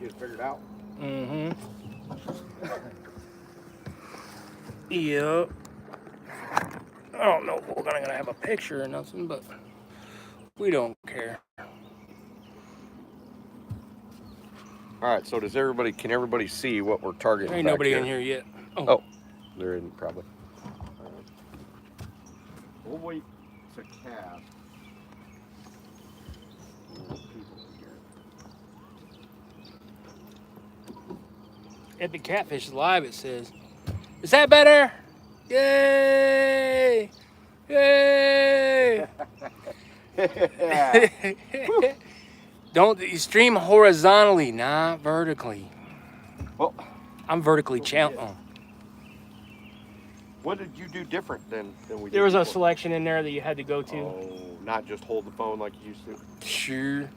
Get it figured out. Mm-hmm. Yep. I don't know if we're gonna have a picture or nothing, but we don't care. All right. So can everybody see what we're targeting? There ain't nobody in here yet. Oh, there isn't probably. We'll wait to cast. Epic Catfish is live, it says. Is that better? Yay! Yay! Don't you stream horizontally, not vertically. Well, I'm vertically channeled. What did you do different than we did? There was before? a selection in there that you had to go to. Oh, not just hold the phone like you used to? Sure.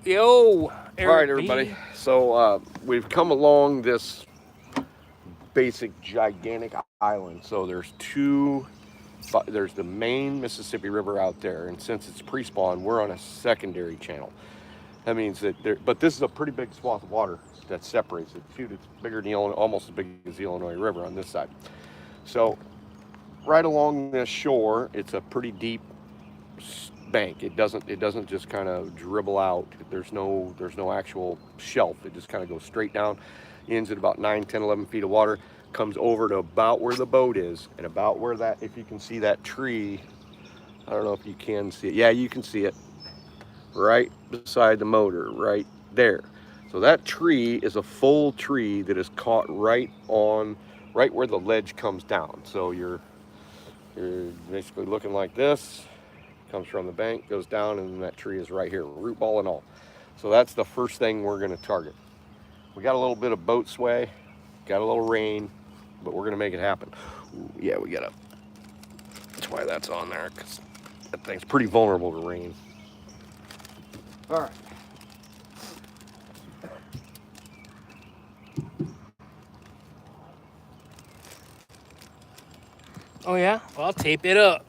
Yo, Eric. All right, everybody. So we've come along this basic gigantic island. So there's the main Mississippi River out there, and since it's pre-spawn, we're on a secondary channel. That means that but this is a pretty big swath of water that separates it. Shoot, it's bigger than almost as big as the Illinois River on this side. So right along this shore, it's a pretty deep bank. It doesn't just kind of dribble out. There's no actual shelf. It just kind of goes straight down, ends at about 9, 10, 11 feet of water, comes over to about where the boat is, and about where that, if you can see that tree, I don't know if you can see it. Yeah, you can see it right beside the motor, right there. So that tree is a full tree that is caught right where the ledge comes down. So you're basically looking like this. Comes from the bank, goes down, and that tree is right here, root ball and all. So that's the first thing we're going to target. We got a little bit of boat sway, got a little rain, but we're going to make it happen. Ooh, yeah, that's why that's on there, because that thing's pretty vulnerable to rain. All right. Oh yeah? Well, I'll tape it up.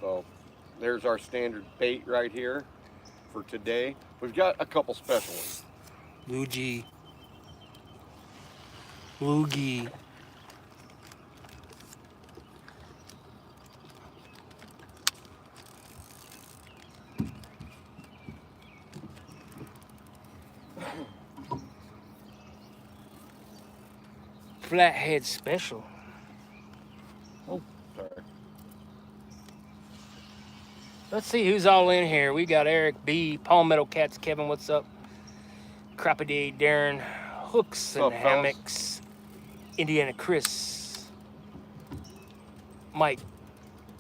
So there's our standard bait right here for today. We've got a couple special ones. Loogie. Flathead special. Oh, sorry. Let's see who's all in here. We got Eric B, Palmetto Cats, Kevin, what's up? Crappy Day, Darren, Hooks and Hammocks, Indiana Chris, Mike,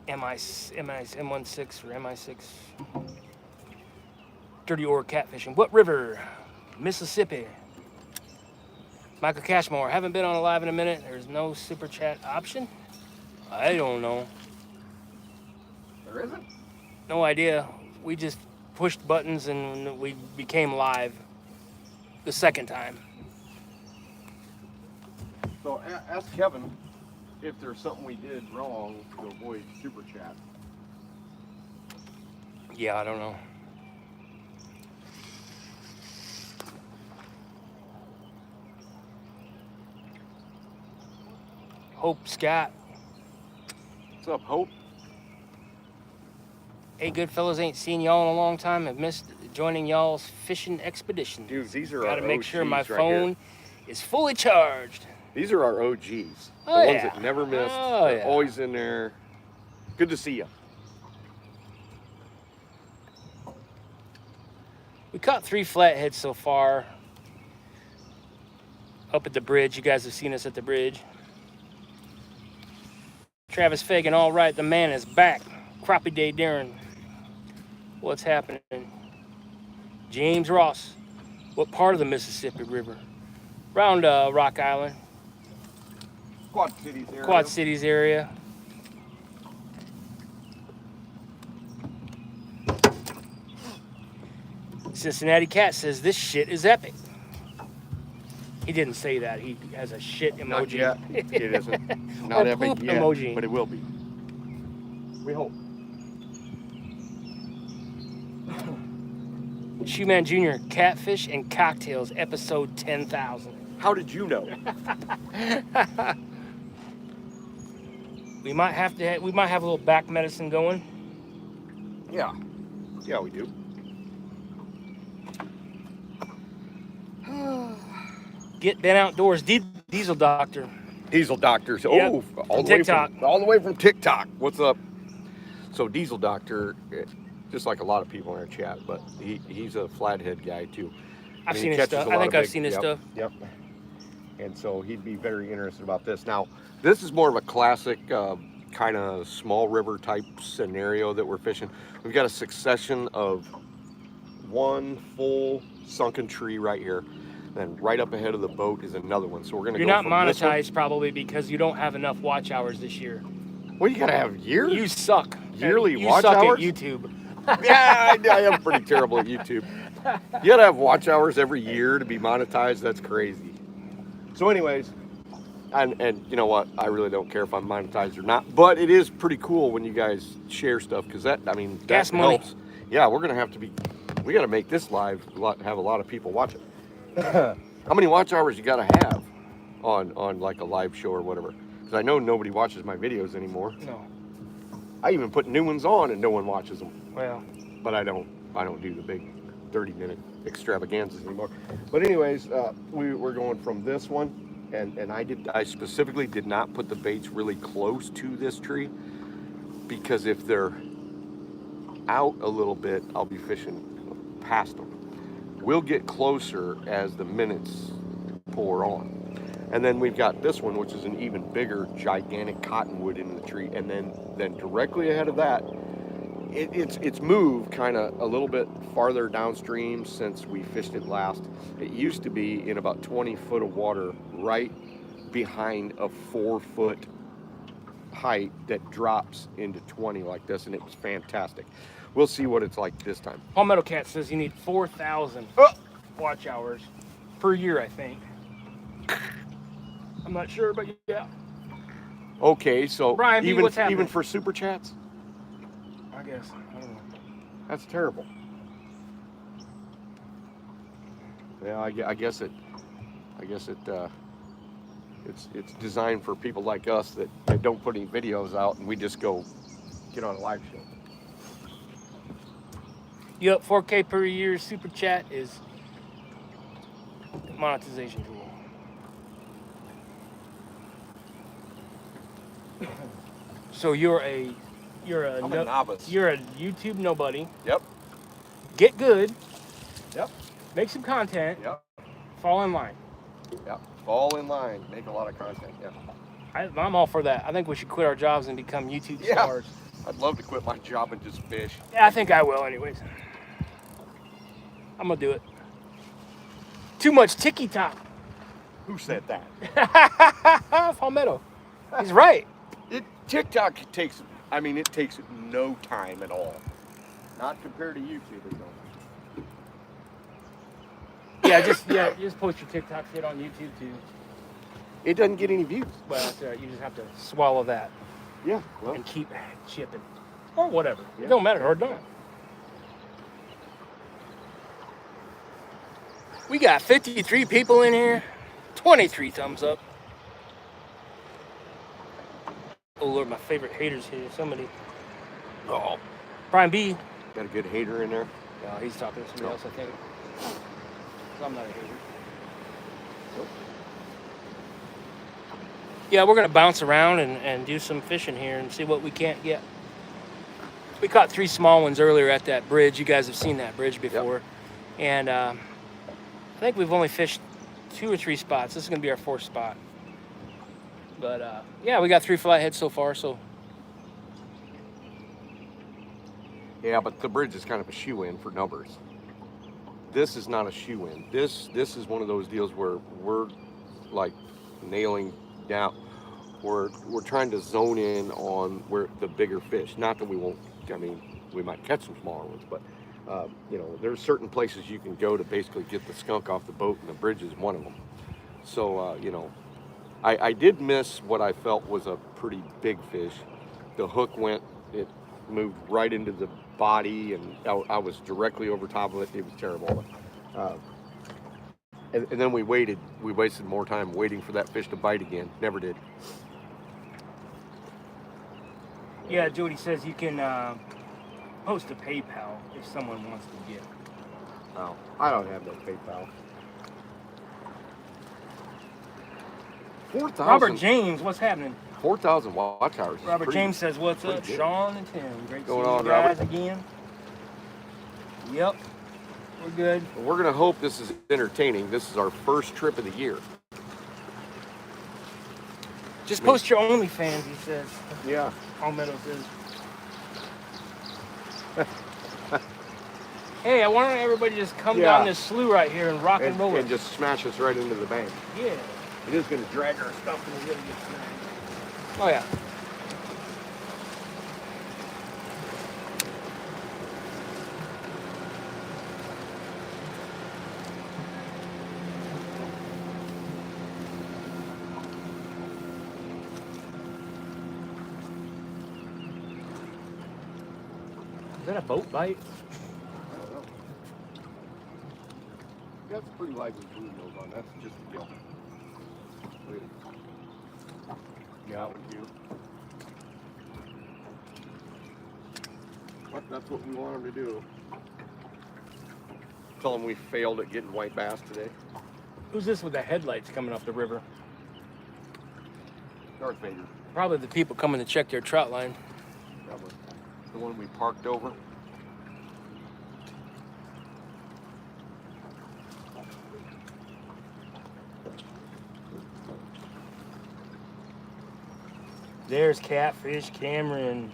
M16 or MI6, Dirty Ore Catfishing. What river? Mississippi. Michael Cashmore, haven't been on a live in a minute. There's no super chat option. I don't know. There isn't? No idea. We just pushed buttons and we became live the second time. So ask Kevin if there's something we did wrong to avoid super chat. Yeah, I don't know. Hope Scott. What's up, Hope? Hey, good fellas, ain't seen y'all in a long time. Have missed joining y'all's fishing expedition. Dude, these are Gotta our make OGs sure my right phone is fully charged. These are our OGs. Oh, the yeah. ones that never missed. Oh, They're yeah. always in there. Good to see you. We caught 3 flatheads so far. Up at the bridge. You guys have seen us at the bridge. Travis Fagan, all right, the man is back. Crappie Day Darren. What's happening? James Ross. What part of the Mississippi River? Around Rock Island. Quad Cities area. Quad Cities area. Cincinnati Cat says this shit is epic. He didn't say that. He has a shit emoji. Not yet. It isn't. Not Or epic poop yet, emoji. but it will be. We hope. Shoeman Jr., Catfish and Cocktails, episode 10,000. How did you know? We might have a little back medicine going. Yeah. Yeah, we do. Get Ben Outdoors, Diesel Doctor. Diesel Doctor. So, Yep. all the way from TikTok. What's up? So Diesel Doctor, just like a lot of people in our chat, but he's a flathead guy too. I've seen his stuff. I think I've seen his stuff. Yep. And so he'd be very interested about this. Now, this is more of a classic kind of small river type scenario that we're fishing. We've got a succession of one full sunken tree right here. Then right up ahead of the boat is another one. So we're gonna. You're not monetized probably because you don't have enough watch hours this year. Well, you gotta have years. You suck. Yearly you watch suck hours? at YouTube. Yeah, I am pretty terrible at YouTube. You gotta have watch hours every year to be monetized. That's crazy. So, anyways, and you know what? I really don't care if I'm monetized or not. But it is pretty cool when you guys share stuff because that Gas helps. Yeah, we're gonna have to be. We gotta make this live. Have a lot of people watch it. How many watch hours you gotta have on like a live show or whatever? Because I know nobody watches my videos anymore. No. I even put new ones on and no one watches them. Well. But I don't do the big 30-minute extravaganzas anymore. But anyways, we're going from this one, and I specifically did not put the baits really close to this tree because if they're out a little bit, I'll be fishing past them. We'll get closer as the minutes pour on. And then we've got this one, which is an even bigger, gigantic cottonwood in the tree. And then directly ahead of that, it's moved kind of a little bit farther downstream since we fished it last. It used to be in about 20 foot of water right behind a 4-foot height that drops into 20 like this, and it was fantastic. We'll see what it's like this time. Palmetto Cat says you need 4,000 watch hours per year, I think. I'm not sure, but yeah. Okay, so Brian B, what's happening? even for super chats? I guess. I don't know. That's terrible. Yeah, I guess it's designed for people like us that don't put any videos out and we just go get on a live show. Yep, 4K per year super chat is monetization tool. So you're a novice. You're a YouTube nobody. Yep. Get good. Yep. Make some content. Yep. Fall in line. Yep. Fall in line. Make a lot of content. Yeah. I'm all for that. I think we should quit our jobs and become YouTube stars. I'd love to quit my job and just fish. Yeah, I think I will anyways. I'm gonna do it. Too much ticky-tock. Who said that? Palmetto. He's right. TikTok takes no time at all. Not compared to YouTube, it don't. Just post your TikTok shit on YouTube too. It doesn't get any views. Well, that's right. You just have to swallow that. Yeah. Well, and keep chipping. Or whatever. Yeah. It don't matter, or don't. We got 53 people in here. 23 thumbs up. Oh Lord, my favorite haters here. Somebody. oh, Brian B. got a good hater in there. No, he's talking to somebody else, I think. I'm not a hater. Nope. Yeah, we're gonna bounce around and do some fishing here and see what we can't get. We caught 3 small ones earlier at that bridge. You guys have seen that bridge before. Yep. And I think we've only fished 2 or 3 spots. This is gonna be our 4th spot. But yeah, we got 3 flatheads so far, so. Yeah, but the bridge is kind of a shoe-in for numbers. This is not a shoe-in. This is one of those deals where we're like nailing down. We're trying to zone in on where the bigger fish. Not that we won't. I mean, we might catch some smaller ones, but there's certain places you can go to basically get the skunk off the boat, and the bridge is one of them. So I did miss what I felt was a pretty big fish. The hook it moved right into body, and I was directly over top of it. It was terrible. And then we wasted more time waiting for that fish to bite again. Never did. Yeah, Jody says you can post a PayPal if someone wants to give. Oh, I don't have no PayPal. 4,000. Robert James, what's happening? 4,000 watch hours. Robert James says, "What's up, good. Sean and Tim? Great Going seeing on, you guys Robert? again." Yep, we're good. We're gonna hope this is entertaining. This is our first trip of the year. Just post your OnlyFans, he says. Yeah. Palmetto says. Hey, I want everybody to just come down this slough right here and rock and roll and it. just smash us right into the bank. Yeah. It is gonna drag our stuff and we're gonna get smashed. Oh yeah. Is that a boat bite? I don't know. That's pretty lively food nose on. That's just a gill. Look at it. Yeah, that was cute. But that's what we want them to do. Tell them we failed at getting white bass today. Who's this with the headlights coming up the river? Darth Vader. Probably the people coming to check their trout line. That was the one we parked over. There's Catfish, Cameron.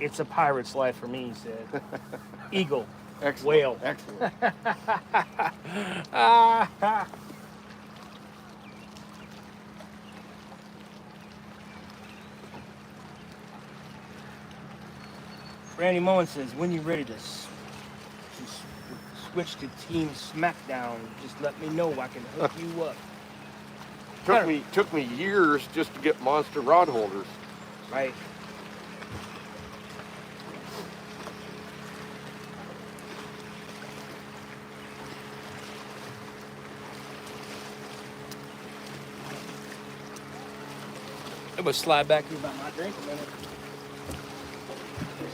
It's a pirate's life for me, he said. Eagle. Excellent. Whale. Excellent. Randy Moen says, when you're ready to switch to Team SmackDown, just let me know. I can hook you up. Took me years just to get monster rod holders. Right. It would slide back here about my drink a minute.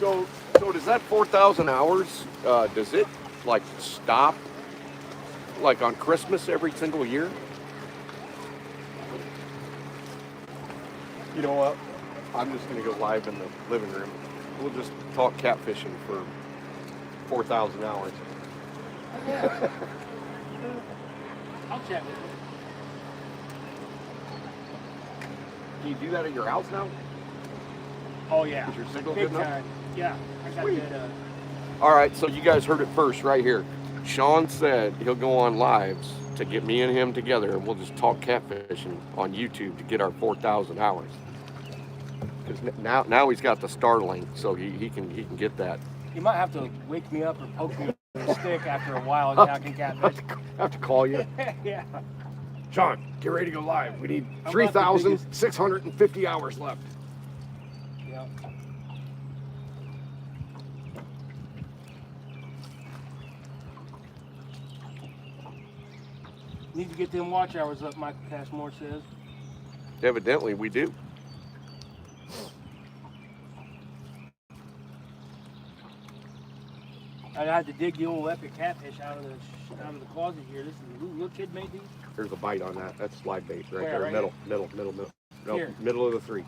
So does that 4,000 hours, does it like stop like on Christmas every single year? You know what? I'm just gonna go live in the living room. We'll just talk catfishing for 4,000 hours. I'll chat with you. Can you do that at your house now? Oh yeah. Is your signal Big good enough? time. Yeah. I got Sweet. that. All right, so you guys heard it first right here. Sean said he'll go on lives to get me and him together, and we'll just talk catfishing on YouTube to get our 4,000 hours. Because now he's got the Starlink, so he can get that. You might have to wake me up or poke me with a stick after a while and I can catfish. I have to call you. Yeah. Sean, get ready to go live. We need How about the 3,650 hours left. Yeah. Need to get them watch hours up, Michael Cashmore says. Evidently, we do. I had to dig the old epic catfish out of the closet here. This is a little kid made these. There's a bite on that. That's slide bait right Where, there. right Middle. No, Here. middle of the three.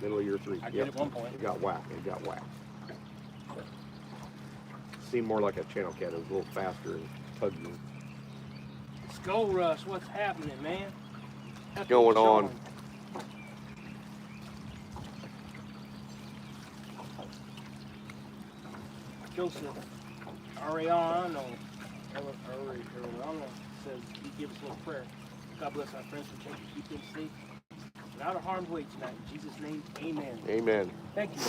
Middle of your three. I did at one point. It got whacked. It got whacked. Seemed more like a channel cat. It was a little faster and tugged you. Skull Rush, what's happening, man? That's Going what's on. showing. Joseph Ariano says he gives us a little prayer. God bless our friends for taking keep them safe and out of harm's way tonight. In Jesus' name, amen. Amen. Thank you.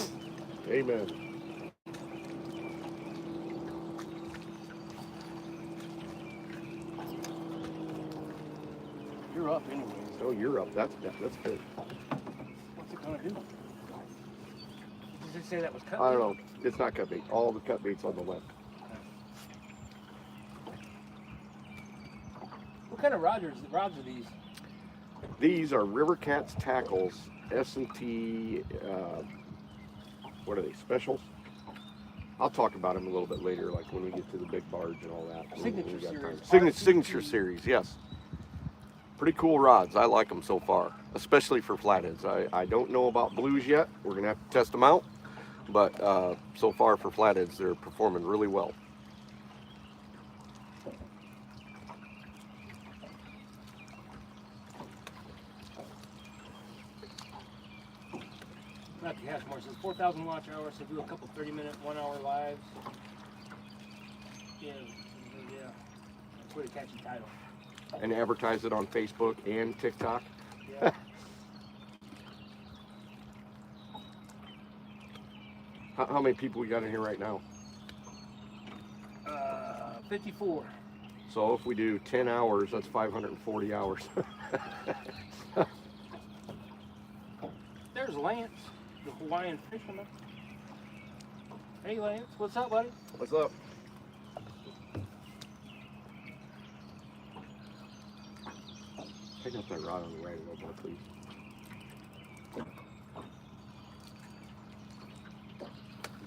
Amen. You're up anyway. Oh, you're up. That's good. What's it gonna do? Does it say that was cut? I don't know. It's not cut bait. All the cut bait's on the left. What kind of rods are these? These are River Cats tackles, S&T, what are they, specials? I'll talk about them a little bit later, like when we get to the big barge and all that. Signature series. Signature series, yes. Pretty cool rods. I like them so far, especially for flatheads. I don't know about blues yet. We're going to have to test them out. But so far for flatheads, they're performing really well. Not the hash more. It says 4,000 watch hours. So do a couple 30-minute, 1-hour lives. Yeah. That's what a catchy title. And advertise it on Facebook and TikTok. Yeah. How many people we got in here right now? 54. So if we do 10 hours, that's 540 hours. There's Lance, the Hawaiian fisherman. Hey Lance, what's up, buddy? What's up? Pick up that rod on the right a little more, please.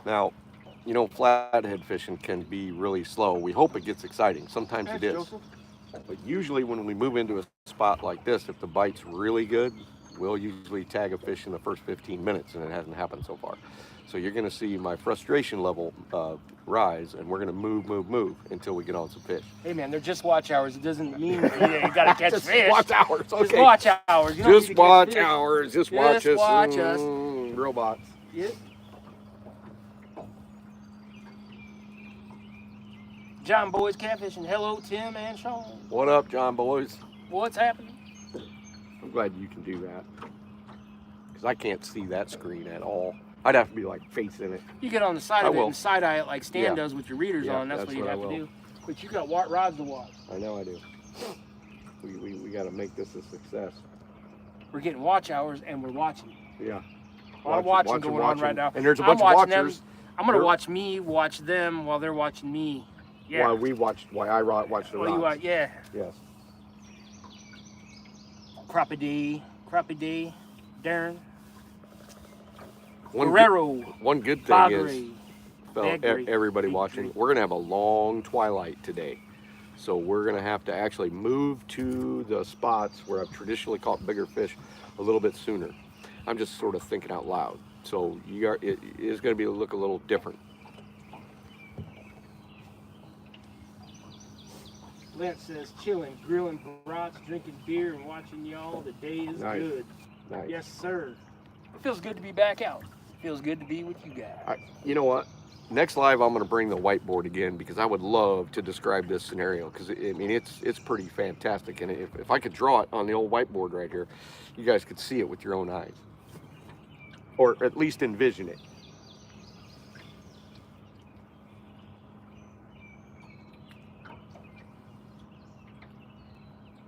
Now, you know, flathead fishing can be really slow. We hope it gets exciting. Sometimes it is. Joseph. But usually when we move into a spot like this, if the bite's really good, we'll usually tag a fish in the first 15 minutes, and it hasn't happened so far. So you're going to see my frustration level rise, and we're going to move until we get on some fish. Hey man, they're just watch hours. It doesn't mean you got to catch Just fish. watch hours, okay. Just watch hours. You don't Just need to watch catch fish. hours. Just Just watch us. watch us. Robots. Yep. John Boy's catfishing. Hello, Tim and Sean. What up, John boys? What's happening? I'm glad you can do that, because I can't see that screen at all. I'd have to be like facing it. You get on the side I of it will. and side eye it like Stan Yeah. does with your readers Yeah, on. That's what you I have to will. do. But you got rods to watch. I know I do. We got to make this a success. We're getting watch hours and we're watching. Yeah. A lot of watching going on right now. And there's a I'm bunch of watching them. watchers. I'm gonna They're- watch me watch them while they're watching me. Yeah. Why I watched the Well, you rods. yeah. Yes. Crappie D, Darren, One Guerrero, one good thing is, Bagre. everybody Big watching, tree. we're going to have a long twilight today. So we're going to have to actually move to the spots where I've traditionally caught bigger fish a little bit sooner. I'm just sort of thinking out loud. So it is going to look a little different. Lance says chilling, grilling brats, drinking beer, and watching y'all. The day is Nice. good. Nice. Yes, sir. It feels good to be back out. It feels good to be with you guys. You know what? Next live, I'm going to bring the whiteboard again, because I would love to describe this scenario, because I mean it's pretty fantastic. And if I could draw it on the old whiteboard right here, you guys could see it with your own eyes, or at least envision it.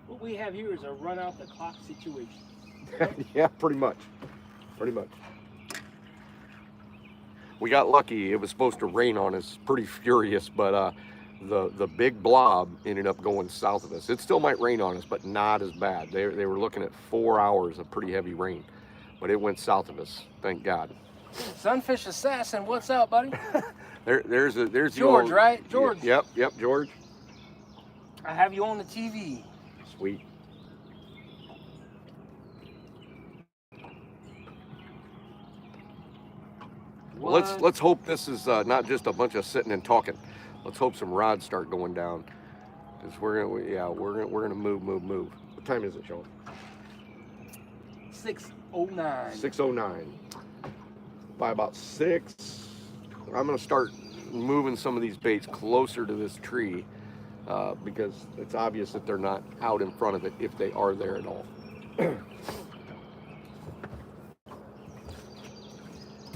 What we have here is a run out the clock situation. Yeah, pretty much. Pretty much. We got lucky. It was supposed to rain on us pretty furious, but the big blob ended up going south of us. It still might rain on us, but not as bad. They were looking at 4 hours of pretty heavy rain, but it went south of us. Thank God. Sunfish Assassin, what's up, buddy? There's George, the old, right? George. Yep, George. I have you on the TV. Sweet. Well, let's hope this is not just a bunch of sitting and talking. Let's hope some rods start going down, because we're gonna move. What time is it, Sean? 6:09. 6:09. By about 6, I'm gonna start moving some of these baits closer to this tree, because it's obvious that they're not out in front of it, if they are there at all.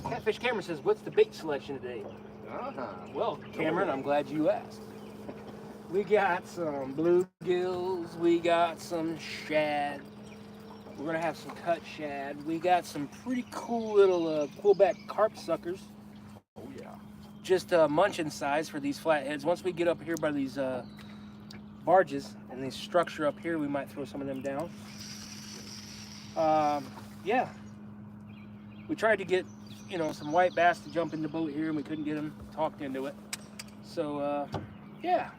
Catfish Cameron says, what's the bait selection today? Well, Cameron, I'm glad you asked. We got some bluegills, we got some shad, We're gonna have some cut shad. We got some pretty cool little pullback carp suckers. Oh yeah. Just munching size for these flatheads. Once we get up here by these barges and this structure up here, we might throw some of them down. Yeah. We tried to get, you know, some white bass to jump in the boat here, and we couldn't get them talked into it. So, yeah.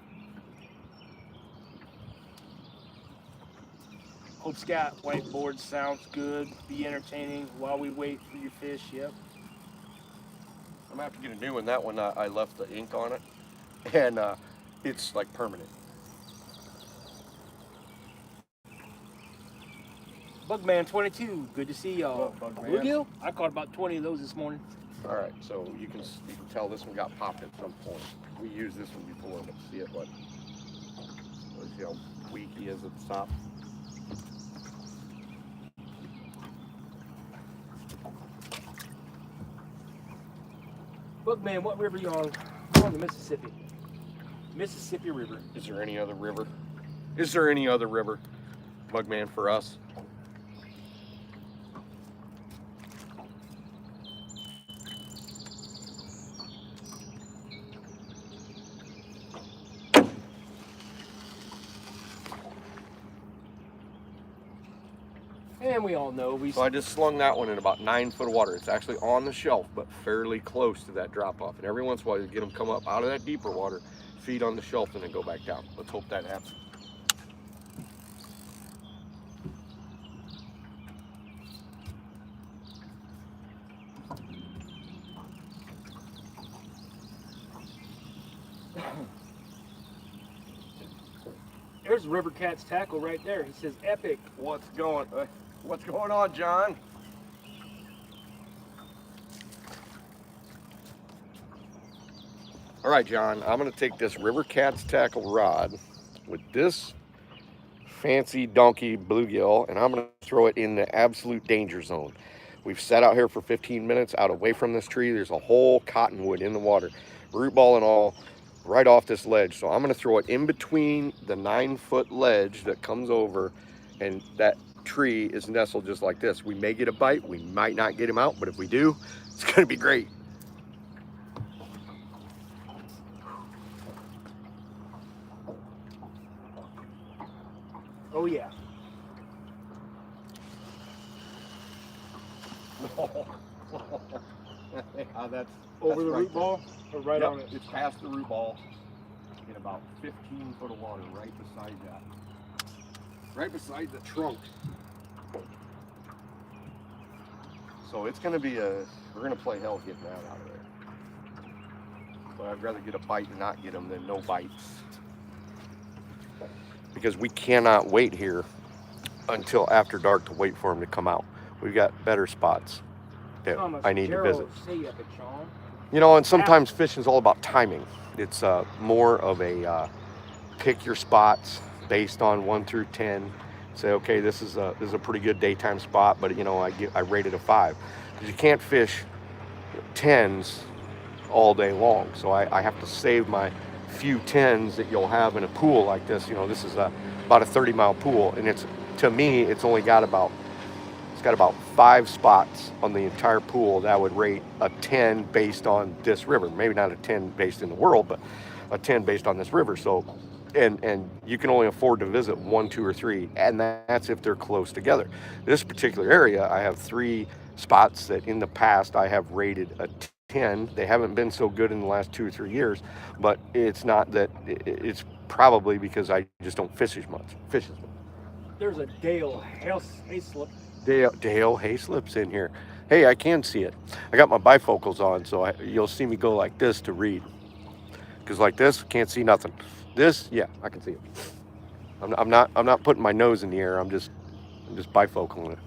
Hope Scott whiteboard sounds good. Be entertaining while we wait for your fish. Yep. I'm gonna have to get a new one. That one I left the ink on it, and it's like permanent. Bugman 22, good to see y'all. Bugman. Bluegill? I caught about 20 of those this morning. All right, so you can tell this one got popped at some point. We used this one before, but see it what? See how weak he is at the top. Bugman, what river you on? I'm on the Mississippi. Mississippi River. Is there any other river? Is there any other river, Bugman, for us? And we all know So I just slung that one in about 9 foot of water. It's actually on the shelf, but fairly close to that drop off. And every once in a while you get them come up out of that deeper water, feed on the shelf, and then go back down. Let's hope that happens. There's River Cat's tackle right there. He says epic. What's going on, John? All right, John, I'm going to take this River Cat's tackle rod with this fancy donkey bluegill, and I'm going to throw it in the absolute danger zone. We've sat out here for 15 minutes out away from this tree. There's a whole cottonwood in the water, root ball and all, right off this ledge. So I'm going to throw it in between the 9 foot ledge that comes over, and that tree is nestled just like this. We may get a bite, we might not get him out, but if we do, it's going to be great. Oh yeah. That's Over the right root ball or right Yep, on it? It's past the root ball in about 15 foot of water right beside that. Right beside the trunk. So it's gonna be we're gonna play hell getting that out of there. But I'd rather get a bite and not get them than no bites. Because we cannot wait here until after dark to wait for them to come out. We've got better spots that I need to visit. You know, and sometimes fishing is all about timing. It's more of a pick your spots based on 1 through 10. Say, okay, this is a pretty good daytime spot, but you know, I rate it a 5 because you can't fish 10s all day long. So I have to save my few 10s that you'll have in a pool like this. You know, this is about a 30-mile pool, and to me it's got about 5 spots on the entire pool that would rate a 10 based on this river. Maybe not a 10 based in the world, but a 10 based on this river. So and you can only afford to visit 1, 2, or 3, and that's if they're close together. This particular area, I have 3 spots that in the past I have rated a 10. They haven't been so good in the last 2 or 3 years, but it's not that. It's probably because I just don't fish as much. There's a Dale Hayslip. Dale Hayslip's in here. Hey, I can see it. I got my bifocals on, so you'll see me go like this to read. Because like this, can't see nothing. This, yeah, I can see it. I'm not putting my nose in the air. I'm just bifocaling it.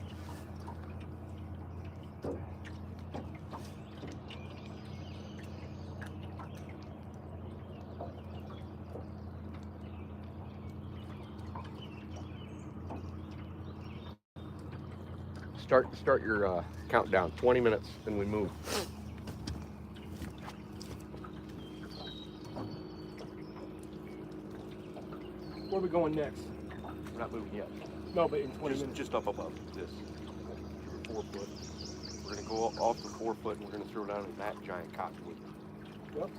Start your countdown. 20 minutes, then we move. Where are we going next? We're not moving yet. No, but in 20 minutes. Just up above this 4 foot. We're gonna go off the 4 foot and we're gonna throw down in that giant cottonwood. Yep.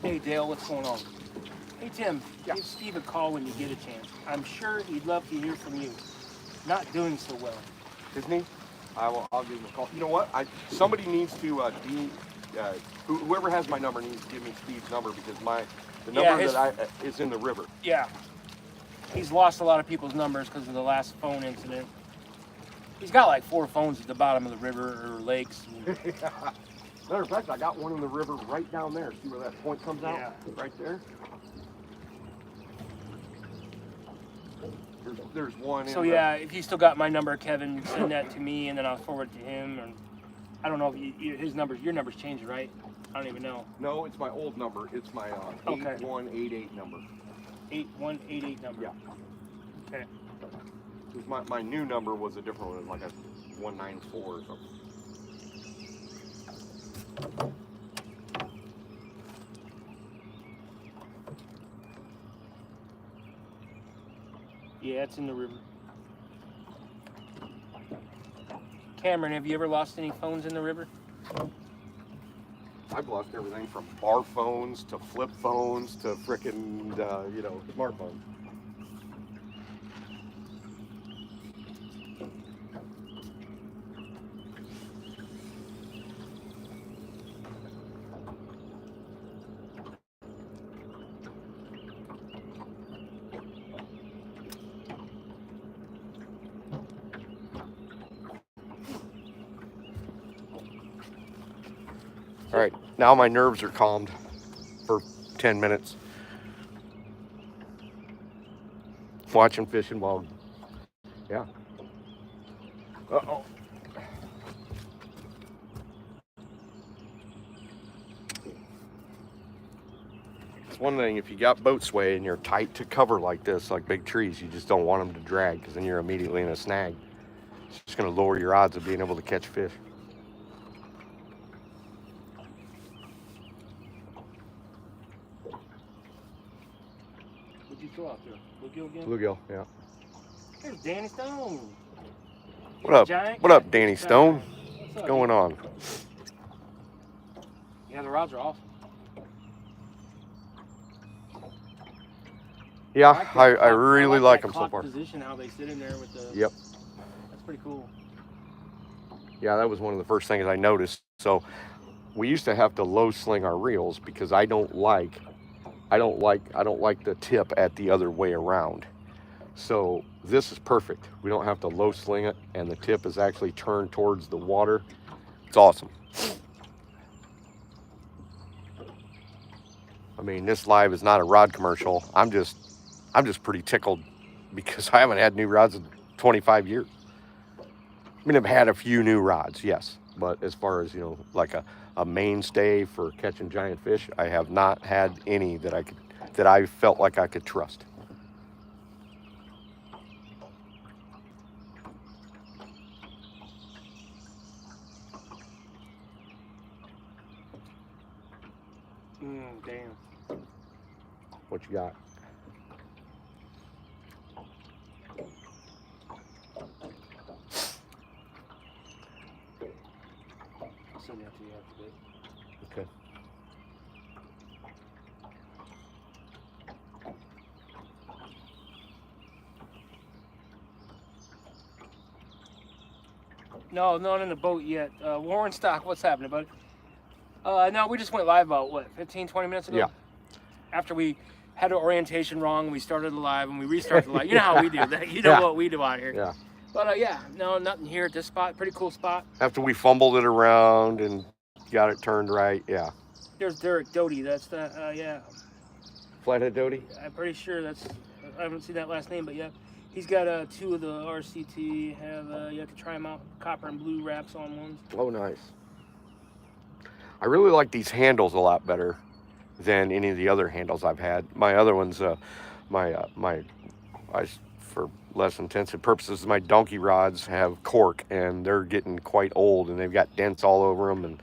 Hey Dale, what's going on? Hey Tim, Yeah. give Steve a call when you get a chance. I'm sure he'd love to hear from you. Not doing so well. Isn't he? I'll give him a call. You know what? Somebody needs to whoever has my number needs to give me Steve's number because the number is in the river. Yeah. He's lost a lot of people's numbers because of the last phone incident. He's got like 4 phones at the bottom of the river or lakes. Matter of fact, I got one in the river right down there. See where that point comes out? Yeah. Right there. There's one. So yeah, if you still got my number, Kevin, send that to me and then I'll forward it to him. And I don't know if your number's changed, right? I don't even know. No, it's my old number. It's my 8188 number. 8188 number. Yeah. Okay. Because my new number was a different one, like a 194 or something. Yeah, it's in the river. Cameron, have you ever lost any phones in the river? I've lost everything from bar phones to flip phones to frickin' smartphones. All right, now my nerves are calmed for 10 minutes. Watching fishing while, yeah. Uh-oh. It's one thing, if you got boat sway and you're tight to cover like this, like big trees, you just don't want them to drag because then you're immediately in a snag. It's just going to lower your odds of being able to catch fish. What'd you throw out there? Bluegill again? Bluegill, yeah. There's Danny Stone. What up? Giant What up, Danny Stone? What's What's going on? Yeah, the rods are awesome. Yeah, I really like them so far. Position, how they sit in there with the. Yep. That's pretty cool. Yeah, that was one of the first things I noticed. So we used to have to low sling our reels because I don't like the tip at the other way around. So this is perfect. We don't have to low sling it and the tip is actually turned towards the water. It's awesome. I mean, this live is not a rod commercial. I'm just pretty tickled because I haven't had new rods in 25 years. I mean, I've had a few new rods, yes, but as far as, like a mainstay for catching giant fish, I have not had any that I felt like I could trust. Damn. What you got? I'll send that to you after this. Okay. No, not in the boat yet. Warren Stock, what's happening, buddy? No, we just went live about, 15, 20 minutes ago? Yeah. After we had an orientation wrong, we started the live and we restarted the live. You know how we do that. You know what we do out here. Yeah. But no, nothing here at this spot. Pretty cool spot. After we fumbled it around and got it turned right, yeah. There's Derek Doty. That's the, Flathead Doty? I'm pretty sure I haven't seen that last name, but yeah. He's got 2 of the RCT. You have to try them out. Copper and blue wraps on ones. Oh, nice. I really like these handles a lot better than any of the other handles I've had. My other ones, for less intensive purposes, my donkey rods have cork, and they're getting quite old, and they've got dents all over them. And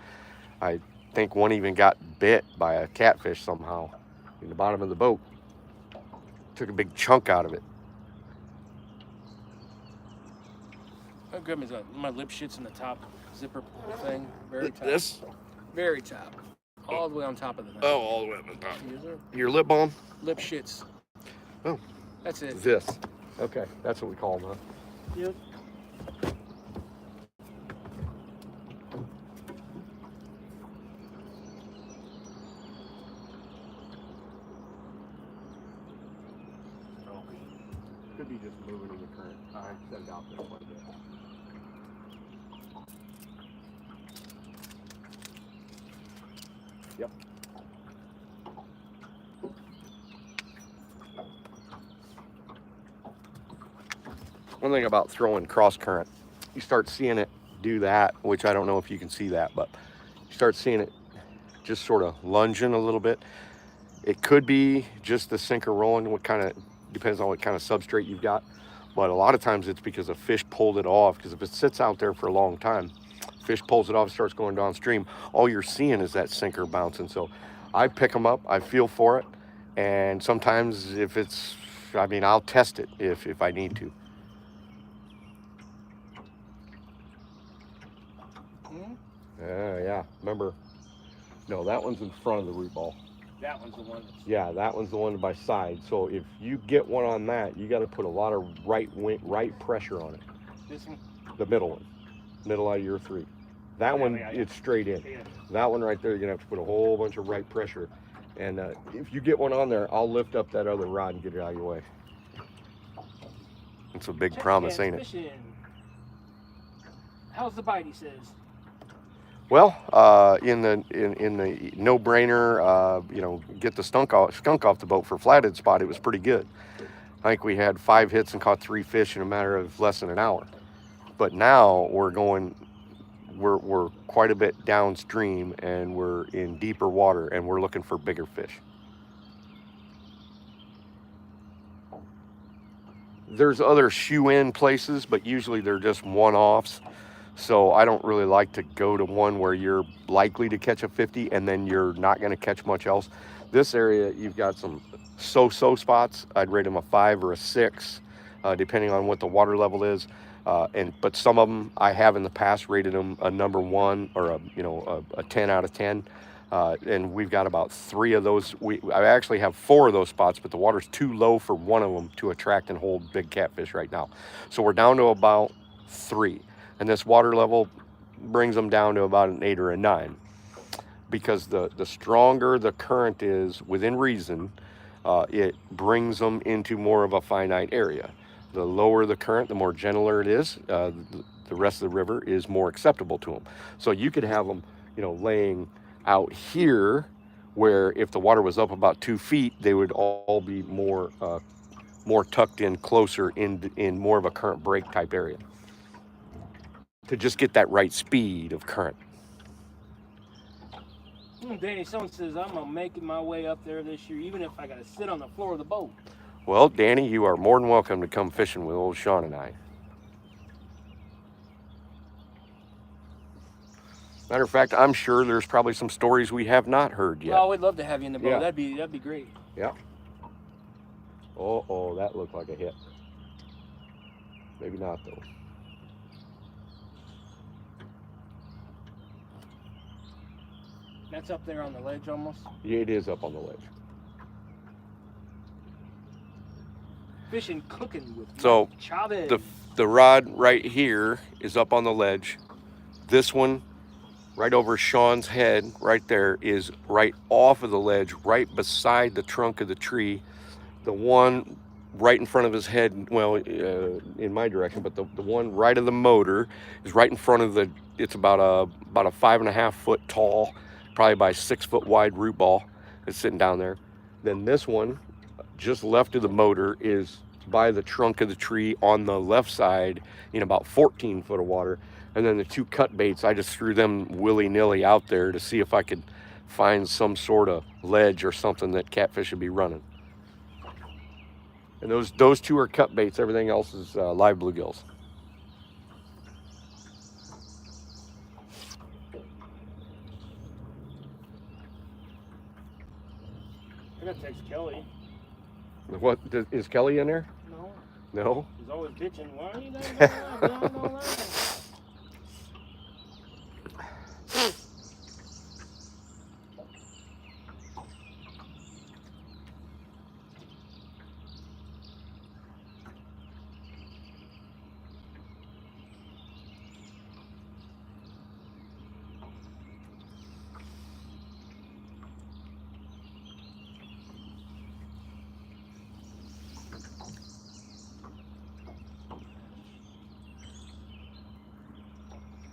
I think one even got bit by a catfish somehow in the bottom of the boat. Took a big chunk out of it. How good is that? My lip shit's in the top zipper thing. Very top. This? Very top. All the way on top of the thing. Oh, all the way up the top. Yes, sir. Your lip balm? Lip shits. Oh. That's it. This. Okay, that's what we call them, huh? Yep. Could be just moving in the current. I set it out there quite a bit. Yep. One thing about throwing cross current, you start seeing it do that, which I don't know if you can see that, but you start seeing it just sort of lunging a little bit. It could be just the sinker rolling, depends on what kind of substrate you've got. But a lot of times it's because a fish pulled it off, because if it sits out there for a long time, fish pulls it off, starts going downstream, all you're seeing is that sinker bouncing. So I pick them up, I feel for it, and sometimes if it's, I'll test it if I need to. Yeah, remember, no, that one's in front of the root ball. That one's the one. Yeah, that one's the one by side. So if you get one on that, you got to put a lot of right pressure on it. This one? The middle one, middle out of your three. That one, it's straight in. Yeah. That one right there, you're gonna have to put a whole bunch of right pressure. And if you get one on there, I'll lift up that other rod and get it out of your way. It's a big promise, ain't it? Fishing. How's the bite? He says. Well, in the no-brainer, get the skunk off the boat for flathead spot, it was pretty good. I think we had 5 hits and caught 3 fish in a matter of less than an hour. But now we're quite a bit downstream, and we're in deeper water, and we're looking for bigger fish. There's other shoe-in places, but usually they're just one-offs. So I don't really like to go to one where you're likely to catch a 50 and then you're not going to catch much else. This area, you've got some so-so spots. I'd rate them a 5 or a 6, depending on what the water level is. But some of them I have in the past rated them a number 1 or a 10 out of 10. And we've got about 3 of those. I actually have 4 of those spots, but the water's too low for one of them to attract and hold big catfish right now. So we're down to about 3. And this water level brings them down to about an 8 or a 9. Because the stronger the current is within reason, it brings them into more of a finite area. The lower the current, the more gentler it is. The rest of the river is more acceptable to them. So you could have them, laying out here, where if the water was up about 2 feet, they would all be more tucked in, closer in more of a current break type area, to just get that right speed of current. Danny, someone says I'm making my way up there this year, even if I got to sit on the floor of the boat. Well, Danny, you are more than welcome to come fishing with old Sean and I. Matter of fact, I'm sure there's probably some stories we have not heard yet. Well, we'd love to have you in the boat. Yeah. That'd be great. Yeah. Oh, that looked like a hit. Maybe not though. That's up there on the ledge almost? Yeah, it is up on the ledge. Fishing, cooking with So Chavez. the rod right here is up on the ledge. This one right over Sean's head right there is right off of the ledge, right beside the trunk of the tree. The one right in front of his head, well, in my direction, but the one right of the motor is right in front of it's about a 5.5 foot tall, probably by 6 foot wide root ball. It's sitting down there. Then this one just left of the motor is by the trunk of the tree on the left side in about 14 foot of water. And then the 2 cut baits, I just threw them willy-nilly out there to see if I could find some sort of ledge or something that catfish would be running. And those 2 are cut baits. Everything else is live bluegills. I gotta text Kelly. What is Kelly in there? No. No. He's always bitching. Why are you not doing that?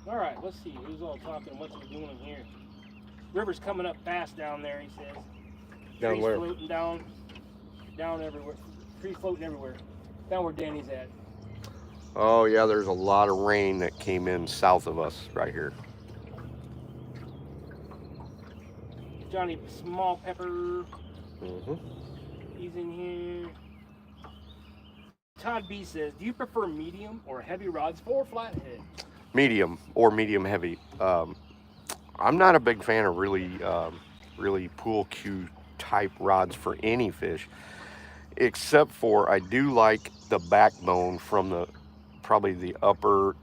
All right, let's see. Who's all talking? What's he doing here? River's coming up fast down there, he says. Down Trees where? floating down everywhere. Trees floating everywhere. Down where Danny's at. Oh yeah, there's a lot of rain that came in south of us right here. Johnny Small Pepper. Mm-hmm. He's in here. Todd B says, do you prefer medium or heavy rods for flathead? Medium or medium heavy. I'm not a big fan of really pool cue type rods for any fish, except for I do like the backbone from probably the upper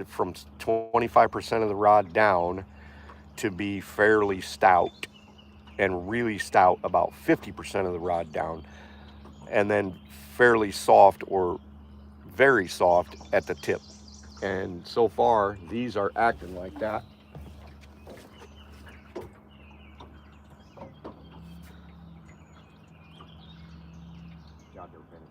from 25% of the rod down to be fairly stout, and really stout about 50% of the rod down, and then fairly soft or very soft at the tip. And so far, these are acting like that. God, they're finicky.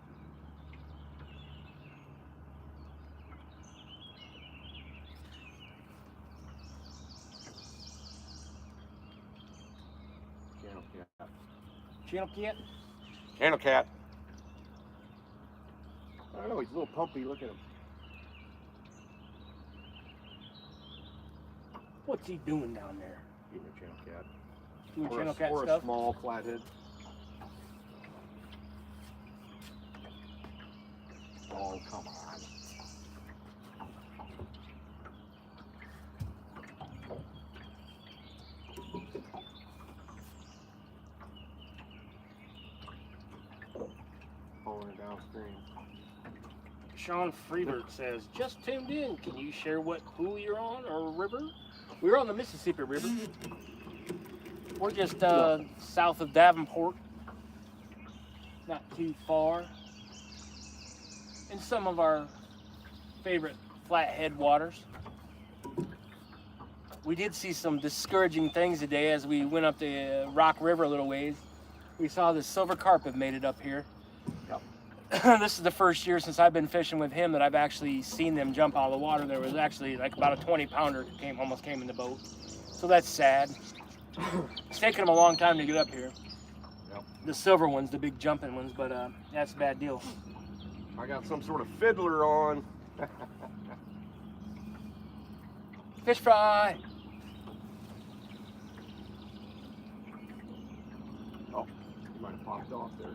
Channel cat. Channel cat? Channel cat. I don't know, he's a little pumpy. Look at him. What's he doing down there? Eating a channel cat. Doing Or channel cat or stuff? a small flathead. Oh, come on. Pulling it downstream. Sean Freeberg says, just tuned in. Can you share what pool you're on or river? We're on the Mississippi River. We're just south of Davenport. Not too far. In some of our favorite flathead waters. We did see some discouraging things today as we went up the Rock River a little ways. We saw the silver carp made it up here. Yep. This is the first year since I've been fishing with him that I've actually seen them jump out of the water. There was actually like about a 20-pounder almost came in the boat. So that's sad. It's taken them a long time to get up here. Yep. The silver ones, the big jumping ones, but that's a bad deal. I got some sort of fiddler on. Fish fry. Oh, he might have popped off there.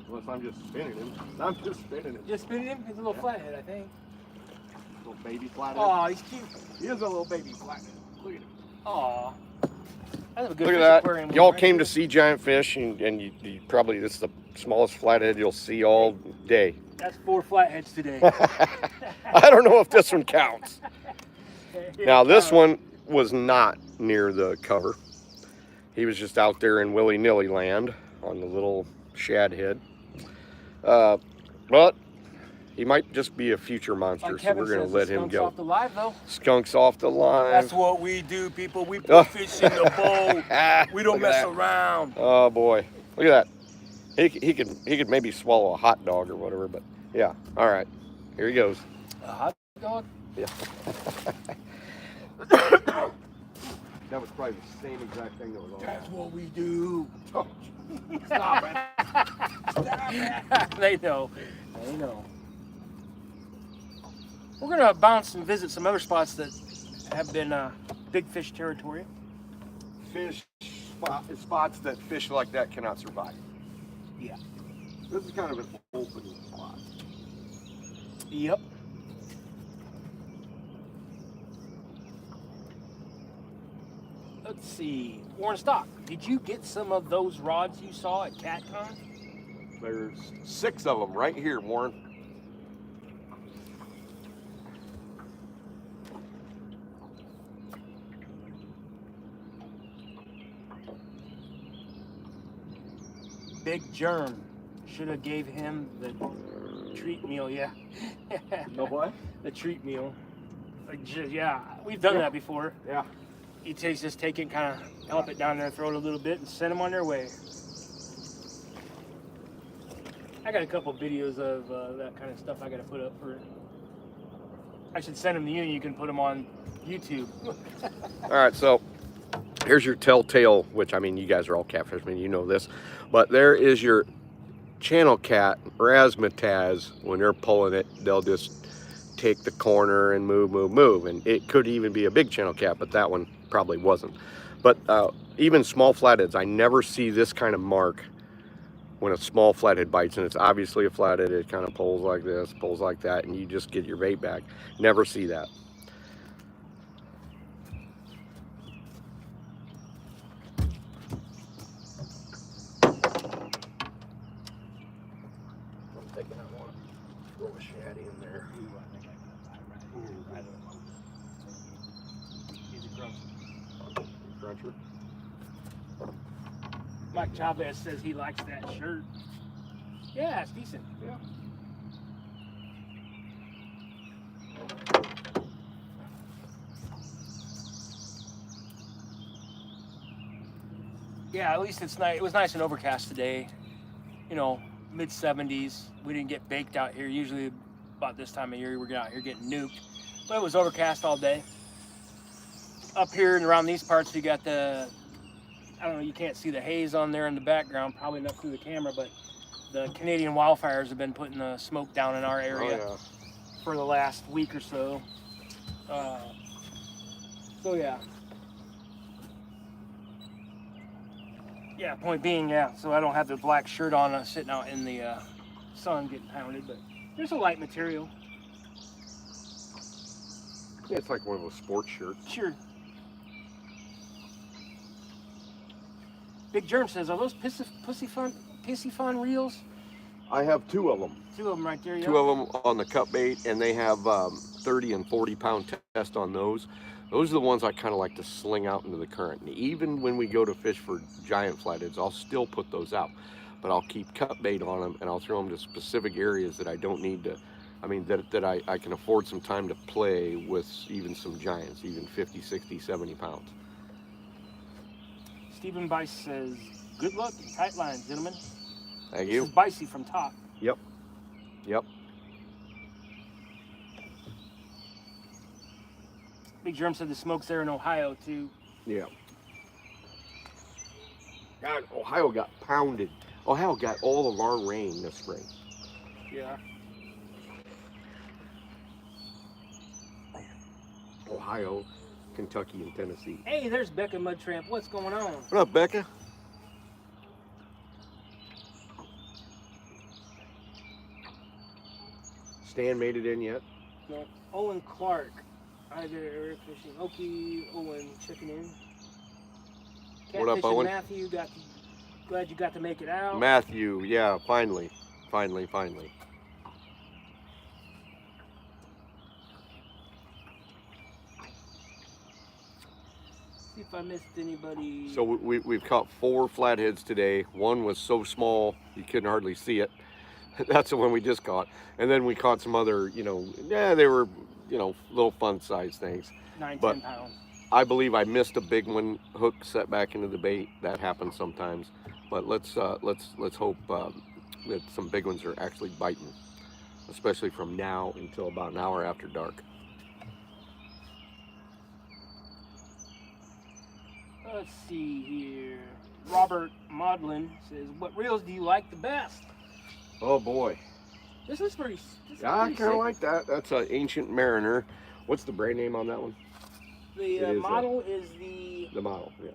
Unless I'm just spinning him. I'm just spinning him. Just spinning him? He's a little flathead, I think. Little baby flathead. Oh, he's cute. He is a little baby flathead. Look at him. Aw. That's a good Look fish at aquarium that. Y'all right came there. to see giant fish, and you probably, this is the smallest flathead you'll see all day. That's 4 flatheads today. I don't know if this one counts. Now, this one was not near the cover. He was just out there in willy-nilly land on the little shad head. But he might just be a future monster, Like so Kevin we're going says, to let the him skunk's go. off the live, though. Skunks off the line. That's what we do, people. We put fish in the bowl. We don't Look at mess that. around. Oh boy, look at that. He could maybe swallow a hot dog or whatever, but yeah. All right, here he goes. A hot dog? Yeah. That was probably the same exact thing that was on. That's what we do. Oh, stop it. Stop it. They know. They know. We're gonna bounce and visit some other spots that have been big fish territory. Spots that fish like that cannot survive. Yeah. This is kind of an open spot. Yep. Let's see. Warren Stock, did you get some of those rods you saw at CatCon? There's 6 of them right here, Warren. Big Germ. Should have gave him the treat meal, yeah. The what? The treat meal. Yeah, we've done that before. Yeah. You just take it, kind of help it down there, throw it a little bit, and send them on their way. I got a couple videos of that kind of stuff I got to put up for. I should send them to you, and you can put them on YouTube. All right, so here's your telltale, which I mean, you guys are all catfishmen, you know this, but there is your channel cat, razzmatazz. When they're pulling it, they'll just take the corner and move, and it could even be a big channel cat, but that one probably wasn't. But even small flatheads, I never see this kind of mark when a small flathead bites, and it's obviously a flathead. It kind of pulls like this, pulls like that, and you just get your bait back. Never see that. I'm thinking I want to throw a shad in there. Cruncher. Mike Chavez says he likes that shirt. Yeah, it's decent. Yeah. Yeah, at least it's nice. It was nice and overcast today. You know, mid 70s. We didn't get baked out here. Usually about this time of year we're out here getting nuked. But it was overcast all day. Up here and around these parts you got the, I don't know, you can't see the haze on there in the background, probably not through the camera, but the Canadian wildfires have been putting the smoke down in our area for the last week or so. So yeah. Yeah, point being, yeah, so I don't have the black shirt on sitting out in the sun getting pounded, but there's a light material. Yeah, it's like one of those sports shirts. Sure. Big Germ says, are those pissy fun reels? I have 2 of them. 2 of them right there, yeah. 2 of them on the cut bait, and they have 30 and 40 pound test on those. Those are the ones I kind of like to sling out into the current. And even when we go to fish for giant flatheads, I'll still put those out. But I'll keep cut bait on them, and I'll throw them to specific areas that I don't need to, I mean, that I can afford some time to play with even some giants, even 50, 60, 70 pounds. Stephen Bice says, good luck and tight lines, gentlemen. Thank you. This is Bicey from Top. Yep. Yep. Big Germ said the smoke's there in Ohio, too. Yeah. God, Ohio got pounded. Ohio got all of our rain this spring. Yeah. Ohio, Kentucky, and Tennessee. Hey, there's Becca Mudtramp. What's going on? What up, Becca? Stan made it in yet? No. Owen Clark. Hi there, Eric Fishing. Okie, Owen checking in. Catfish What up, Owen? Matthew, glad you got to make it out. Matthew, yeah, finally. See if I missed anybody. So we've caught 4 flatheads today. One was so small you couldn't hardly see it. That's the one we just caught. And then we caught some other, you know, yeah, they were, you know, little fun size things. 9, but 10 pounds. I believe I missed a big one, hook set back into the bait. That happens sometimes. But let's hope that some big ones are actually biting, especially from now until about an hour after dark. Let's see here. Robert Modlin says, "What reels do you like the best?" Oh boy. This is pretty. This is Yeah, I pretty kind of sick. like that. That's an Ancient Mariner. What's the brand name on that one? The model is the model, yeah.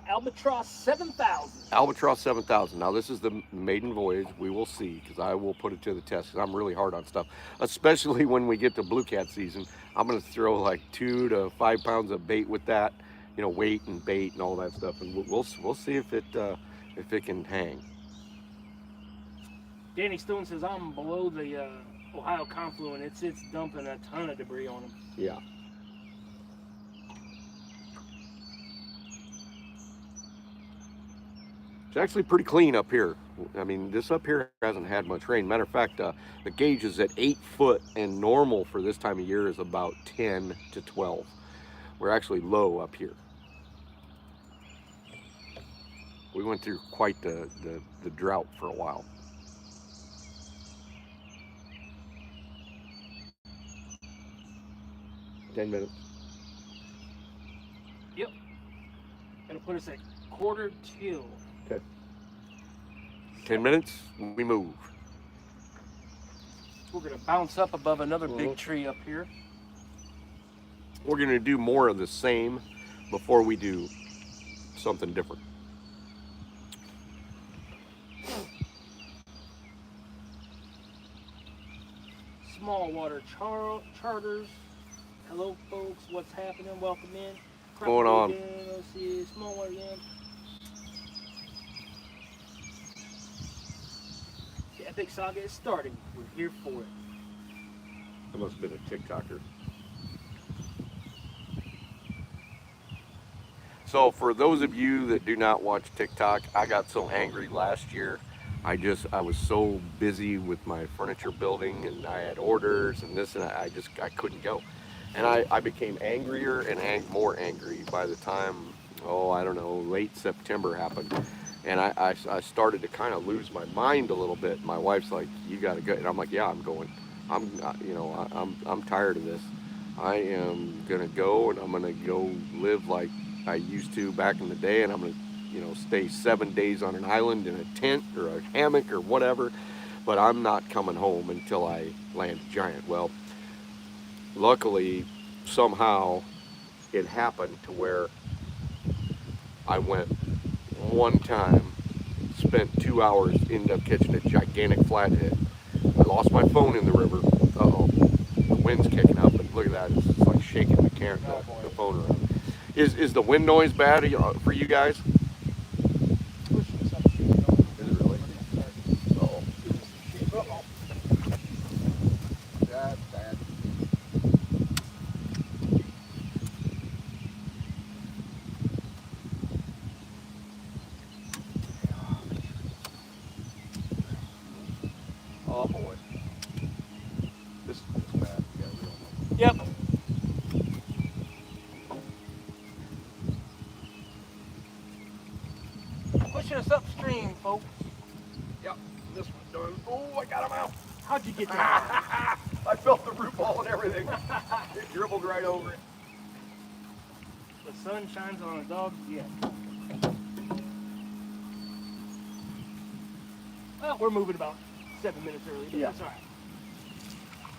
Albatross 7000. Albatross 7000. Now this is the maiden voyage. We will see, because I will put it to the test, because I'm really hard on stuff, especially when we get to blue cat season. I'm going to throw like 2 to 5 pounds of bait with that, you know, weight and bait and all that stuff, and we'll see if it can hang. Danny Stone says, "I'm below the Ohio confluent. It's dumping a ton of debris on them." Yeah. It's actually pretty clean up here. I mean, this up here hasn't had much rain. Matter of fact, the gauge is at 8 foot, and normal for this time of year is about 10 to 12. We're actually low up here. We went through quite the drought for a while. $10 minutes. Yep. Gonna put us at 1:45. Okay. 10 minutes, we move. We're gonna bounce up above another big tree up here. We're gonna do more of the same before we do something different. Small water charters. Hello, folks. What's happening? Welcome in. What's going on? Let's see. Small water again. The epic saga is starting. We're here for it. That must have been a TikToker. So for those of you that do not watch TikTok, I got so angry last year. I was so busy with my furniture building, and I had orders and this, and I couldn't go. And I became angrier and more angry by the time, I don't know, late September happened. And I started to kind of lose my mind a little bit. My wife's like, "You got to go." And I'm like, "Yeah, I'm going. I'm tired of this. I am going to go, and I'm going to go live like I used to back in the day, and I'm going to, stay 7 days on an island in a tent or a hammock or whatever, but I'm not coming home until I land a giant." Well, luckily, somehow it happened to where I went one time, spent 2 hours, ended up catching a gigantic flathead. I lost my phone in the river. Uh-oh, the wind's kicking up, and look at that, it's like shaking the phone around. Is the wind noise bad for you guys? Is it really? Uh-oh. Uh-oh. That's bad. Oh boy. This is bad. Yep. Pushing us upstream, folks. Yep, this one's done. Oh, I got him out. How'd you get that? I felt the root ball and everything. It dribbled right over it. The sun shines on a dog yet. Well, we're moving about 7 minutes early, but that's all right.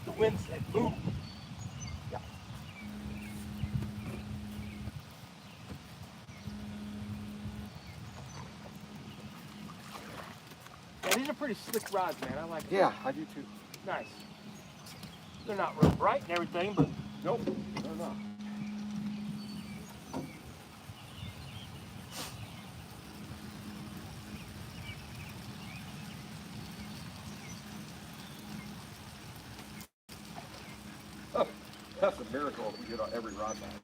The wind said boom. Yeah. Yeah, these are pretty slick rods, man. I like them. Yeah, I do too. Nice. They're not real bright and everything, but Nope, they're not. Oh, that's a miracle if we get on every rod line.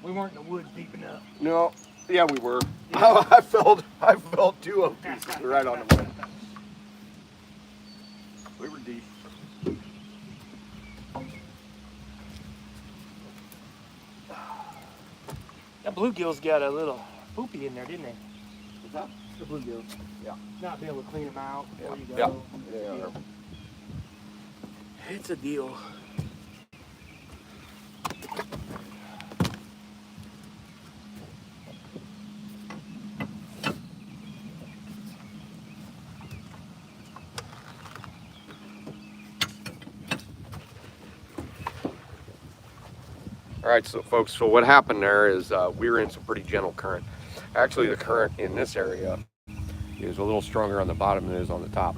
we weren't in the woods deep enough. No, yeah, we were. Yeah. I felt 2 oak pieces right on the money. We were deep. That bluegill's got a little poopy in there, didn't they? What's that? The bluegills. Yeah. Not be able to clean them out before you Yeah. go. Yeah. It's a deal. All right, so folks, so what happened there is we were in some pretty gentle current. Actually, the current in this area is a little stronger on the bottom than it is on the top.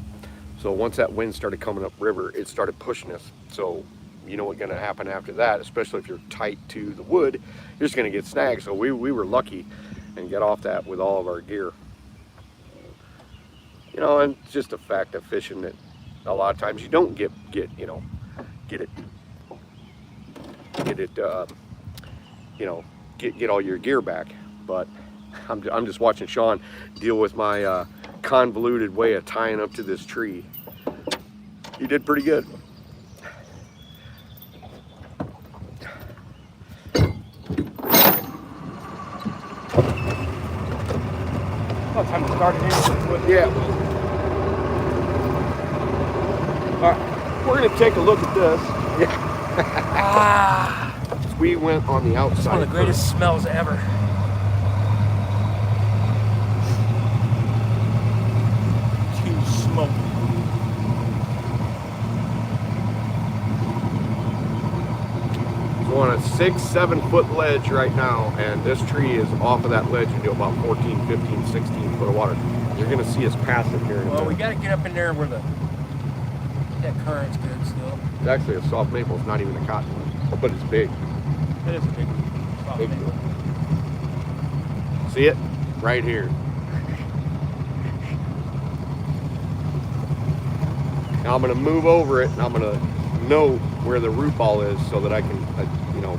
So once that wind started coming up river, it started pushing us. So you know what's going to happen after that, especially if you're tight to the wood, you're just going to get snagged. So we were lucky and get off that with all of our gear. You know, and it's just a fact of fishing that a lot of times you don't get you know, get it, you know, get all your gear back. But I'm just watching Sean deal with my convoluted way of tying up to this tree. He did pretty good. Oh, time to start it in. Yeah. All right, we're gonna take a look at this. Yeah. We went on the outside. It's one of the greatest smells ever. Too smoky. So on a 6-7 foot ledge right now, and this tree is off of that ledge into about 14, 15, 16 foot of water. You're gonna see us pass it here. Well, we got to get up in there where that current's good still. It's actually a soft maple. It's not even a cottonwood, but it's big. It is a big soft Big maple. See it? Right here. Now I'm gonna move over it, and I'm gonna know where the root ball is so that I can, you know,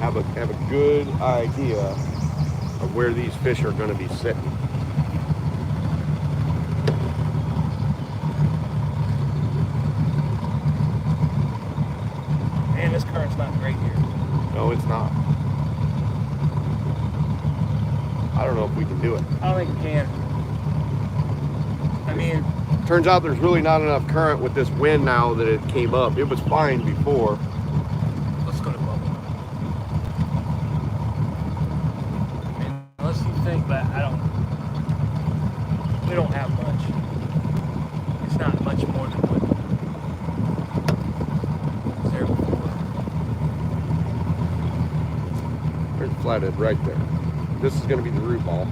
have a good idea of where these fish are gonna be sitting. Man, this current's not great here. No, it's not. I don't know if we can do it. I don't think we can. I mean, Turns out there's really not enough current with this wind now that it came up. It was fine before. let's go to bubble. I mean, unless you think that we don't have much. It's not much more than what was there before. There's the flathead right there. This is going to be the root ball.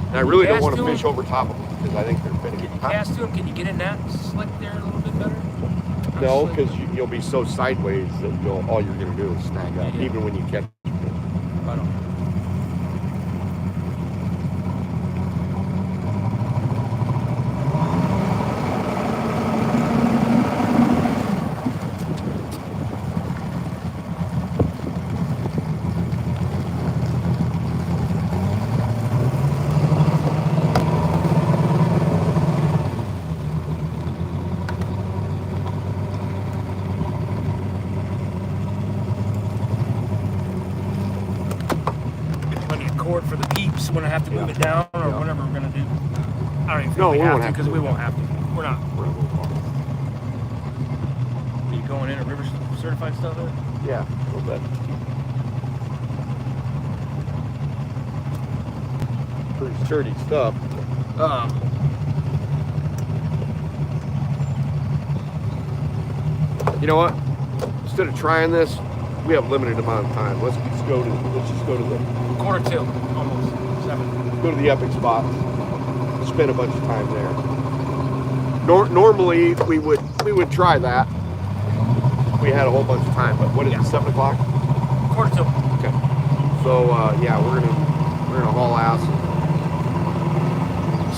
And I really don't want to fish over top of them because I think they're finicky. Can you cast to them? Can you get in that slick there a little bit better? No, because you'll be so sideways that all you're going to do is snag up, Yeah. even when you catch. Right on. Cord for the peeps when I have to move it down or whatever we're gonna do. I don't even think we have to because we won't have to. We're not. Are you going in a river certified stuff there? Yeah, a little bit. Pretty sturdy stuff. You know what? Instead of trying this, we have limited amount of time. Let's just go to the Quarter till, almost 7. go to the epic spot. Spend a bunch of time there. Normally we would try that. We had a whole bunch of time, but what is it? 7 o'clock? Quarter till. Okay. So yeah, we're gonna haul ass.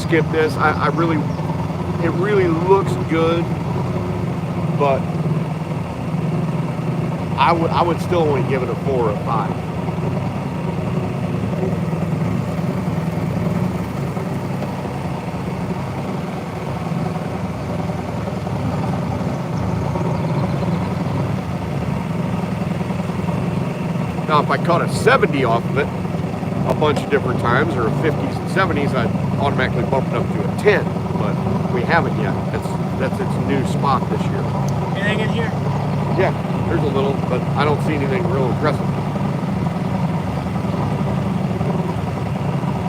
Skip this. It really looks good, but I would still only give it a 4 or a 5. Now, if I caught a 70 off of it a bunch of different times, or 50s and 70s, I'd automatically bump it up to a 10. But we haven't yet. That's its new spot this year. Anything in here? Yeah, there's a little, but I don't see anything real impressive.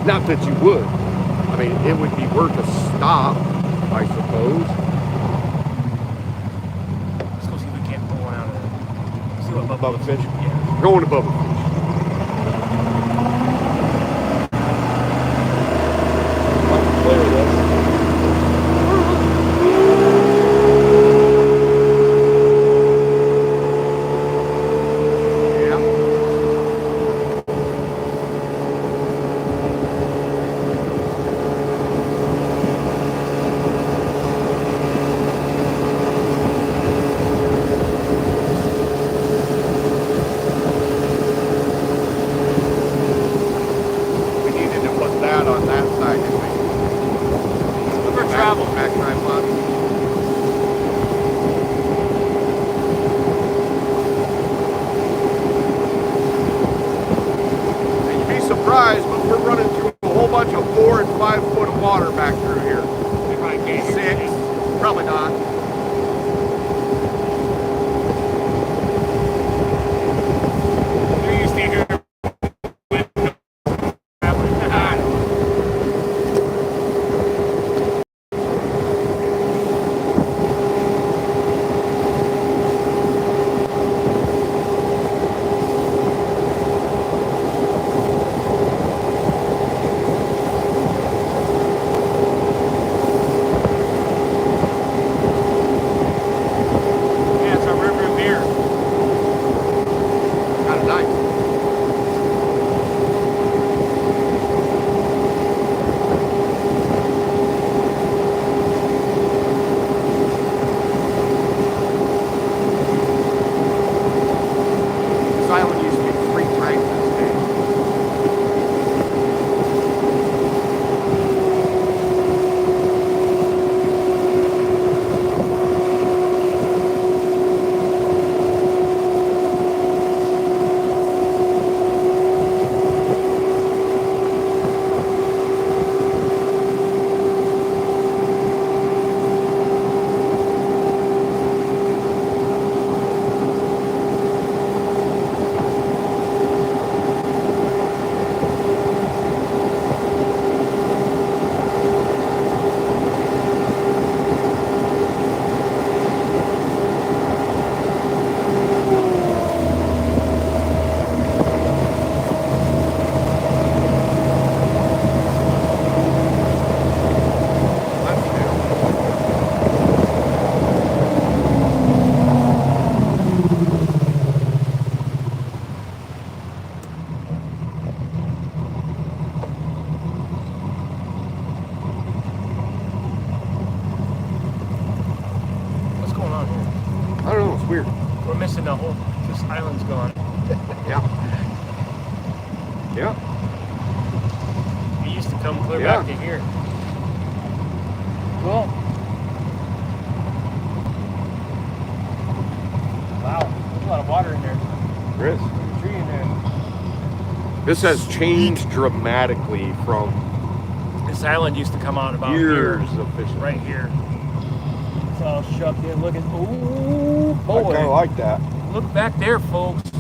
Not that you would. I mean, it would be worth a stop, I suppose. Above a fish? Yeah. Going above a fish. Play with this. On that side, didn't we? For travel. Back tripod. And you'd be surprised, but we're running through a whole bunch of 4 and 5 foot of water back through here. We probably can't hear 6, probably not. You're used to hear. I don't know, it's weird. We're missing the whole, this island's gone. Yeah. Yeah. It used to come clear Yeah. back to here. Well. Wow, there's a lot of water in there. There is. There's a tree in there. This has changed dramatically from This island used to come out about years here, of fishing. right here. It's all shoved in. Look at, oh I boy. kind of like that. Look back there, folks.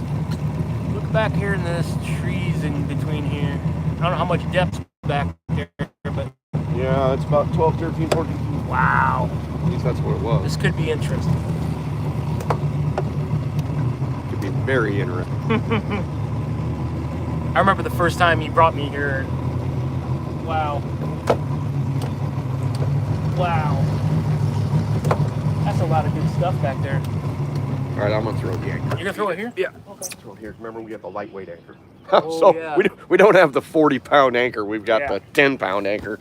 Look back here in this trees in between here. I don't know how much depth's back there, but Yeah, it's about 12, 13, 14 feet. wow. At least that's what it was. This could be interesting. Could be very interesting. I remember the first time he brought me here. Wow. Wow. That's a lot of good stuff back there. All right, I'm gonna throw the anchor. You're gonna throw it here? Yeah. Okay. Throw it here. Remember, we have the lightweight anchor. Oh, So yeah. we don't have the 40-pound anchor. We've got Yeah. the 10-pound anchor.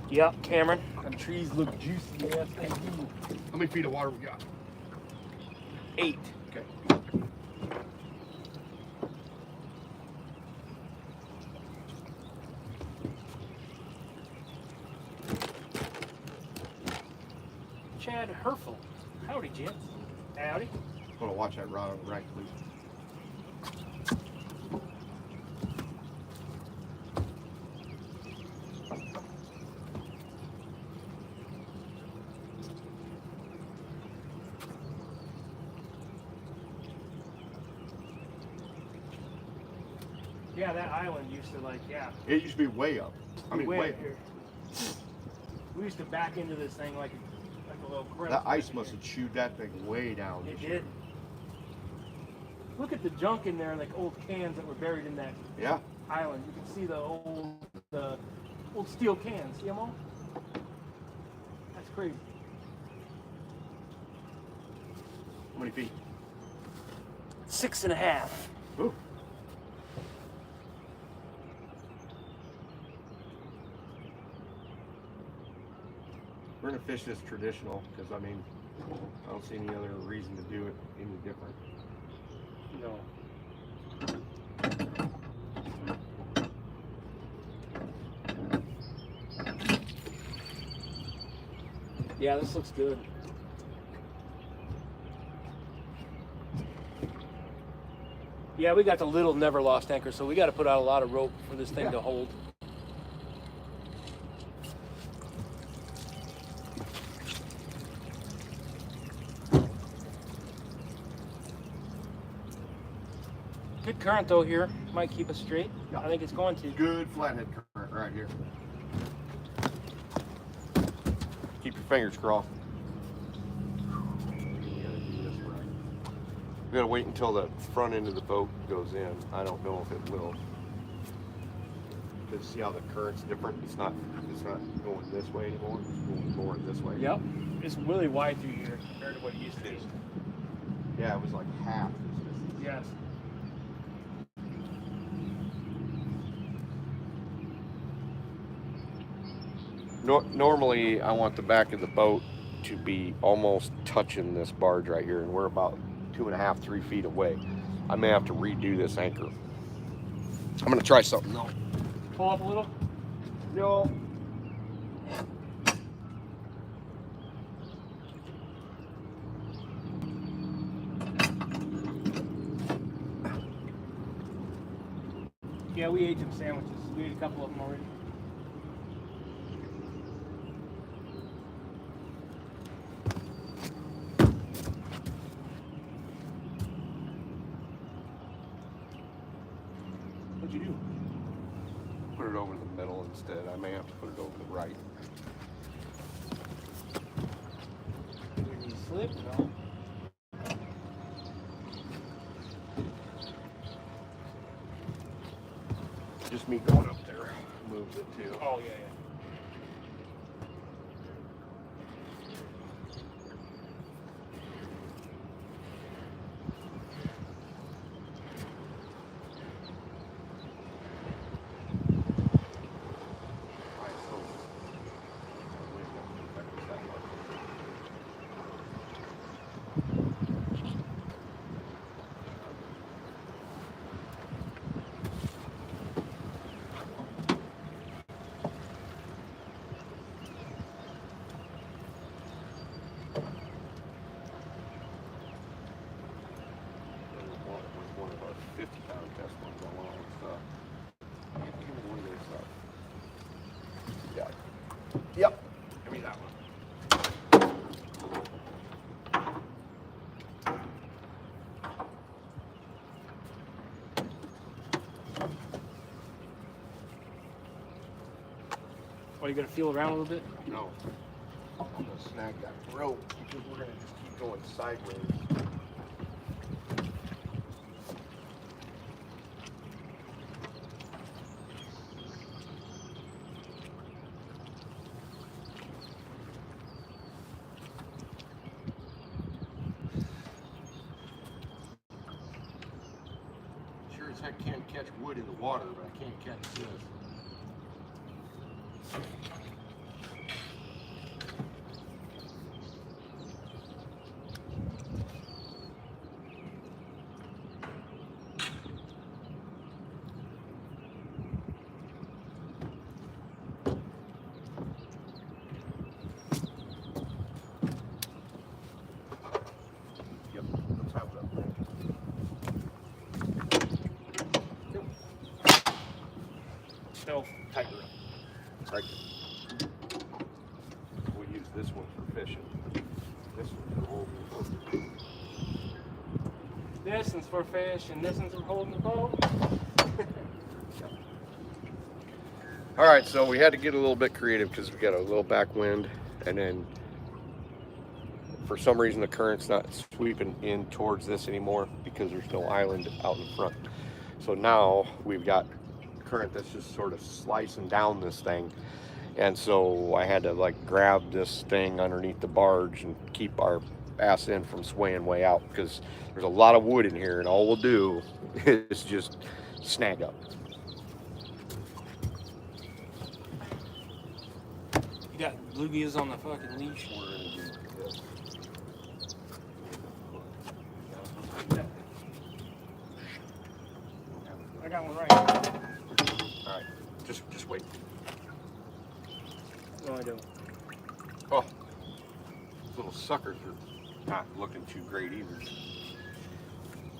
Yep, Cameron. The trees look juicy. Yes, they do. How many feet of water we got? 8. Okay. Chad Herfel. Howdy, gents. Howdy. I want to watch that rod on the right, please. Yeah, that island used to It used to be way up. I mean, way up here. We used to back into this thing like a little creek. That ice must have chewed that thing way down. It did. Look at the junk in there, like old cans that were buried in that island. You can see the old steel cans. See them all? That's crazy. How many feet? 6.5. Ooh. We're gonna fish this traditional because I mean, I don't see any other reason to do it any different. No. Yeah, this looks good. Yeah, we got the little never lost anchor, so we got to put out a lot of rope for this thing to hold. Good current though here. Might keep us straight. I think it's going to. Good flathead current right here. Keep your fingers crossed. We gotta wait until the front end of the boat goes in. I don't know if it will. Because see how the current's different? It's not going this way anymore. It's going more this way. Yep. It's really wide through here compared to what it used to be. Yeah, it was like half this distance. Yes. Normally, I want the back of the boat to be almost touching this barge right here, and we're about 2.5, 3 feet away. I may have to redo this anchor. I'm gonna try something though. Pull up a little. No. Yeah, we ate some sandwiches. We ate a couple of them already. What'd you do? Put it over the middle instead. I may have to put it over the right. Did you slip? No. Just me going up there moves it too. Oh, yeah. One of our 50-pound test ones on all and stuff. Give me one of those stuff. Yeah. Yep. Give me that one. Are you gonna feel around a little bit? No. I'm gonna snag that rope because we're gonna just keep going sideways. Sure as heck can't catch wood in the water, but I can't catch this. Yep, let's have that. No. Tighten it up. Right. We'll use this one for fishing. This one for holding. This one's for fish, and this one's for holding the boat. All right, so we had to get a little bit creative because we got a little backwind, and then for some reason the current's not sweeping in towards this anymore because there's no island out in front. So now we've got current that's just sort of slicing down this thing, and so I had to like grab this thing underneath the barge and keep our ass in from swaying way out because there's a lot of wood in here, and all we'll do is just snag up. You got bluegills on the fucking leash. I got one right here. All right, just wait. No, I don't. Oh, these little suckers are not looking too great either.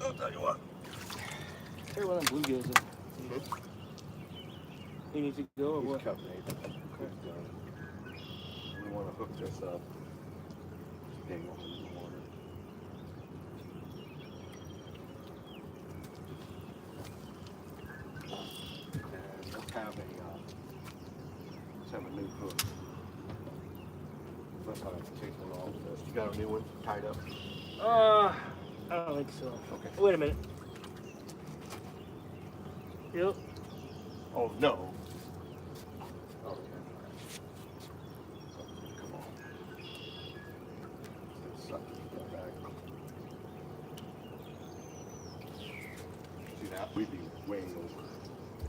I'll tell you what. Here, one of them bluegills. You need to go or what? Cut, mate. We want to hook this up. Dang, over in the water. And let's have a new hook. Unless I have to take one off of this. You got a new one tied up? I don't think so. Okay. Wait a minute. Yep. Oh no. Oh yeah. Come on. It's sucking it back. See that? We'd be way over.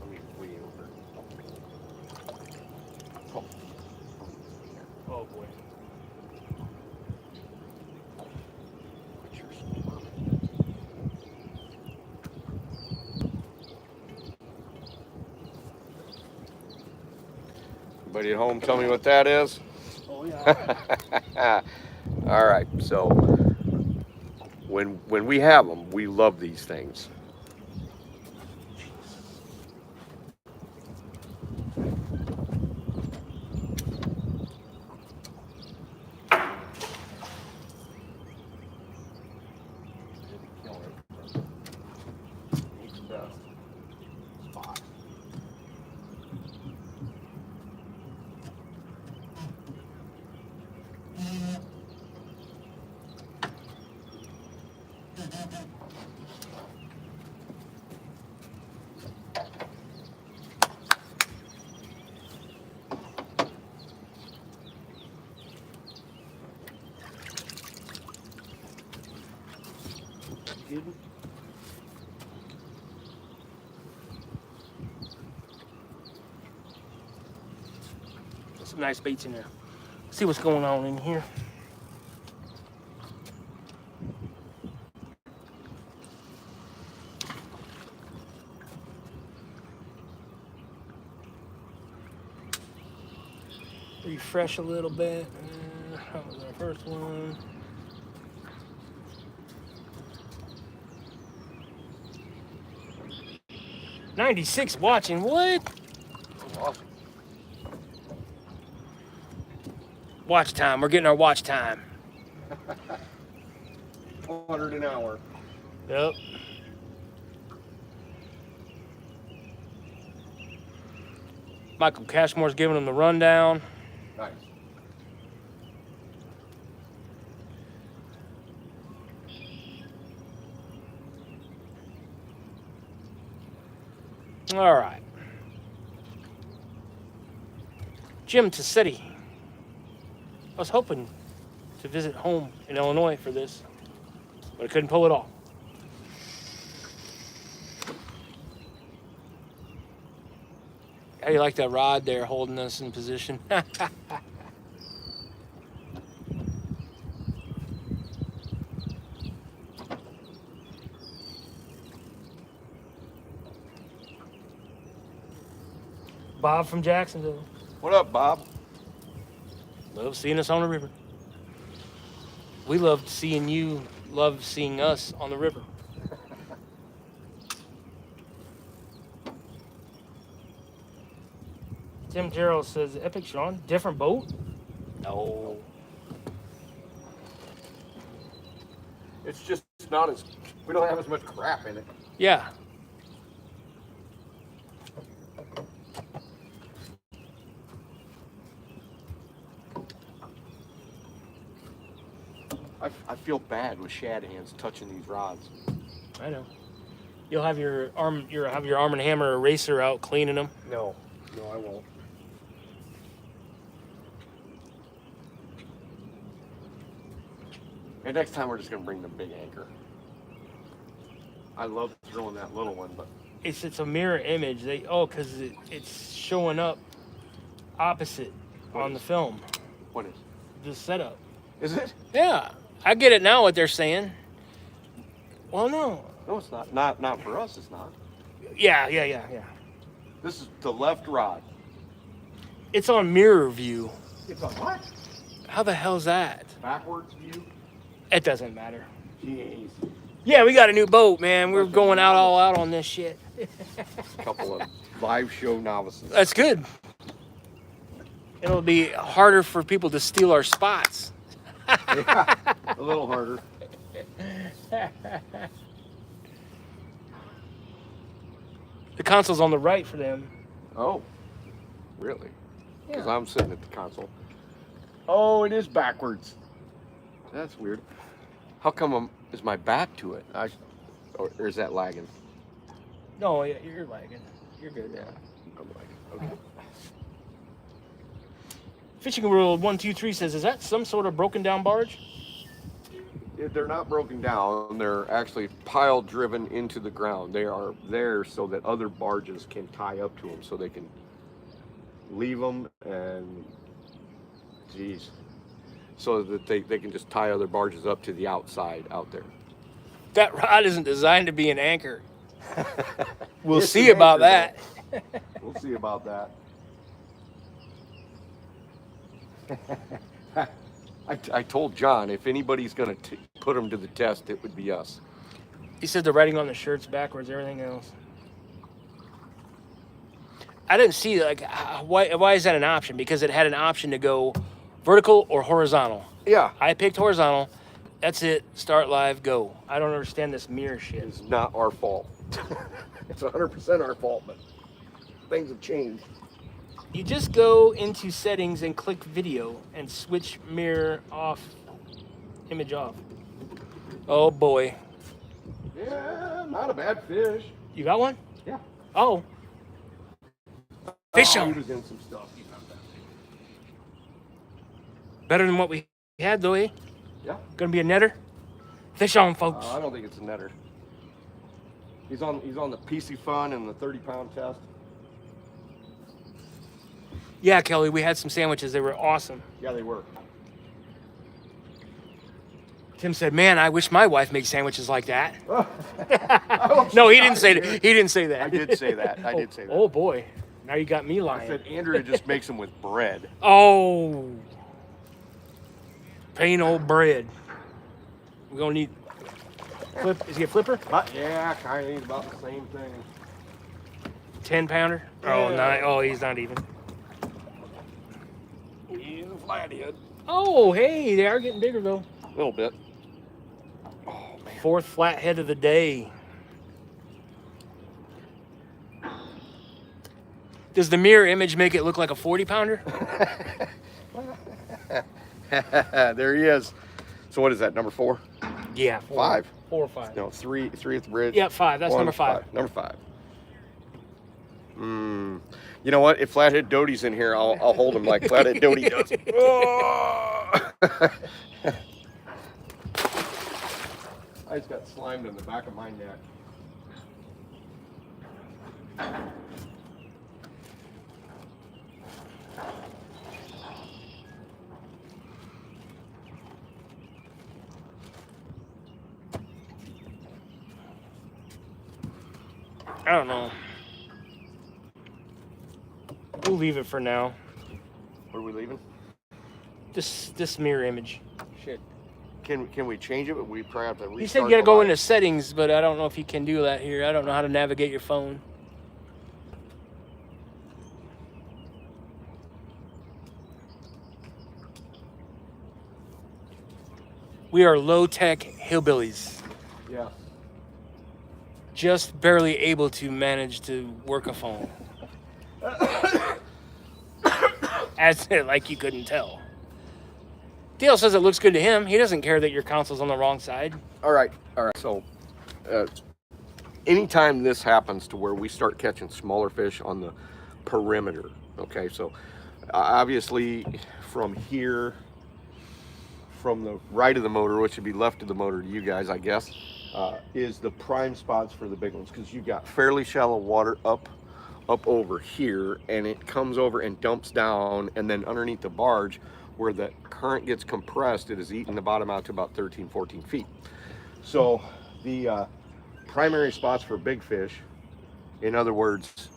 I mean, way over. Oh. Oh boy. Everybody at home, tell me what that is. Oh yeah. All right. So when we have them, we love these things. Some nice baits in there. See what's going on in here. Refresh a little bit. That was our first one. '96 watching. What? Awesome. Watch time. We're getting our watch time. 100 an hour. Yep. Michael Cashmore's giving them the rundown. Nice. All right. Jim Tassetti. I was hoping to visit home in Illinois for this, but I couldn't pull it off. How do you like that rod there holding us in position? Bob from Jacksonville. What up, Bob? Love seeing us on the river. We loved seeing you, love seeing us on the river. Tim Gerald says, Epic Sean, different boat? No. It's just not as, we don't have as much crap in it. Yeah. feel bad with shad hands touching these rods. I know. You'll have your arm and hammer eraser out cleaning them. No, I won't. And next time we're just gonna bring the big anchor. I love throwing that little one, but It's a mirror image. Because it's showing up opposite on the film. what is? The setup. Is it? Yeah, I get it now. What they're saying. Well, no. No, it's not. Not for us. It's not. Yeah. This is the left rod. It's on mirror view. It's a what? How the hell's that? Backwards view. It doesn't matter. Jeez. Yeah, we got a new boat, man. We're going all out on this shit. A couple of live show novices. That's good. It'll be harder for people to steal our spots. Yeah, a little harder. The console's on the right for them. Oh, really? Because Yeah. I'm sitting at the console. Oh, it is backwards. That's weird. How come is my back to it? Or is that lagging? No, you're lagging. You're good. Yeah, I'm lagging. Okay. Fishing World 123 says, "Is that some sort of broken down barge?" They're not broken down. They're actually pile driven into the ground. They are there so that other barges can tie up to them, so they can leave them and, geez, so that they can just tie other barges up to the outside out there. That rod isn't designed to be an anchor. We'll It's see an about anchor, that. though. We'll see about that. I told John if anybody's going to put them to the test, it would be us. He said the writing on the shirt's backwards, everything else. I didn't see, why is that an option? Because it had an option to go vertical or horizontal. Yeah. I picked horizontal. That's it. Start live, go. I don't understand this mirror shit. It's not our fault. It's 100% our fault, but things have changed. You just go into settings and click video and switch mirror off, image off. Oh boy. Yeah, not a bad fish. You got one? Yeah. Oh. Fish He on. was in some stuff. He got that. Better than what we had though, eh? Yeah. Gonna be a netter? Fish on, folks. I don't think it's a netter. He's on the PC Fun and the 30-pound test. Yeah, Kelly, we had some sandwiches. They were awesome. Yeah, they were. Tim said, "Man, I wish my wife made sandwiches like that." Oh, No, he didn't say that. He didn't say that. I did say that. I did say that. Oh boy, now you got me I lying. said Andrea just makes them with bread. Oh, plain old bread. We're gonna need flip. Is he a flipper? Yeah, kind of. He's about the same thing. 10-pounder? Oh, Yeah. nine. Oh, he's not even. He's a flathead. Oh, hey, they are getting bigger though. A little bit. Oh man. Fourth flathead of the day. Does the mirror image make it look like a 40-pounder? There he is. So what is that? Number 4? Yeah, 4. 5. 4 or 5. No, 3 at the bridge. Yeah, 5. That's 1, number 5. Number 5. You know what? If Flathead Doty's in here, I'll hold him like Flathead Doty does. Oh! I just got slimed in the back of my neck. I don't know. We'll leave it for now. Where are we leaving? This mirror image. Shit. Can we change it? But we probably have to restart. He said you gotta the go live. into settings, but I don't know if you can do that here. I don't know how to navigate your phone. We are low-tech hillbillies. Yeah. Just barely able to manage to work a phone. As like you couldn't tell. Dale says it looks good to him. He doesn't care that your console's on the wrong side. All right. So, uh, anytime this happens to where we start catching smaller fish on the perimeter, okay, so obviously from here, from the right of the motor, which would be left of the motor to you guys, I guess, is the prime spots for the big ones, because you've got fairly shallow water up over here, and it comes over and dumps down, and then underneath the barge where the current gets compressed, it is eating the bottom out to about 13, 14 feet. So the primary spots for big fish, in other words,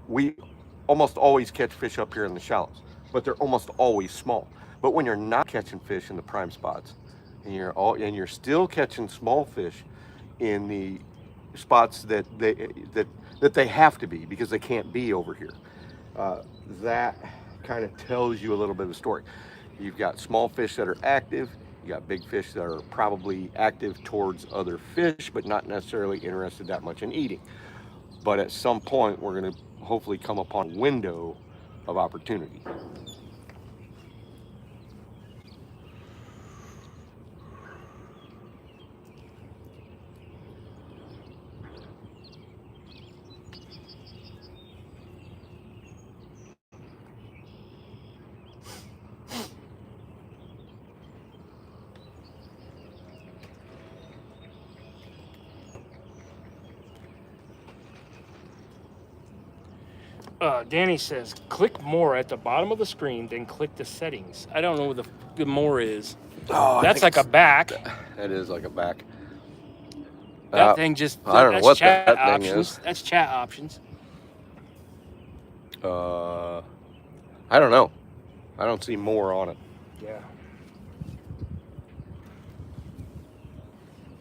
we almost always catch fish up here in the shallows, but they're almost always small. But when you're not catching fish in the prime spots, and you're still catching small fish in the spots that they have to be, because they can't be over here, that kind of tells you a little bit of the story. You've got small fish that are active. You got big fish that are probably active towards other fish, but not necessarily interested that much in eating. But at some point, we're going to hopefully come upon a window of opportunity. Danny says, click more at the bottom of the screen, then click the settings. I don't know what the more is. Oh, that's like a back. That is like a back. That thing just, I don't know what chat that thing options. is. That's chat options. I don't know. I don't see more on it. Yeah.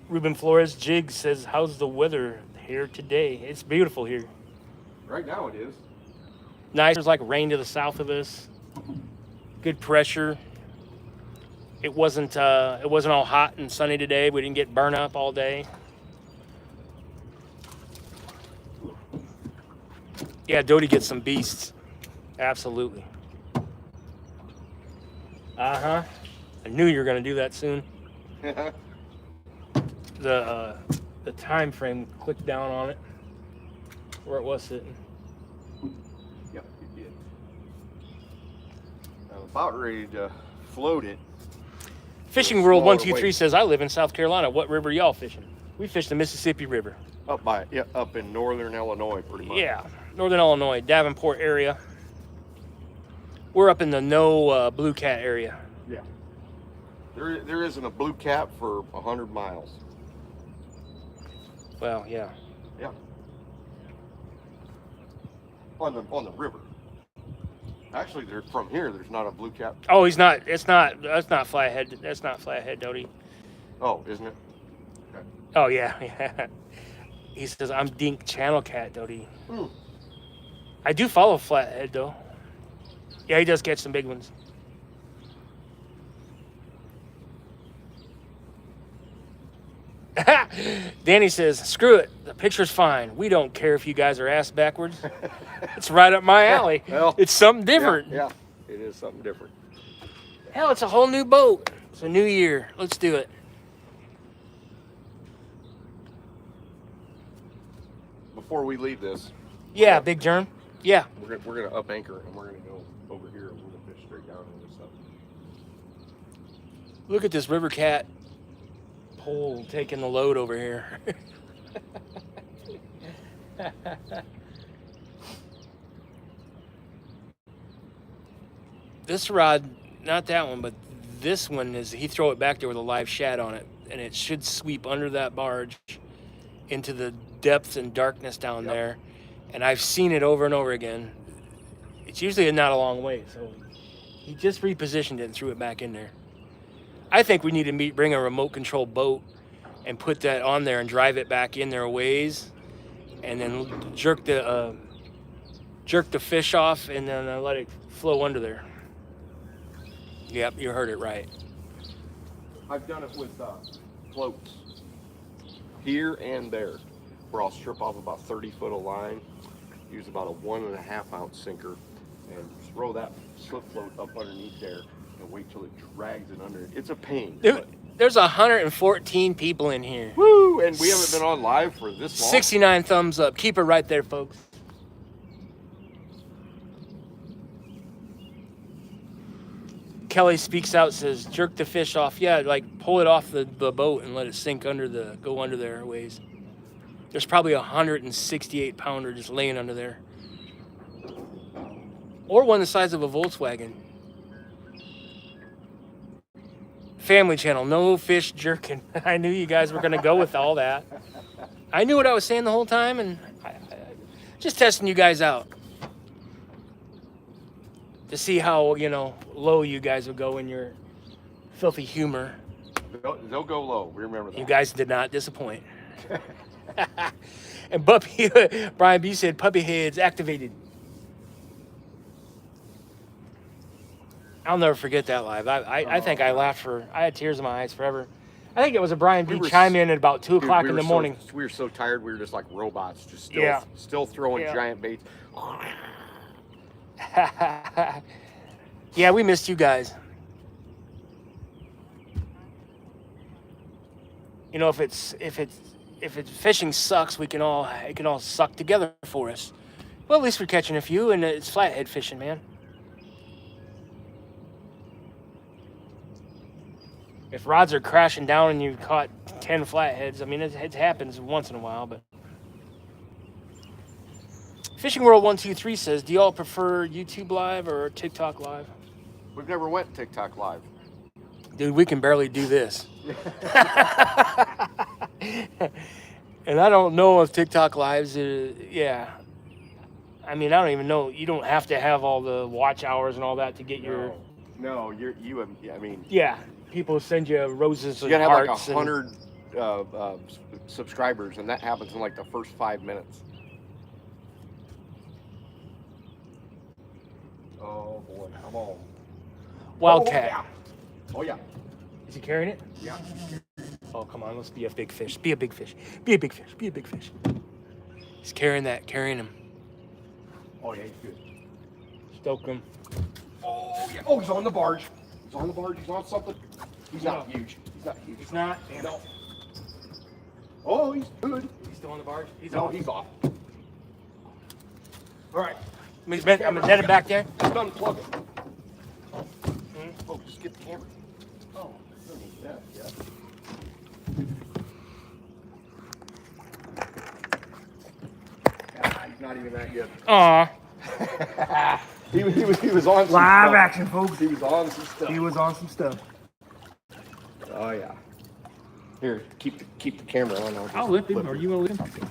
Ruben Flores Jig says, how's the weather here today? It's beautiful here. Right now it is. Nice. There's like rain to the south of us. Good pressure. It wasn't all hot and sunny today. We didn't get burnt up all day. Yeah, Doty gets some beasts. Absolutely. I knew you were gonna do that soon. The time frame, click down on it where it was sitting. Yep, you did. I'm about ready to float it. Fishing World Smaller 123 weight. says, I live in South Carolina. What river y'all fishing? We fish the Mississippi River. Up in northern Illinois, pretty much. Yeah, northern Illinois, Davenport area. We're up in the no blue cat area. Yeah. There isn't a blue cat for 100 miles. Well, yeah. Yeah. On the river. Actually, from here, there's not a blue cat. Oh, he's not. That's not flathead. That's not flathead, Doty. Oh, isn't it? Okay. Oh yeah. He says I'm Dink Channel Cat, Doty. I do follow flathead though. Yeah, he does catch some big ones. Danny says, screw it. The picture's fine. We don't care if you guys are ass backwards. It's right up my alley. Well, it's something different. Yeah, it is something different. Hell, it's a whole new boat. It's a new year. Let's do it. Before we leave this, Yeah, Big Germ. Yeah. we're gonna up anchor and we're gonna go over here and we're gonna fish straight down into this stuff. Look at this river cat pole taking the load over here. This rod, not that one, but this one is, he throw it back there with a live shad on it, and it should sweep under that barge into the depths and darkness down there. And I've seen it over and over again. It's usually not a long way, so he just repositioned it and threw it back in there. I think we need to bring a remote control boat and put that on there and drive it back in there a ways, and then jerk the fish off and then let it flow under there. Yep, you heard it right. I've done it with floats here and there, where I'll strip off about 30 foot of line, use about a 1.5 ounce sinker, and throw that slip float up underneath there, And wait till it drags it under. It's a pain. Dude, there's 114 people in here. Woo! And we haven't been on live for this long. 69 thumbs up. Keep it right there, folks. Kelly speaks out, says, jerk the fish off. Yeah, like pull it off the boat and let it sink go under there a ways. There's probably 168 pounder just laying under there. Or one the size of a Volkswagen. Family channel, no fish jerking. I knew you guys were gonna go with all that. I knew what I was saying the whole time, and just testing you guys out. To see how, low you guys would go in your filthy humor. They'll go low. We remember that. You guys did not disappoint. And Brian B said, puppy heads activated. I'll never forget that live. I think I laughed I had tears in my eyes forever. I think it was a Brian B chime in at about 2 o'clock in the morning. We were so tired, we were just like robots, just still throwing giant baits. Yeah, we missed you guys. If fishing sucks, it can all suck together for us. Well, at least we're catching a few, and it's flathead fishing, man. If rods are crashing down and you've caught 10 flatheads, I mean, it happens once in a while, but. Fishing World 123 says, do y'all prefer YouTube Live or TikTok Live? We've never went TikTok Live. Dude, we can barely do this. And I don't know if TikTok Lives, yeah. I mean, I don't even know. You don't have to have all the watch hours and all that to get your... No, I mean... Yeah, people send you roses and hearts. You gotta have like 100 subscribers, and that happens in like the first 5 minutes. Oh boy, come on. Wildcat. Oh yeah. Is he carrying it? Yeah. Oh, come on, let's be a big fish. Be a big fish. Be a big fish. Be a big fish. He's carrying him. Oh yeah, he's good. Stoke him. Oh yeah. Oh, he's on the barge. He's on the barge. He's on something. He's not huge. He's not huge. He's not? No. Oh, he's good. He's still on the barge? He's off. All right. I'm gonna net him back there. Just unplug it. Oh, just get the camera. Oh, yeah. He's not even that good. Aw. he was on some live stuff. action, folks. He was on some stuff. He was on some stuff. Oh yeah. Here, keep the camera on. I'll lift him. Or you want to lift him?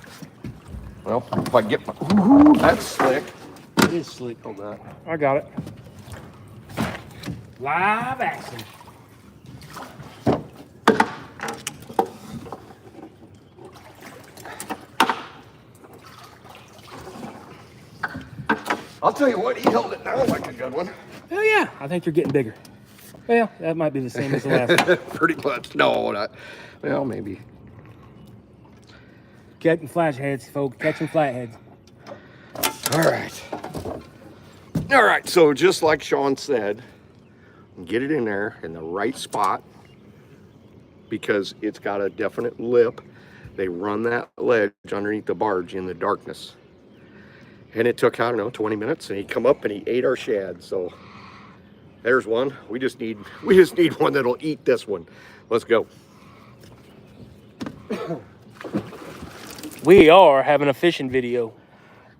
Well, if I get my... Ooh, that's slick. It is slick. Oh, that. I got it. Live action. I'll tell you what, he held it down like a good one. Oh yeah, I think you're getting bigger. Well, that might be the same as the last one. Pretty much. No, not. Well, maybe. Catching flatheads, folks. Catching flatheads. All right, so just like Sean said, get it in there in the right spot because it's got a definite lip. They run that ledge underneath the barge in the darkness. And it took, I don't know, 20 minutes, and he come up and he ate our shad. So there's one. We just need one that'll eat this one. Let's go. We are having a fishing video.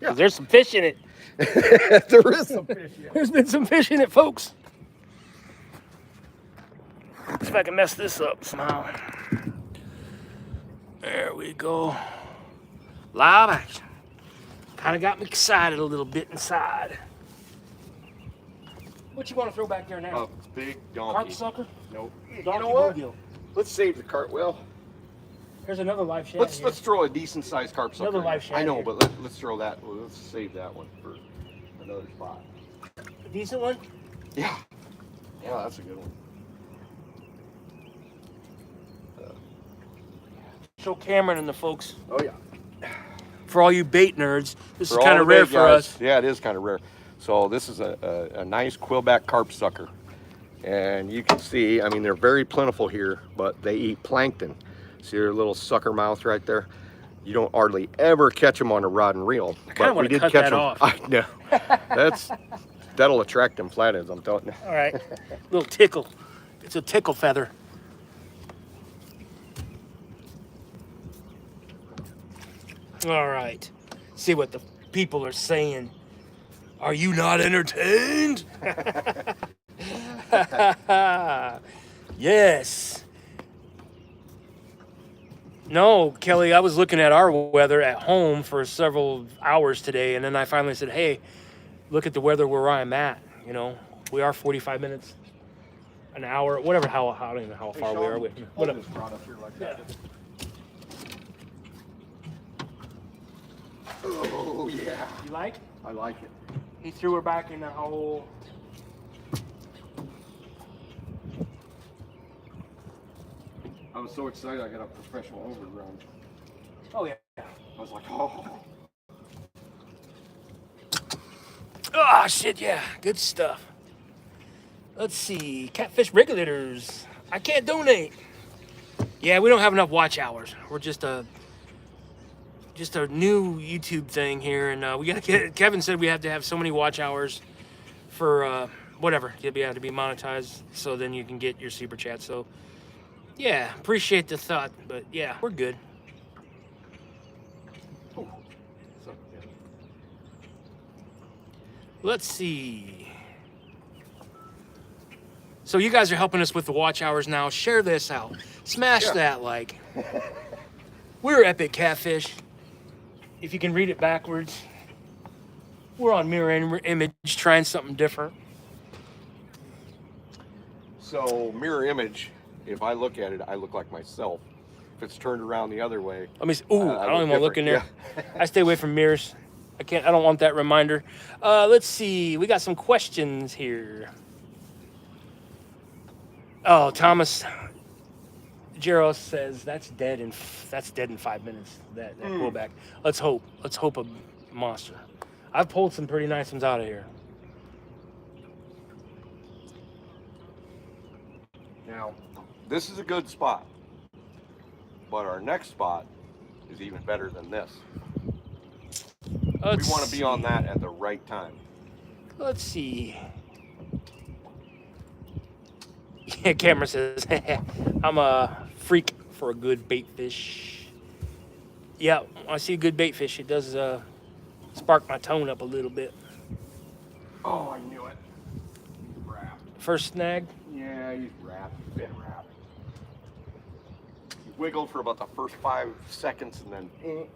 Yeah. There's some fish in it. There is some fish in it. There's been some fish in it, folks. See if I can mess this up somehow. There we go. Live action. Kind of got me excited a little bit inside. What you want to throw back there now? A big donkey. Carp sucker? Nope. Donkey You know what? bluegill. Let's save the carp. Well, Here's another live shad. let's throw a decent sized carp sucker. Another live shad I know, here. but let's throw that. Well, let's save that one for another spot. A decent one? Yeah. Yeah, that's a good one. Show Cameron and the folks. Oh yeah. For all you bait nerds, this For is kind all of the rare big for guys, us. Yeah, it is kind of rare. So this is a nice quillback carp sucker. And you can see, I mean, they're very plentiful here, but they eat plankton. See their little sucker mouth right there? You don't hardly ever catch them on a rod and reel. I kind of want to cut catch that them. off. I know. That'll attract them flatheads, I'm telling you. All right, little tickle. It's a tickle feather. All right, see what the people are saying. Are you not entertained? Yes. No, Kelly, I was looking at our weather at home for several hours today, and then I finally said, hey, look at the weather where I'm at. You know, we are 45 minutes, an hour, whatever, I don't even know how far we are. Whatever. Oh, yeah. You like? I like it. He threw her back in the hole. I was so excited I got a professional overrun. Oh, yeah. I was like, oh. Ah, shit, yeah. Good stuff. Let's see. Catfish regulators. I can't donate. Yeah, we don't have enough watch hours. We're just a new YouTube thing here, and we got to Kevin said we have to have so many watch hours for whatever. You'll be able to be monetized, so then you can get your super chat. So, yeah, appreciate the thought, but yeah, we're good. Let's see. So you guys are helping us with the watch hours now. Share this out. Smash that like. We're Epic Catfish. If you can read it backwards. We're on mirror image trying something different. So mirror image, if I look at it, I look like myself. If it's turned around the other way. Let me see. Ooh, I don't even want to look in there. Yeah. I stay away from mirrors. I don't want that reminder. Let's see. We got some questions here. Oh, Thomas Jero says that's dead in 5 minutes. That pullback. Let's hope a monster. I've pulled some pretty nice ones out of here. Now, this is a good spot, but our next spot is even better than this. We want to be on that at the right time. Let's see. Yeah, camera says, I'm a freak for a good bait fish. Yeah, when I see a good bait fish, it does spark my tone up a little bit. Oh, I knew it. He's wrapped. First snag? Yeah, he's wrapped. He's been wrapped. He wiggled for about the first 5 seconds and then...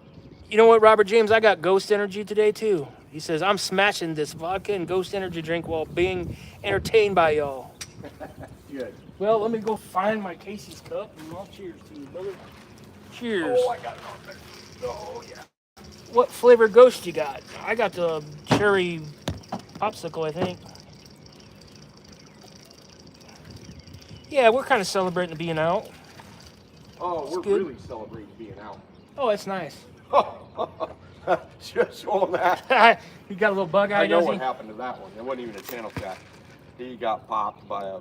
You know what, Robert James? I got ghost energy today, too. He says, I'm smashing this vodka and ghost energy drink while being entertained by y'all. Good. Well, let me go find my Casey's cup and I'll cheers to you, brother. Cheers. Oh, I got it on there. Oh, yeah. What flavor ghost you got? I got the cherry popsicle, I think. Yeah, we're kind of celebrating being out. Oh, we're good. really celebrating being out. Oh, that's nice. Just show him that. You got a little bug eye, I know does what he? happened to that one. It wasn't even a channel cat. He got popped by a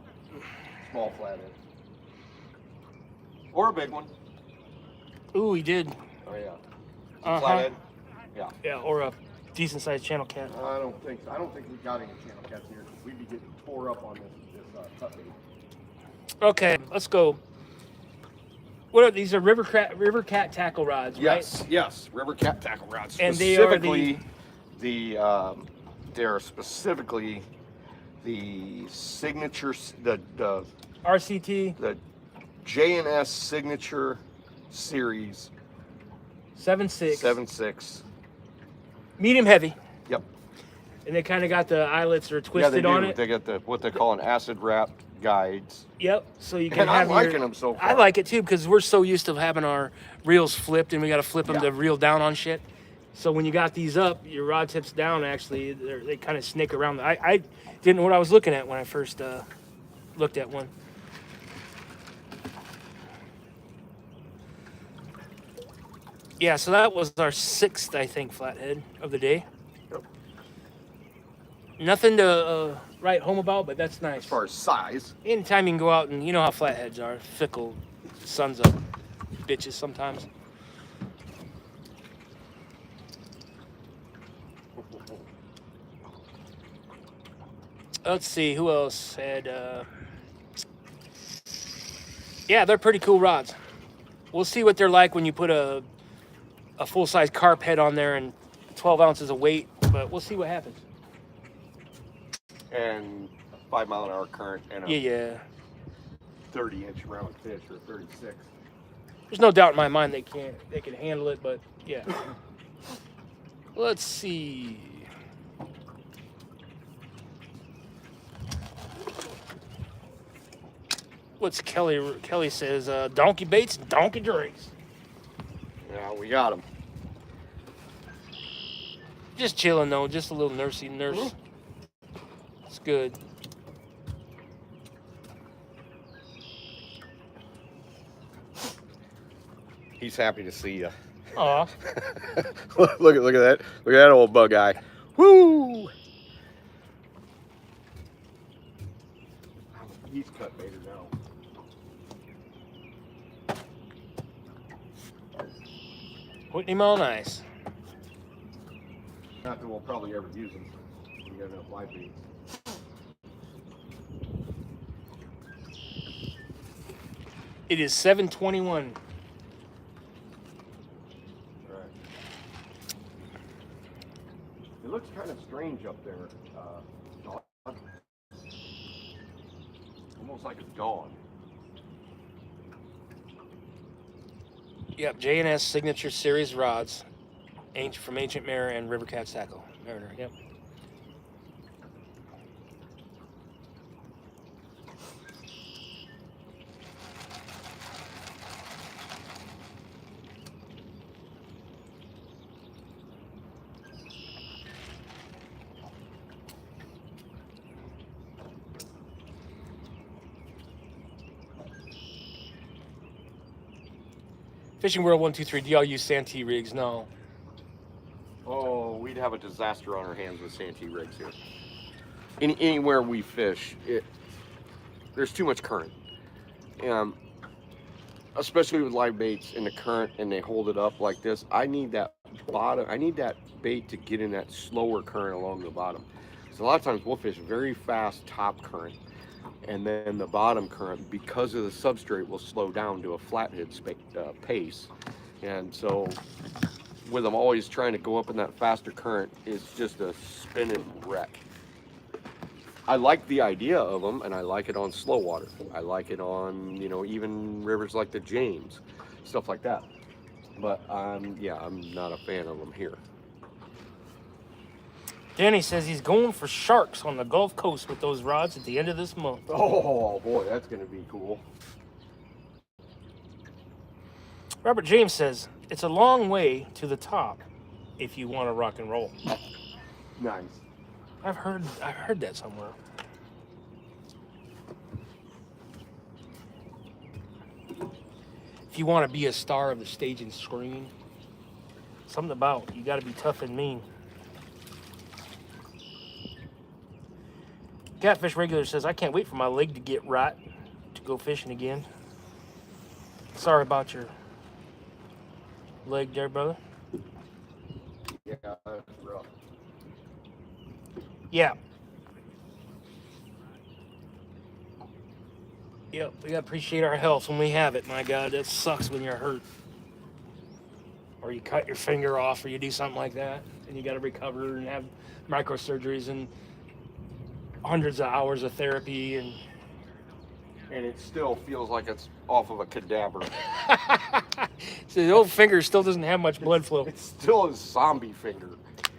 small flathead. Or a big one. Ooh, he did. Oh, yeah. Uh-huh. Flathead? Yeah. Yeah, or a decent-sized channel cat. I don't think we got any channel cats here because we'd be getting tore up on this cut bait. Okay, let's go. What are these? Are river cat tackle rods, right? Yes, river cat tackle rods. And they are they're specifically the signature, the RCT, the J&S signature series 7.6. 7.6. Medium heavy. Yep. And they kind of got the eyelets are Yeah, twisted they do. on it. They got what they call an acid wrapped guides. Yep. So you can And have I'm liking them so far. I like it too because we're so used to having our reels flipped and we got to flip them to reel down on shit. So when you got these up, your rod tips down. Actually, they kind of snake around. I didn't know what I was looking at when I first looked at one. Yeah, so that was our 6th, I think, flathead of the day. Yep. Nothing to write home about, but that's nice. as far as size. Anytime you can go out and you know how flatheads are, fickle sons of bitches sometimes. Let's see who else had. Yeah, they're pretty cool rods. We'll see what they're like when you put a full-size carp head on there and 12 ounces of weight, but we'll see what happens. And 5 mile an hour current and a Yeah. 30-inch round fish or 36. There's no doubt in my mind they can handle it, but yeah. Let's see. What's Kelly? Kelly says donkey baits, donkey drakes. Yeah, we got them. Just chilling though, just a little nurse. It's good. He's happy to see you. Aw. look at that. Look at that old bug eye. Woo! He's cut baited now. Putting him on ice. Not that we'll probably ever use them. We got enough live baits. It is 7:21. Right. It looks kind of strange up there. Almost like it's gone. Yep, J&S Signature Series rods, from Ancient Mariner and River Cat Tackle. Mariner, yep. Fishing World 123, do y'all use Santee rigs? No. Oh, we'd have a disaster on our hands with Santee rigs here. Anywhere we fish, there's too much current. Especially with live baits in the current and they hold it up like this. I need that bottom. I need that bait to get in that slower current along the bottom. So a lot of times we'll fish very fast top current, and then the bottom current, because of the substrate, will slow down to a flathead pace. And so with them always trying to go up in that faster current, it's just a spinning wreck. I like the idea of them, and I like it on slow water. I like it on, even rivers like the James, stuff like that. But I'm not a fan of them here. Danny says he's going for sharks on the Gulf Coast with those rods at the end of this month. Oh boy, that's gonna be cool. Robert James says it's a long way to the top if you want to rock and roll. Nice. I've heard that somewhere. If you want to be a star of the stage and screen, something about you got to be tough and mean. Catfish Regular says, I can't wait for my leg to get right to go fishing again. Sorry about your leg there, brother. Yeah, that's rough. Yeah. Yep, we gotta appreciate our health when we have it. My God, that sucks when you're hurt. Or you cut your finger off or you do something like that and you gotta recover and have microsurgeries and hundreds of hours of therapy and it still feels like it's off of a cadaver. so the old finger still doesn't have much blood flow. It's still a zombie finger.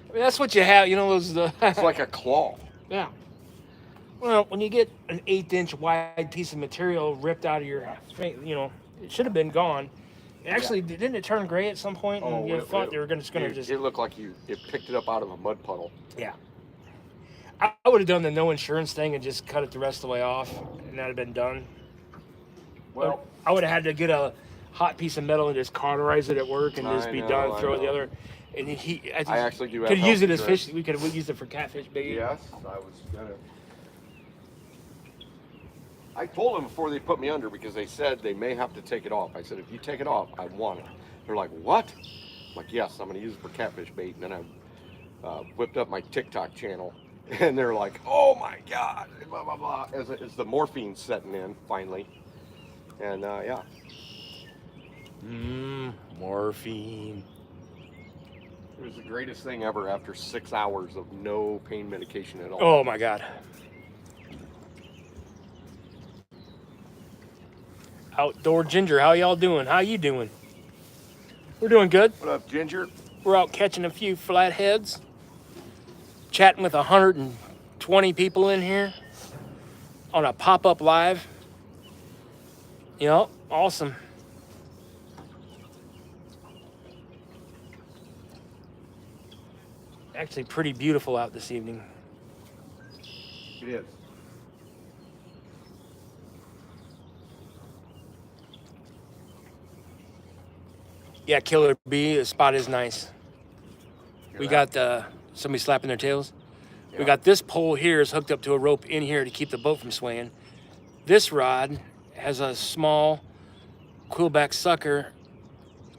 I mean, that's what you have, those It's like a claw. Yeah. Well, when you get an 1/8 wide piece of material ripped out of your, it should have been gone. Actually, didn't it turn gray at some point? And you thought they were just going to It looked like it picked it up out of a mud puddle. Yeah. I would have done the no insurance thing and just cut it the rest of the way off, and that'd have been done. Well, I would have had to get a hot piece of metal and just cauterize it at work and just I be know, done. I Throw it the know. other. And I actually do have could use it health as fish. insurance. We could use it for catfish bait. Yes, I was gonna. I told them before they put me under because they said they may have to take it off. I said, if you take it off, I want it. They're like, what? I'm like, yes, I'm gonna use it for catfish bait. And then I whipped up my TikTok channel, and they're like, oh my God, blah, blah, blah, as the morphine setting in finally. And yeah. Morphine. It was the greatest thing ever after 6 hours of no pain medication at all. Oh my God. Outdoor Ginger, how y'all doing? How you doing? We're doing good. What up, Ginger? We're out catching a few flatheads, chatting with 120 people in here on a pop-up live. Yep, awesome. Actually pretty beautiful out this evening. It is. Yeah, Killer B, the spot is nice. We got somebody slapping their tails. Yeah. We got this pole here is hooked up to a rope in here to keep the boat from swaying. This rod has a small quillback sucker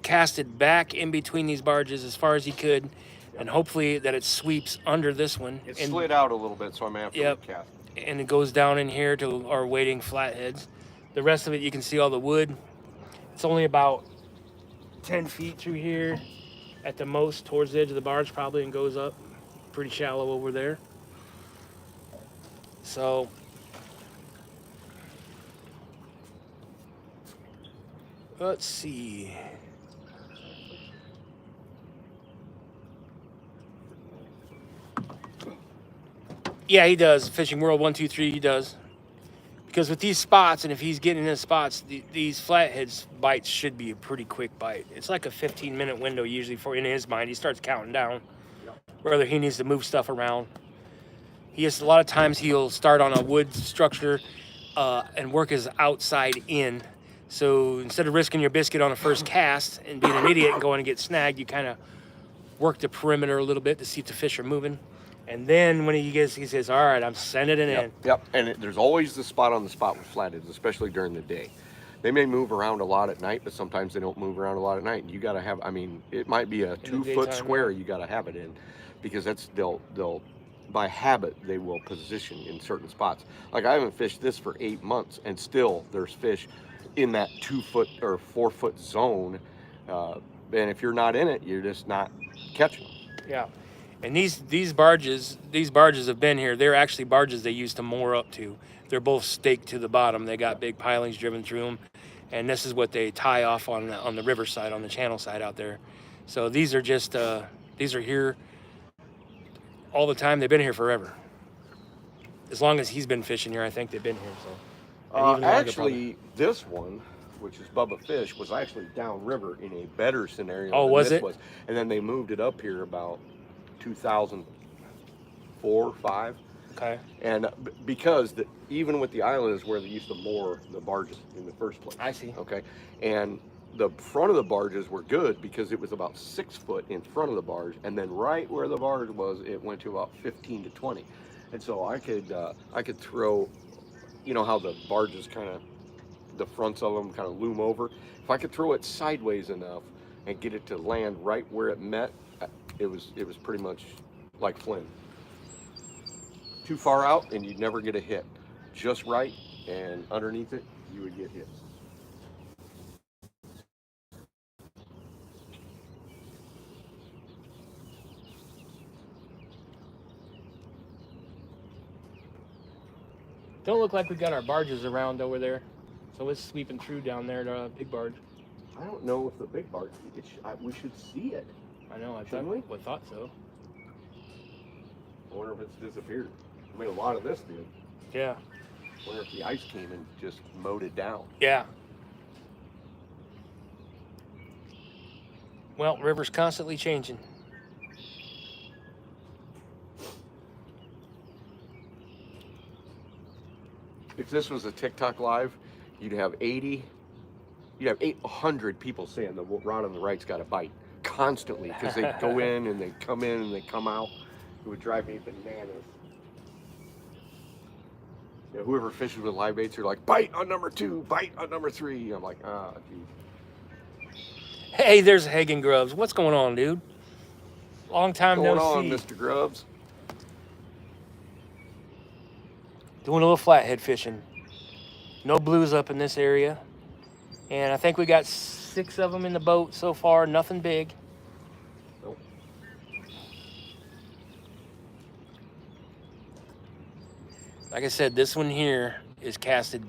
casted back in between these barges as far as he could, and hopefully that it sweeps under this one. It and, slid out a little bit, so I'm after Yep. the cast. and it goes down in here to our waiting flatheads. The rest of it, you can see all the wood. It's only about 10 feet through here at the most towards the edge of the barge probably, and goes up pretty shallow over there. So let's see. Yeah, he does. Fishing World 123, he does. Because with these spots, and if he's getting in his spots, these flatheads bites should be a pretty quick bite. It's like a 15-minute window usually for in his mind. He starts counting down whether he needs to move stuff around. A lot of times he'll start on a wood structure and work his outside in. So instead of risking your biscuit on a first cast and being an idiot and going and get snagged, you kind of work the perimeter a little bit to see if the fish are moving. And then when he says, all right, I'm sending it in. Yep. And there's always the spot on the spot with flatheads, especially during the day. They may move around a lot at night, but sometimes they don't move around a lot at night. And you got to have, I mean, it might be a 2-foot square you got to have it in, because they'll by habit, they will position in certain spots. Like I haven't fished this for 8 months, and still there's fish in that 2-foot or 4-foot zone. And if you're not in it, you're just not catching them. Yeah. And these barges have been here. They're actually barges they used to moor up to. They're both staked to the bottom. They got big pilings driven through them, and this is what they tie off on the river side, on the channel side out there. So these are just these are here all the time. They've been here forever. As long as he's been fishing here, I think they've been here. So and even longer, actually, this one, which is Bubba Fish, was actually downriver in a better scenario. Oh, than was this it? Was. And then they moved it up here about 2004, 5. Okay. And because even with the island is where they used to moor the barges in the first place. I see. Okay. And the front of the barges were good because it was about 6 foot in front of the barge, and then right where the barge was, it went to about 15 to 20. And so I could throw, you know how the barges kind of, the fronts of them kind of loom over. If I could throw it sideways enough and get it to land right where it met, it was pretty much like Flynn. Too far out and you'd never get a hit. Just right, and underneath it, you would get hits. Don't look like we got our barges around over there. So it's sweeping through down there to big barge. I don't know if the big barge, we should see it. I know, I Shouldn't we? thought so. I wonder if it's disappeared. I mean, a lot of this did. Yeah. I wonder if the ice came and just mowed it down. Yeah. Well, river's constantly changing. If this was a TikTok live, you'd have 80 you have 800 people saying the rod on the right's got a bite constantly because they go in and they come in and they come out. It would drive me bananas. You know, whoever fishes with live baits are like, bite on number 2, bite on number 3. I'm like, ah, geez. Hey, there's Hagen Grubbs. What's going on, dude? Long time What's no going on, see. Mr. Grubbs? Doing a little flathead fishing. No blues up in this area. And I think we got 6 of them in the boat so far. Nothing big. Nope. Like I said, this one here is casted.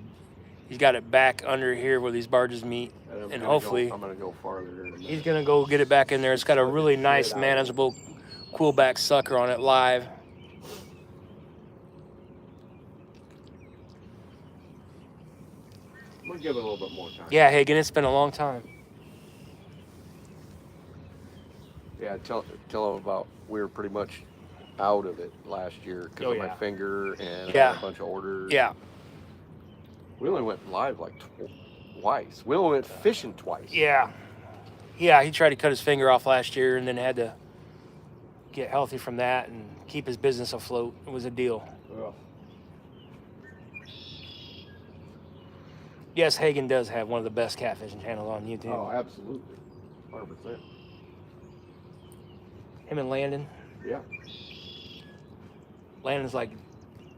He's got it back under here where these barges meet. And hopefully I'm going to go farther. he's going to go get it back in there. It's got a really nice, manageable quillback sucker on it live. I'm going to give it a little bit more time. Yeah, Hagen, it's been a long time. Yeah, tell them about, we were pretty much out of it last year because of my finger and I had a bunch of orders. Yeah. We only went live like twice. We only went fishing twice. Yeah. Yeah, he tried to cut his finger off last year and then had to get healthy from that and keep his business afloat. It was a deal. Ugh. Yes, Hagen does have one of the best catfishing channels on YouTube. Oh, absolutely. 100%. Him and Landon. Yeah. Landon's like,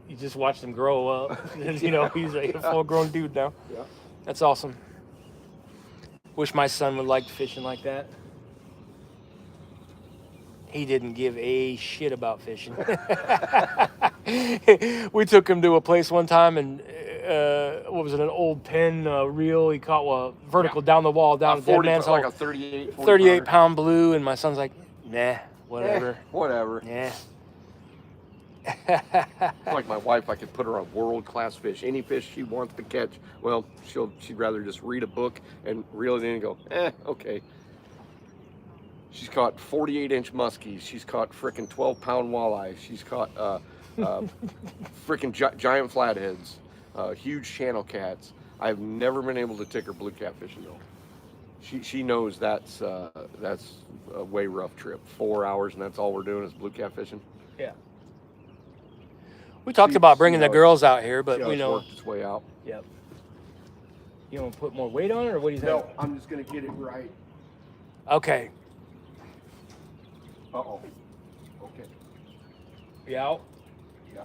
you just watched him grow up. You know, he's a full-grown dude now. Yeah. That's awesome. Wish my son would like fishing like that. He didn't give a shit about fishing. We took him to a place one time and what was it, an old pen reel. He caught a vertical down the wall, down a dead man's hole. Like a 38 38-pound blue, and my son's like, nah, whatever. Whatever. Yeah. Like my wife, I could put her on world-class fish. Any fish she wants to catch, well, she'd rather just read a book and reel it in and go, okay. She's caught 48-inch muskies. She's caught frickin' 12-pound walleye. She's caught frickin' giant flatheads, huge channel cats. I've never been able to take her blue catfishing though. She knows that's a way rough trip. 4 hours and that's all we're doing is blue catfishing. Yeah. We talked about bringing the girls out here, but we know. Worked its way out. Yep. You want to put more weight on it, or what do you think? No, I'm just gonna get it right. Okay. Uh-oh. Okay. Yeah. Yeah.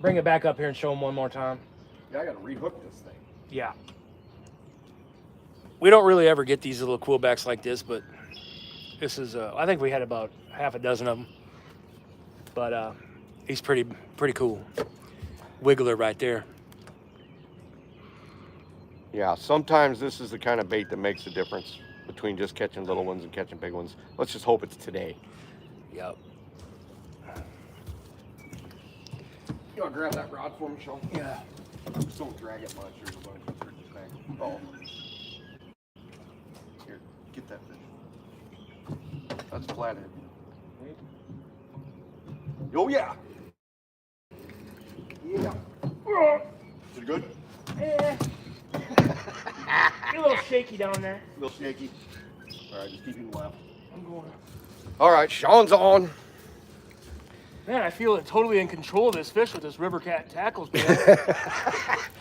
Bring it back up here and show them one more time. Yeah, I gotta rehook this thing. Yeah. We don't really ever get these little quillbacks like this, but this is, I think we had about half a dozen of them. But he's pretty cool. Wiggler right there. Yeah, sometimes this is the kind of bait that makes the difference between just catching little ones and catching big ones. Let's just hope it's today. Yep. You want to grab that rod for me, Sean? Yeah. Just don't drag it much or you're going to hurt your back. Oh. Here, get that fish. That's flathead. Oh, yeah. Yeah. Is it good? Yeah. You're a little shaky down there. A little shaky. All right, just keep him left. I'm going. All right, Sean's on. Man, I feel totally in control of this fish with this river cat tackles, man.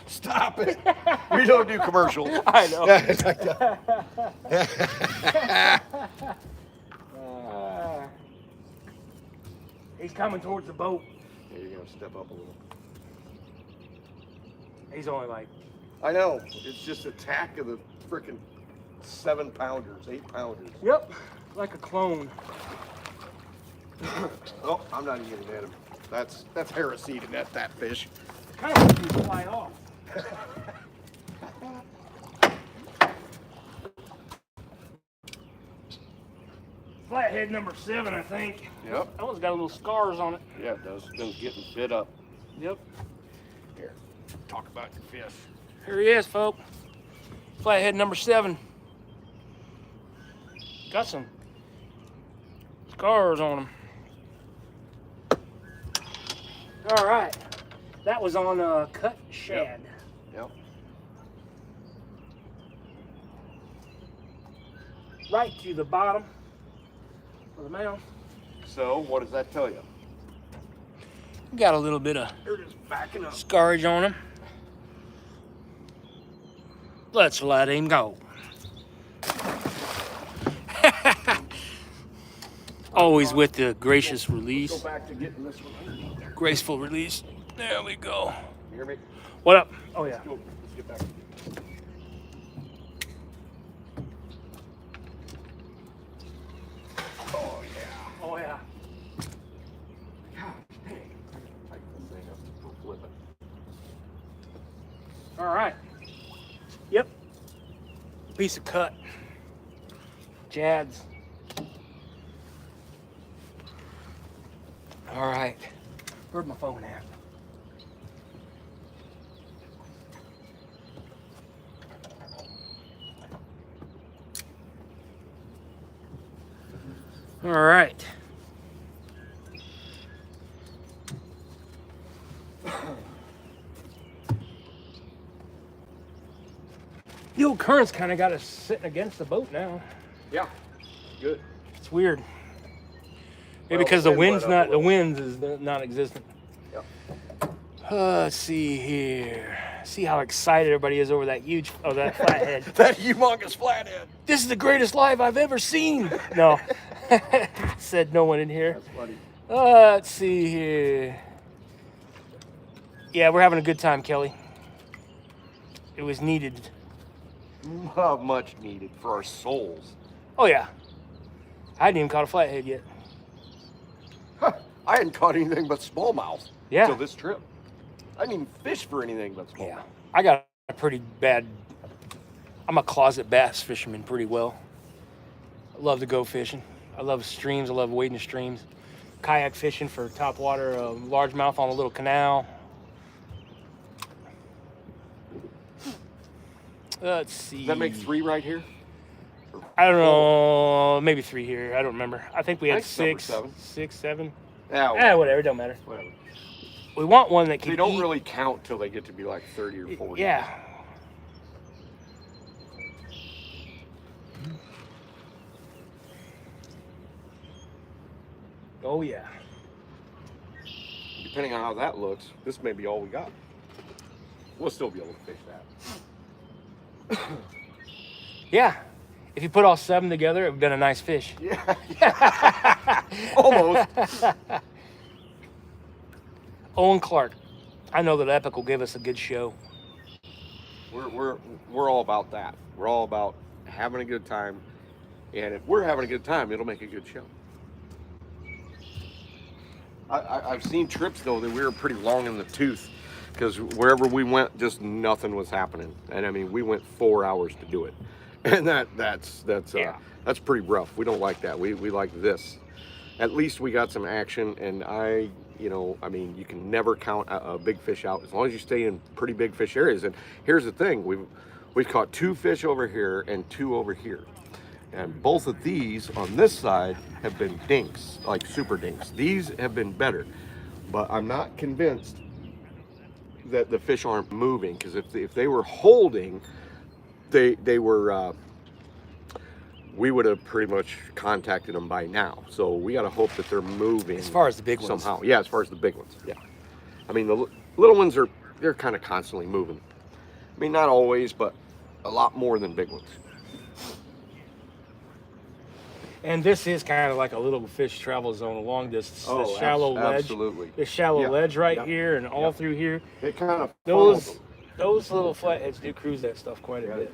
Stop it. We don't do commercials. I know. He's coming towards the boat. Yeah, you're going to step up a little. He's only like... I know. It's just a tack of the frickin' 7-pounders, 8-pounders. Yep. Like a clone. Oh, I'm not even getting at him. That's heresy to net that fish. Kind of wants to fly off. Flathead number 7, I think. Yep. That one's got little scars on it. Yeah, it does. It's been getting bit up. Yep. Here, talk about your fish. Here he is, folks. Flathead number 7. Got some scars on him. All right. That was on cut shad. Yep. right to the bottom of the mouth. So what does that tell you? Got a little bit of They're just backing up. scarage on him. Let's let him go. Always with the gracious release. Go back to getting this one underneath there. Graceful release. There we go. You hear me? What up? Oh yeah. Let's get back. Oh yeah. Oh yeah. God dang. Tighten this thing up. Don't flip it. All right. Yep. Piece of cut. Jads. All right. Where'd my phone at? All right. The old current's kind of got us sitting against the boat now. Yeah. Good. It's weird. Maybe Well, because the wind wind's let up not a the little. winds is non-existent. Yep. Let's see here. See how excited everybody is over that huge that flathead. That humongous flathead. This is the greatest live I've ever seen. No, said no one in here. That's funny. Let's see here. Yeah, we're having a good time, Kelly. It was needed. Much needed for our souls. Oh yeah. I hadn't even caught a flathead yet. Huh. I hadn't caught anything but smallmouth Yeah. till this trip. I didn't even fish for anything but smallmouth. Yeah. I got a pretty bad. I'm a closet bass fisherman pretty well. I love to go fishing. I love streams. I love wading streams. Kayak fishing for topwater, largemouth on a little canal. Let's see. Does that make 3 right here? I don't know. Maybe 3 here. I don't remember. I think we had I think it's 6, number 6, 7. Yeah. Whatever. It don't matter. Whatever. We want one that can They don't eat. really count till they get to be like 30 or 40. Yeah. Oh yeah. Depending on how that looks, this may be all we got. We'll still be able to fish that. Yeah. If you put all 7 together, it would have been a nice fish. Yeah. Almost. Owen Clark. I know that Epic will give us a good show. We're all about that. We're all about having a good time. And if we're having a good time, it'll make a good show. I've seen trips though that we were pretty long in the tooth because wherever we went, just nothing was happening. And I mean, we went 4 hours to do it, and that's pretty rough. We don't like that. We like this. At least we got some action, and I mean, you can never count a big fish out as long as you stay in pretty big fish areas. And here's the thing: we've caught 2 fish over here and 2 over here. And both of these on this side have been dinks, like super dinks. These have been better, but I'm not convinced that the fish aren't moving, because if they were holding, they were, we would have pretty much contacted them by now. So we got to hope that they're moving. As far as the big ones. Somehow. Yeah, as far as the big ones. Yeah. I mean, the little ones they're kind of constantly moving. I mean, not always, but a lot more than big ones. And this is kind of like a little fish travel zone along this shallow ledge. Absolutely. This shallow ledge right Yeah. here and all through here. It kind of Those little flatheads do cruise that stuff quite a bit.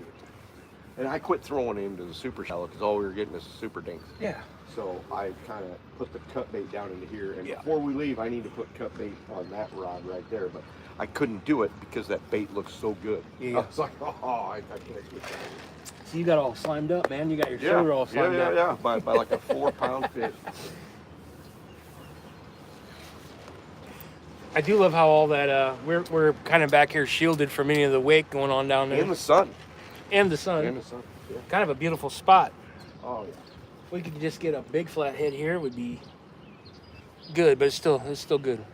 And I quit throwing into the super shallow because all we were getting is super dinks. Yeah. So I kind of put the cut bait down into here. And Yeah. before we leave, I need to put cut bait on that rod right there. But I couldn't do it because that bait looks so good. Yeah. I was like, I can't get that. So you got all slimed up, man. You got your shoulder all slimed up. Yeah. By like a 4-pound fish. I do love how all that we're kind of back here shielded from any of the wake going on down there. In the sun. And the sun. In the sun. Yeah. Kind of a beautiful spot. Oh yeah. We could just get a big flathead here, it would be good, but it's still good.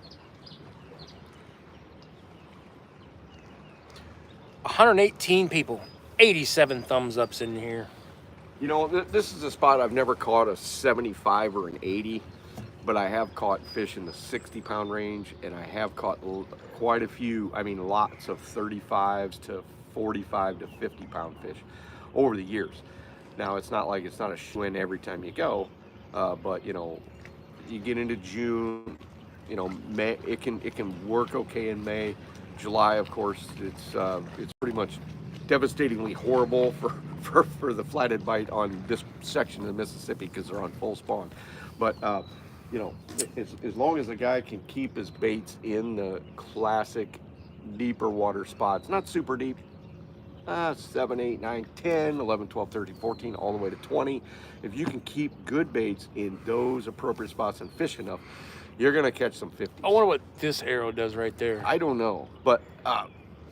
118 people, 87 thumbs ups in here. You know, this is a spot I've never caught a 75 or an 80, but I have caught fish in the 60-pound range, and I have caught quite a few, I mean, lots of 35s to 45 to 50-pound fish over the years. Now, it's not like it's not a win every time you go, but, you know, you get into June, you know, May, it can work okay in May. July, of course, it's pretty much devastatingly horrible for the flathead bite on this section of the Mississippi because they're on full spawn. But you know, as long as the guy can keep his baits in the classic deeper water spots, not super deep, 7, 8, 9, 10, 11, 12, 13, 14, all the way to 20. If you can keep good baits in those appropriate spots and fish enough, you're gonna catch some 50s. I wonder what this arrow does right there. I don't know, but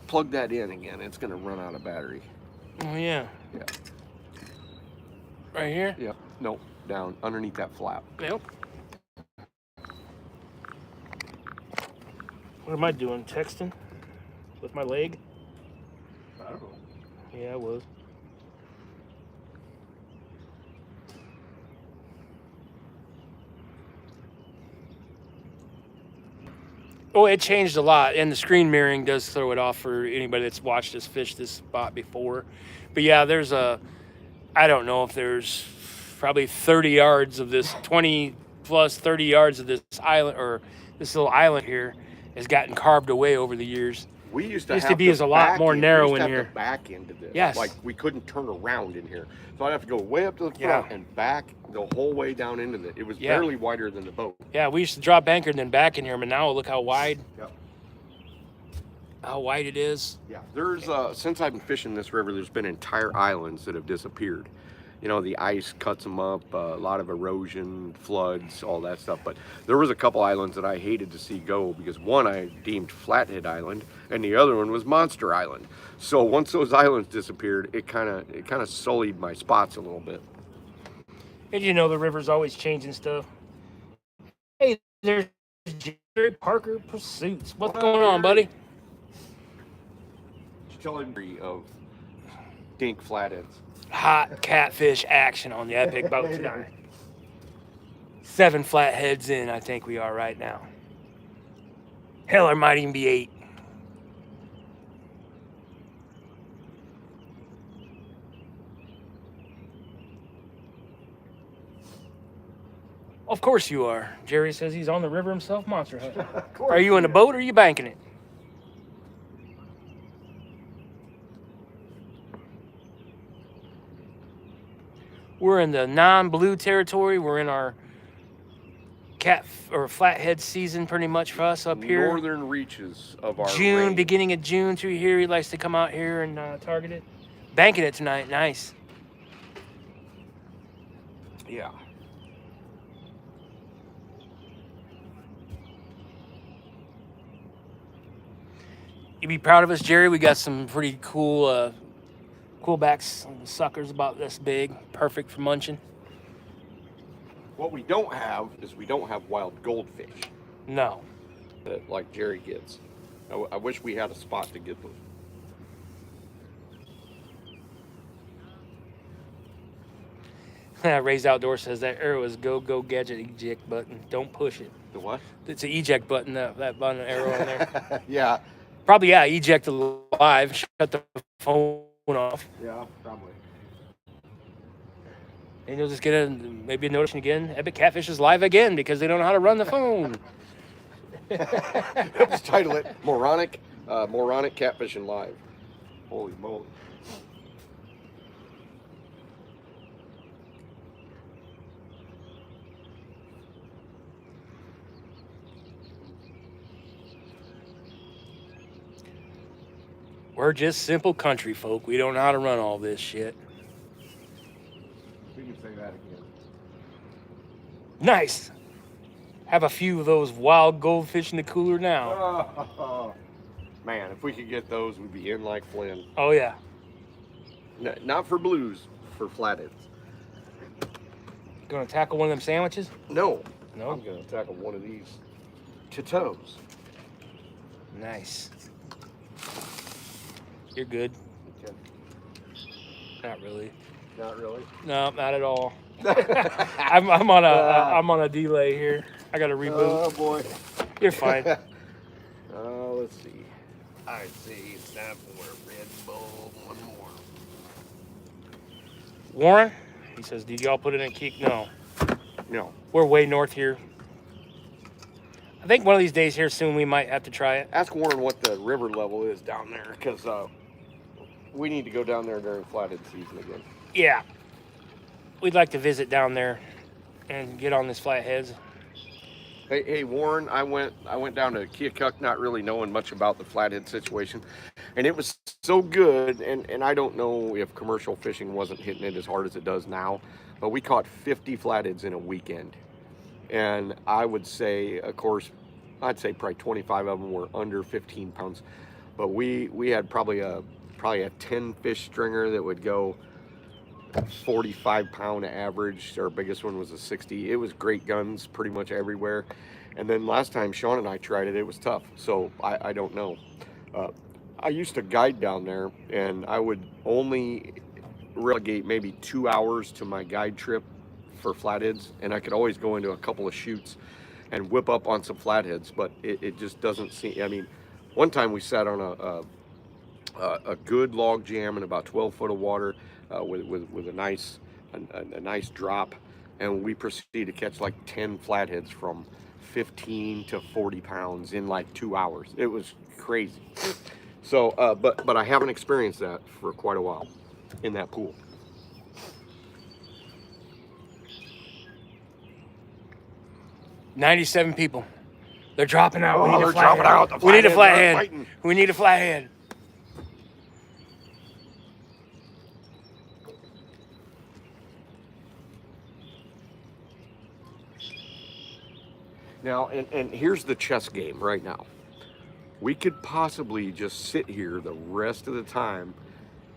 plug that in again. It's gonna run out of battery. Oh yeah. Yeah. Right here? Yep. Nope. Down underneath that flap. Yep. What am I doing? Texting? With my leg? I don't know. Yeah, I was. Oh, it changed a lot, and the screen mirroring does throw it off for anybody that's watched us fish this spot before. But yeah, I don't know if there's probably 30 yards of this, 20 plus 30 yards of this island, or this little island here has gotten carved away over the years. We used to Used have to be a lot more narrow we used to in have here. to back into this. Yes. Like we couldn't turn around in here. So I'd have to go way up to the front Yeah. and back the whole way down into the, it was Yeah. barely wider than the boat. Yeah, we used to drop anchor and then back in here, but now look how wide Yep. it is. Yeah. There's, since I've been fishing this river, there's been entire islands that have disappeared. You know, the ice cuts them up, a lot of erosion, floods, all that stuff. But there was a couple islands that I hated to see go because one I deemed Flathead Island and the other one was Monster Island. So once those islands disappeared, it kind of sullied my spots a little bit. And you know the river's always changing stuff. Hey, there's Jerry Parker Pursuits. What's going on, buddy? Telling me of dink flatheads. Hot catfish action on the epic boat tonight. 7 flatheads in, I think we are right now. Hell, there might even be 8. Of course you are. Jerry says he's on the river himself, monster hunting. Are you in a boat or are you banking it? We're in the non-blue territory. We're in our cat or flathead season pretty much for us up here. Northern reaches of our June, range. beginning of June through here. He likes to come out here and target it. Banking it tonight. Nice. Yeah. You be proud of us, Jerry. We got some pretty cool backs, suckers about this big. Perfect for munching. What we don't have is we don't have wild goldfish No. that like Jerry gets. I wish we had a spot to get those. Raised Outdoor says that arrow is go gadget eject button. Don't push it. The what? It's an eject button, that button arrow in there. Yeah. Probably, yeah, eject live, shut the phone off. Yeah, probably. And you'll just get maybe a notification again. Epic Catfish is live again because they don't know how to run the phone. Just title it Moronic Catfishing Live. Holy moly. We're just simple country folk. We don't know how to run all this shit. We can say that again. Nice. Have a few of those wild goldfish in the cooler now. Oh, man, if we could get those, we'd be in like Flynn. Oh, yeah. Not for blues, for flatheads. Gonna tackle one of them sandwiches? No. No? I'm going to tackle one of these toes. Nice. You're good. Okay. Not really. Not really. No, not at all. I'm on a delay here. I got to reboot. Oh boy. You're fine. Let's see. I see. It's time for a Red Bull. One more. Warren, he says, did y'all put it in Keek? No. No. We're way north here. I think one of these days here soon we might have to try it. Ask Warren what the river level is down there, because we need to go down there during flathead season again. Yeah. We'd like to visit down there and get on this flatheads. Hey Warren, I went down to Keokuk not really knowing much about the flathead situation, and it was so good, and I don't know if commercial fishing wasn't hitting it as hard as it does now, but we caught 50 flatheads in a weekend. And I would say, of course, I'd say probably 25 of them were under 15 pounds, but we had probably a 10 fish stringer that would go 45 pound average. Our biggest one was a 60. It was great guns pretty much everywhere. And then last time Sean and I tried it, it was tough. So I don't know. I used to guide down there, and I would only relegate maybe 2 hours to my guide trip for flatheads, and I could always go into a couple of chutes and whip up on some flatheads, but it just doesn't seem. I mean, one time we sat on a good log jam in about 12 foot of water with a nice drop, and we proceeded to catch like 10 flatheads from 15 to 40 pounds in like 2 hours. It was crazy. So, but I haven't experienced that for quite a while in that pool. $97 people. They're dropping out. Oh, they're flathead. dropping out. The We need a flatheads are flathead. fighting. We need a flathead. Now, and here's the chess game right now. We could possibly just sit here the rest of the time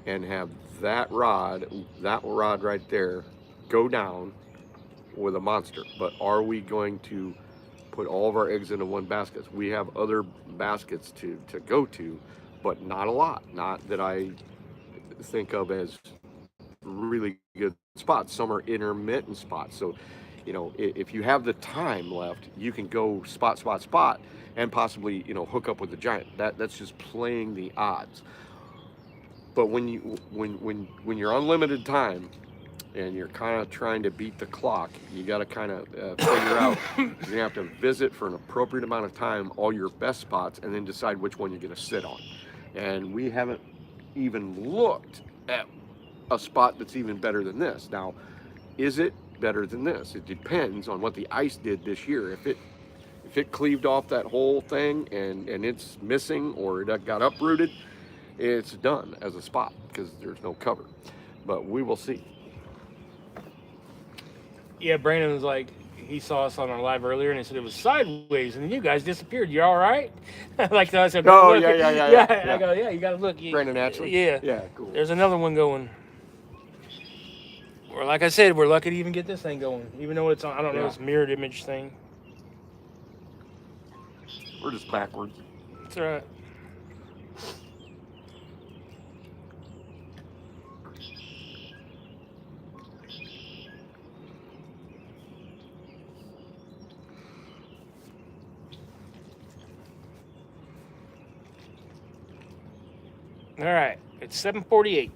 and have that rod right there, go down with a monster. But are we going to put all of our eggs into one basket? We have other baskets to go to, but not a lot. Not that I think of as really good spots. Some are intermittent spots. So, you know, if you have the time left, you can go spot, and possibly, you know, hook up with the giant. That's just playing the odds. But when you're on limited time and you're kind of trying to beat the clock, you got to kind of figure out you're gonna have to visit for an appropriate amount of time all your best spots, and then decide which one you're gonna sit on. And we haven't even looked at a spot that's even better than this. Now, is it better than this? It depends on what the ice did this year. If it cleaved off that whole thing and it's missing, or it got uprooted, it's done as a spot because there's no cover. But we will see. Yeah, Brandon was like, he saw us on our live earlier, and he said it was sideways, and then you guys disappeared. You all right? Like I said, Oh, look. yeah. I go, yeah, you got to look. Brandon Ashley? Yeah. Yeah, cool. There's another one going. Or like I said, we're lucky to even get this thing going, even though it's on, I don't know, it's mirrored image thing. We're just backwards. That's all right. All right, it's 7:48.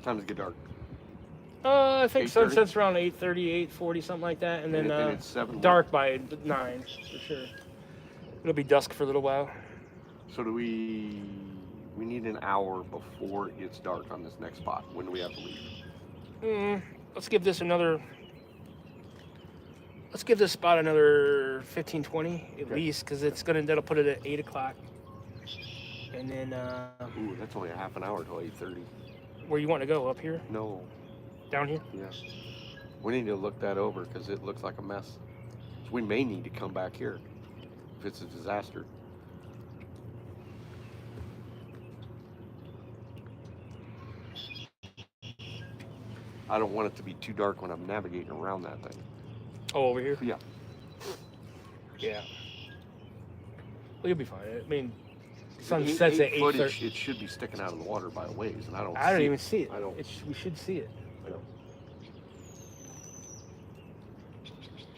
Time to get dark. I think 8:30? sunset's around 8:30, 8:40, something like that, and then And it's 7. dark by 9 for sure. It'll be dusk for a little while. So do we need an hour before it gets dark on this next spot? When do we have to leave? Let's give this another. Let's give this spot another 15, 20 at least, because that'll put it at 8 o'clock. And then Ooh, that's only a half an hour till 8:30. where you want to go? Up here? No. Down here? Yeah. We need to look that over because it looks like a mess. So we may need to come back here if it's a disaster. I don't want it to be too dark when I'm navigating around that thing. Oh, over here? Yeah. Yeah. Well, you'll be fine. I mean, Sun sets at 8:30. It should be sticking out of the water by a ways, and I don't. I don't even see it. I don't. We should see it. I know.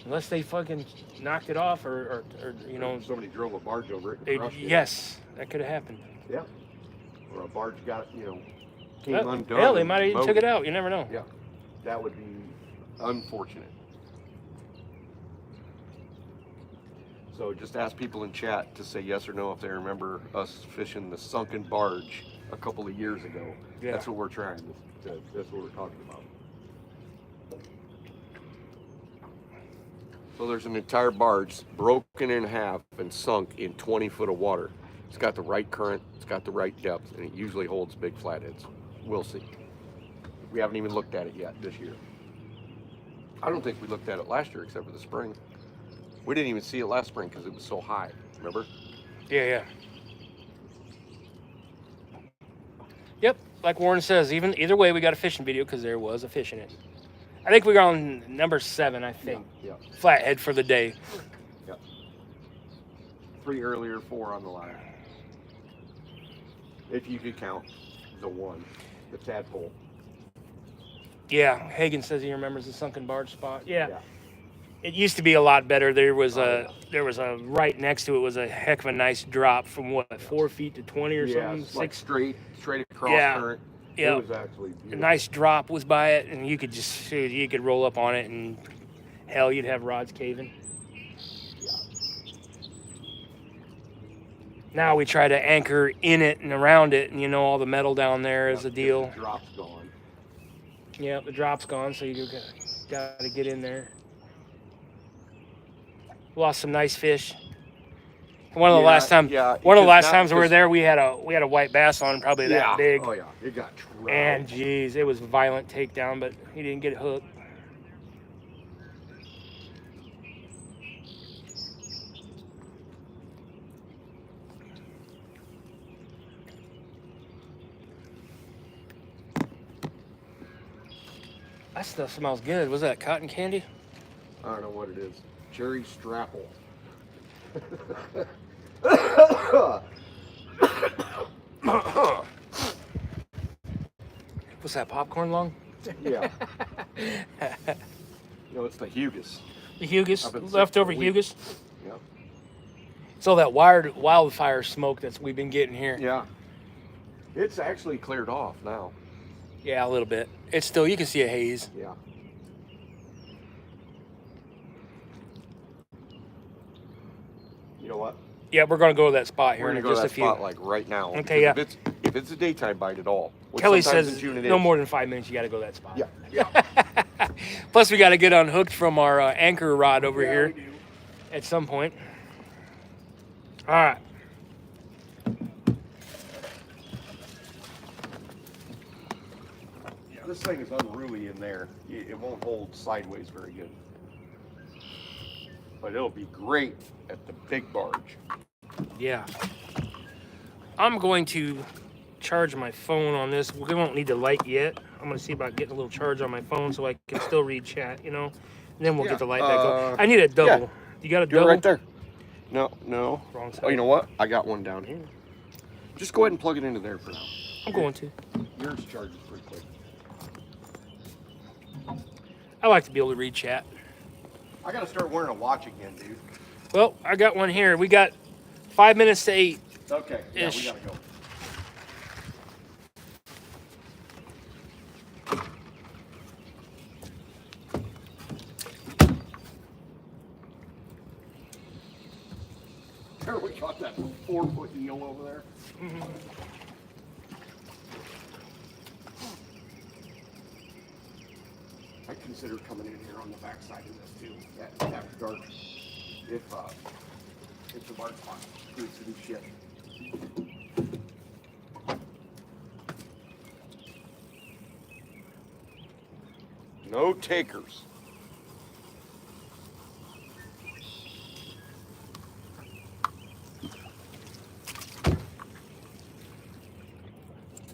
Unless they fucking knocked it off, or you know. Somebody drove a barge over it. They, And crushed it. yes, that could have happened. Yeah. Or a barge got, came Well, undone. hell, they and might have even mowed took it out. You never know. Yeah. That would be unfortunate. So just ask people in chat to say yes or no if they remember us fishing the sunken barge a couple of years ago. Yeah. That's what we're trying to that's what we're talking about. So there's an entire barge broken in half and sunk in 20 foot of water. It's got the right current, it's got the right depth, and it usually holds big flatheads. We'll see. We haven't even looked at it yet this year. I don't think we looked at it last year except for the spring. We didn't even see it last spring because it was so high, remember? Yeah. Yep, like Warren says, either way, we got a fishing video because there was a fish in it. I think we got on number 7, I think. Yeah. Flathead for the day. Yeah. 3 earlier, 4 on the line. If you could count the one, the tadpole. Yeah, Hagen says he remembers the sunken barge spot. Yeah. It used to be a lot better. There was a right next to it was a heck of a nice drop from 4 feet to 20 or something. It's like straight across current. Yeah. It was actually beautiful. A nice drop was by it, and you could roll up on it, and hell, you'd have rods caving. Yeah. Now we try to anchor in it and around it, and all the metal down there is a deal. The drop's gone. Yeah, the drop's gone, so you got to get in there. Lost some nice fish. One of the last times we were there, we had a white bass on, probably that big. Oh yeah, it got trounced. And geez, it was a violent takedown, but he didn't get hooked. That stuff smells good. Was that cotton candy? I don't know what it is. Cherry strapple. What's that, popcorn lung? Yeah. It's the Hugus. The Hugus, leftover Hugus. Yeah. It's all that wildfire smoke we've been getting here. Yeah. It's actually cleared off now. Yeah, a little bit. It's still, you can see a haze. Yeah. You know what? Yeah, we're going to go to that spot here We're in gonna go just to a that few. spot like right now. Okay, yeah. If it's a daytime bite at all. Which Kelly sometimes says in June it no is. more than 5 minutes, you got to go to that spot. Yeah. Plus, we got to get unhooked from our anchor rod over here we do. at some point. All right. Yeah, this thing is unruly in there. It won't hold sideways very good. But it'll be great at the big barge. Yeah. I'm going to charge my phone on this. We won't need the light yet. I'm going to see about getting a little charge on my phone so I can still read chat, And then we'll get the light back up. I need a double. yeah. You got a Do it double? right there. No. Wrong side. Oh, you know what? I got one down here. Just go ahead and plug it into there for now. I'm going to. Yours charges pretty quick. I like to be able to read chat. I gotta start wearing a watch again, dude. Well, I got one here. We got 5 minutes to 8. Okay, yeah, Ish. we gotta go. There, we caught that 4-foot eel over there. I consider coming in here on the backside of this too. That dark. If the barge spot proves to be shit. No takers.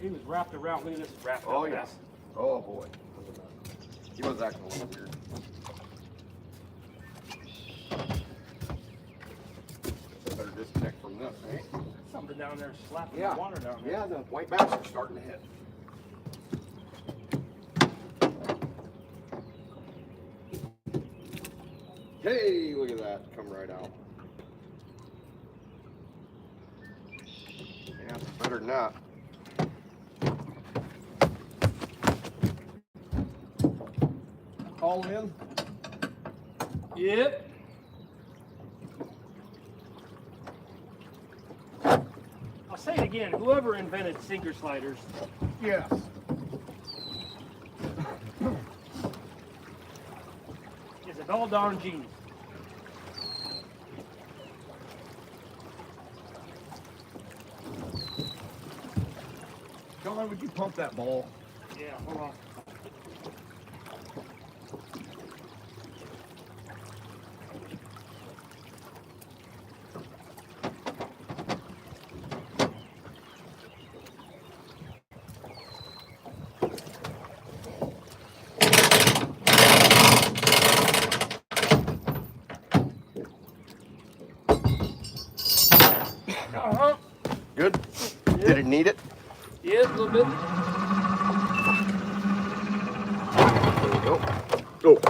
He was wrapped around. Look at this wrapped Oh around. yeah. Oh boy. He was acting a little weird. I better disconnect from this, eh? something down there slapping Yeah. the water down there. Yeah, the white bass are starting to hit. Hey, look at that. Come right out. Yeah, better than that. Call in. Yep. I'll say it again. Whoever invented sinker sliders Yes. is a all darn genius. John, would you pump that ball? Yeah, hold on. Uh-huh. Good? Did it need it? Yeah, a little bit. There we go. Go.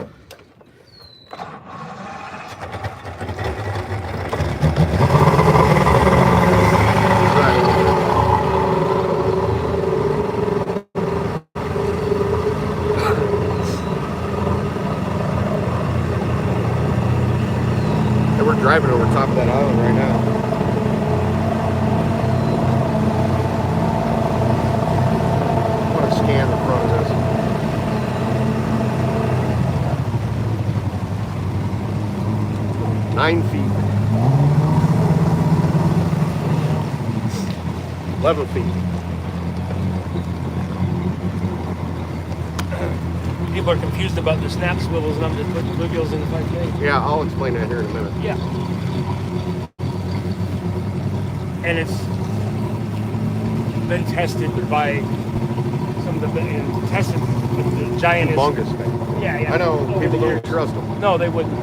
And we're driving over top of that island right now. I want to scan the front of this. Nine feet. 11 feet. People are confused about the snap swivels, and I'm just putting bluegills in the 5K. Yeah, I'll explain that here in a minute. Yeah. And it's been tested by some of the tested with the giant. Humongous thing. Yeah, yeah. I know over people the don't years. trust them. No, they wouldn't.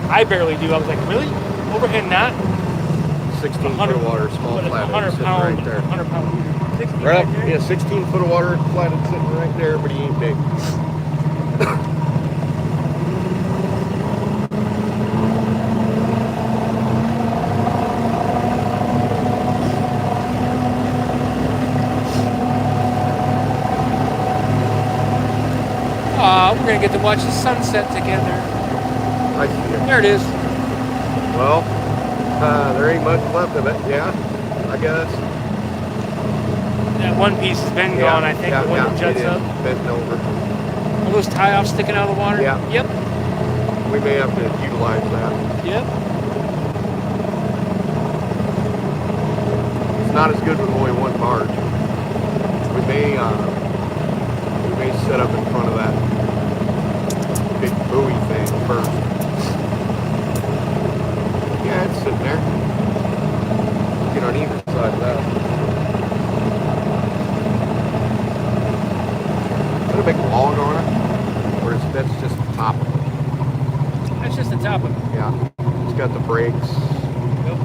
I barely do. I was like, really? Overhead knot? 16 foot of water, small But it's flathead 100 sitting pound, right there. 100 pound. 60 Right up, there? yeah, 16 foot of water, flathead sitting right there, but he ain't big. We're gonna get to watch the sunset together. I see it. There it is. Well, there ain't much left of it, yeah, I guess. That one piece has been gone, I think, the one that juts it is. up. Bent over. All those tie-offs sticking out of the water? Yeah. Yep. We may have to utilize that. Yep. It's not as good with only one barge. We may set up in front of that big buoy thing first. Yeah, it's sitting there. Get on either side of that. Put a big log on it, or that's just the top of it. That's just the top of it. Yeah, it's got the brakes. Yep.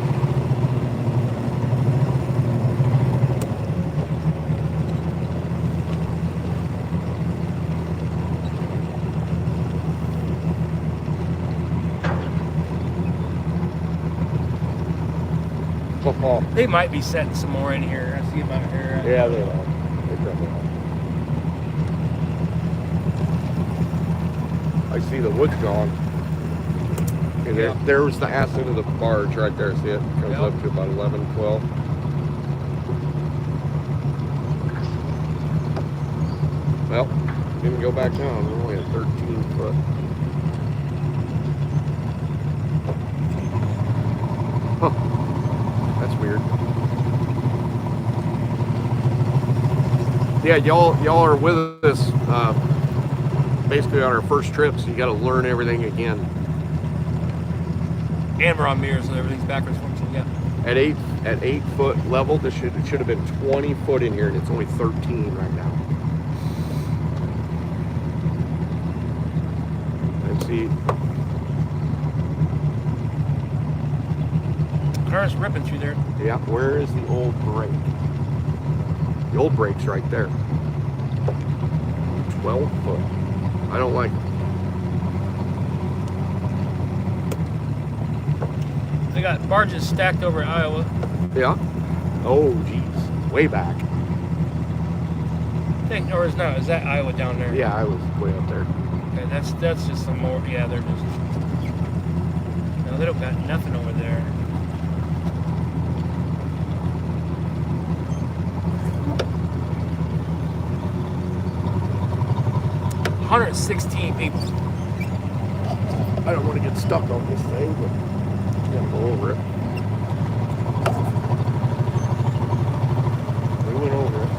They might be setting some more in here. I see about here. Yeah, they are. They probably are. I see the wood's gone. And Yeah. there was the ass end of the barge right there. See it? Comes Yep. up to about 11, 12. Well, didn't go back down. We're only at 13 foot. Huh. That's weird. Yeah, y'all are with us basically on our first trip, so you got to learn everything again. And we're on mirrors, so everything's backwards function. Yeah. At 8 foot level, it should have been 20 foot in here, and it's only 13 right now. Let's see. current's ripping through there. Yeah, where is the old break? The old break's right there. 12 foot. I don't like it. They got barges stacked over at Iowa. Yeah. Oh, geez. Way back. I think, or is that Iowa down there? Yeah, I was way up there. Okay, that's just some more. Yeah, they're just. No, they don't got nothing over there. $116 people. I don't want to get stuck on this thing, but I'm going to go over it. We went over it.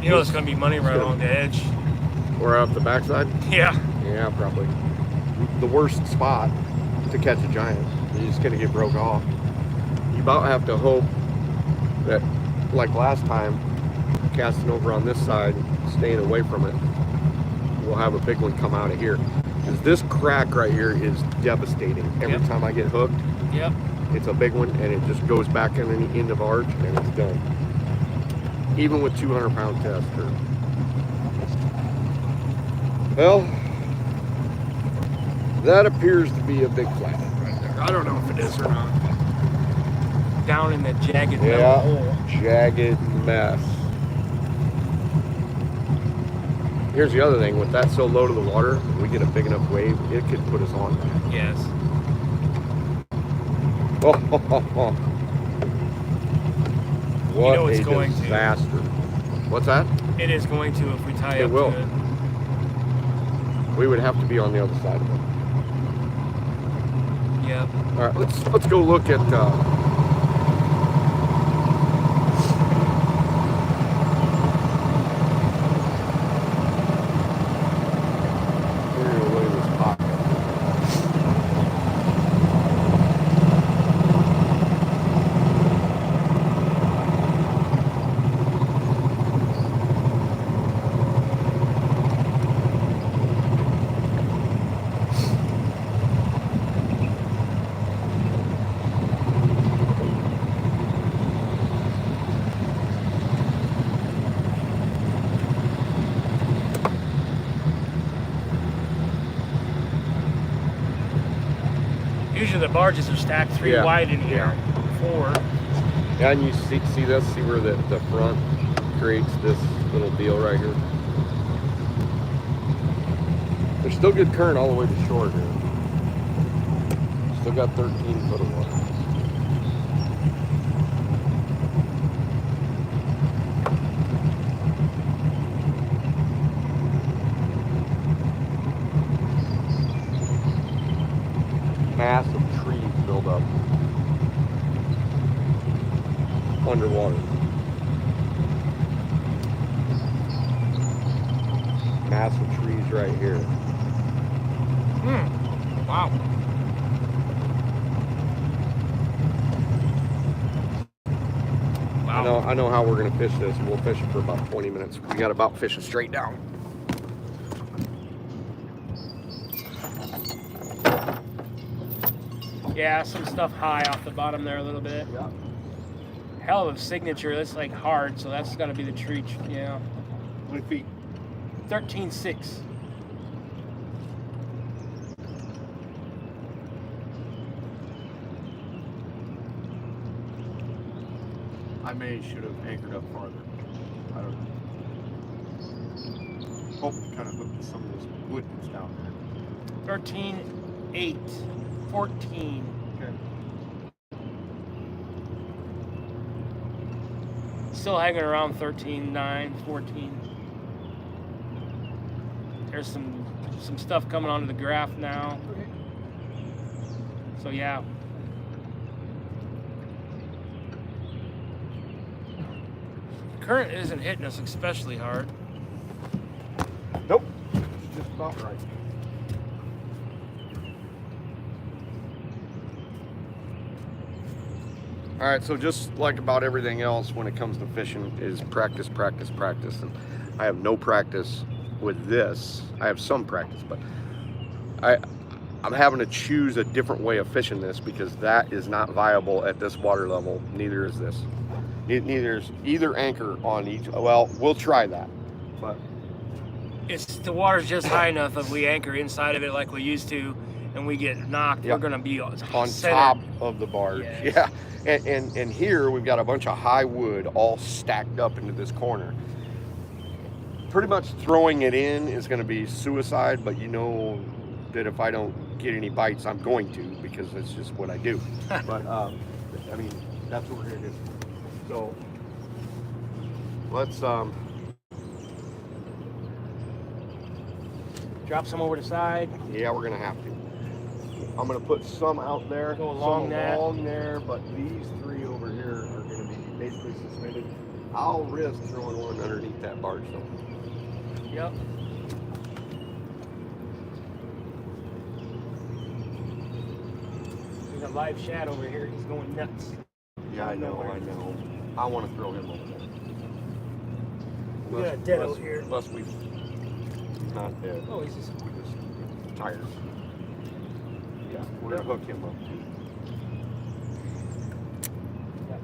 You know, it's gonna be money right along the edge. Or off the backside? Yeah. Yeah, probably. The worst spot to catch a giant. You're just gonna get broke off. You about have to hope that, like last time, casting over on this side, staying away from it, we'll have a big one come out of here. Because this crack right here is devastating. Every time I get hooked, Yep. it's a big one, and it just goes back in the barge, and it's done. Even with 200-pound tester. Well, that appears to be a big flathead right there. I don't know if it is or not. Down in the jagged metal hole. Jagged mess. Here's the other thing, with that so low to the water, if we get a big enough wave, it could put us on that. Yes. What You know it's a going to. disaster. What's that? It is going to if we tie It up will. to it. We would have to be on the other side of it. Yep. All right, let's go look at look at this pocket. Usually the barges are stacked three Yeah. wide in here. Four. Yeah, and you see this? See where the front creates this little deal right here? There's still good current all the way to shore here. Still got 13 foot of water. Massive trees build up underwater. Massive trees right here. Wow. Wow. I know how we're gonna fish this. We'll fish it for about 20 minutes. We got about fishing straight down. Yeah, some stuff high off the bottom there a little bit. Yeah. Hell of a signature. That's like hard, so that's got to be the tree. Yeah. 20 feet. 13.6. I should have anchored up farther. I don't know. Hope we kind of hooked some of this wood that's down there. 13.8. 14. Okay. Still hanging around 13.9, 14. There's some stuff coming onto the graph now. So yeah. Current isn't hitting us especially hard. Nope. Just about right. All right, so just like about everything else when it comes to fishing is practice, practice, practice. And I have no practice with this. I have some practice, but I'm having to choose a different way of fishing this because that is not viable at this water level. Neither is this. Neither is either anchor on each. Well, we'll try that, but The water's just high enough that we anchor inside of it like we used to, and we get knocked. Yep. We're gonna be on centered. top of the barge. Yes. Yeah. And here we've got a bunch of high wood all stacked up into this corner. Pretty much throwing it in is going to be suicide, but you know that if I don't get any bites, I'm going to, because that's just what I do. But I mean, that's what we're going to do. So let's Drop some over the side. yeah, we're going to have to. I'm going to put some out there, Go along that. along there, but these three over here are going to be basically suspended. I'll risk throwing one underneath that barge though. Yep. There's a live shad over here. He's going nuts. Yeah, I know. I want to throw him over there. We got a dead over here. Unless he's not dead. Oh, he's just. We're just tired. Yeah, we're going to hook him up too. Yep.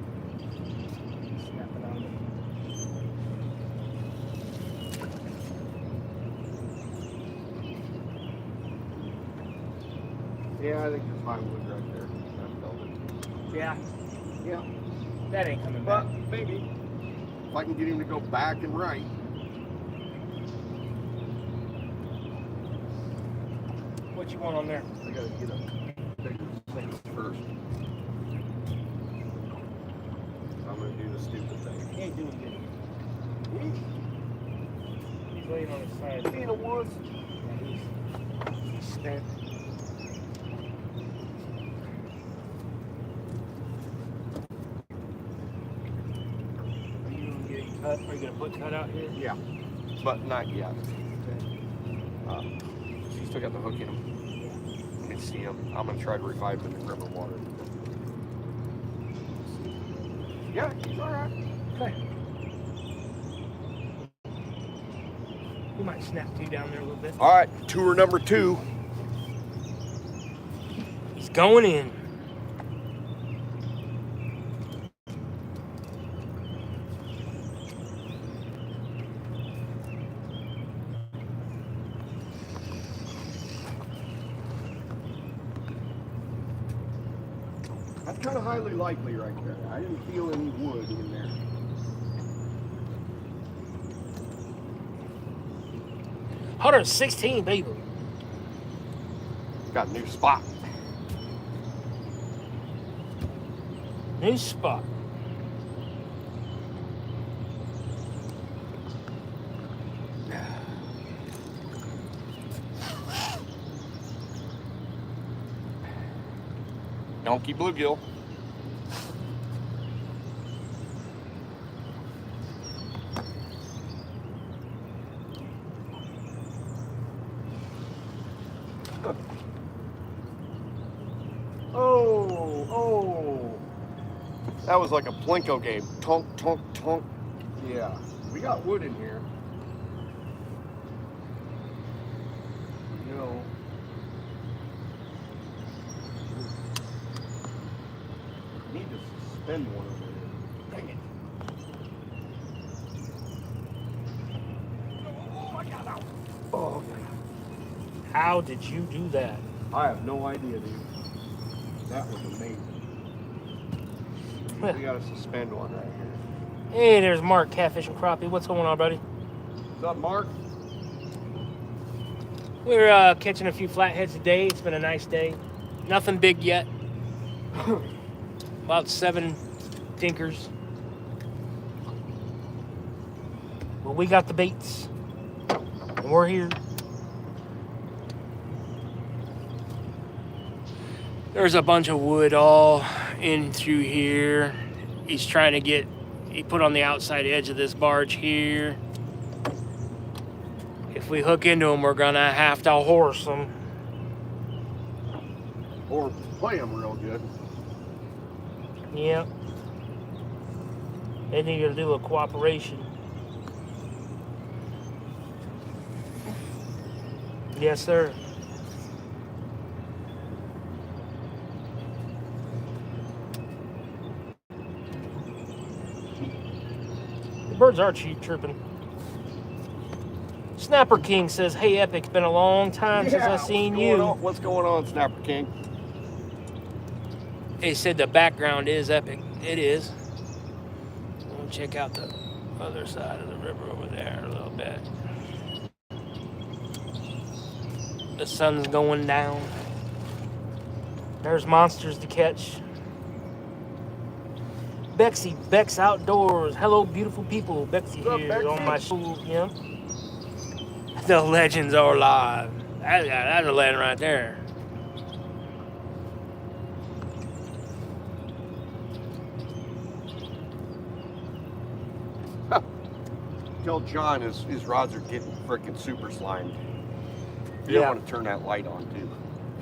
Snapping on me. Yeah, I think there's high wood right there. That's velvet. Yeah. Yeah, That ain't coming back. but maybe if I can get him to go back and right. What you want on there? I gotta get a bigger thing first. I'm gonna do the stupid thing. He ain't doing good. He's laying on his side. Being a wuss. He's spent. Are you gonna get cut? Are you gonna put cut out here? Yeah, but not yet. She's still got the hook in him. You can see him. I'm gonna try to revive him in river water. Yeah, he's all right. Okay. We might snap two down there a little bit. All right, tour number 2. He's going in. That's kind of highly likely right there. I didn't feel any wood in there. 116 people. Got a new spot. New spot. Donkey bluegill. Oh. That was like a Plinko game. Tonk, tonk, tonk. Yeah. We got wood in here. You know. Need to suspend one over there. Dang it. Oh, I got out. Oh, How did you do that? I have no idea, dude. That was amazing. We gotta suspend one right here. Hey, there's Mark, Catfish and Crappie. What's going on, buddy? What's up, Mark? We're catching a few flatheads today. It's been a nice day. Nothing big yet. About 7 tinkers. but we got the baits. And we're here. There's a bunch of wood all in through here. He's trying to get, he put on the outside edge of this barge here. If we hook into him, we're gonna have to horse him. Or play them real good. Yep. They need to do a cooperation. Yes, sir. The birds are chirping. Snapper King says, "Hey, Epic, been a long time since I seen you." What's going on, Snapper King? They said the background is epic. It is. We'll check out the other side of the river over there a little bit. The sun's going down. There's monsters to catch. Bexy, Bex Outdoors. Hello, beautiful people. Bexy What's up, here on Bexy? my show. Yeah. The legends are alive. That's a legend right there. Tell John his rods are getting freaking super slimed. You Yeah. don't want to turn that light on too.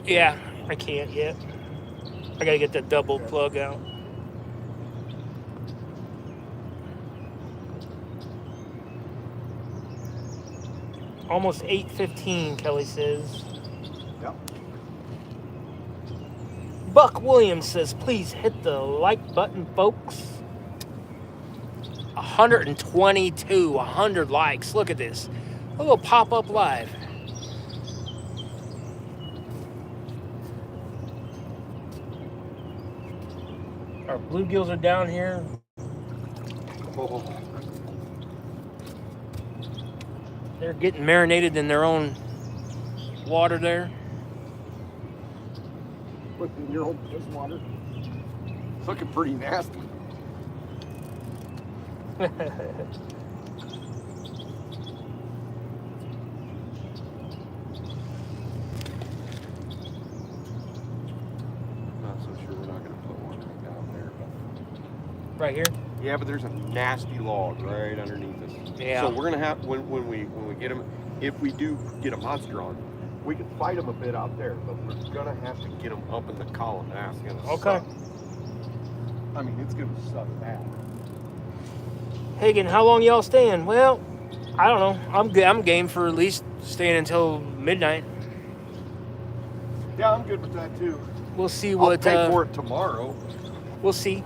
Yeah, I can't yet. I gotta get that double plug out. Almost 8:15, Kelly says. Yep. Buck Williams says, please hit the like button, folks. 122, 100 likes. Look at this. A little pop-up live. Our bluegills are down here. Oh, They're getting marinated in their own water there. look in your old piss water. It's looking pretty nasty. Not so sure we're not going to put one right down there. Right here? Yeah, but there's a nasty log right underneath us. Yeah. So we're gonna have when we get them, if we do get a monster on, we can fight them a bit out there, but we're gonna have to get them up in the column. That's gonna Okay. suck. I mean, it's gonna suck bad. Hagen, how long y'all staying? Well, I don't know. I'm game for at least staying until midnight. Yeah, I'm good with that too. We'll see I'll what pay for it tomorrow. we'll see.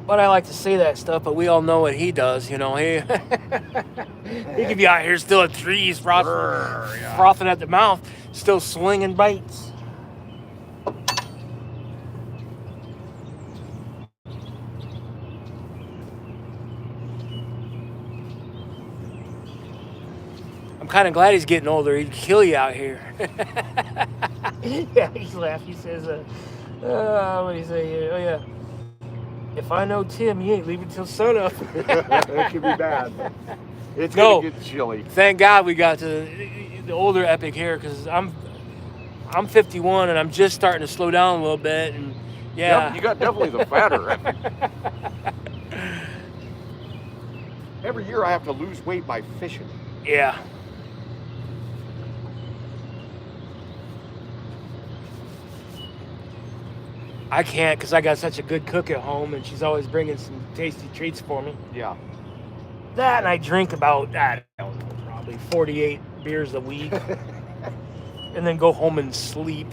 But I like to say that stuff, but we all know what he does, you know. He he could be out here still at trees, frothing at the mouth, still swinging bites. I'm kind of glad he's getting older. He'd kill you out here. Yeah, he laughed. He says, what did he say here? Oh, yeah. If I know Tim, he ain't leaving till sunup. That could be bad. It's No. gonna get chilly. Thank God we got to the older Epic here, because I'm 51 and I'm just starting to slow down a little bit. And yeah, Yep, you got definitely the fatter. Every year I have to lose weight by fishing. yeah. I can't because I got such a good cook at home, and she's always bringing some tasty treats for me. Yeah. That, and I drink about, I don't know, probably 48 beers a week, and then go home and sleep.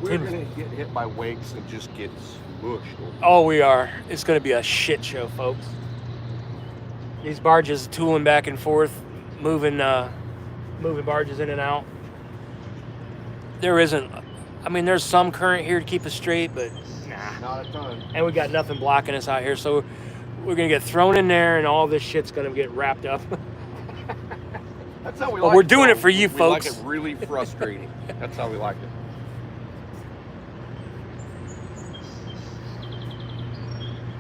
We're gonna get hit by wakes and just get smushed. Oh, we are. It's going to be a shit show, folks. These barges tooling back and forth, moving barges in and out. There isn't I mean, there's some current here to keep us straight, but nah. Not a ton. And we got nothing blocking us out here, so we're gonna get thrown in there, and all this shit's gonna get wrapped up. That's how we But like we're it. doing though. it for you we folks. like it really frustrating. That's how we like it.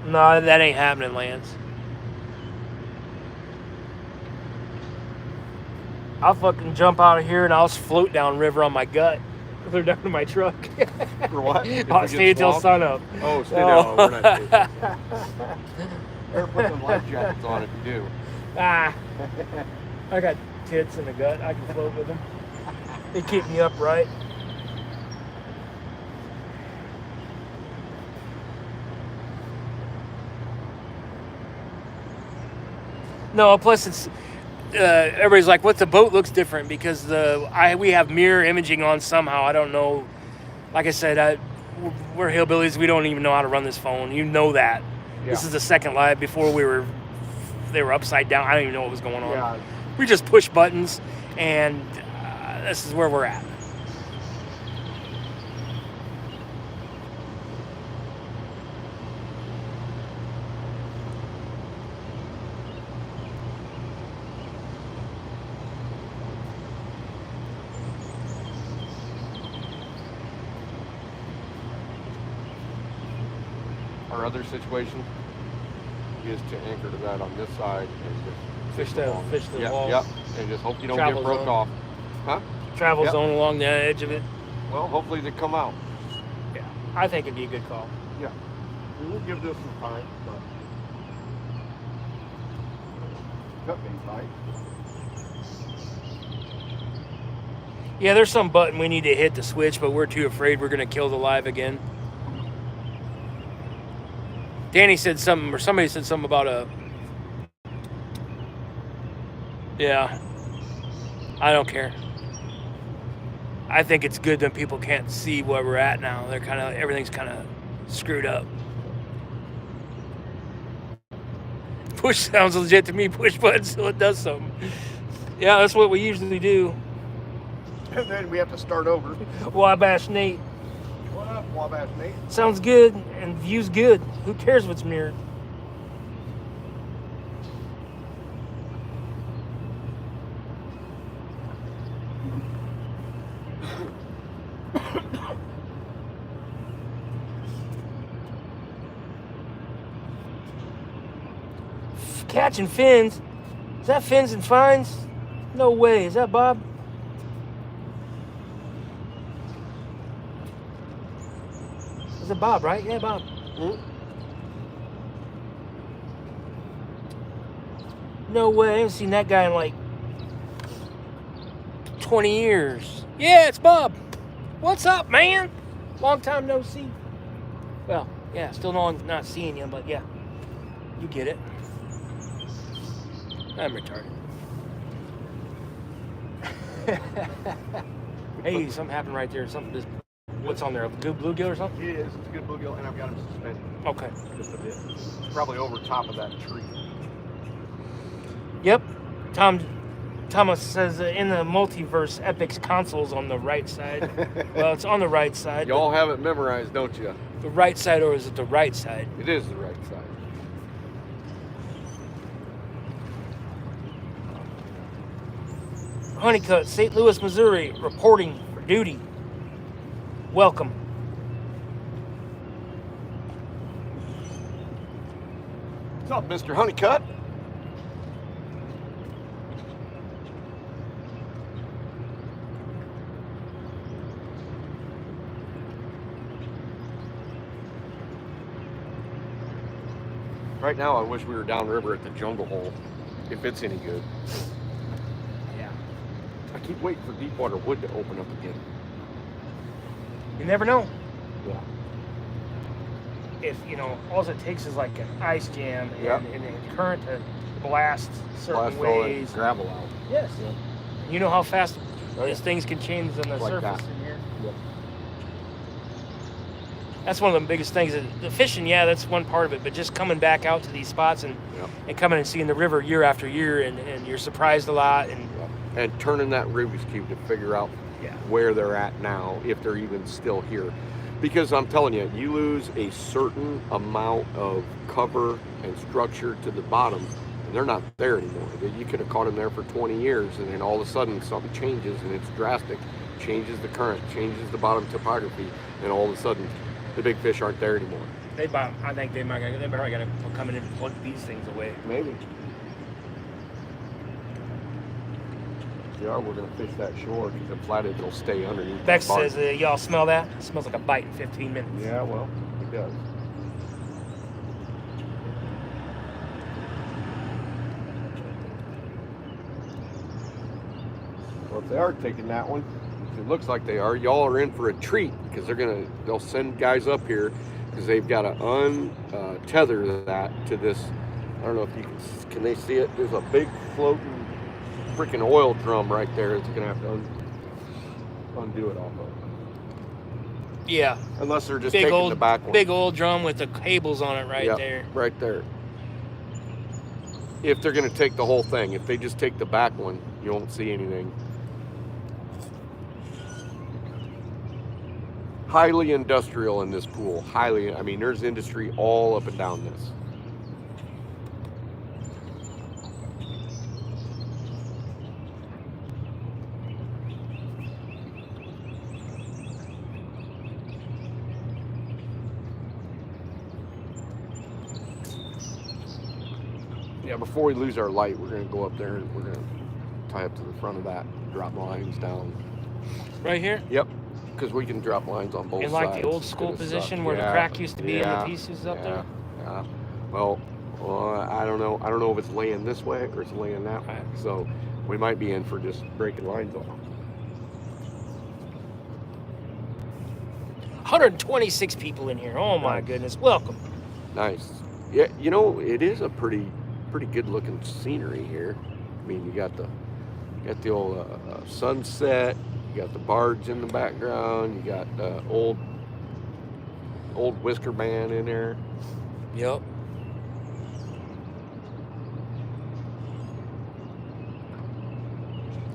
No, that ain't happening, Lance. I'll fucking jump out of here and I'll float down river on my gut. Clear down to my truck. For what? If I'll we stay get until swamped? sun up. Oh, stay down. We're not doing that. Better put some life jackets on if you do. Ah, I got tits in the gut. I can float with them. They keep me upright. No, plus it's everybody's like, "What's the boat looks different?" Because we have mirror imaging on somehow. I don't know. Like I said, we're hillbillies. We don't even know how to run this phone. You know that. Yeah. This is the second live. Before they were upside down. I don't even know what was going on. Yeah. We just push buttons, and this is where we're at. Our other situation is to anchor to that on this side and just Fish the along. Yep, wall. Yep. And just hope you don't Travel get broke zone. off. Huh? Travel Yep. zone along the edge of it. Well, hopefully they come out. Yeah, I think it'd be a good call. Yeah. We'll give this some time, but cut me tight. Yeah, there's some button we need to hit to switch, but we're too afraid we're gonna kill the live again. Danny said something, or somebody said something about a. Yeah. I don't care. I think it's good that people can't see where we're at now. Everything's kind of screwed up. Push sounds legit to me. Push button so it does something. Yeah, that's what we usually do. And then we have to start over. Wabash Nate. What up, Wabash Nate? Sounds good and view's good. Who cares if it's mirrored? Catching fins? Is that fins and fines? No way. Is that Bob? Is it Bob, right? Yeah, Bob. Hmm? No way. I haven't seen that guy in like 20 years. Yeah, it's Bob. What's up, man? Long time no see. Well, yeah, still not seeing you, but yeah. You get it. I'm retarded. Hey, something happened right there. What's on there? A good bluegill or something? It is. It's a good bluegill, and I've got him suspended Okay. just a bit. It's probably over top of that tree. Yep. Thomas says in the multiverse, Epic's console's on the right side. Well, it's on the right side. Y'all have it memorized, don't you? The right side, or is it the right side? It is the right side. Honeycutt, St. Louis, Missouri, reporting for duty. Welcome. What's up, Mr. Honeycutt? Right now, I wish we were downriver at the Jungle Hole, if it's any good. Yeah. I keep waiting for Deepwater Wood to open up again. You never know. Yeah. If, all it takes is like an ice jam and, Yep. and a current to blast certain Blast all that ways. gravel out. Yes. Yeah. You know how fast Oh, yeah. these things can change on the Like surface that. in here. Yep. That's one of the biggest things. The fishing, yeah, that's one part of it, but just coming back out to these spots and coming and seeing the river year after year, and you're surprised a lot. And And turning that Rubik's Cube to figure out where they're at now, if they're even still here. Because I'm telling you, you lose a certain amount of cover and structure to the bottom, and they're not there anymore. You could have caught them there for 20 years, and then all of a sudden something changes, and it's drastic. Changes the current, changes the bottom topography, and all of a sudden the big fish aren't there anymore. I think they probably got to come in and plug these things away. Maybe. Yeah, we're gonna fish that shore because the flathead will stay underneath. Bex says, y'all smell that? It smells like a bite in 15 minutes. Yeah, well, it does. Well, if they are taking that one, which it looks like they are, y'all are in for a treat because they'll send guys up here because they've got to untether that to this. I don't know if you can they see it? There's a big floating freaking oil drum right there. It's gonna have to undo it off of. Yeah. Unless they're just big taking old, the back one. Big old drum with the cables on it right there. Right there. If they're gonna take the whole thing, if they just take the back one, you won't see anything. Highly industrial in this pool. Highly, I mean, there's industry all up and down this. Yeah, before we lose our light, we're going to go up there and we're going to tie up to the front of that, drop lines down. Right here? Yep, because we can drop lines on both sides. In like the old school position where the crack used to be in the pieces up there? Yeah. Well, I don't know. I don't know if it's laying this way or it's laying that way. So we might be in for just breaking lines off. 126 people in here. Oh my goodness. Welcome. Nice. Yeah, you know, it is a pretty good looking scenery here. I mean, you got the old sunset, you got the barge in the background, you got the old whisker band in there. Yep.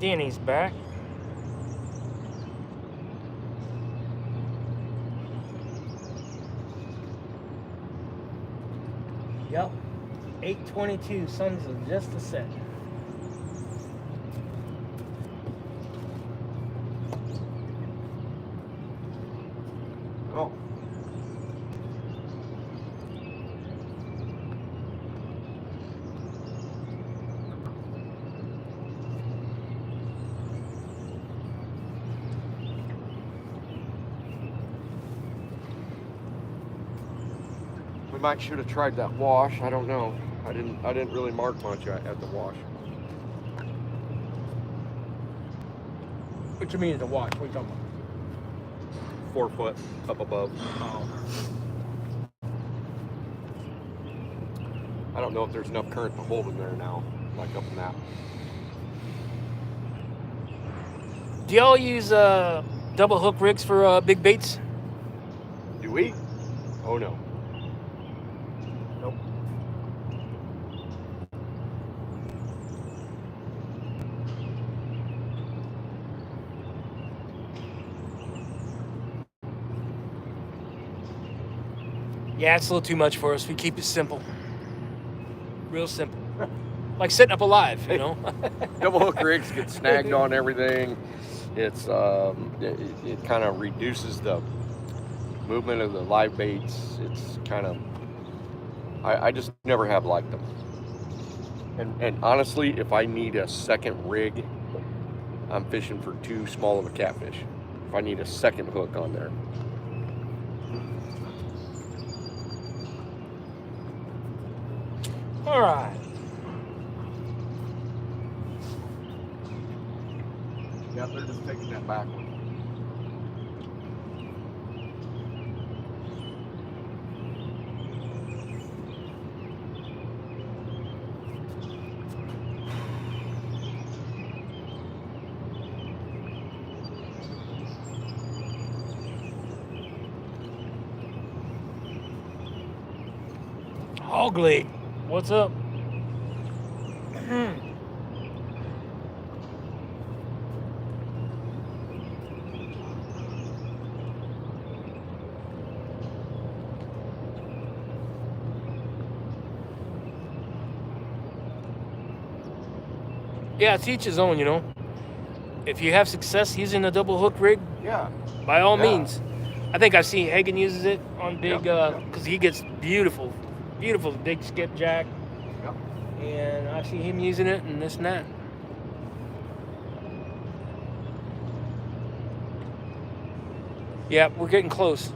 Danny's back. Yep. 8:22, sun's just a set. Oh. We might should have tried that wash. I don't know. I didn't really mark much at the wash. What you mean the wash? What are you talking about? 4 foot up above. Oh. I don't know if there's enough current to hold in there now, like up in that. Do y'all use double hook rigs for big baits? Do we? Oh no. Nope. Yeah, it's a little too much for us. We keep it simple. Real simple. Like setting up a live, you know? Double hook rigs get snagged on everything. It's it kind of reduces the movement of the live baits. It's kind of I just never have liked them. And honestly, if I need a second rig, I'm fishing for too small of a catfish. If I need a second hook on there. All right. Yeah, they're just taking that back one. Hogley, what's up? Yeah, it's each his own, you know. If you have success using a double hook rig, Yeah. by all Yeah. means. I think I've seen Hagen uses it on big, Yep. because he gets beautiful big skipjack. Yep. And I see him using it and this and that. Yeah, we're getting close.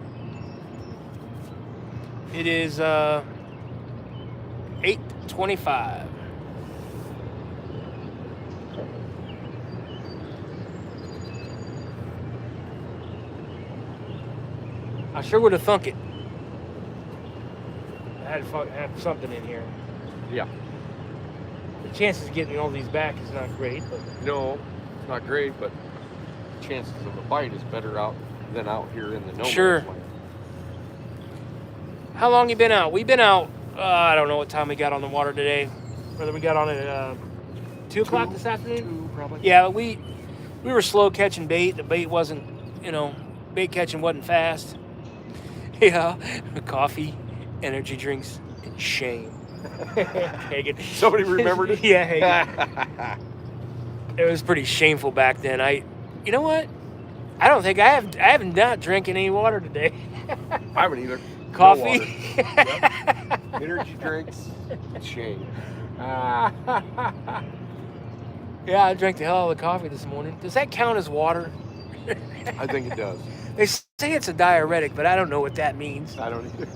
It is 8:25. I sure would have thunk it. I had to have something in here. Yeah. The chances of getting all these back is not great, but No, it's not great, but chances of a bite is better out than out here in the no Sure. man's land. how long you been out? We've been out. I don't know what time we got on the water today. Whether we got on at 2 o'clock this afternoon. 2 probably. Yeah, we were slow catching bait. The bait wasn't, bait catching wasn't fast. Yeah, coffee, energy drinks, and shame. Hagen. Somebody remembered it? Yeah, Hagen. It was pretty shameful back then. You know what? I don't think I haven't not drinking any water today. I haven't either. Coffee. No water. Yep. Energy drinks. Shame. Yeah, I drank the hell out of the coffee this morning. Does that count as water? I think it does. They say it's a diuretic, but I don't know what that means. I don't either.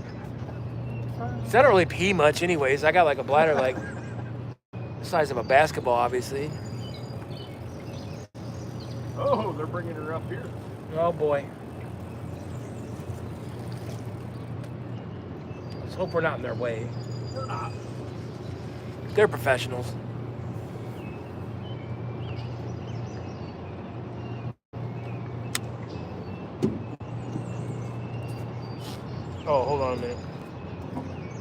So I don't really pee much anyways. I got like a bladder like the size of a basketball, obviously. Oh, they're bringing her up here. Oh boy. Let's hope we're not in their way. We're not. They're professionals. Oh, hold on a minute.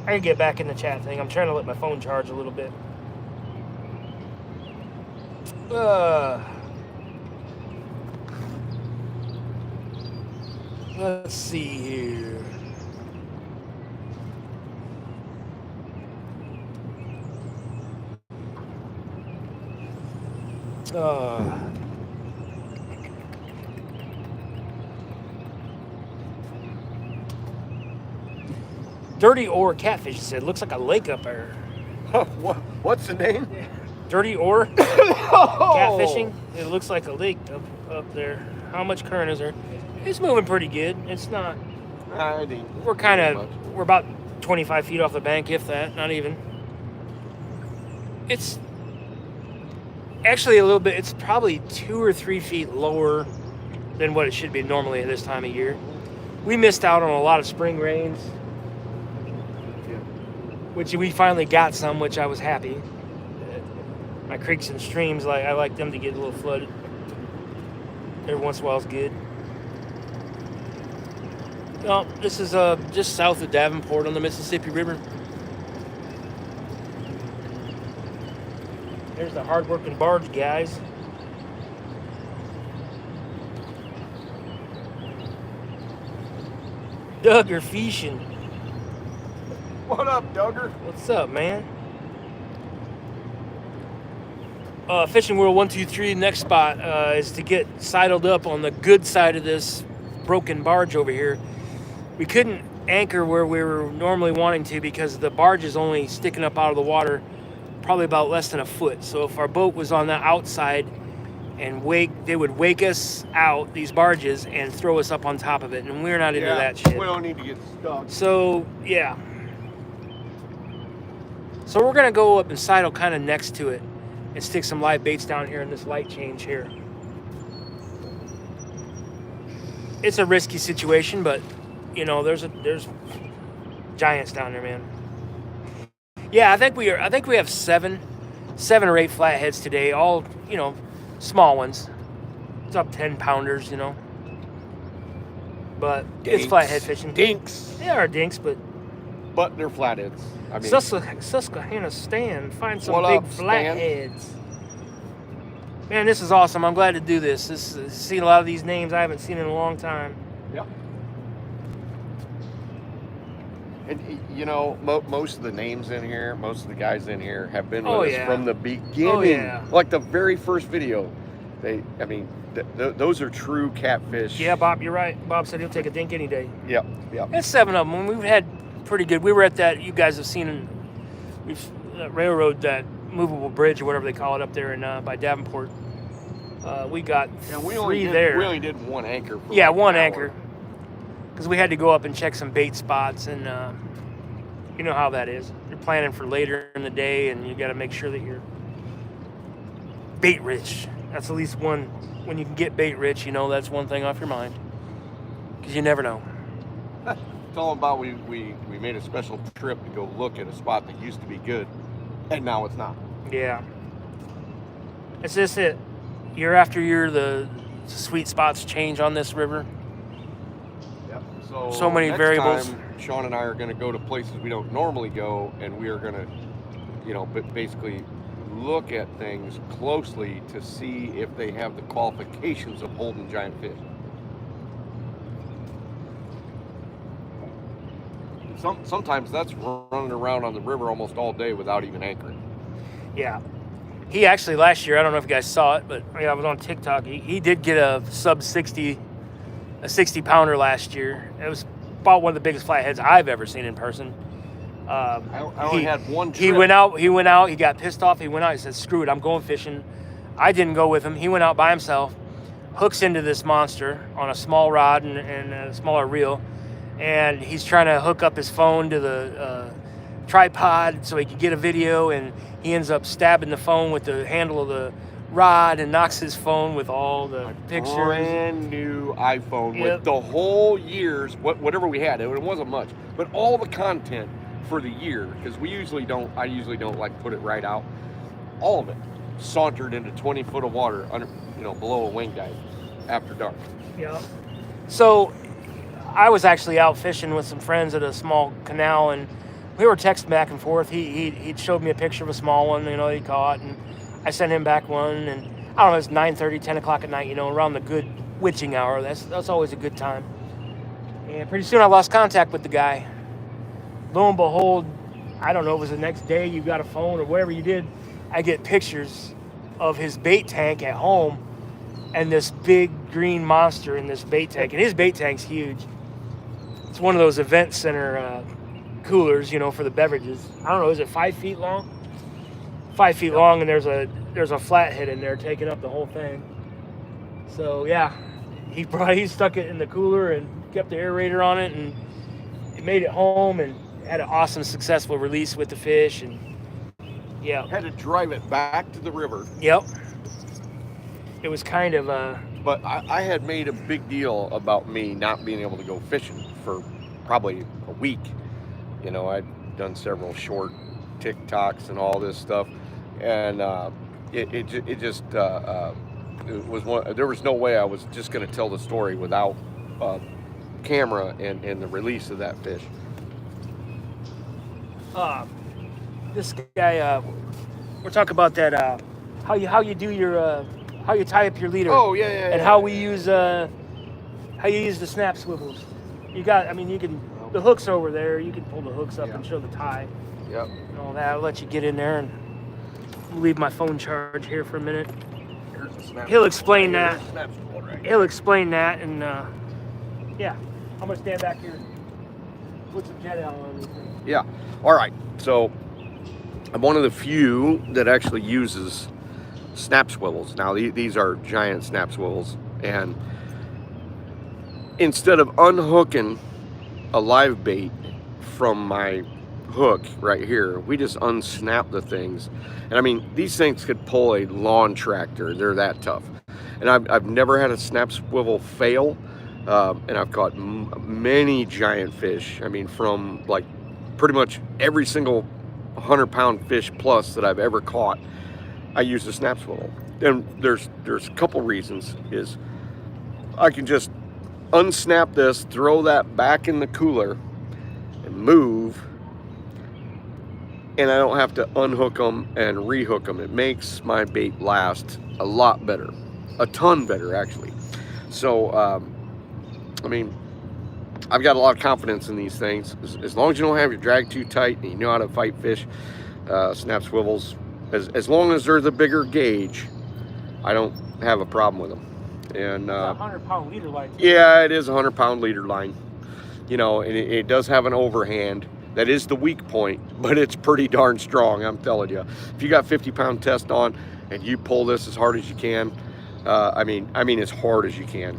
I can get back in the chat thing. I'm trying to let my phone charge a little bit. Let's see here. Dirty Ore Catfish said, looks like a lake up there. What's the name? Dirty Ore Catfishing. It looks like a lake up there. How much current is there? It's moving pretty good. It's not. We're about 25 feet off the bank, if that, not even. It's actually a little bit, it's probably 2 or 3 feet lower than what it should be normally at this time of year. We missed out on a lot of spring rains, which we finally got some, which I was happy. My creeks and streams, I like them to get a little flooded. Every once in a while is good. No, this is just south of Davenport on the Mississippi River. There's the hard-working barge guys. Doug, you're fishing. What up, Duggar? What's up, man? Fishing World 123, next spot is to get sidled up on the good side of this broken barge over here. We couldn't anchor where we were normally wanting to because the barge is only sticking up out of the water probably about less than a foot. So if our boat was on the outside and they would wake us out, these barges, and throw us up on top of it, and we're not into that shit. We don't need to get stuck. So, yeah. So we're gonna go up and sidle kind of next to it and stick some live baits down here in this light change here. It's a risky situation, but there's giants down there, man. Yeah, I think we have seven or 8 flatheads today, all small ones. It's up 10-pounders, But it's flathead fishing. Dinks. They are dinks, but they're flatheads. I mean, Susquehanna Stan, find some What big up, Stan? flatheads. Man, this is awesome. I'm glad to do this. Seen a lot of these names I haven't seen in a long time. yep. And you know, most of the names in here, most of the guys in here have been with Oh, us yeah. from the beginning. Oh, yeah. Like the very first video. I mean, those are true catfish. Yeah, Bob, you're right. Bob said he'll take a dink any day. Yep, yep. There's 7 of them. We've had pretty good. We were at that. You guys have seen. We've railroad that movable bridge or whatever they call it up there in by Davenport. We got We 3 there. We only did 1 anchor. For Yeah, like 1 an hour. anchor. Because we had to go up and check some bait spots, and you know how that is. You're planning for later in the day, and you got to make sure that you're bait rich. That's at least one. When you can get bait rich, you know that's one thing off your mind. Because you never know. It's all about we made a special trip to go look at a spot that used to be good, and now it's not. Yeah. It's just it. Year after year, the sweet spots change on this river. Yep. So many next variables. time, Sean and I are going to go to places we don't normally go, and we are going to, you know, but basically look at things closely to see if they have the qualifications of holding giant fish. Sometimes that's running around on the river almost all day without even anchoring. Yeah. He actually last year, I don't know if you guys saw it, but I was on TikTok. He did get a sub 60, a 60 pounder last year. It was about one of the biggest flatheads I've ever seen in person. I only had one trip. He went out, he got pissed off. He went out, he said, screw it, I'm going fishing. I didn't go with him. He went out by himself, hooks into this monster on a small rod and a smaller reel. And he's trying to hook up his phone to the tripod so he could get a video, and he ends up stabbing the phone with the handle of the rod and knocks his phone with all the pictures. Brand new iPhone Yep. with the whole year's whatever we had. It wasn't much, but all the content for the year, because I usually don't like put it right out. All of it sauntered into 20 foot of water under, below a wing dive after dark. Yeah. So I was actually out fishing with some friends at a small canal, and we were texting back and forth. He showed me a picture of a small one, he caught, and I sent him back one. And I don't know, it's 9:30, 10 o'clock at night, around the good witching hour. That's always a good time. And pretty soon I lost contact with the guy. Lo and behold, I don't know, it was the next day, you got a phone or whatever you did, I get pictures of his bait tank at home and this big green monster in this bait tank. And his bait tank's huge. It's one of those event center coolers, for the beverages. I don't know, is it 5 feet long? 5 feet long, and there's a flathead in there taking up the whole thing. So yeah, he stuck it in the cooler and kept the aerator on it, and it made it home and had an awesome, successful release with the fish. And yeah, Had to drive it back to the river. yep. It was kind of But I had made a big deal about me not being able to go fishing for probably a week. I'd done several short TikToks and all this stuff, and it was one. There was no way I was just going to tell the story without camera and the release of that fish. this guy. We're talking about that. How you do your how you tie up your leader. Oh yeah. And how we use how you use the snap swivels. You can the hooks over there. You can pull the hooks up and show the tie. Yep. And all that. I'll let you get in there and leave my phone charge here for a minute. Here's the snap. He'll explain that. Snap spool right here. He'll explain that, and yeah, I'm gonna stand back here, put some jet out on everything. Yeah. All right. So I'm one of the few that actually uses snap swivels. Now these are giant snap swivels, and instead of unhooking a live bait from my hook right here, we just unsnap the things. And these things could pull a lawn tractor. They're that tough. And I've never had a snap swivel fail. And I've caught many giant fish. From like pretty much every single 100-pound fish plus that I've ever caught, I use a snap swivel. And there's a couple reasons. Is I can just unsnap this, throw that back in the cooler, and move, and I don't have to unhook them and rehook them. It makes my bait last a lot better, a ton better actually. So I've got a lot of confidence in these things. As long as you don't have your drag too tight and you know how to fight fish, snap swivels, as long as they're the bigger gauge, I don't have a problem with them. And It's a 100-pound leader line. yeah, it is a 100-pound leader line. You know, and it does have an overhand. That is the weak point, but it's pretty darn strong, I'm telling you. If you got 50-pound test on and you pull this as hard as you can, I mean as hard as you can.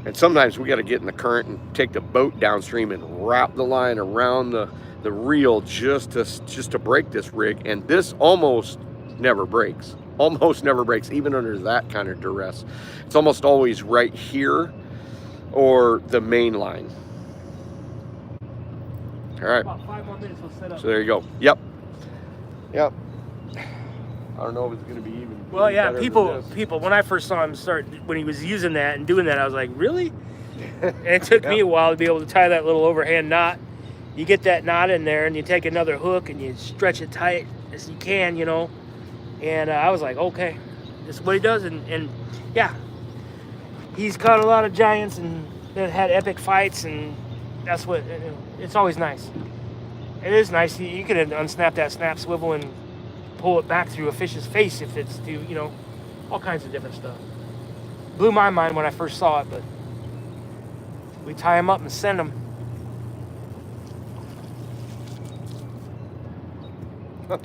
And sometimes we got to get in the current and take the boat downstream and wrap the line around the reel just to break this rig. And this almost never breaks. Almost never breaks, even under that kind of duress. It's almost always right here or the main line. All right. About 5 more minutes, we'll set up. So there you go. Yep. I don't know if it's going to be even. Well, yeah, better than people. When I first saw him when he was using that and doing that, I was like, really? And it took me a while to be able to tie that little overhand knot. You get that knot in there, and you take another hook and you stretch it tight as you can, you know. And I was like, okay, this is what he does. And yeah, he's caught a lot of giants and had epic fights, and that's what. It's always nice. It is nice. You can unsnap that snap swivel and pull it back through a fish's face if it's too, you know, all kinds of different stuff. Blew my mind when I first saw it, but we tie them up and send them. You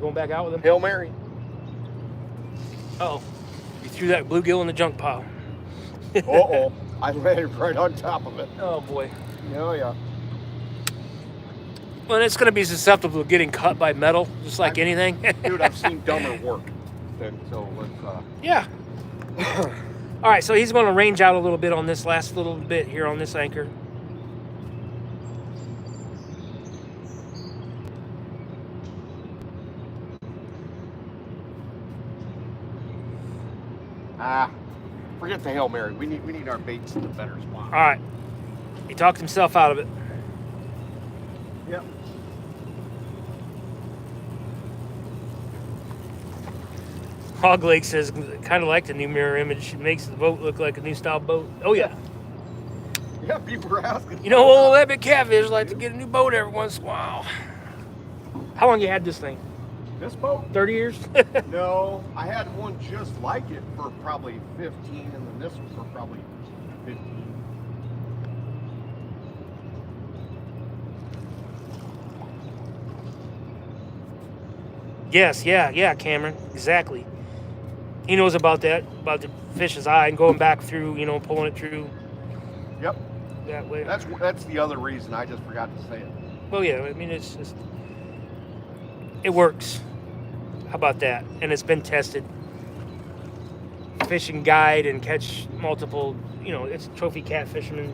going back out with them? Hail Mary. Uh-oh. You threw that bluegill in the junk pile. Uh-oh. I landed right on top of it. Oh, boy. Yeah. Well, it's going to be susceptible to getting cut by metal, just like anything. Dude, I've seen dumber work. So let's... Yeah. All right, so he's going to range out a little bit on this last little bit here on this anchor. Forget the Hail Mary. We need our baits in the better spot. All right. He talked himself out of it. Yep. Hog Lake says, kind of like the new mirror image. It makes the boat look like a new style boat. Oh, yeah. Yeah, people are asking. You know, old epic catfish like to get a new boat every once in a while. How long you had this thing? This boat? 30 years? No, I had one just like it for probably 15, and then this one for probably 15. Yes, yeah, Cameron. Exactly. He knows about that, about the fish's eye and going back through, you know, pulling it through Yep. that way. That's the other reason. I just forgot to say it. Well, yeah, I mean, it's just, it works. How about that? And it's been tested. Fish and guide and catch multiple, you know, it's a trophy catfisherman.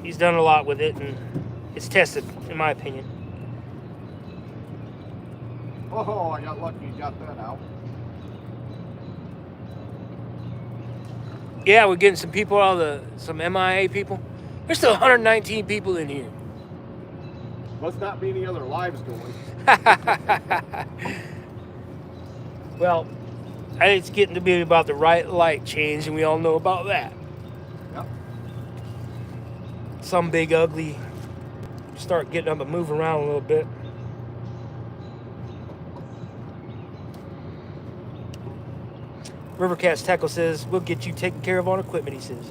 He's done a lot with it, and it's tested, in my opinion. Oh, I got lucky and got that out. Yeah, we're getting some people out of some MIA people. There's still 119 people in here. Must not be any other lives going. Well, it's getting to be about the right light change, and we all know about that. Yep. Some big ugly start getting up and move around a little bit. Rivercast Tackle says, we'll get you taken care of on equipment, he says.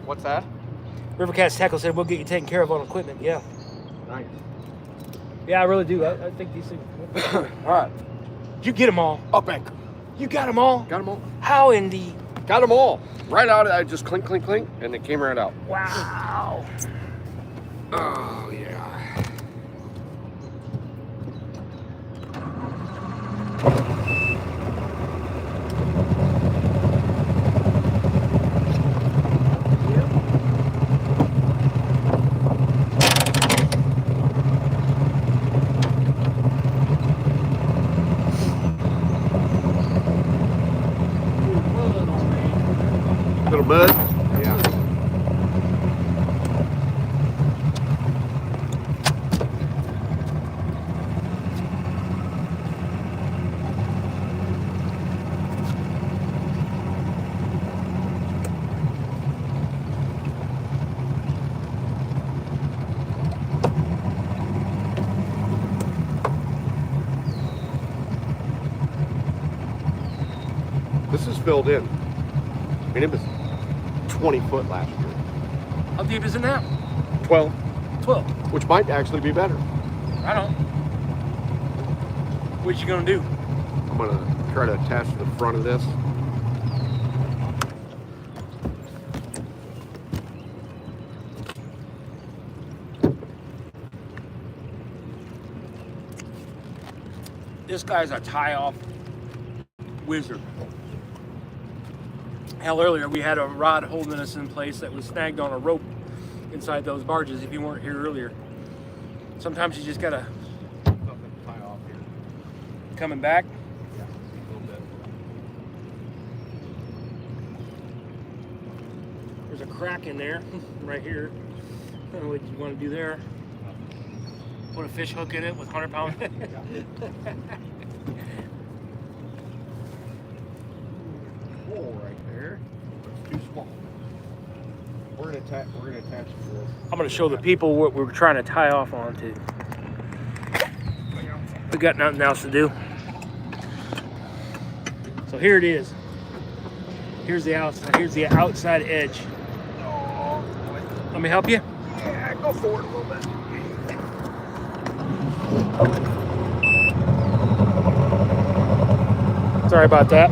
What's that? Rivercast Tackle said, we'll get you taken care of on equipment, yeah. Nice. Yeah, I really do. I think these things... All right. You get them all. Up anchor. You got them all? Got them all. How in the... Got them all. Right out. I just clink, clink, clink, and it came right out. Wow. Oh, yeah. Little bud? Yeah. filled in. I mean, it was 20 foot last year. How deep is it now? 12, 12. which might actually be better. I don't. What you gonna do? I'm gonna try to attach to the front of this. This guy's a tie-off wizard. Hell, earlier we had a rod holding us in place that was snagged on a rope inside those barges if you weren't here earlier. Sometimes you just gotta Tie off here. coming back. Yeah, a little bit. There's a crack in there, right here. I don't know what you want to do there. Put a fish hook in it with 100 pound. Hole right there. It's too small. We're gonna attach it to this. I'm gonna show the people what we're trying to tie off onto. We got nothing else to do. So here it is. Here's the outside. Here's the outside edge. Let me help you. Yeah, go forward a little bit. Sorry about that.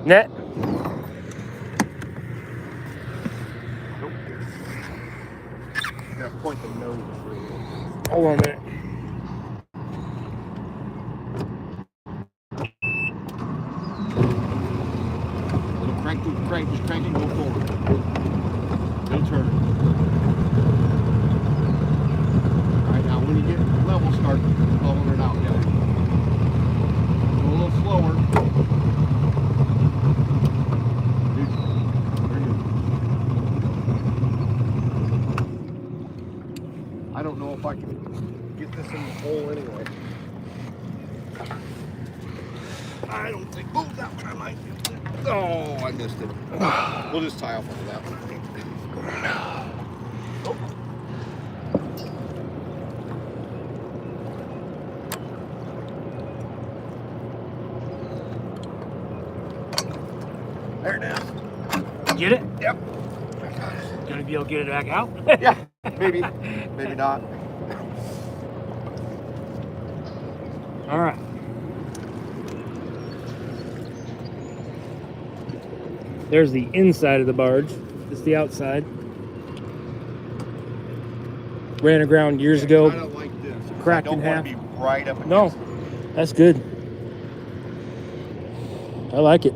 Net. Nope. Gotta point the nose. Hold on a minute. Little crank, just crank and go forward. No turn. Alright, now when you get level, start leveling it out, guys. Go a little slower. Very good. I don't know if I can get this in the hole anyway. I don't think. Oh, that one I might. Oh, I missed it. We'll just tie off on that one. There it is. Get it? Yep. Gonna be able to get it back out? Yeah, maybe. Maybe not. All right. There's the inside of the barge. This is the outside. Ran aground years ago. Kind of like this. Cracked I don't in want half. to be right up No, against it. that's good. I like it.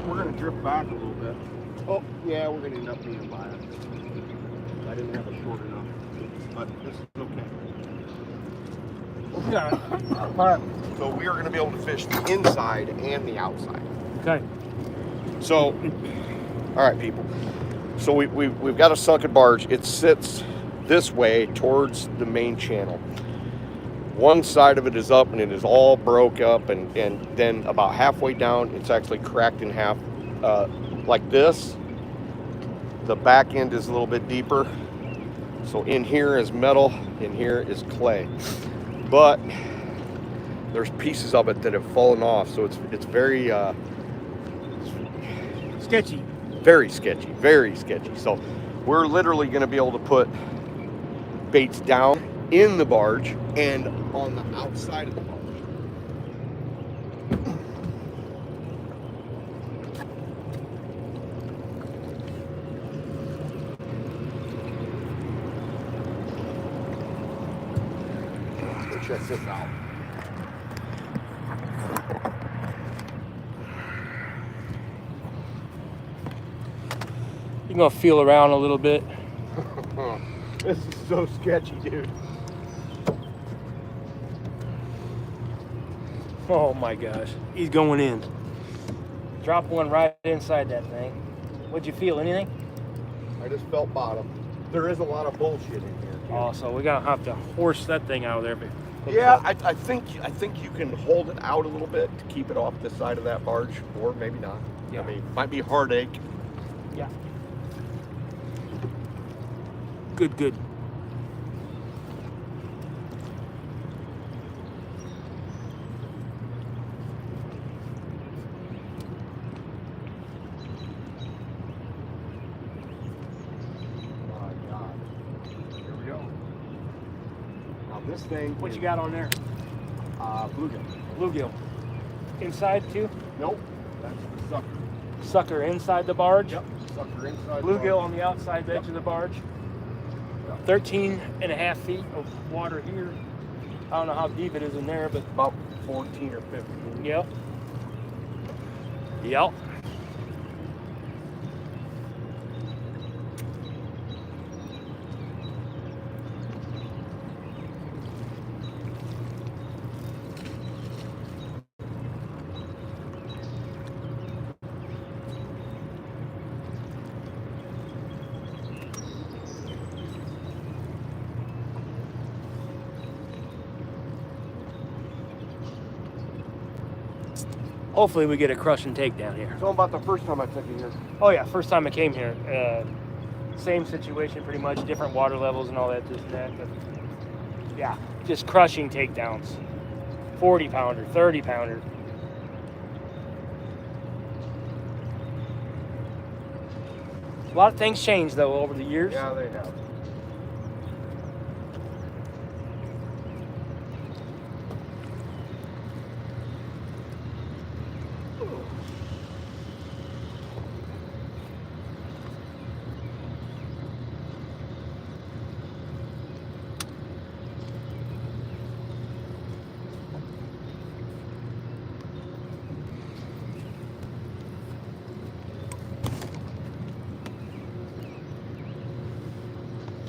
We're going to drift back a little bit. Oh, yeah, we're going to end up being by it. I didn't have it short enough. But this is okay. Yeah. All right. So we are going to be able to fish the inside and the outside. Okay. So, all right, people. So we've got a sunken barge. It sits this way towards the main channel. One side of it is up and it is all broke up, and then about halfway down, it's actually cracked in half like this. The back end is a little bit deeper. So in here is metal, in here is clay. But there's pieces of it that have fallen off, so it's very Sketchy. very sketchy, very sketchy. So we're literally going to be able to put baits down in the barge and on the outside of the barge. Let's check this out. You're gonna feel around a little bit. This is so sketchy, dude. Oh my gosh, he's going in. Drop one right inside that thing. What'd you feel? Anything? I just felt bottom. There is a lot of bullshit in here. Too. Oh, so we gotta have to horse that thing out of there. Yeah, I think you can hold it out a little bit to keep it off the side of that barge, or maybe not. Yeah. I mean, might be a heartache. Yeah. Good, good. My God. Here we go. Now this thing. What is, you got on there? bluegill. Bluegill. Inside too? Nope. That's the sucker. Sucker inside the barge? Yep. Sucker inside. Bluegill on the outside edge of the barge. Yep. 13.5 feet of water here. I don't know how deep it is in there, but About 14 or 15. yep. Yep. Hopefully we get a crush and take down here. So about the first time I took it here. Oh yeah, first time I came here. Same situation pretty much, different water levels and all that, this and that. But yeah, just crushing takedowns. 40 pounder, 30 pounder. A lot of things changed though over the years. Yeah, they have.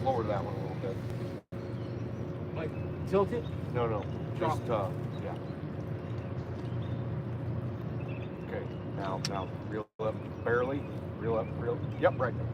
Lower that one a little bit. Like tilt it. No, no. Drop. Just, yeah. Okay, now, reel up, barely. Reel up, reel. Yep, right there.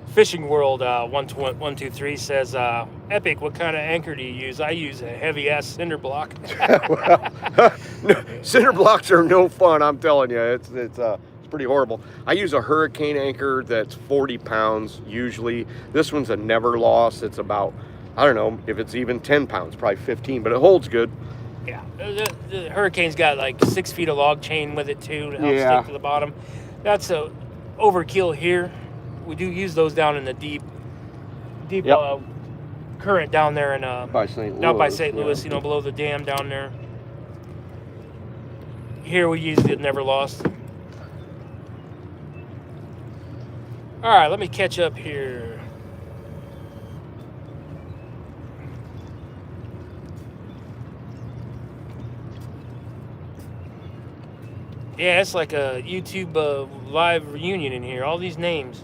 Fishing World 123 says, Epic, what kind of anchor do you use? I use a heavy ass cinder block. Well, cinder blocks are no fun, I'm telling you. It's pretty horrible. I use a hurricane anchor that's 40 pounds usually. This one's a never loss. It's about, I don't know if it's even 10 pounds, probably 15, but it holds good. Yeah, the Hurricane's got like 6 feet of log chain with it too to help Yeah. stick to the bottom. That's a overkill here. We do use those down in the deep Yep. current down there in By St. Louis. down by St. yeah. Louis, you know, below the dam down there. Here we use the Never Lost. All right, let me catch up here. Yeah, it's like a YouTube live reunion in here. All these names.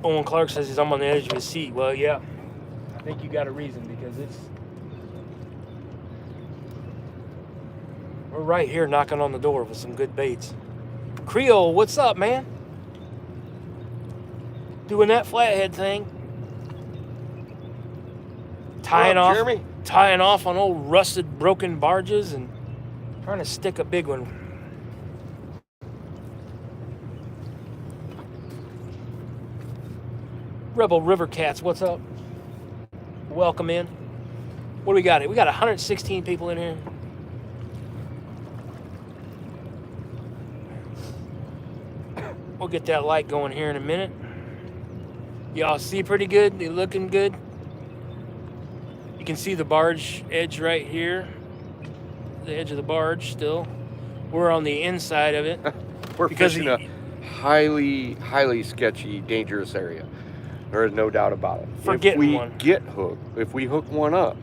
Owen Clark says I'm on the edge of his seat. Well, yeah. I think you got a reason because we're right here knocking on the door with some good baits. Creole, what's up, man? Doing that flathead thing. Tying What up, off. Jeremy? Tying off on old rusted, broken barges and trying to stick a big one. Rebel River Cats, what's up? Welcome in. What do we got here? We got 116 people in here. We'll get that light going here in a minute. Y'all see pretty good? They looking good? You can see the barge edge right here. The edge of the barge still. We're on the inside of it. We're Because fishing a highly sketchy, dangerous area. There is no doubt about it. For if getting we one. get hooked, if we hook one up,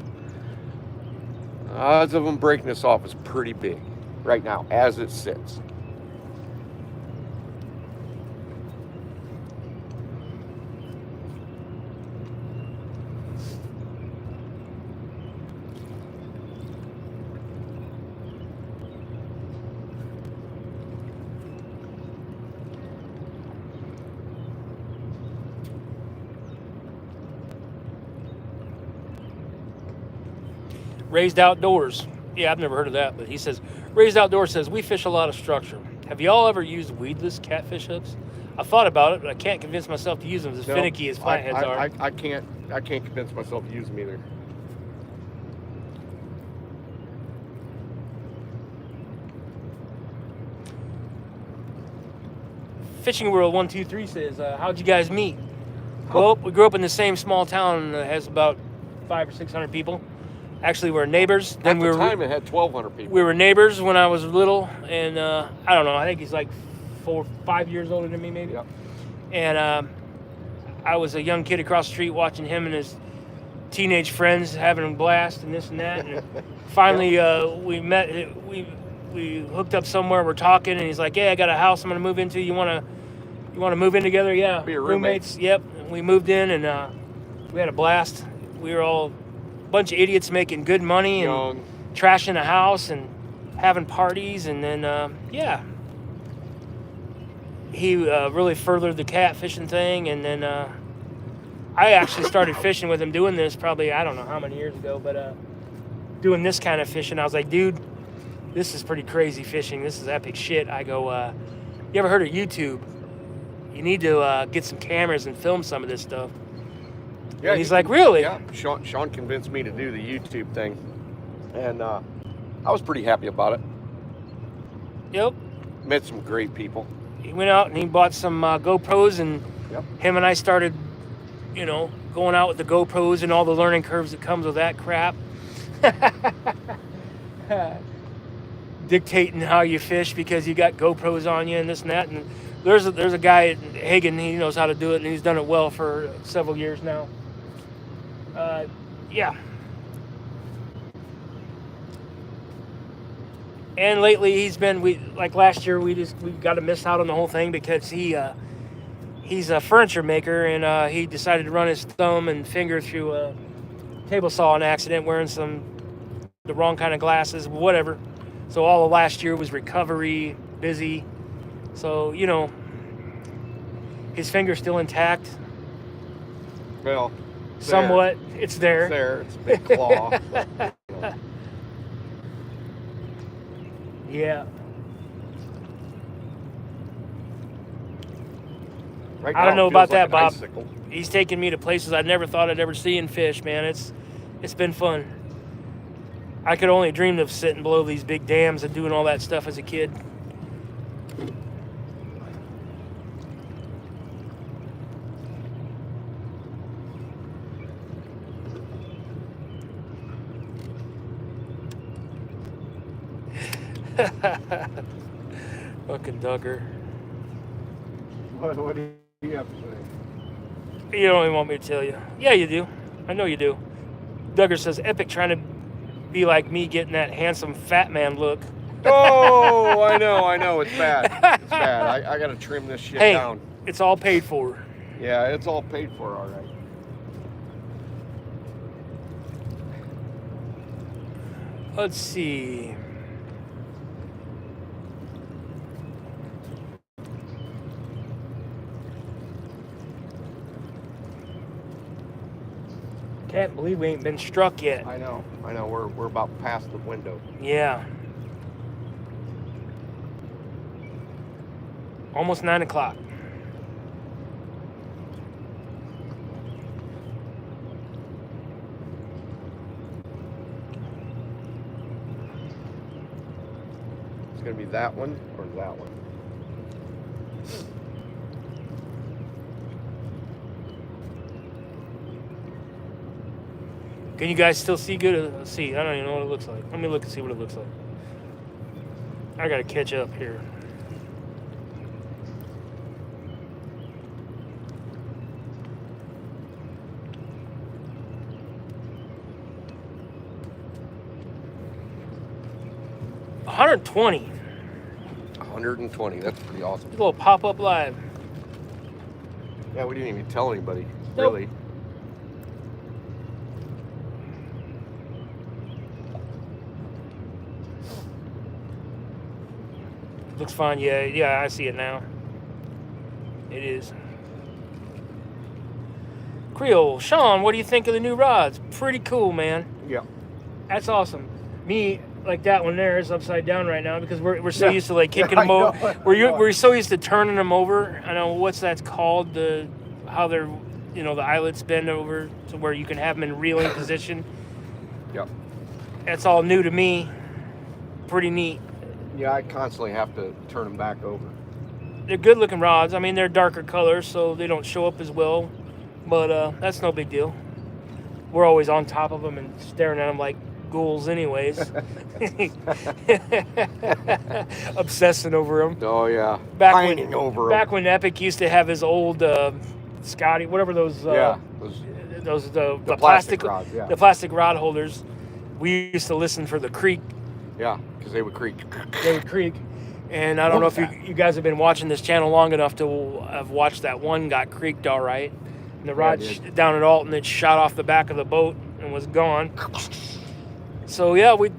odds of them breaking us off is pretty big right now, as it sits. Raised Outdoors. Yeah, I've never heard of that, but he says, Raised Outdoors says, we fish a lot of structure. Have y'all ever used weedless catfish hooks? I thought about it, but I can't convince myself to use them as finicky as flatheads are. I can't convince myself to use them either. Fishing World 123 says, how'd you guys meet? Well, we grew up in the same small town that has about 500 or 600 people. Actually, we're neighbors. At the time, it had 1,200 people. We were neighbors when I was little, and I don't know. I think he's like 4 or 5 years older than me, maybe. Yep. And I was a young kid across the street watching him and his teenage friends having a blast and this and that. And finally, we met. We hooked up somewhere. We're talking, and he's like, "Yeah, I got a house I'm gonna move into. You wanna move in together?" Yeah. Be a roommates. Yep. And we moved in, and we had a blast. We were all a bunch of idiots making good money and Young. trashing the house and having parties, and then yeah. He really furthered the catfishing thing, and then I actually started fishing with him doing this probably, I don't know how many years ago, but doing this kind of fishing. I was like, dude, this is pretty crazy fishing. This is epic shit. I go, you ever heard of YouTube? You need to get some cameras and film some of this stuff. Yeah, and he's like, really? Yeah, Sean convinced me to do the YouTube thing, and I was pretty happy about it. Yep. Met some great people. He went out and he bought some GoPros, and Yep. him and I started, going out with the GoPros and all the learning curves that comes with that crap. Dictating how you fish because you got GoPros on you and this and that. And there's a guy at Hagen, he knows how to do it, and he's done it well for several years now. Yeah. And lately like last year we got to miss out on the whole thing because he's a furniture maker, and he decided to run his thumb and finger through a table saw on accident wearing the wrong kind of glasses, whatever. So all of last year was recovery, busy. So, his finger's still intact. Well, Somewhat. It's there. It's there. It's a big claw. Yeah. Right I now, don't know it about feels like that, an Bob. icicle. He's taken me to places I never thought I'd ever see and fish, man. It's been fun. I could only dreamed of sitting below these big dams and doing all that stuff as a kid. Fucking Duggar. What do you have to say? You don't even want me to tell you. Yeah, you do. I know you do. Duggar says, epic trying to be like me getting that handsome fat man look. Oh, I know. It's bad. It's bad. I got to trim this shit down. It's all paid for. Yeah, it's all paid for, all right. Let's see. Can't believe we ain't been struck yet. I know. We're about past the window. Yeah. Almost 9 o'clock. It's gonna be that one or that one. Can you guys still see good? Let's see. I don't even know what it looks like. Let me look and see what it looks like. I gotta catch up here. $120. 120. That's pretty awesome. A little pop-up live. Yeah, we didn't even tell anybody, Nope. really. Looks fine. Yeah, I see it now. It is. Creole, Sean, what do you think of the new rods? Pretty cool, man. Yeah. That's awesome. Me, like that one there is upside down right now because we're so Yeah. used to like kicking Yeah, them I over. know. We're so used to turning them over. I know what's that's called, how they're, the eyelets bend over to where you can have them in reeling position. Yep. That's all new to me. Pretty neat. Yeah, I constantly have to turn them back over. They're good looking rods. I mean, they're darker colors, so they don't show up as well. But that's no big deal. We're always on top of them and staring at them like ghouls anyways. Obsessing over them. Oh yeah, Back pining over 'em. Back when Epic used to have his old Scotty, whatever those Yeah, the plastic rods, yeah. the plastic rod holders, we used to listen for the creak. Yeah, because they would creak. They would creak. And I don't know if you guys have been watching this channel long enough to have watched that one got creaked all right. And the rod down at Alton, it shot off the back of the boat and was gone. So yeah, we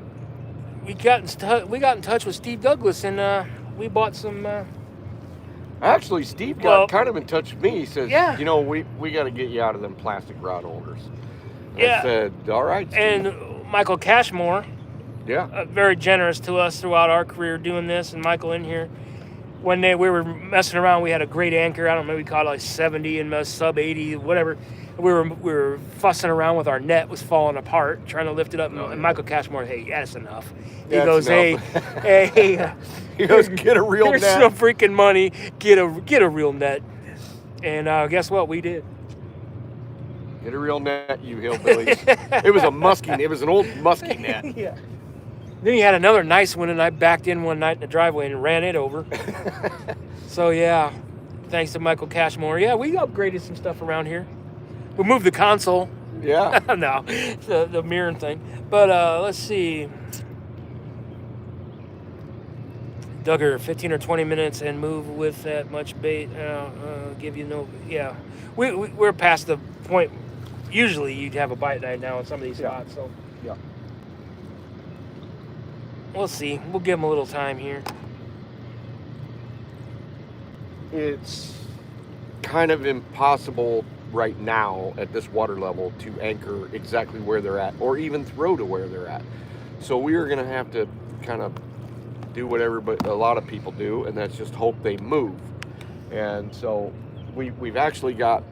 got in touch with Steve Douglas and we bought some. Actually, Steve got kind of in touch with me. He says, Yeah. we got to get you out of them plastic rod holders. Yeah. I said, all right, Steve. And Michael Cashmore, Yeah. very generous to us throughout our career doing this, and Michael in here. One day we were messing around, we had a great anchor. I don't know, we caught like 70 and sub 80, whatever. We were fussing around with our net was falling apart, trying to lift it up. And Michael Cashmore, hey, that's enough. He goes, enough. hey, He goes, get a real here's net. some freaking money. Get a real net. And guess what? We did. Get a real net, you hillbillies. It was a musky. It was an old musky net. Yeah. Then he had another nice one, and I backed in one night in the driveway and ran it over. So yeah, thanks to Michael Cashmore. Yeah, we upgraded some stuff around here. We moved the console. Yeah. No, the mirror thing. But let's see. Duggar, 15 or 20 minutes and move with that much bait. Give you no. Yeah, we're past the point. Usually you'd have a bite night now in some of these spots. So Yeah. we'll see. We'll give them a little time here. It's kind of impossible right now at this water level to anchor exactly where they're at or even throw to where they're at. So we are going to have to kind of do what a lot of people do, and that's just hope they move. And so we've actually got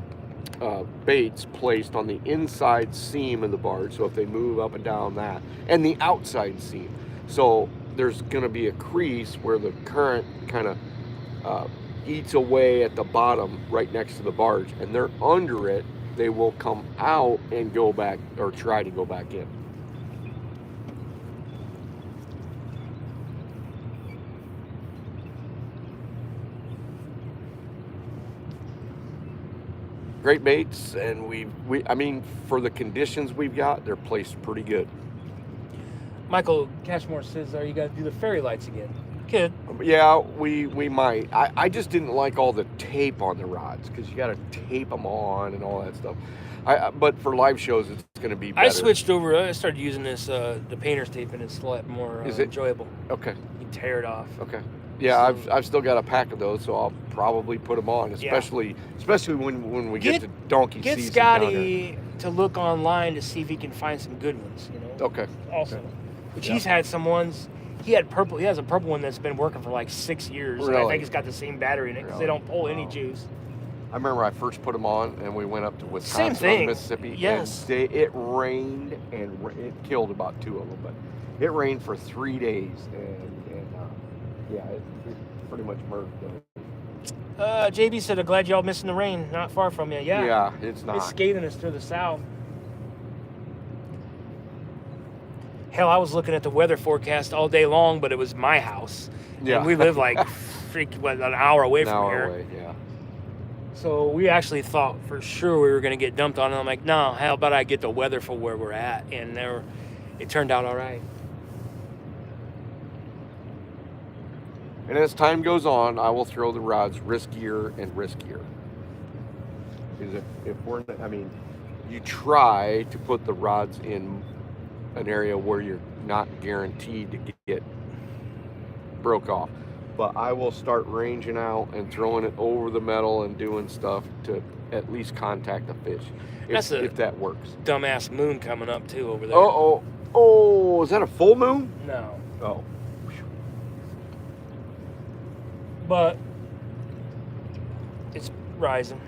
baits placed on the inside seam of the barge, so if they move up and down that, and the outside seam. So there's going to be a crease where the current kind of eats away at the bottom right next to the barge, and they're under it. They will come out and go back, or try to go back in. Great baits, and I mean, for the conditions we've got, they're placed pretty good. Michael Cashmore says, "Are you going to do the fairy lights again?" Kid. Yeah, we might. I just didn't like all the tape on the rods, because you got to tape them on and all that stuff. But for live shows, it's going to be better. I switched over. I started using this the painter's tape, and it's a lot more enjoyable. Okay. You can tear it off. Okay. Yeah, I've still got a pack of those, so I'll probably put them on, especially when we get to donkey season. Get Scotty to look online to see if he can find some good ones. Okay. Also, which he's had some ones. He has a purple one that's been working for like 6 years. Really? And I think it's got the same battery in it because they don't pull any juice. I remember I first put them on, and we went up to Wisconsin, Same thing. Mississippi. Yes. And it rained, and it killed about 2 of them, but it rained for 3 days, and yeah, it pretty much murdered them. JB said, "I'm glad y'all missing the rain. Not far from you." Yeah. Yeah, it's not. It's scathing us to the south. Hell, I was looking at the weather forecast all day long, but it was my house. Yeah. And we live like an hour away An from hour here. away, yeah. So we actually thought for sure we were going to get dumped on. And I'm like, no, how about I get the weather for where we're at? And it turned out all right. And as time goes on, I will throw the rods riskier and riskier. Because you try to put the rods in an area where you're not guaranteed to get broke off. But I will start ranging out and throwing it over the metal and doing stuff to at least contact the fish, if that works. Dumbass moon coming up too over there. Oh, Oh, is that a full moon? No. Oh. But it's rising.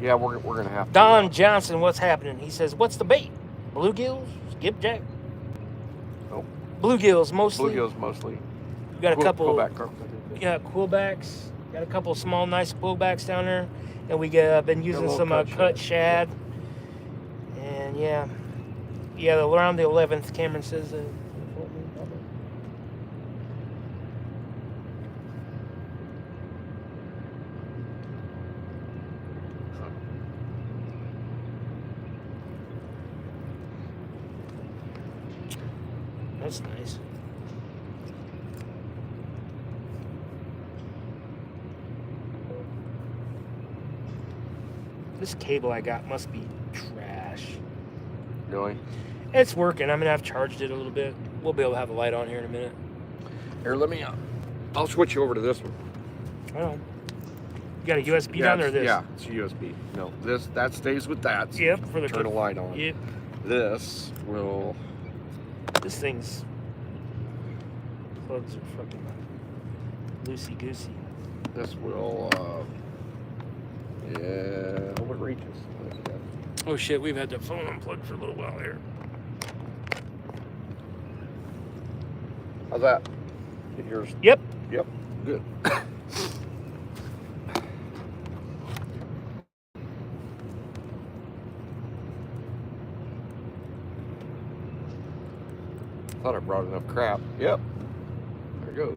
Yeah, we're gonna have to. Don Johnson, what's happening? He says, what's the bait? Bluegills? Skipjack? Oh. Bluegills mostly. Bluegills mostly. We got a couple. Quillback carp. Yeah, quillbacks. Got a couple of small, nice quillbacks down there, and we been using some cut shad. And yeah, around the 11th, Cameron says. That's nice. This cable I got must be trash. Really? It's working. I mean, I've charged it a little bit. We'll be able to have the light on here in a minute. Here, let me. I'll switch you over to this one. I don't know. You got a USB down there or this? Yeah, it's USB. No, that stays with that. So Yep, for the turn a light on. Yep. This will. This thing's plugs are fucking loosey goosey. This will. Yeah, hope it reaches. Oh shit, we've had the phone unplugged for a little while here. How's that? Yours? Yep. Yep. Good. Thought I brought enough crap. Yep. There it goes.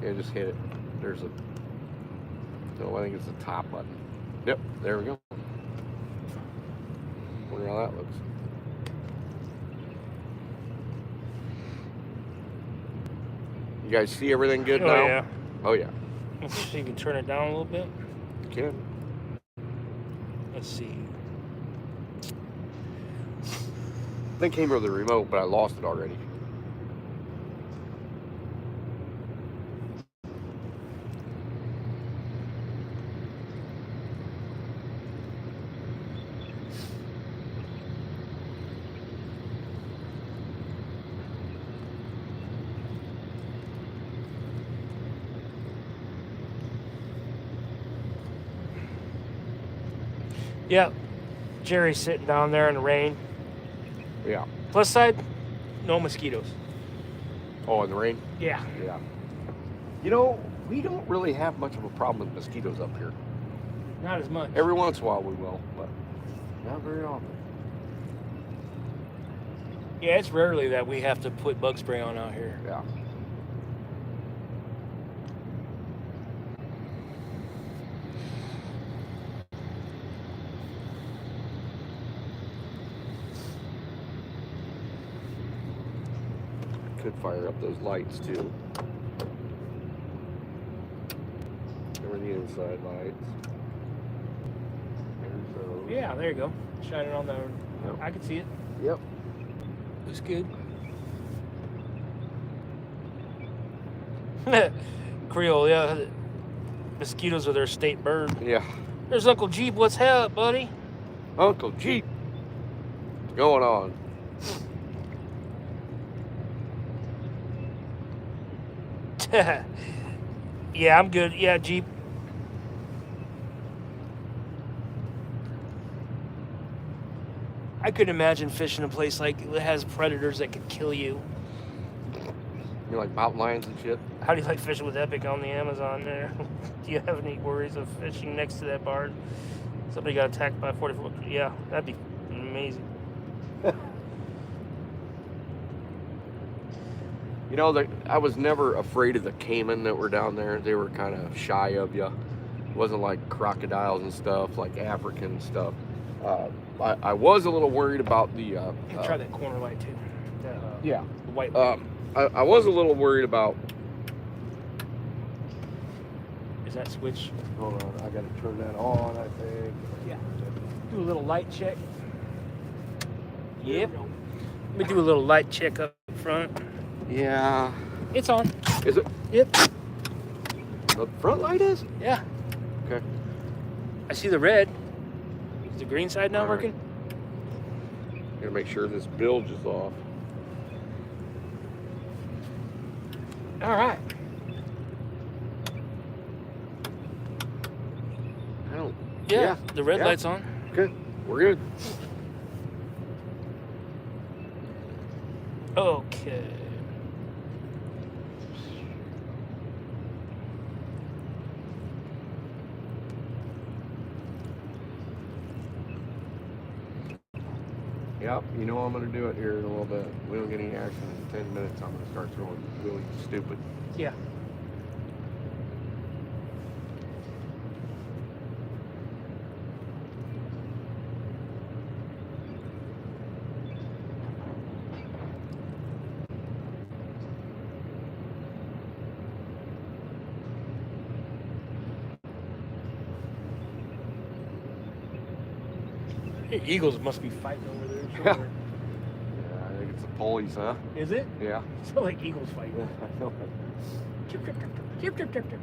Yeah, just hit it. There's a. No, I think it's the top button. Yep, there we go. Wonder how that looks. You guys see everything good now? Yeah. Oh yeah. Let's see if you can turn it down a little bit. You can. Let's see. I think came with the remote, but I lost it already. Yep. Jerry's sitting down there in the rain. Yeah. Plus side, no mosquitoes. Oh, in the rain? Yeah. Yeah. You know, we don't really have much of a problem with mosquitoes up here. Not as much. Every once in a while we will, but not very often. Yeah, it's rarely that we have to put bug spray on out here. Yeah. Could fire up those lights too. Or the inside lights. There's those. Yeah, there you go. Shine it on the. Yep. I can see it. Yep. Looks good. Creole, yeah. Mosquitoes are their state bird. Yeah. There's Uncle Jeep. What's up, buddy? Uncle Jeep. What's going on? Yeah, I'm good. Yeah, Jeep. I couldn't imagine fishing a place like that has predators that could kill you. You like mountain lions and shit? How do you like fishing with Epic on the Amazon there? Do you have any worries of fishing next to that barge? Somebody got attacked by a 40-foot. Yeah, that'd be amazing. You know, I was never afraid of the caiman that were down there. They were kind of shy of you. It wasn't like crocodiles and stuff, like African stuff. I was a little worried about the. Try that corner light too. Yeah. The white. I was a little worried about. Is that switch? Hold on, I got to turn that on. I think. Yeah. Do a little light check. Yep. Let me do a little light check up front. Yeah. It's on. Is it? Yep. The front light is? Yeah. I see the red. Is the green side not All right. working? Gotta make sure this bilge is off. All right. I don't. Yeah, the red yeah. light's on. Good. We're good. Okay. Yep. You know I'm gonna do it here in a little bit. We don't get any action in 10 minutes. I'm gonna start throwing really stupid. Yeah. Hey, eagles must be fighting over there. Yeah. somewhere. Yeah, I think it's the pulleys, huh? Is it? Yeah. It's not like eagles fighting. I know. Chip, chip, chip, chip, chip, chip, chip.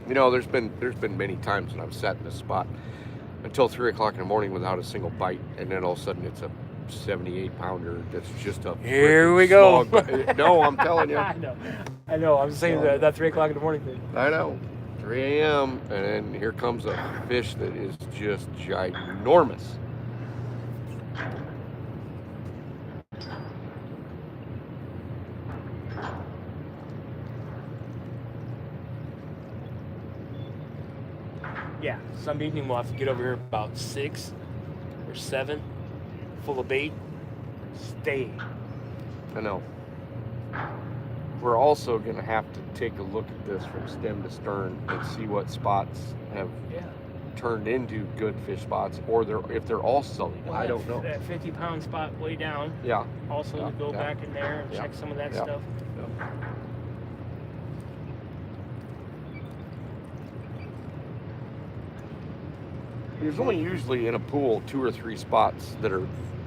You know, there's been many times when I've sat in this spot until 3 o'clock in the morning without a single bite, and then all of a sudden it's a 78 pounder that's just a Here frickin' we go. slog. No, I'm telling you. I know. I'm saying that 3 o'clock in the morning thing. I know. 3 a.m. and then here comes a fish that is just ginormous. Yeah, some evening we'll have to get over here about 6 or 7, full of bait. Stay. I know. We're also going to have to take a look at this from stem to stern and see what spots have turned into good fish spots, or if they're all sullied. Well, I don't know. That 50-pound spot way down. Yeah. Also Yeah, to go yeah, back in there and yeah, check some of that yeah. stuff. There's only usually in a pool 2 or 3 spots that are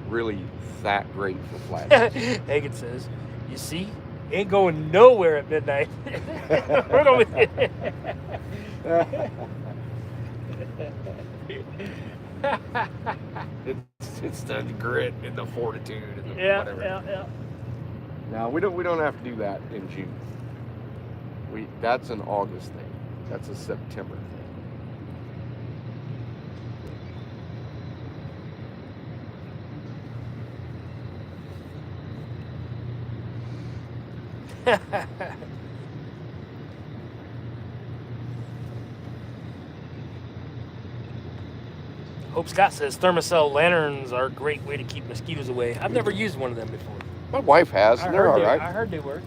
really that great for flathead. Hagen says, "You see, ain't going nowhere at midnight." We're gonna it's the grit and the fortitude and the yeah, whatever. yeah. No, we don't have to do that in June. That's an August thing. That's a September thing. Hope Scott says thermocell lanterns are a great way to keep mosquitoes away. I've never used one of them before. My wife has, and they're all right. I heard they work.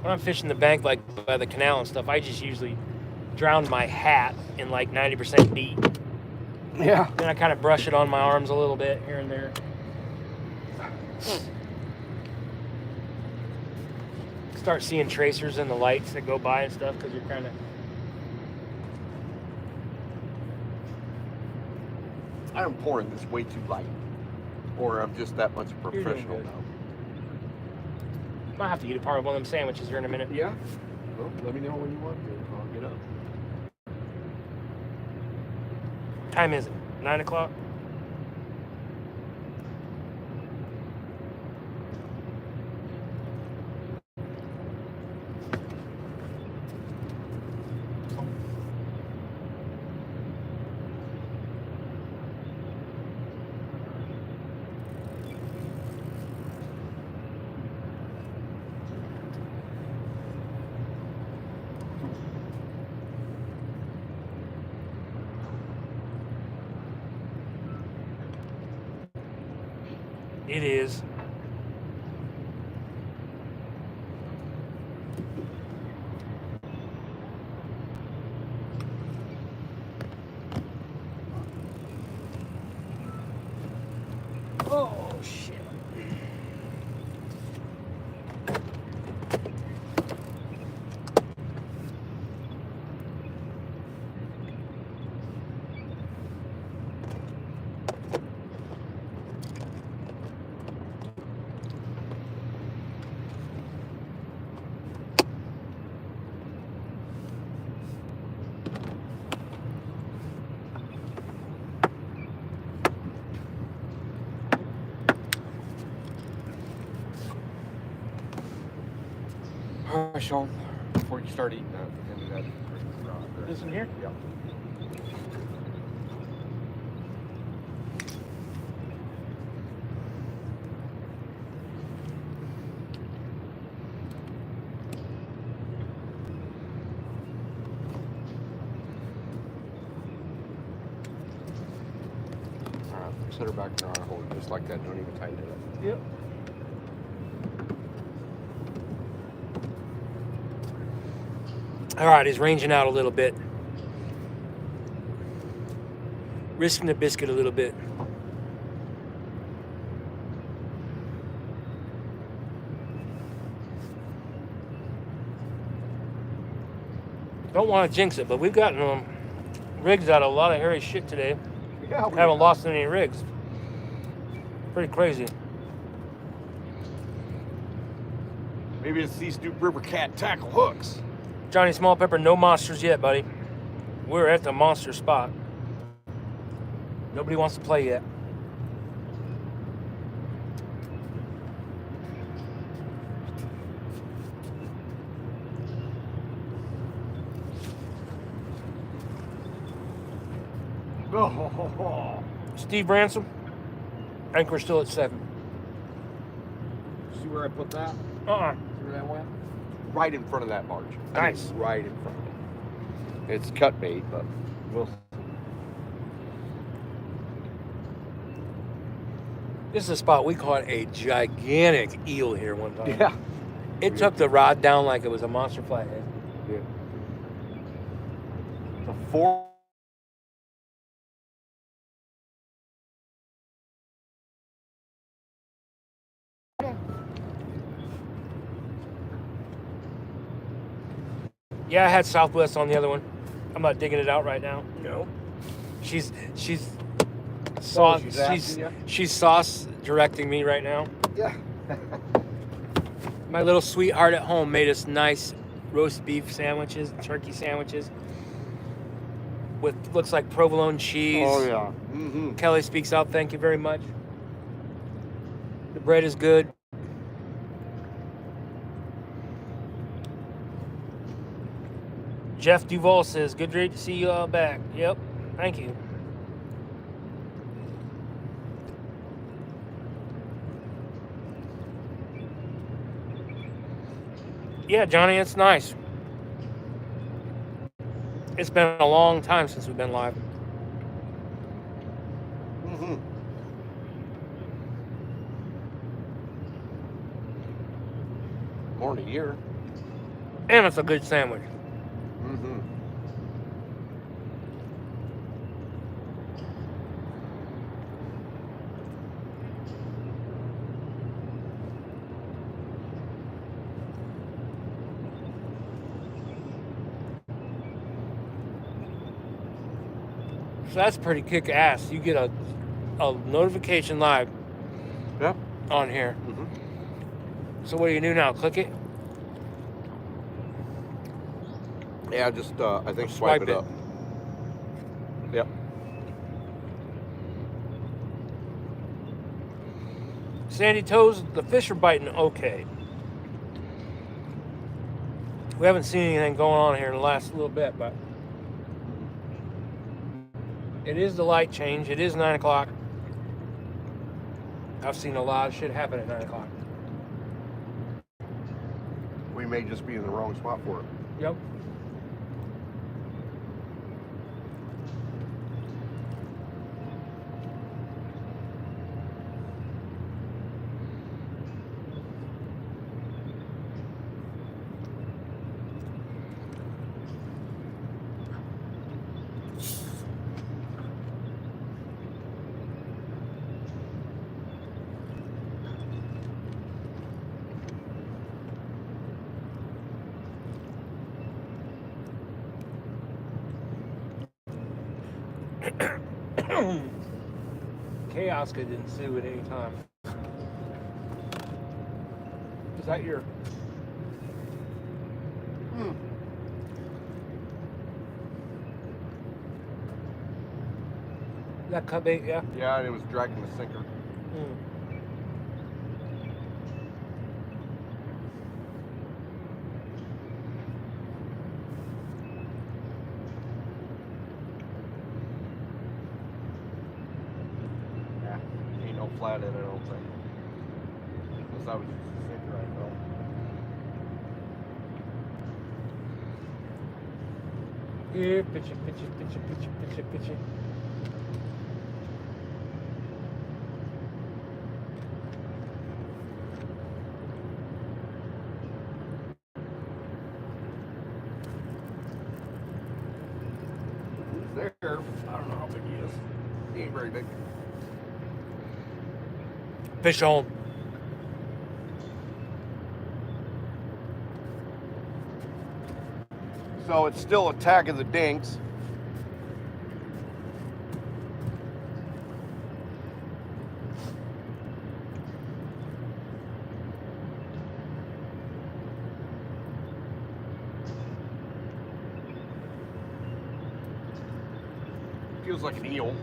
When I'm fishing the bank, like by the canal and stuff, I just usually drown my hat in like 90% DEET. Yeah. Then I kind of brush it on my arms a little bit here and there. Start seeing tracers in the lights that go by and stuff because you're kind of. I'm pouring this way too light, or I'm just that much doing professional good. now. Might have to eat a part of one of them sandwiches here in a minute. Yeah. Well, let me know when you want to. I'll get up. Time is it? 9 o'clock? It is. Oh, shit. All right, Sean, before you start eating that, hand me that rod there. This in here? Yep. All right, set her back there on a hold just like that. Don't even tighten it up. Yep. All right, he's ranging out a little bit. Risking the biscuit a little bit. Don't want to jinx it, but we've gotten rigs out of a lot of hairy shit today. Yeah, Haven't lost any rigs. Pretty crazy. Maybe it's these Duke River Cat tackle hooks. Johnny Small Pepper, no monsters yet, buddy. We're at the monster spot. Nobody wants to play yet. Oh, Steve Ransom, anchor still at 7. see where I put that? Uh-uh. See where that went? Right in front of that barge. Nice. Right in front of it. It's cut bait, but we'll. This is a spot we caught a gigantic eel here one time. Yeah. It took the rod down like it was a monster flathead. Yeah. The 4. Yeah, I had Southwest on the other one. I'm not digging it out right now. No. She's sauce. she's asking you? She's sauce directing me right now. Yeah. My little sweetheart at home made us nice roast beef sandwiches, turkey sandwiches with looks like provolone cheese. Oh yeah. Mm-hmm. Kelly speaks out. Thank you very much. The bread is good. Jeff Duval says, "Good to see you all back." Yep. Thank you. Yeah, Johnny, it's nice. It's been a long time since we've been live. Mm-hmm. More than a year. And it's a good sandwich. Mm-hmm. So that's pretty kick ass. You get a notification live Yep. on here. Mm-hmm. So what do you do now? Click it? Yeah, just I think swipe it up. Yep. Sandy Toes, the fish are biting okay. We haven't seen anything going on here in the last little bit, but it is the light change. It is 9 o'clock. I've seen a lot of shit happen at 9 o'clock. We may just be in the wrong spot for it. Yep. Chaoska didn't sue at any time. Is that your... That cut bait, yeah? Yeah, and it was dragging the sinker. flathead, I don't think. Unless I was just sick right now. Here, pitch it. He's there. I don't know how big he is. He ain't very big. Fish on. So it's still Attack of the Dinks. Feels like an eel.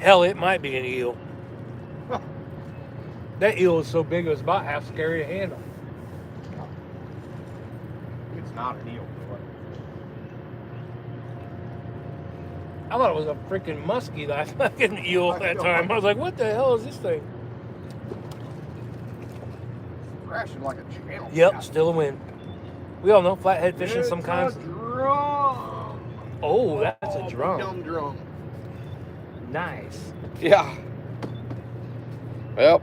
Hell, it might be an eel. That eel is so big it was about half scary to handle. It's not an eel. I thought it was a freaking muskie, that fucking eel that time. I was like, what the hell is this thing? Crashing like a channel. Yep, cat. still a win. We all know flathead fishing It's sometimes. a drum. Oh, that's a drum. Dumb drum. Nice. Yeah. Well,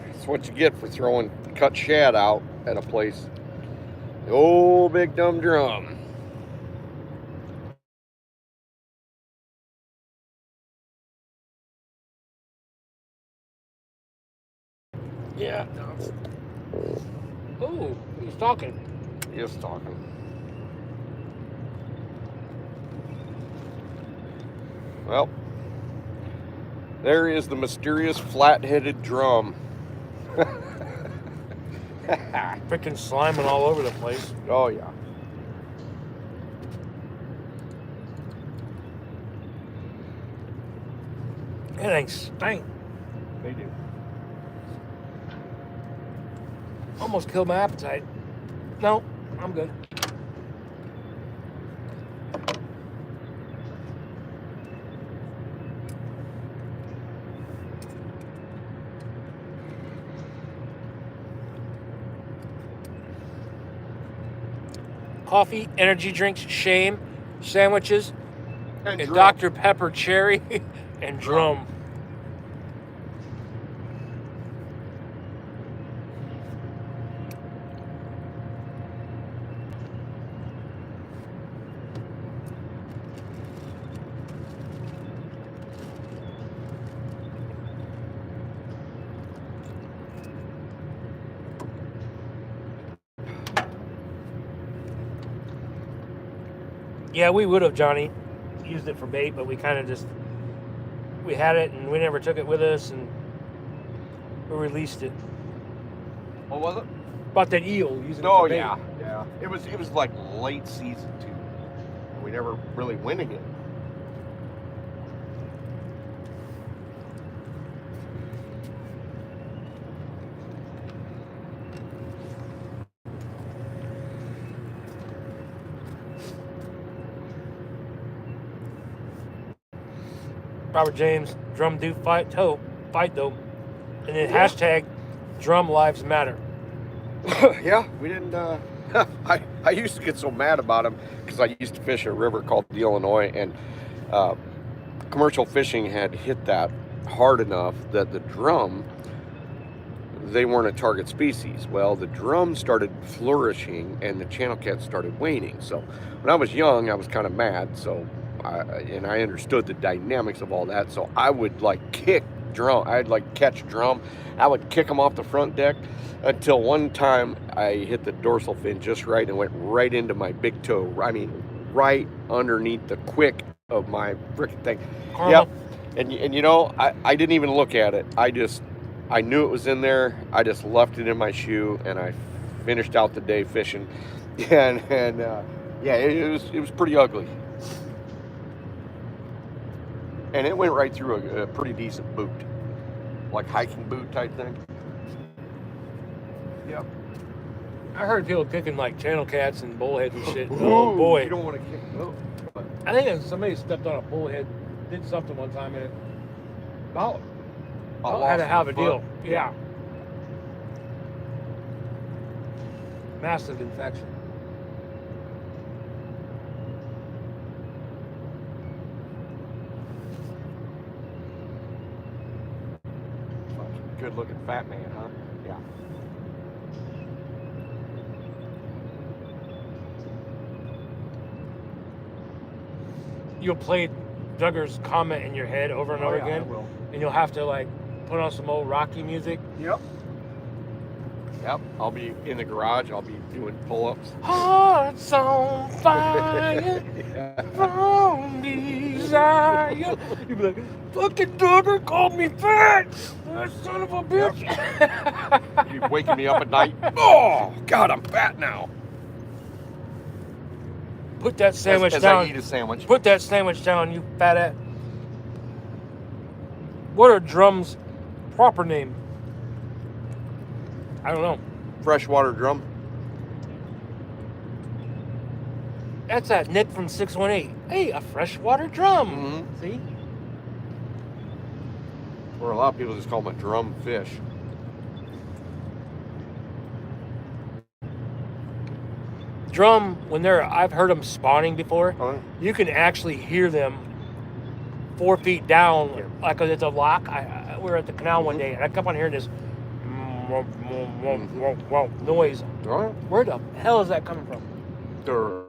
that's what you get for throwing cut shad out at a place. The old big dumb drum. Yeah. Oh, he's talking. Just talking. Well, there is the mysterious flat-headed drum. Freaking sliming all over the place. Oh, yeah. That thing stank. They do. Almost killed my appetite. No, I'm good. Coffee, energy drinks, shame, sandwiches, and drum. Dr. Pepper cherry, and drum. Yeah, we would have, Johnny, used it for bait, but we kind of just, we had it and we never took it with us and we released it. What was it? About that eel, using it Oh, for bait. yeah. Yeah. It was like late season, too. We never really went again. Robert James, drum do fight though. And then hashtag drum lives matter. Yeah, we didn't. I used to get so mad about them because I used to fish a river called the Illinois, and commercial fishing had hit that hard enough that the drum, they weren't a target species. Well, the drum started flourishing and the channel cat started waning. So when I was young, I was kind of mad. So I understood the dynamics of all that. So I would like kick drum. I'd like catch drum. I would kick them off the front deck until one time I hit the dorsal fin just right and went right into my big toe. I mean, right underneath the quick of my frickin' thing. Karma. Yep. And you know, I didn't even look at it. I knew it was in there. I just left it in my shoe and I finished out the day fishing. And yeah, it was pretty ugly. And it went right through a pretty decent boot, like hiking boot type thing. Yep. I heard people kicking like channel cats and bullheads and shit. Ooh, Oh boy. You don't want to kick those. I think somebody stepped on a bullhead, did something one time and it about Had to have a deal. Yeah. Massive infection. Good looking fat man, huh? Yeah. You'll play Duggar's comment in your head over and over again, and you'll have to like put on some old Rocky music. Yep. I'll be in the garage. I'll be doing pull-ups. Hearts on fire from desire. You'll be like, fucking Duggar called me fat. That son of a bitch. You waking me up at night. Oh, God, I'm fat now. Put that sandwich as down. I eat a sandwich. Put that sandwich down, you fat ass. What are drum's proper name? I don't know. Freshwater drum. That's that Nick from 618. Hey, a freshwater drum. Mm-hmm. See? Or a lot of people just call them a drum fish. Drum, when I've heard them spawning before, Oh. you can actually hear them 4 feet down, like it's a lock. We were at the canal one day, and I kept on hearing this noise. Oh, Where the hell is that coming from? they're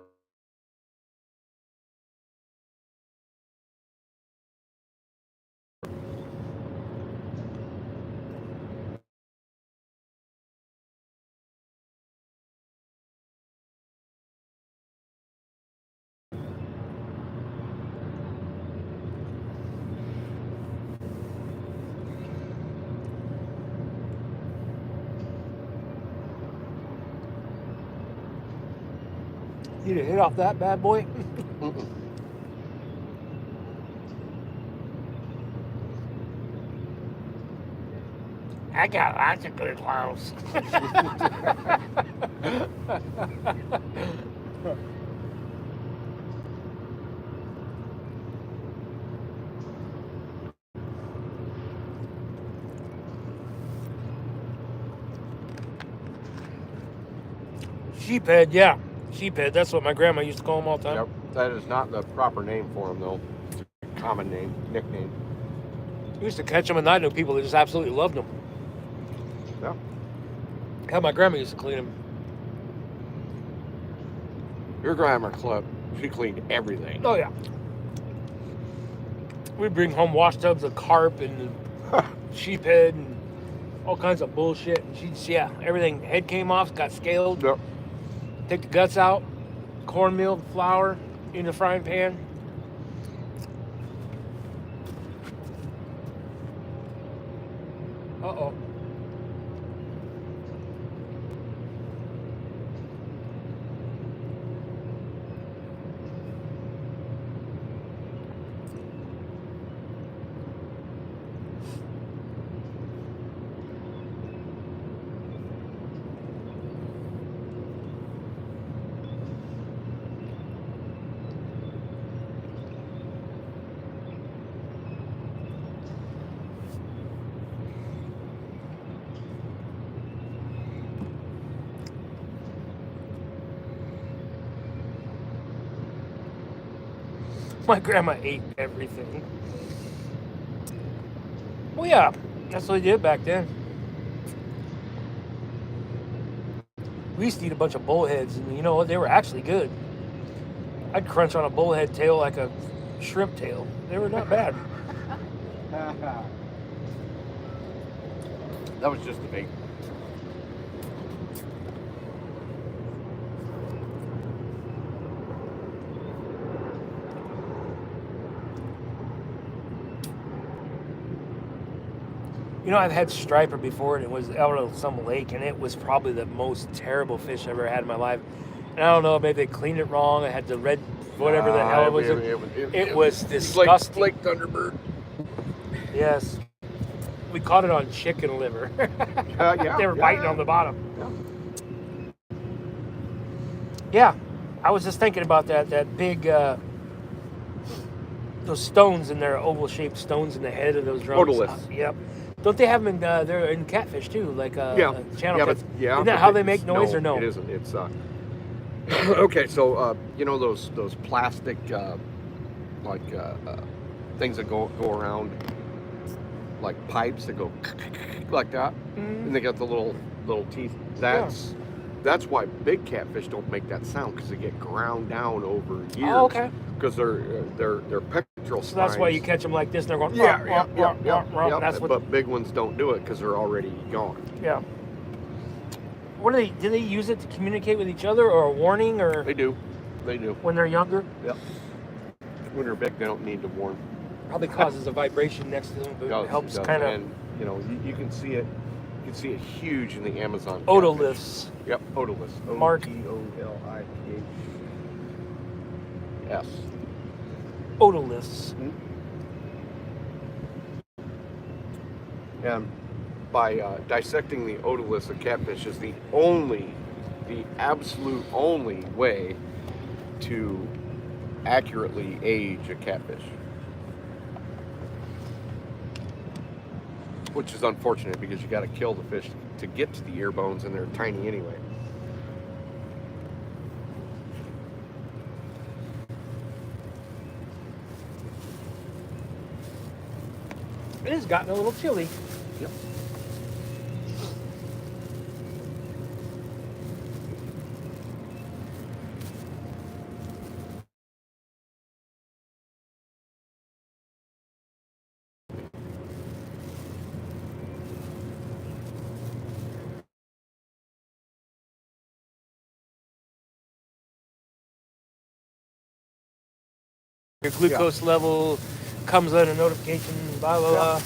You to hit off that bad boy? I got lots of good clothes. Sheephead, yeah. Sheephead, that's what my grandma used to call them all the time. Yep. That is not the proper name for them, though. It's a common name, nickname. We used to catch them, and I knew people that just absolutely loved them. Yeah. How my grandma used to clean them. Your grandma club, she cleaned everything. Oh, yeah. We'd bring home wash tubs of carp and sheephead and all kinds of bullshit. And everything, head came off, got scaled. Yep. Take the guts out, cornmeal, flour in the frying pan. Uh-oh. My grandma ate everything. Well, yeah, that's what they did back then. We used to eat a bunch of bullheads, and you know what? They were actually good. I'd crunch on a bullhead tail like a shrimp tail. They were not bad. That was just the bait. You know, I've had striper before, and it was out of some lake, and it was probably the most terrible fish I've ever had in my life. And I don't know, maybe they cleaned it wrong. I had the red, whatever the hell it was. It was disgusting. Like Thunderbird. Yes. We caught it on chicken liver. Yeah, They were biting on the bottom. Yeah. I was just thinking about that big, those stones in there, oval-shaped stones in the head of those drums. Otoliths. Yep. Don't they have them in? They're in Catfish too, like Yeah. channel. Yeah, Cats. but yeah. Isn't that but how they make noise or no? It isn't. It's okay. So you know those plastic things that go around, like pipes that go like that, and they got the little teeth. That's why big catfish don't make that sound, because they get ground down over years. Oh, okay. Because their pectoral spines. So that's why you catch them like this, and they're going. Yeah. That's what. But big ones don't do it because they're already gone. Yeah. What do they? Do they use it to communicate with each other, or a warning, or? They do. When they're younger. Yep. When they're big, they don't need to warn. Probably causes a vibration next to them, but it helps kind of. And you know, you can see it. You can see it huge in the Amazon. Otoliths. Yep, otoliths. Mark. Otoliths. Otoliths. And by dissecting the otoliths of catfish is the absolute only way to accurately age a catfish. Which is unfortunate, because you got to kill the fish to get to the ear bones, and they're tiny anyway. It has gotten a little chilly. Yep. Your glucose level comes on a notification, blah, blah, blah.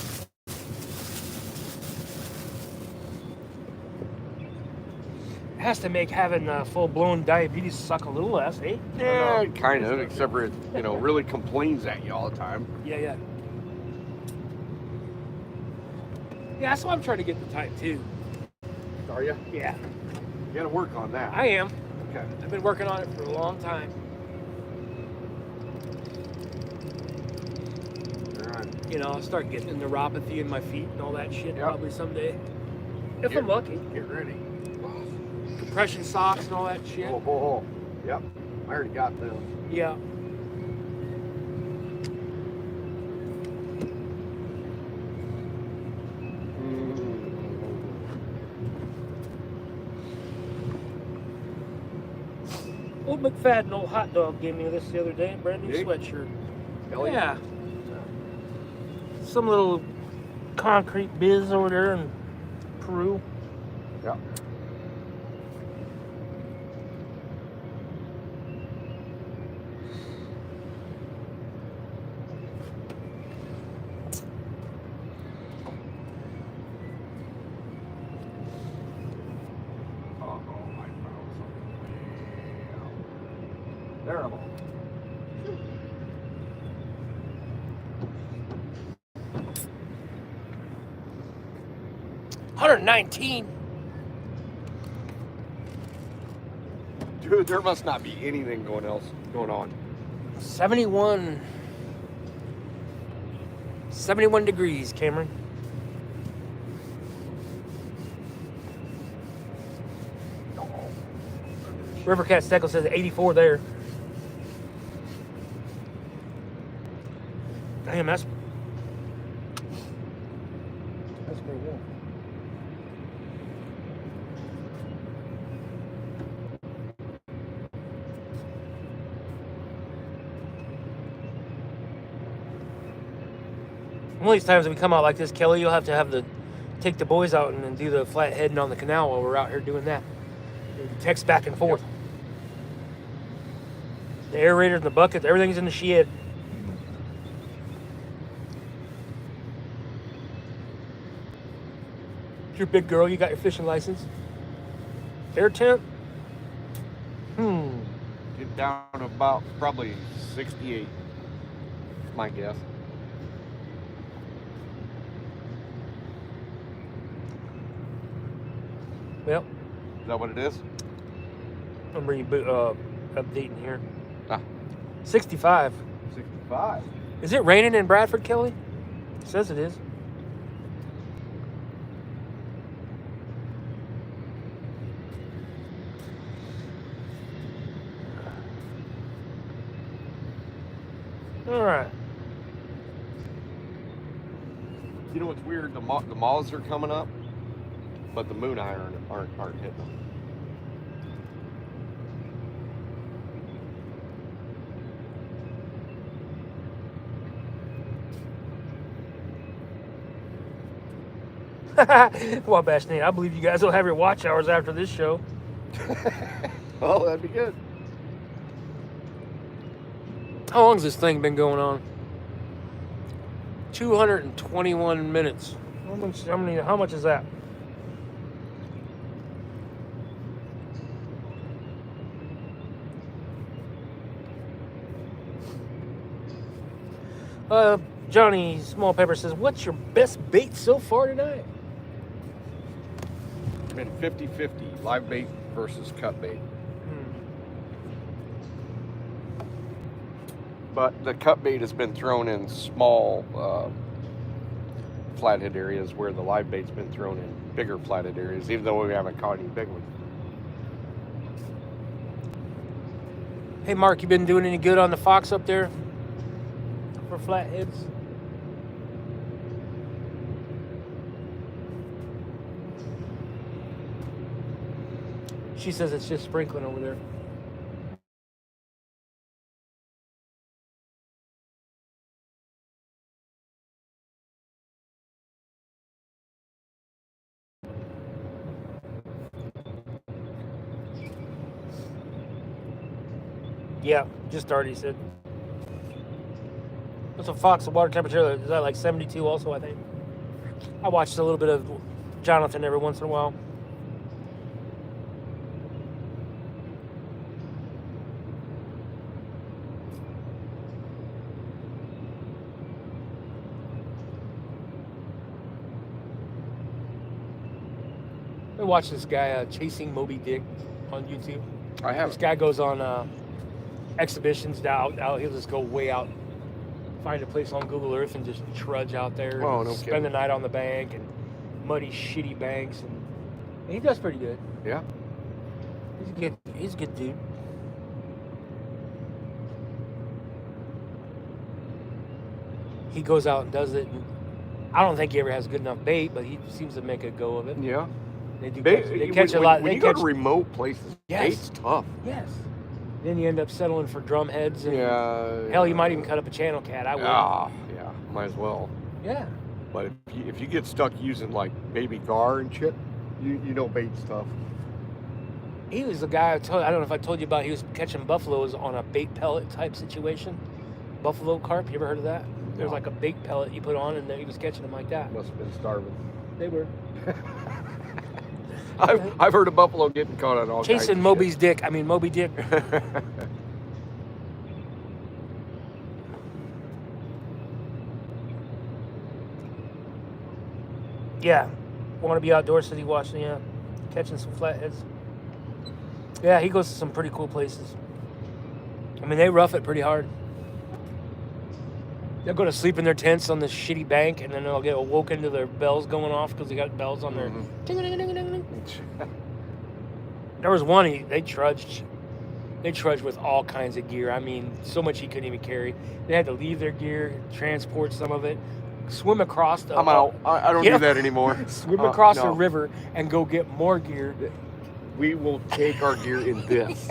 It has to make having full-blown diabetes suck a little less, eh? Yeah, kind of, except for it, really complains at you all the time. Yeah. Yeah, that's why I'm trying to get the type 2. Are you? Yeah. You got to work on that. I am. Okay. I've been working on it for a long time. I'll start getting neuropathy in my feet and all that shit probably someday. If I'm lucky. Get ready. Compression socks and all that shit. Oh. Yep. I already got them. Yeah. Old McFadden, old hot dog, gave me this the other day. Brand new sweatshirt. Hell yeah. Some little concrete biz over there in Peru. Yeah. Terrible. $119. Dude, there must not be anything going on. 71 degrees, Cameron. Rivercat Steckle says 84 there. Damn, that's pretty good. One of these times when we come out like this, Kelly, you'll have to take the boys out and do the flatheading on the canal while we're out here doing that. Text back and forth. Yep. The aerators and the buckets, everything's in the shed. You're a big girl, you got your fishing license. Air tent? Get down to about probably 68, my guess. Yep. Is that what it is? I'm updating here. 65. 65. Is it raining in Bradford, Kelly? It says it is. All right. You know what's weird? The moths are coming up, but the moon iron aren't hitting them. Well, Bash Nate, I believe you guys will have your watch hours after this show. Oh, that'd be good. How long's this thing been going on? 221 minutes. How much is that? Johnny Small Pepper says, what's your best bait so far tonight? It's been 50-50, live bait versus cut bait. But the cut bait has been thrown in small flathead areas, where the live bait's been thrown in bigger flathead areas, even though we haven't caught any big ones. Hey Mark, you been doing any good on the Fox up there for flatheads? She says it's just sprinkling over there. Yeah, just started, he said. What's a Fox? The water temperature, is that like 72 also, I think? I watched a little bit of Jonathan every once in a while. I watched this guy chasing Moby Dick on YouTube. I have. This guy goes on exhibitions down out. He'll just go way out, find a place on Google Earth, and just trudge out there. Oh, and no spend kidding. the night on the bank and muddy, shitty banks, and he does pretty good. Yeah. He's a good dude. He goes out and does it. And I don't think he ever has good enough bait, but he seems to make a go of it. Yeah. They do Bait, catch, they catch a lot. When They you go catch, to remote places, Yes. bait's tough. yes. Then you end up settling for drum heads. And Yeah. hell, you might even cut up a channel cat. I would. Yeah, might as well. Yeah. But if you get stuck using like baby gar and shit, you know bait's tough. He was the guy I don't know if I told you about. He was catching buffaloes on a bait pellet type situation. Buffalo carp. You ever heard of that? There was No. like a bait pellet you put on, and then he was catching them like that. Must have been starving. They were I've heard of buffalo getting caught on all kinds chasing of Moby's dick. I mean Moby Dick. shit. Yeah. Want to be outdoors city watching, yeah. Catching some flatheads. Yeah, he goes to some pretty cool places. I mean, they rough it pretty hard. They'll go to sleep in their tents on this shitty bank, and then they'll get awoken to their bells going off because they got bells on their... Ding-a-ding-a-ding-a-ding. There was one, they trudged with all kinds of gear. I mean, so much he couldn't even carry. They had to leave their gear, transport some of it, swim across the... I'm out. I don't Yeah. do that anymore. Swim across the no. river and go get more gear. We will take our gear in this.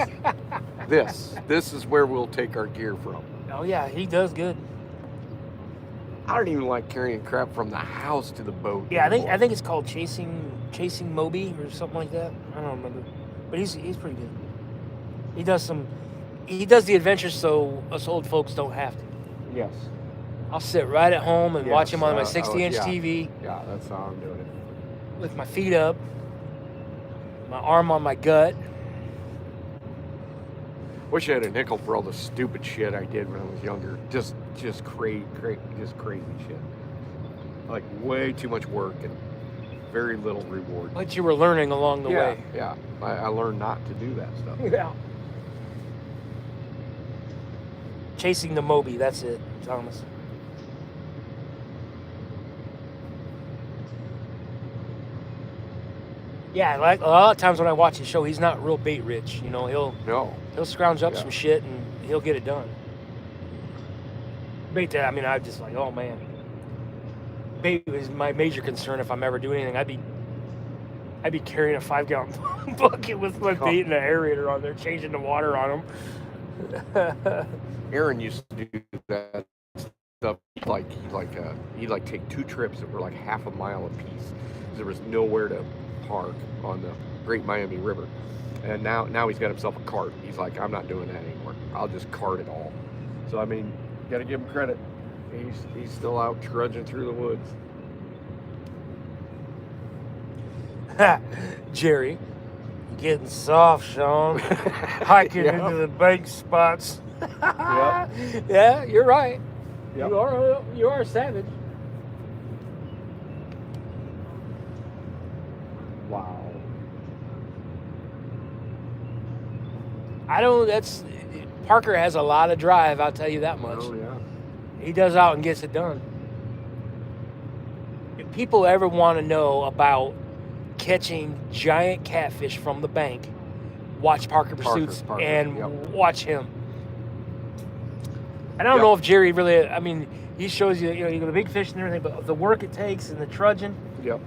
This is where we'll take our gear from. Oh yeah, he does good. I don't even like carrying crap from the house to the boat. Yeah, anymore. I think it's called Chasing Moby or something like that. I don't remember, but he's pretty good. He does the adventures so us old folks don't have to. Yes. I'll sit right at home and watch Yes, him on my 60-inch yeah. TV Yeah, that's how I'm doing it. with my feet up, my arm on my gut. Wish I had a nickel for all the stupid shit I did when I was younger. Just crazy shit. Like way too much work and very little reward. But you were learning along the way. Yeah. I learned not to do that stuff. Yeah. Chasing the Moby, that's it, Thomas. Yeah, like a lot of times when I watch his show, he's not real bait rich. You know, No. he'll scrounge up Yeah. some shit and he'll get it done. bait that, I mean, I'm just like, oh man. Bait is my major concern if I'm ever doing anything. I'd be carrying a 5-gallon bucket with my bait and an aerator on there, changing the water on them. Aaron used to do that stuff he'd take 2 trips that were like half a mile apiece. There was nowhere to park on the Great Miami River, and now he's got himself a cart. He's like, I'm not doing that anymore. I'll just cart it all. So I mean, got to give him credit. He's still out trudging through the woods. Jerry, getting soft, Sean. Hiking into the bank spots. Yep. Yeah, you're right. Yep. You are a savage. Wow. Parker has a lot of drive, I'll tell you that much. Oh yeah. He does out and gets it done. If people ever want to know about catching giant catfish from the bank, watch Parker Pursuits and watch him. And I don't know if Jerry really, I mean, he shows you, you got the big fish and everything, but the work it takes and the trudging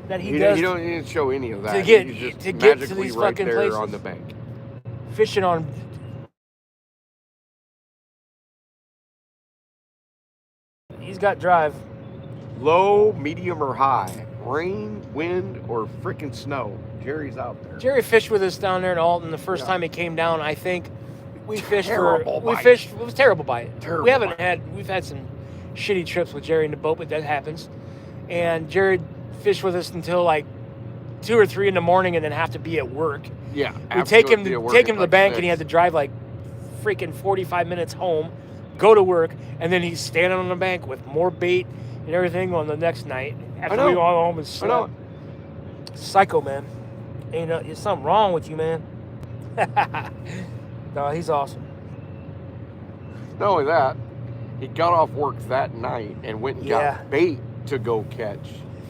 that he does. He don't need to show any of that. To get magically to these right fucking there places. on the bank. Fishing on. He's got drive. Low, medium, or high. Rain, wind, or frickin' snow. Jerry's out there. Jerry fished with us down there in Alton. The first time he came down, I think we fished it was terrible bite. We've had some shitty trips with Jerry in the boat, but that happens. And Jerry fished with us until like 2 or 3 in the morning, and then have to be at work. Yeah, we take him to the bank, and he had to drive like freaking 45 minutes home, go to work, and then he's standing on the bank with more bait and everything on the next night after we go home and slept. Psycho, man. There's something wrong with you, man. No, he's awesome. Not only that, he got off work that night and went and got bait to go catch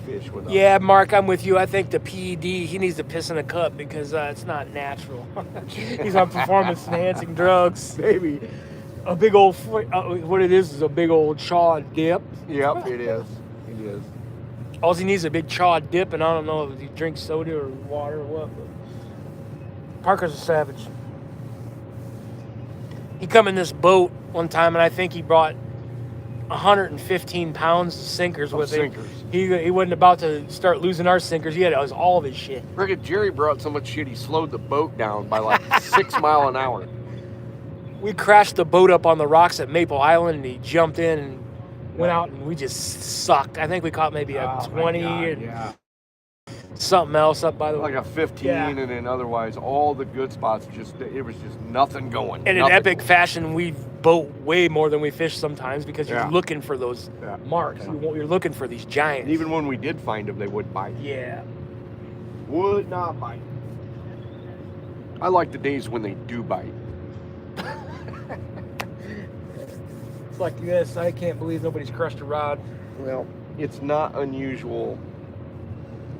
fish with us. Yeah, Mark, I'm with you. I think the PED, he needs to piss in a cup because it's not natural. He's on performance-enhancing drugs. Maybe. A big old, what it is a big old chaw dip. Yep, it is. It is. All he needs is a big chaw dip, and I don't know if he drinks soda or water or what, but Parker's a savage. He come in this boat one time, and I think he brought 115 pounds of sinkers with him. He wasn't about to start losing our sinkers. He had all of his shit. Rick, Jerry brought so much shit, he slowed the boat down by like 6 miles an hour. We crashed the boat up on the rocks at Maple Island, and he jumped in and went out, and we just sucked. I think we caught maybe a 20 and something else up by the way. Like a 15, and then otherwise all the good spots, it was just nothing going. And in epic fashion, we boat way more than we fish sometimes because you're looking for those marks. You're looking for these giants. And even when we did find them, they wouldn't bite. Yeah. Would not bite. I like the days when they do bite. It's like this. I can't believe nobody's crushed a rod. Well, it's not unusual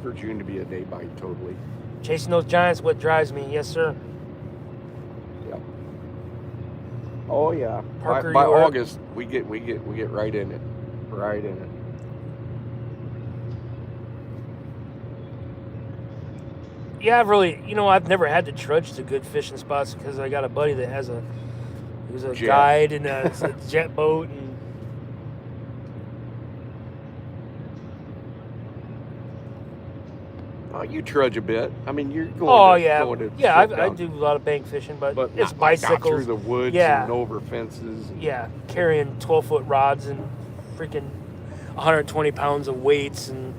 for June to be a day bite, totally. Chasing those giants, what drives me, yes sir. Yep. Oh yeah. Parker, by August, we get right in it, right in it. Yeah, I've never had to trudge to good fishing spots because I got a buddy that has he's a guide and a jet boat and. You trudge a bit. I mean, you're going I do a lot of bank fishing, but it's bicycles through the woods and over fences. Yeah, carrying 12-foot rods and freaking 120 pounds of weights and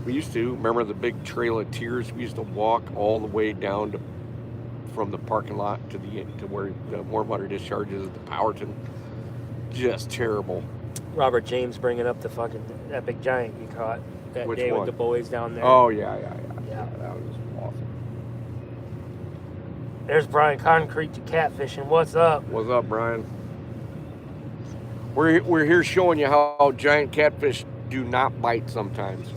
We used to remember the big trail of tears. We used to walk all the way down from the parking lot to where the warm water discharges at the Powerton. Just terrible. Robert James bringing up the fucking epic giant you caught that day with the boys down there. Oh yeah. That was awesome. There's Brian Concrete to catfishing. What's up? What's up, Brian? We're here showing you how giant catfish do not bite sometimes.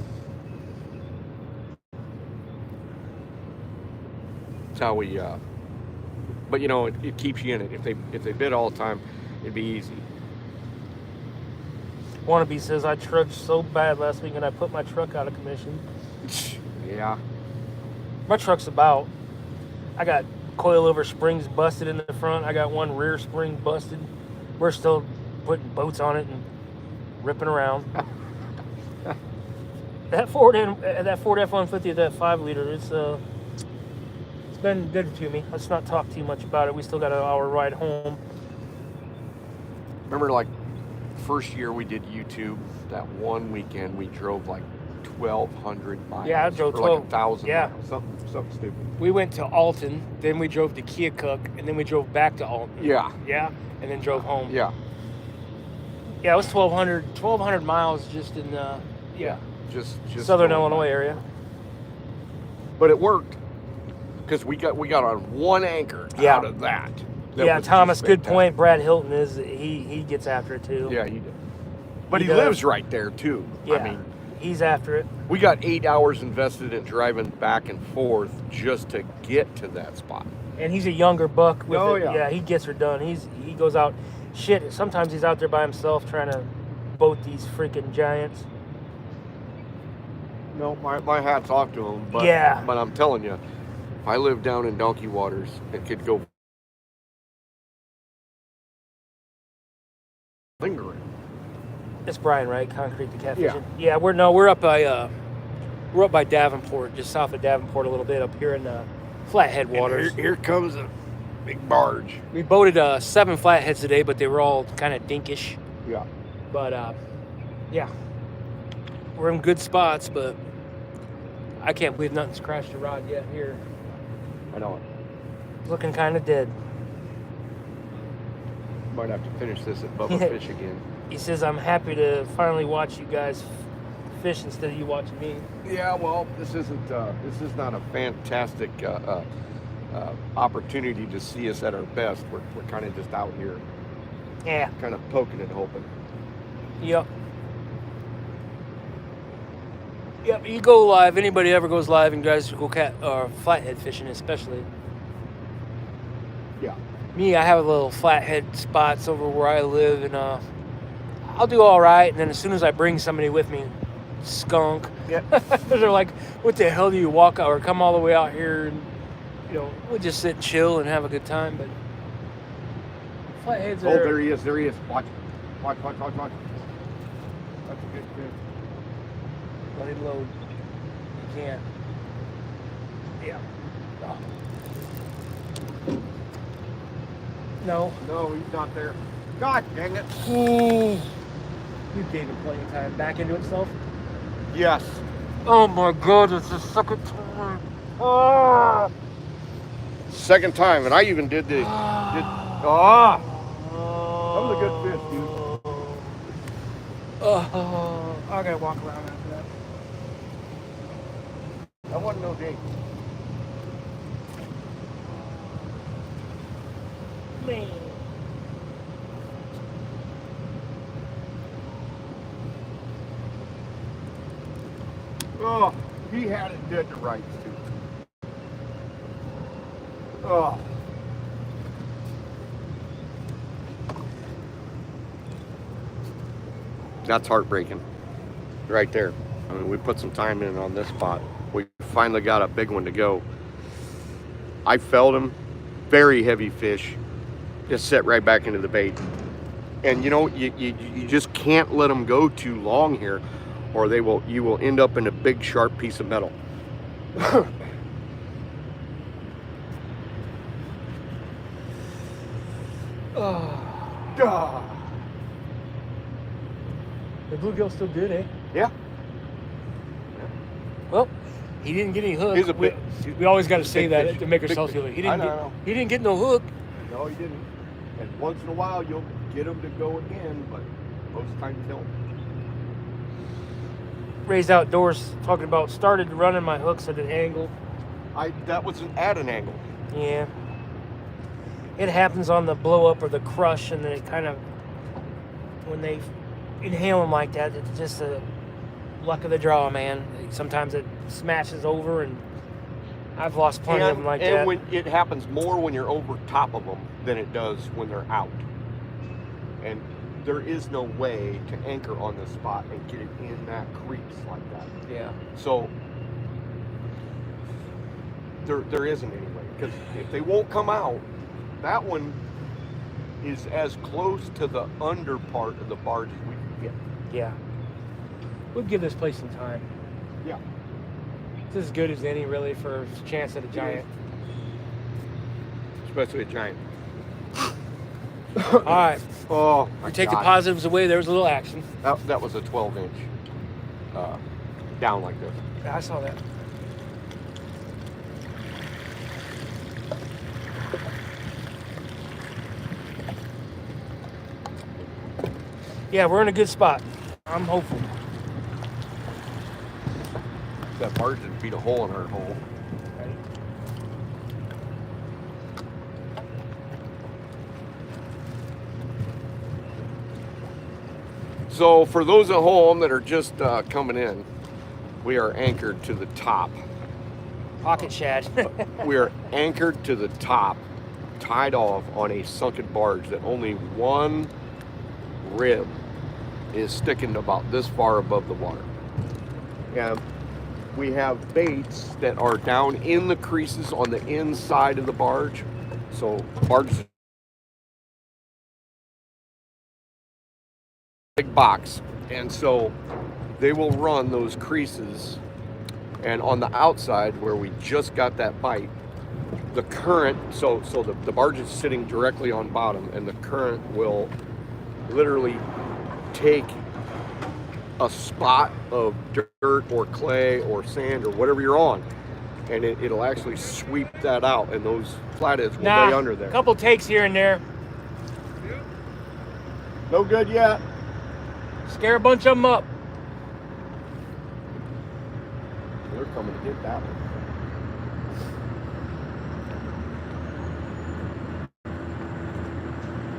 That's how we. But it keeps you in it. If they bit all the time, it'd be easy. Wannabe says I trudged so bad last week and I put my truck out of commission. Yeah. My truck's about. I got coilover springs busted in the front. I got one rear spring busted. We're still putting boats on it and ripping around. that Ford F-150, that 5-liter, it's been good to me. Let's not talk too much about it. We still got an hour ride home. Remember, like, first year we did YouTube, that one weekend we drove like 1,200 miles. Yeah, I drove or 12. like 1,000 Yeah. miles. Something stupid. We went to Alton, then we drove to Keokuk, and then we drove back to Alton. Yeah. Yeah, and then drove home. Yeah. Yeah, it was 1,200 miles just in Just Southern going Illinois back. area. But it worked because we got on one anchor Yeah. out of that. Yeah, was Thomas, just good fantastic. point. Brad Hilton he gets after it too. Yeah, he did. But He he does. lives right there too. Yeah, I mean, he's after it. we got 8 hours invested in driving back and forth just to get to that spot. And he's a younger buck. With Oh, it. yeah. Yeah, he gets her done. He goes out. Shit, sometimes he's out there by himself trying to boat these freaking giants. No, my hat's off to him. But, Yeah. But I'm telling you, if I lived down in Donkey Waters and could go lingering. It's Brian, right? Concrete the Catfish. Yeah. Yeah, we're up by Davenport, just south of Davenport a little bit, up here in Flathead And waters. Here comes a big barge. We boated 7 flatheads today, but they were all kind of dinkish. Yeah. But yeah, we're in good spots, but I can't believe nothing's crashed a rod yet here. I know it. Looking kind of dead. Might have to finish this at Bubba Fish again. He says, I'm happy to finally watch you guys fish instead of you watching me. Yeah, well, this is not a fantastic opportunity to see us at our best. We're kind of just out here, Yeah. kind of poking and hoping. Yep. Yep, you go live. Anybody ever goes live and guys go flathead fishing, especially. Yeah. Me, I have a little flathead spots over where I live, and I'll do all right. And then as soon as I bring somebody with me, skunk. Yeah. They're like, "What the hell do you walk out or come all the way out here?" And we'll just sit and chill and have a good time. But flatheads Oh, are. there he is. There he is. Watch. That's a good fish. Let it load. You can't. Yeah. Oh. No. No, he's not there. God dang it. Ooh. You gave it plenty of time. Back into itself. Yes. Oh my God! It's the second time. Ah. Second time, and I even did the. That was a good fish, dude. Oh, I gotta walk around after that. That wasn't no date. Man. Oh, he had it dead to rights, too. Oh. That's heartbreaking. Right there. I mean, we put some time in on this spot. We finally got a big one to go. I felled him. Very heavy fish. Just set right back into the bait. And you just can't let them go too long here, or you will end up in a big sharp piece of metal. Oh. The bluegill's still good, eh? Yeah. Well, he didn't get any hook. He's a big- we always got to say big that fish. to make Big ourselves fish. feel like he I didn't know. he didn't get no hook. No, he didn't. And once in a while, you'll get him to go again, but most times he don't. Ray's Outdoors talking about started running my hooks at an angle. That was at an angle. Yeah. It happens on the blow up or the crush, and then it kind of, when they inhale them like that, it's just a luck of the draw, man. Sometimes it smashes over, and I've lost plenty of them like that. And when it happens more when you're over top of them than it does when they're out. And there is no way to anchor on this spot and get it in that crease like that. Yeah. So there isn't any way, because if they won't come out, that one is as close to the under part of the barge as we can get. Yeah. We'll give this place some time. Yeah. It's as good as any, really, for a chance at a giant. Especially a giant. All right. Oh, my We take God. the positives away. There was a little action. That was a 12-inch down like this. Yeah, I saw that. Yeah, we're in a good spot. I'm hopeful. That barge didn't beat a hole in our hole. So for those at home that are just coming in, we are anchored to the top. Pocket shad. We are anchored to the top, tied off on a sunken barge that only one rib is sticking about this far above the water. And we have baits that are down in the creases on the inside of the barge. So barges, big box, and so they will run those creases, and on the outside where we just got that bite, the current, so the barge is sitting directly on bottom, and the current will literally take a spot of dirt or clay or sand or whatever you're on, and it'll actually sweep that out, and those flatheads will lay under there. A couple takes here and there. No good yet. Scare a bunch of them up. They're coming to get that one.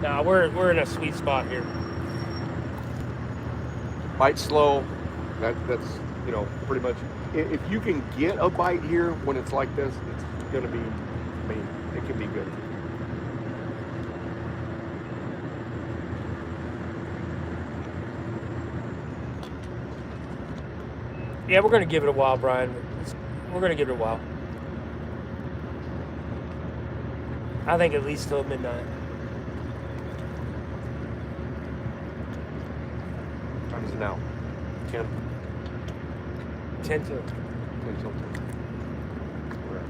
Nah, we're in a sweet spot here. Bite slow. That's pretty much. If you can get a bite here when it's like this, it's gonna be. I mean, it can be good. Yeah, we're gonna give it a while, Brian. We're gonna give it a while. I think at least till midnight. What time is it now? 10. 10 to. 10 till 10. Correct.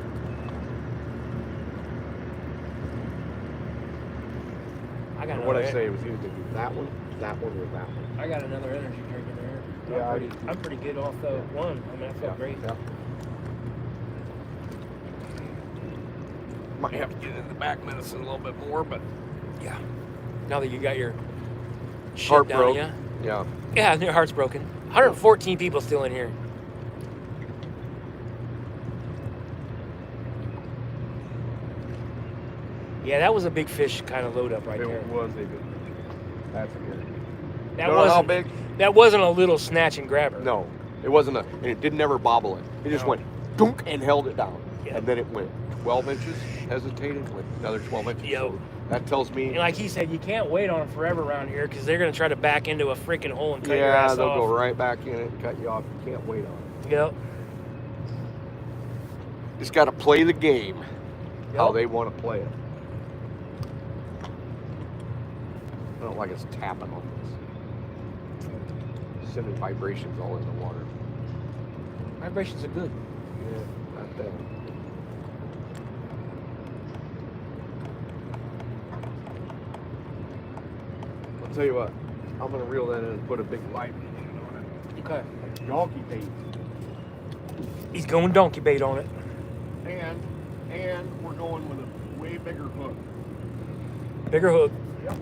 I got What I another- say was either to do that one, or that one. I got another energy drink in there. Yeah, I'm pretty good off the one. I mean, I felt great. Yeah. Might have to get in the back medicine a little bit more, but Yeah. Now that you got your shit heart down, broke. yeah. Yeah. Yeah, your heart's broken. 114 people still in here. Yeah, that was a big fish kind of load up right there. It was a big. That's good. That You know how wasn't big? That wasn't a little snatch and grabber. No, it wasn't and it didn't ever bobble it. It just No. went dunk and held it down. Yeah. And then it went 12 inches, hesitated, went another 12 inches. Yo. So that tells me, And like he said, you can't wait on them forever around here because they're gonna try to back into a freaking hole and cut your yeah, ass they'll off. go right back in it and cut you off. You can't wait on it. Yep. Just got to play the game how Yep. they want to play it. I don't like it's tapping on this. Sending vibrations all in the water. Vibrations are good. Yeah, not bad. I'll tell you what, I'm gonna reel that in and put a big light on it. Okay. Like donkey bait. He's going donkey bait on it. And we're going with a way bigger hook. Bigger hook. Yep.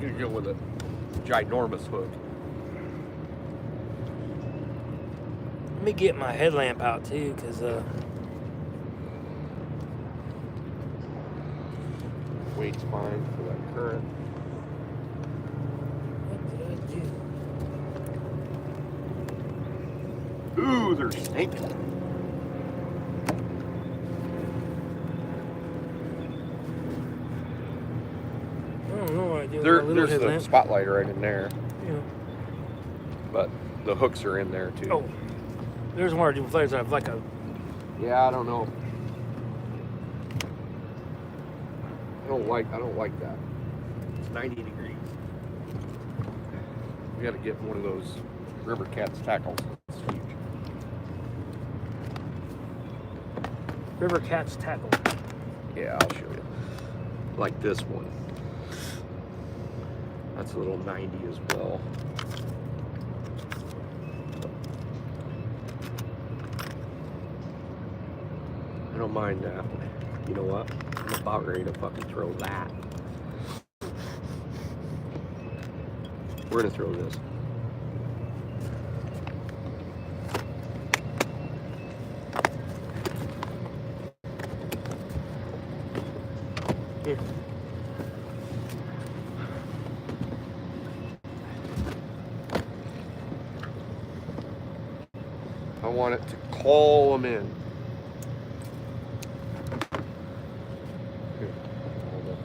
You're gonna go with a ginormous hook. Let me get my headlamp out too, cause Weight's fine for that current. what did I do? Ooh, they're stinking. I don't know what I do. little there's the headlamp. spotlight right in there, Yeah. but the hooks are in there too. Oh, there's one of the flares that have like a. Yeah, I don't know. I don't like that. It's 90 degrees. We got to get one of those River Cat's tackles. It's huge. River Cat's tackle. Yeah, I'll show you. Like this one. That's a little 90 as well. I don't mind that. You know what? I'm about ready to fucking throw that. We're gonna throw this. Here. I want it to call them in. Here, hold up.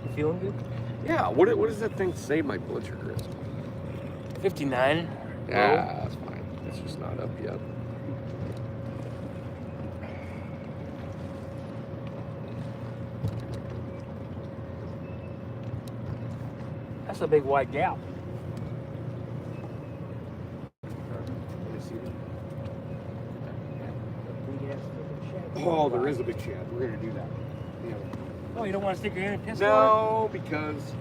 You feeling good? Yeah, what does that thing say my blood sugar is? 59. Yeah, that's fine. It's just not up yet. That's a big white gap. Let me see. Big ass fucking shad. Oh, there is a big shad. We're gonna do that. Yeah. Oh, you don't want to stick your hand in piss water? No, because.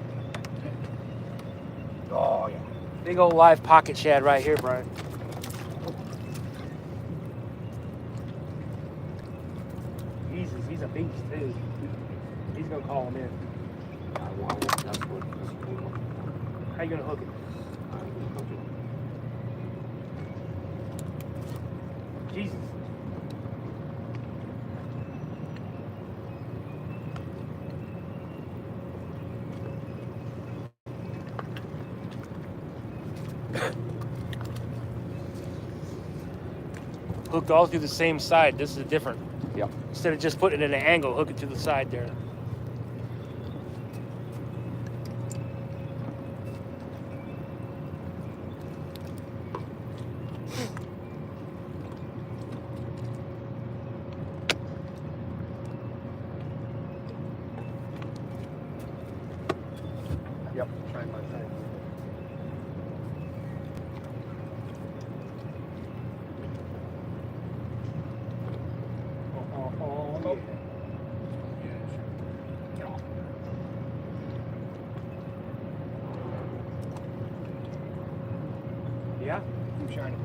Oh yeah. Big old live pocket shad right here, Brian. Jesus, he's a beast too. He's gonna call him in. That's what. How you gonna hook it? Jesus. Hooked all through the same side. This is different. Yep. Instead of just putting it at an angle, hook it to the side there. Yep. Side by side. Oh. Yeah? Keep shining.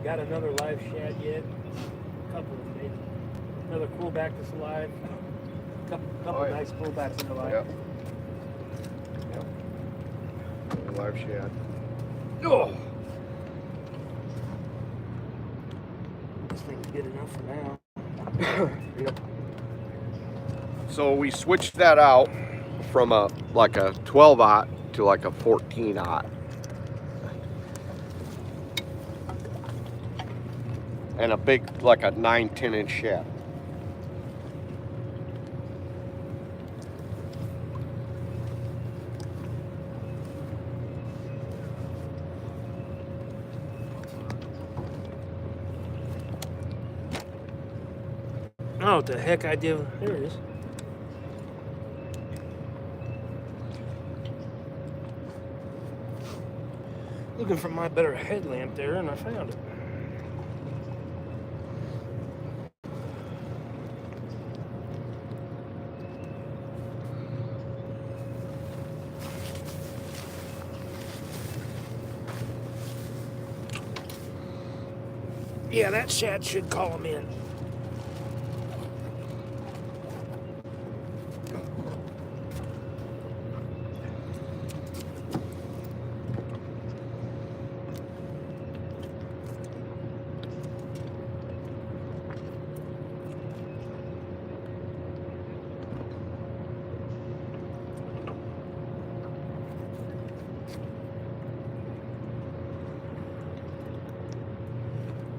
Got another live shad yet? Couple maybe. Another pullback that's alive. Couple yeah. nice pullbacks in the live. Yep. Yep. Live shad. Oh. This thing's good enough for now. Yep. So we switched that out from a 12-aught to like a 14-aught. And a big, like a 9-10 inch shad. Oh, what the heck I did. There it is. Looking for my better headlamp there, and I found it. Yeah, that shad should call him in.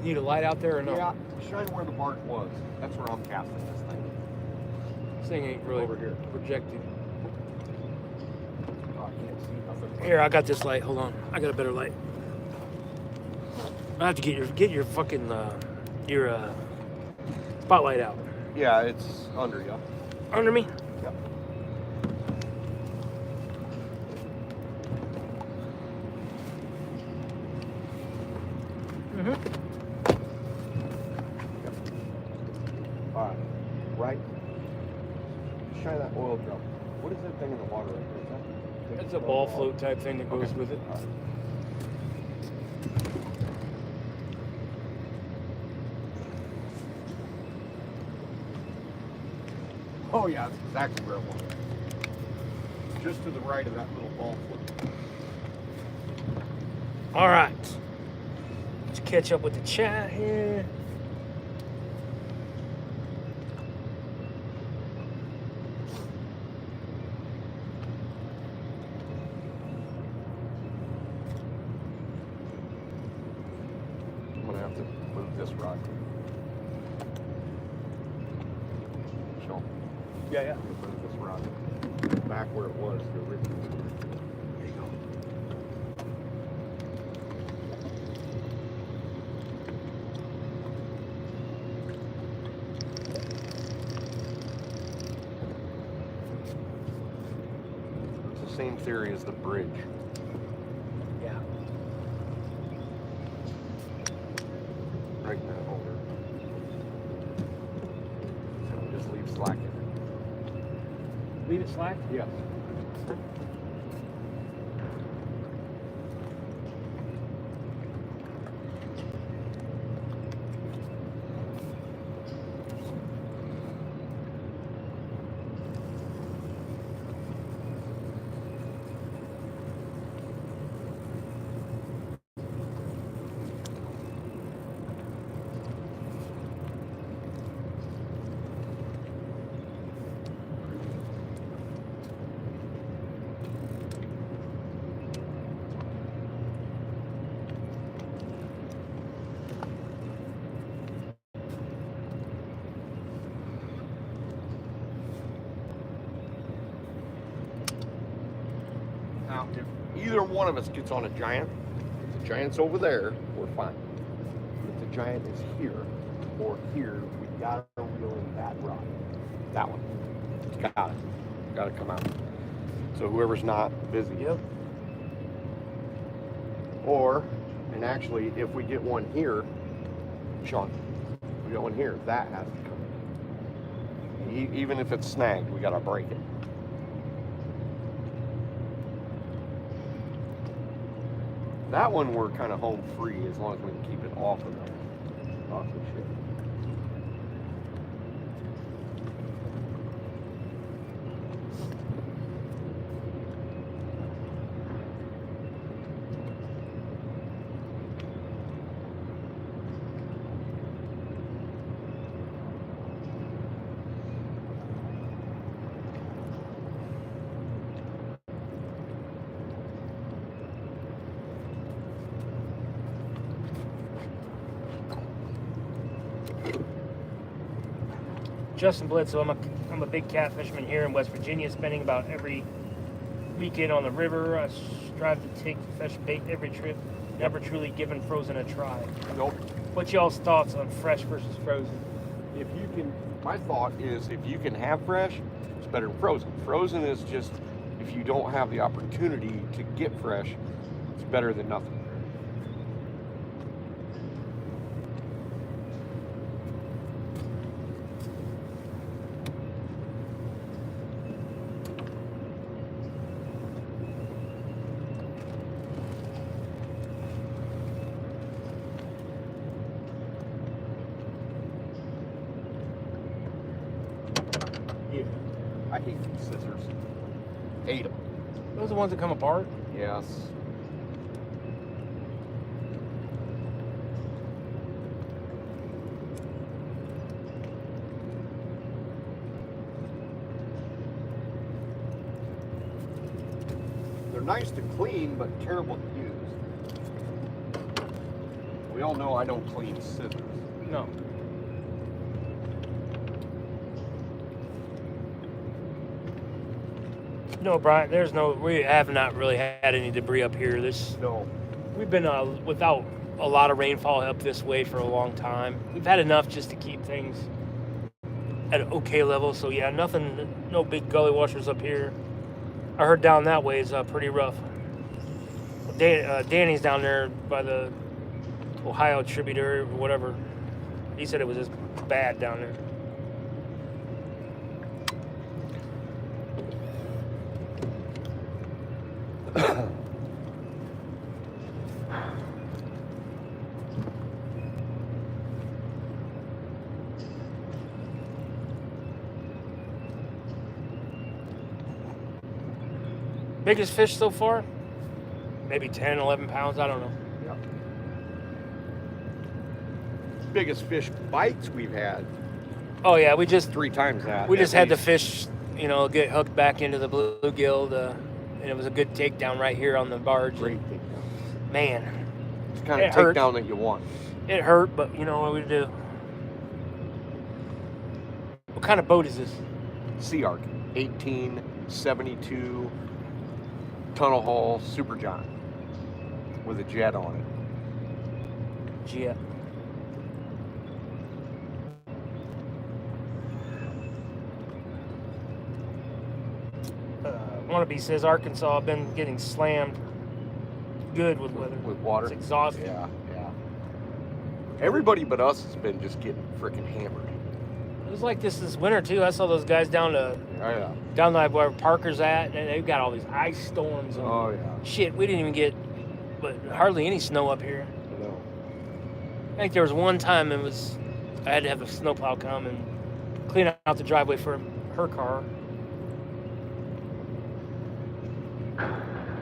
Need a light out there or no? Yeah, shine where the barge was. That's where I'm casting this thing. This thing ain't really Over here. projected. Oh, I can't see nothing. Here, I got this light. Hold on, I got a better light. I have to get your fucking spotlight out. Yeah, it's under you. Under me. Yep. All right, right. Shine that oil drum. What is that thing in the water right there? Is that? It's a ball float type thing that goes with it. All right. Oh yeah, that's exactly where it was. Just to the right of that little ball float. All right. Let's catch up with the chat here. I'm gonna have to move this rod. Show. Yeah, yeah. Move this rod back where it was the original. There you go. It's the same theory as the bridge. Yeah. Right in that holder. And just leave slack in it. Leave it slack? Yes. Now, if either one of us gets on a giant, if the giant's over there, we're fine. If the giant is here or here, we gotta reel in that rod. That one. It's gotta come out. So whoever's not busy. Yep. Or, and actually, if we get one here, Sean, we got one here, that has to come in. Even if it's snagged, we gotta break it. That one we're kind of home free as long as we can keep it off of the ship. Justin Bledsoe, I'm a big catfisherman here in West Virginia, spending about every weekend on the river. I strive to take fresh bait every trip, never truly given frozen a try. Nope. What's y'all's thoughts on fresh versus frozen? If you can, my thought is if you can have fresh, it's better than frozen. Frozen is just, if you don't have the opportunity to get fresh, it's better than nothing. I hate these scissors. Hate them. Those are the ones that come apart. Yes. They're nice to clean, but terrible to use. We all know I don't clean scissors. No. No, Brian. We have not really had any debris up here. No. We've been without a lot of rainfall up this way for a long time. We've had enough just to keep things at an okay level. So yeah, no big gully washers up here. I heard down that way is pretty rough. Danny's down there by the Ohio tributary or whatever. He said it was just bad down there. Biggest fish so far? Maybe 10, 11 pounds, I don't know. Yep. Biggest fish bites we've had. Oh yeah, we just 3 times that. We just had the fish, get hooked back into the bluegill, and it was a good takedown right here on the barge. Great takedown. Man, It's the kind of takedown that you want. it hurt, but you know what we do. What kind of boat is this? Sea Arc 1872 tunnel hull Super John with a jet on it. Jet. Wannabe says Arkansas have been getting slammed good with weather. With water. It's exhausting. Yeah. Everybody but us has been just getting freaking hammered. It was like this winter too. I saw those guys down like where Parker's at, and they've got all these ice storms. And Oh yeah. shit, we didn't even get, but hardly any snow up here. No. I think there was one time I had to have a snowplow come and clean out the driveway for her car.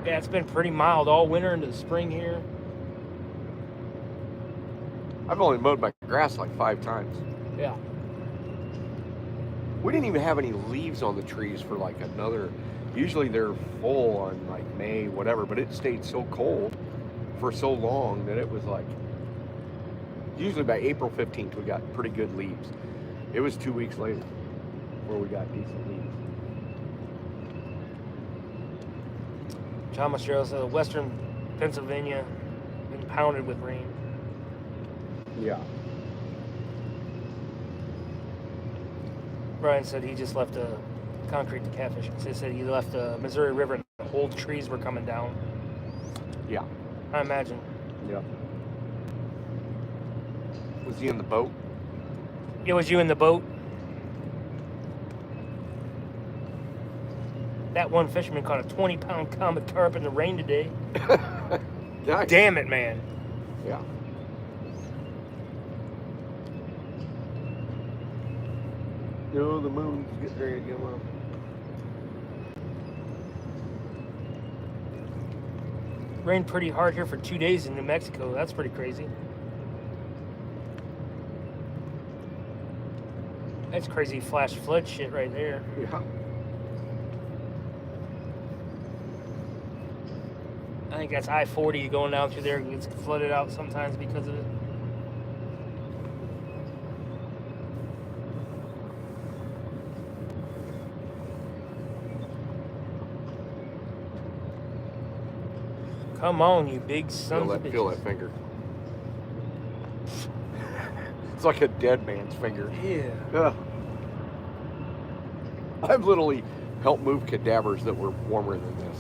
Yeah, it's been pretty mild all winter into the spring here. I've only mowed my grass like 5 times. Yeah. We didn't even have any leaves on the trees for like usually they're full on like May, whatever, but it stayed so cold for so long that it was like, usually by April 15th we got pretty good leaves. It was 2 weeks later before we got decent leaves. John Mastrell says Western Pennsylvania been pounded with rain. Yeah. Brian said he just left a concrete to catfish. He said he left the Missouri River and the whole trees were coming down. Yeah. I imagine. Yeah. Was he in the boat? It was you in the boat? That one fisherman caught a 20-pound comet carp in the rain today. Nice. Damn it, man. Yeah. No, the moon's getting ready to go up. Rained pretty hard here for 2 days in New Mexico. That's pretty crazy. That's crazy flash flood shit right there. Yeah. I think that's I-40 going down through there. It gets flooded out sometimes because of it. Come on, you big sons of bitches. Feel that finger. It's like a dead man's finger. Yeah. I've literally helped move cadavers that were warmer than this.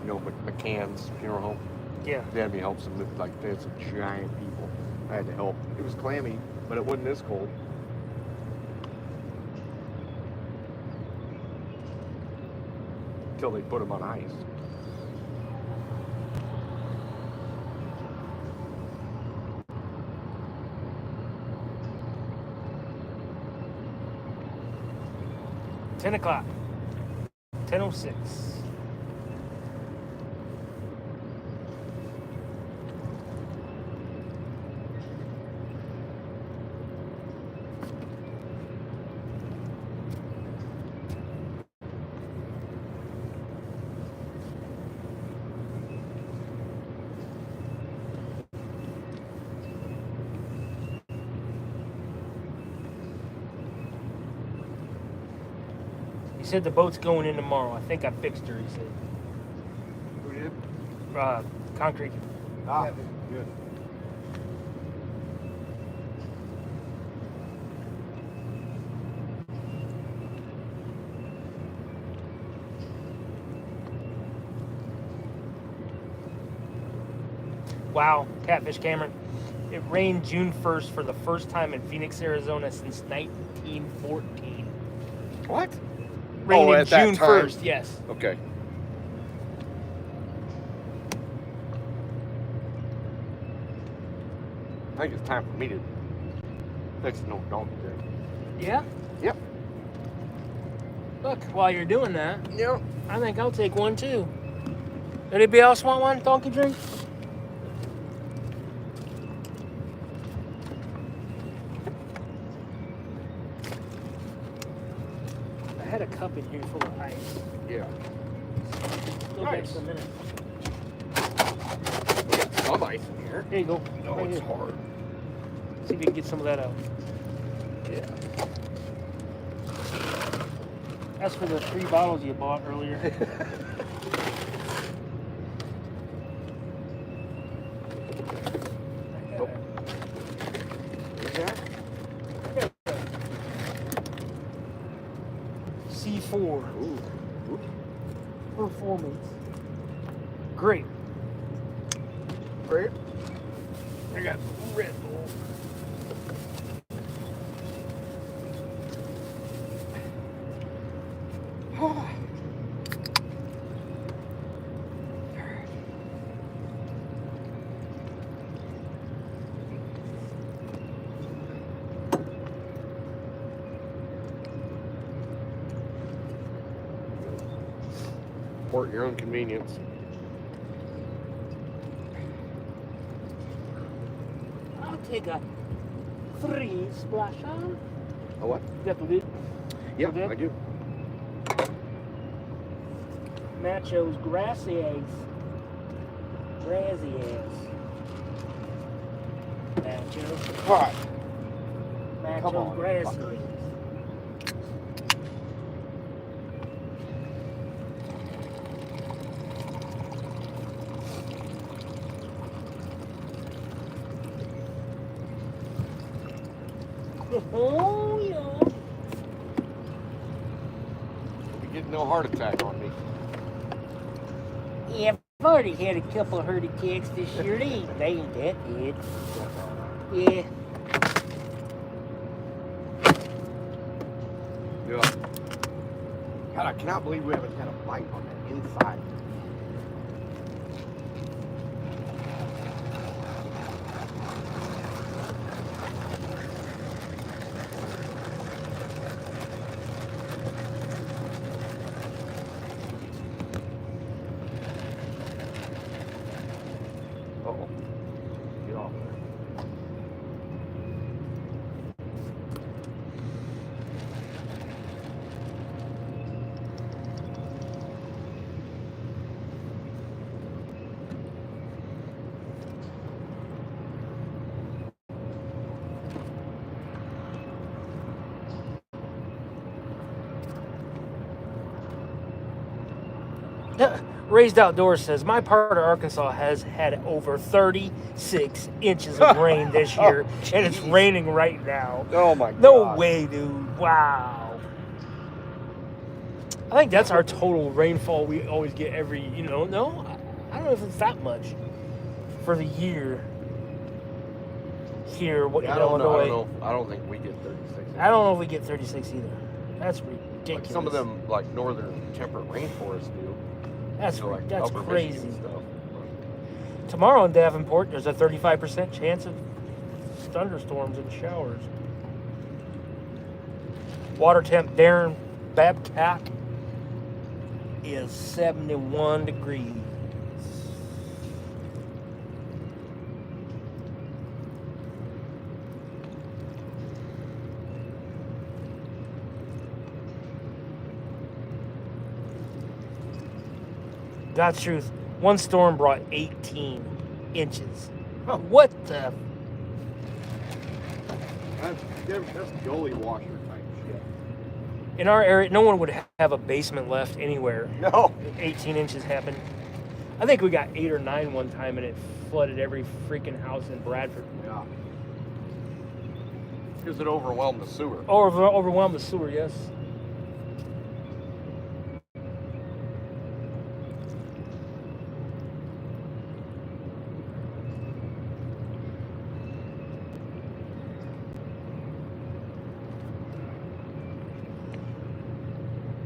You know, McCann's funeral home. Yeah. They had me help some, like, they had some giant people. I had to help. It was clammy, but it wasn't this cold. Until they put them on ice. 10 o'clock. 10:06. He said the boat's going in tomorrow. I think I fixed her, he said. Who did? Concrete. Ah, good. Wow, Catfish Cameron. It rained June 1st for the first time in Phoenix, Arizona since 1914. What? Rained in at that June time? 1st, yes. Okay. I think it's time for me to fix no donkey drink. Yeah? Yep. Look, while you're doing that, Yep. I think I'll take one too. Anybody else want one? Donkey drink? I had a cup in here full of ice. Yeah. Still Nice. takes a minute. We got some ice in here. There you go. No, Right it's here. hard. See if you can get some of that out. Yeah. That's for the 3 bottles you bought earlier. Oh. Where's that? C4 Ooh. Ooh. Performance. Great. Great. I got Red Bull. Support your own convenience. I'll take a 3 splash on. A what? You got the lid? Yeah, Okay. I do. Macho's grassy ass. Grassy ass. Macho's. All right. Macho's on, grassy fucker. ass. Oh, yeah. You get no heart attack on me. Yeah, I've already had a couple of herded cats this year. They ain't that bad. Yeah. Yeah. God, I cannot believe we haven't had a bite on that inside. Uh-oh. Get off there. Raised Outdoors says, my part of Arkansas has had over 36 inches of rain this year, and it's jeez. raining right now. Oh my God. No way, dude. Wow. I think that's our total rainfall we always get every, no, I don't know if it's that much for the year here in Yeah, I don't Illinois. know. I don't think we get 36. I don't know if we get 36 either. That's ridiculous. Like some of them, like northern temperate rainforests do. That's, So, like that's upper crazy. Michigan stuff. Tomorrow in Davenport, there's a 35% chance of thunderstorms and showers. Water temp, Darren, Babcock is 71 degrees. God's truth, one storm brought 18 inches. Oh. What the? That's gully washer type shit. In our area, no one would have a basement left anywhere. No. 18 inches happened. I think we got 8 or 9 one time, and it flooded every freaking house in Bradford. Yeah. Because it overwhelmed the sewer. Overwhelmed the sewer, yes.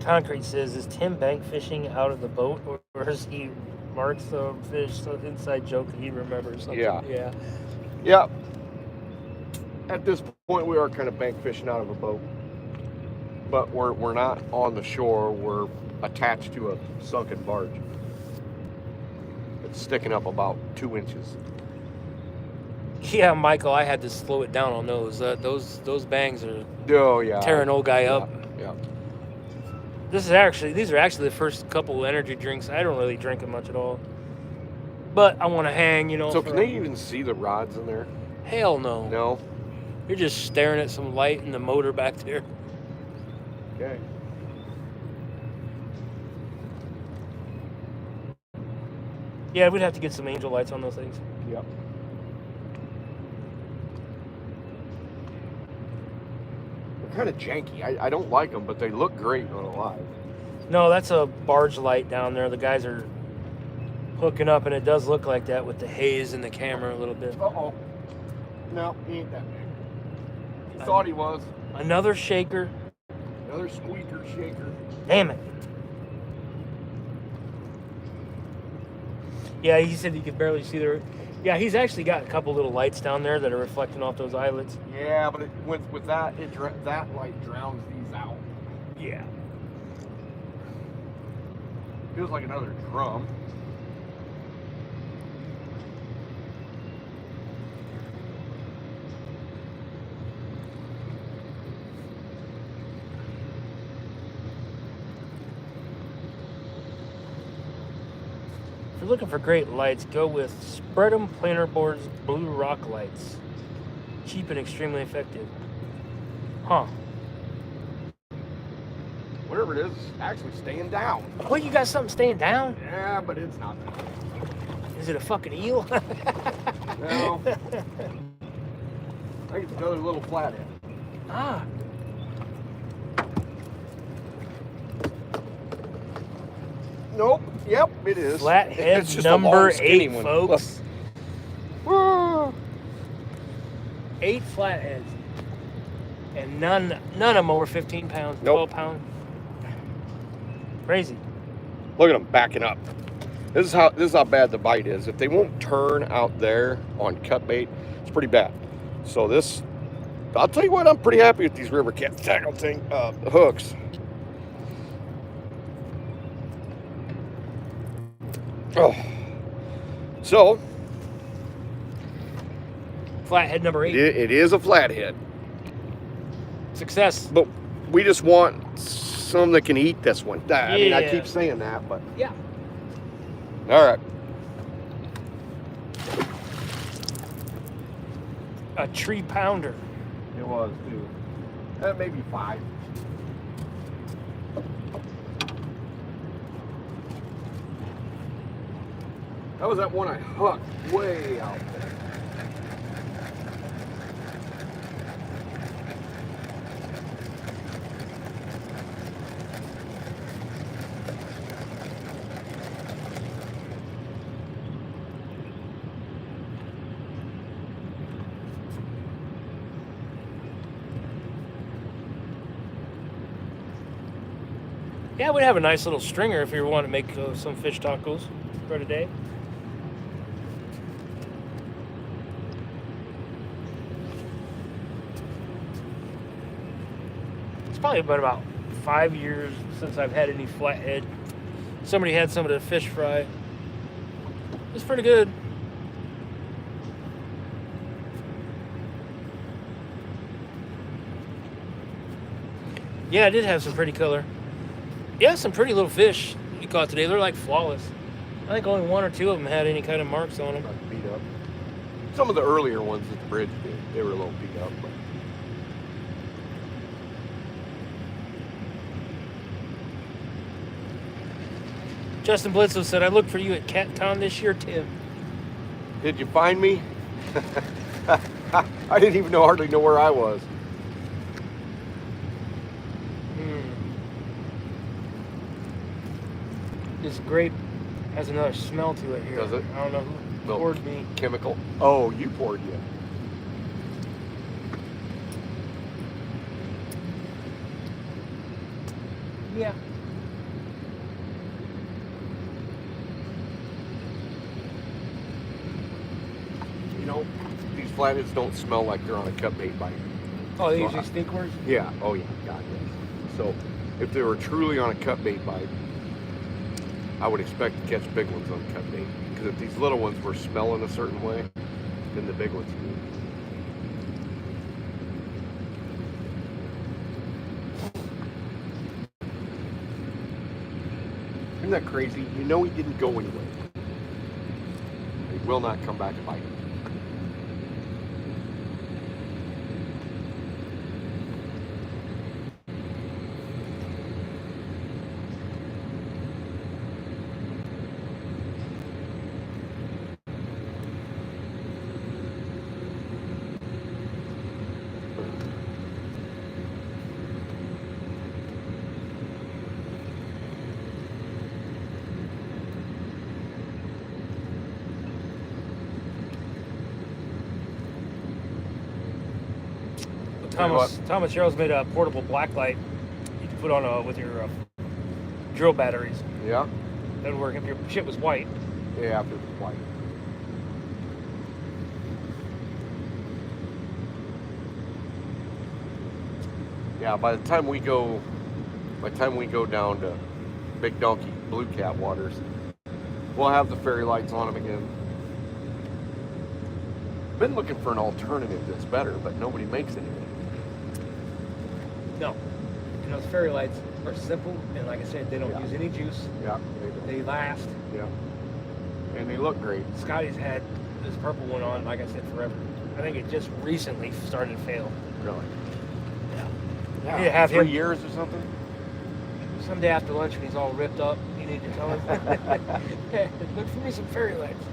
Concrete says, is Tim bank fishing out of the boat, or is he marks the fish? So inside joke that he remembers something. Yeah. Yeah. At this point, we are kind of bank fishing out of a boat, but we're not on the shore. We're attached to a sunken barge. It's sticking up about 2 inches. Yeah, Michael, I had to slow it down on those. Those bangs are Oh yeah. tearing old guy up. Yeah. These are actually the first couple energy drinks. I don't really drink it much at all, but I want to hang, So can they even see the rods in there? Hell no. No. You're just staring at some light in the motor back there. Okay. Yeah, we'd have to get some angel lights on those things. Yep. They're kind of janky. I don't like them, but they look great on a live. No, that's a barge light down there. The guys are hooking up, and it does look like that with the haze in the camera a little bit. Uh-oh. No, he ain't that big. He thought he was. Another shaker. Another squeaker shaker. Damn it. Yeah, he said he could barely see the... Yeah, he's actually got a couple little lights down there that are reflecting off those eyelets. Yeah, but with that, that light drowns these out. Yeah. Feels like another drum. If you're looking for great lights, go with Spread'em Planer Boards Blue Rock Lights. Cheap and extremely effective. Huh. Whatever it is, it's actually staying down. What, you got something staying down? Yeah, but it's not that. Is it a fucking eel? No. I think it's another little flathead. Ah. Nope. Yep, it is. Flathead It's just a number long, skinny 8, one. folks. Woo. 8 flatheads. And none of them over 15 pounds, Nope. 12 pounds. Crazy. Look at them backing up. This is how bad the bite is. If they won't turn out there on cut bait, it's pretty bad. So this, I'll tell you what, I'm pretty happy with these river cat tackle hooks. Oh, so Flathead number 8. it is a flathead, Success. but we just want some that can eat this one. I mean, I Yeah. keep saying that, but Yeah. all right. A tree pounder. It was too. Maybe 5. That was that one I hooked way out there. Yeah, we'd have a nice little stringer if you want to make some fish tacos for today. It's probably been about 5 years since I've had any flathead. Somebody had some of the fish fry. It's pretty good. Yeah, I did have some pretty color. Yeah, some pretty little fish we caught today. They're like flawless. I think only 1 or 2 of them had any kind of marks on them. Not beat up. Some of the earlier ones at the bridge did. They were a little beat up. But... Justin Blitzo said, I looked for you at Cat Town this year, Tim. Did you find me? I didn't even hardly know where I was. This grape has another smell to it here. Does it? I don't know who poured me. Chemical. Oh, you poured you. Yeah. You know, these flatheads don't smell like they're on a cut bait bite. Oh, they usually stink worse? Yeah. Oh, yeah. God, yes. So, if they were truly on a cut bait bite, I would expect to catch big ones on cut bait. Because if these little ones were smelling a certain way, then the big ones do. Isn't that crazy? You know he didn't go anywhere. He will not come back and bite him. Thomas Sherrill's made a portable black light you can put on with your drill batteries. Yeah? That would work if your shit was white. Yeah, if it was white. Yeah, by the time we go down to Big Donkey Blue Cat waters, we'll have the fairy lights on them again. Been looking for an alternative that's better, but nobody makes anything. No. And those fairy lights are simple, and like I said, they don't use any juice. Yeah, They last. Yeah. And they look great. Scotty's had this purple one on, like I said, forever. I think it just recently started to fail. Really? Yeah. You need to have 3 him years or something? someday after lunch when he's all ripped up. You need to tell him, hey, look for me some fairy lights.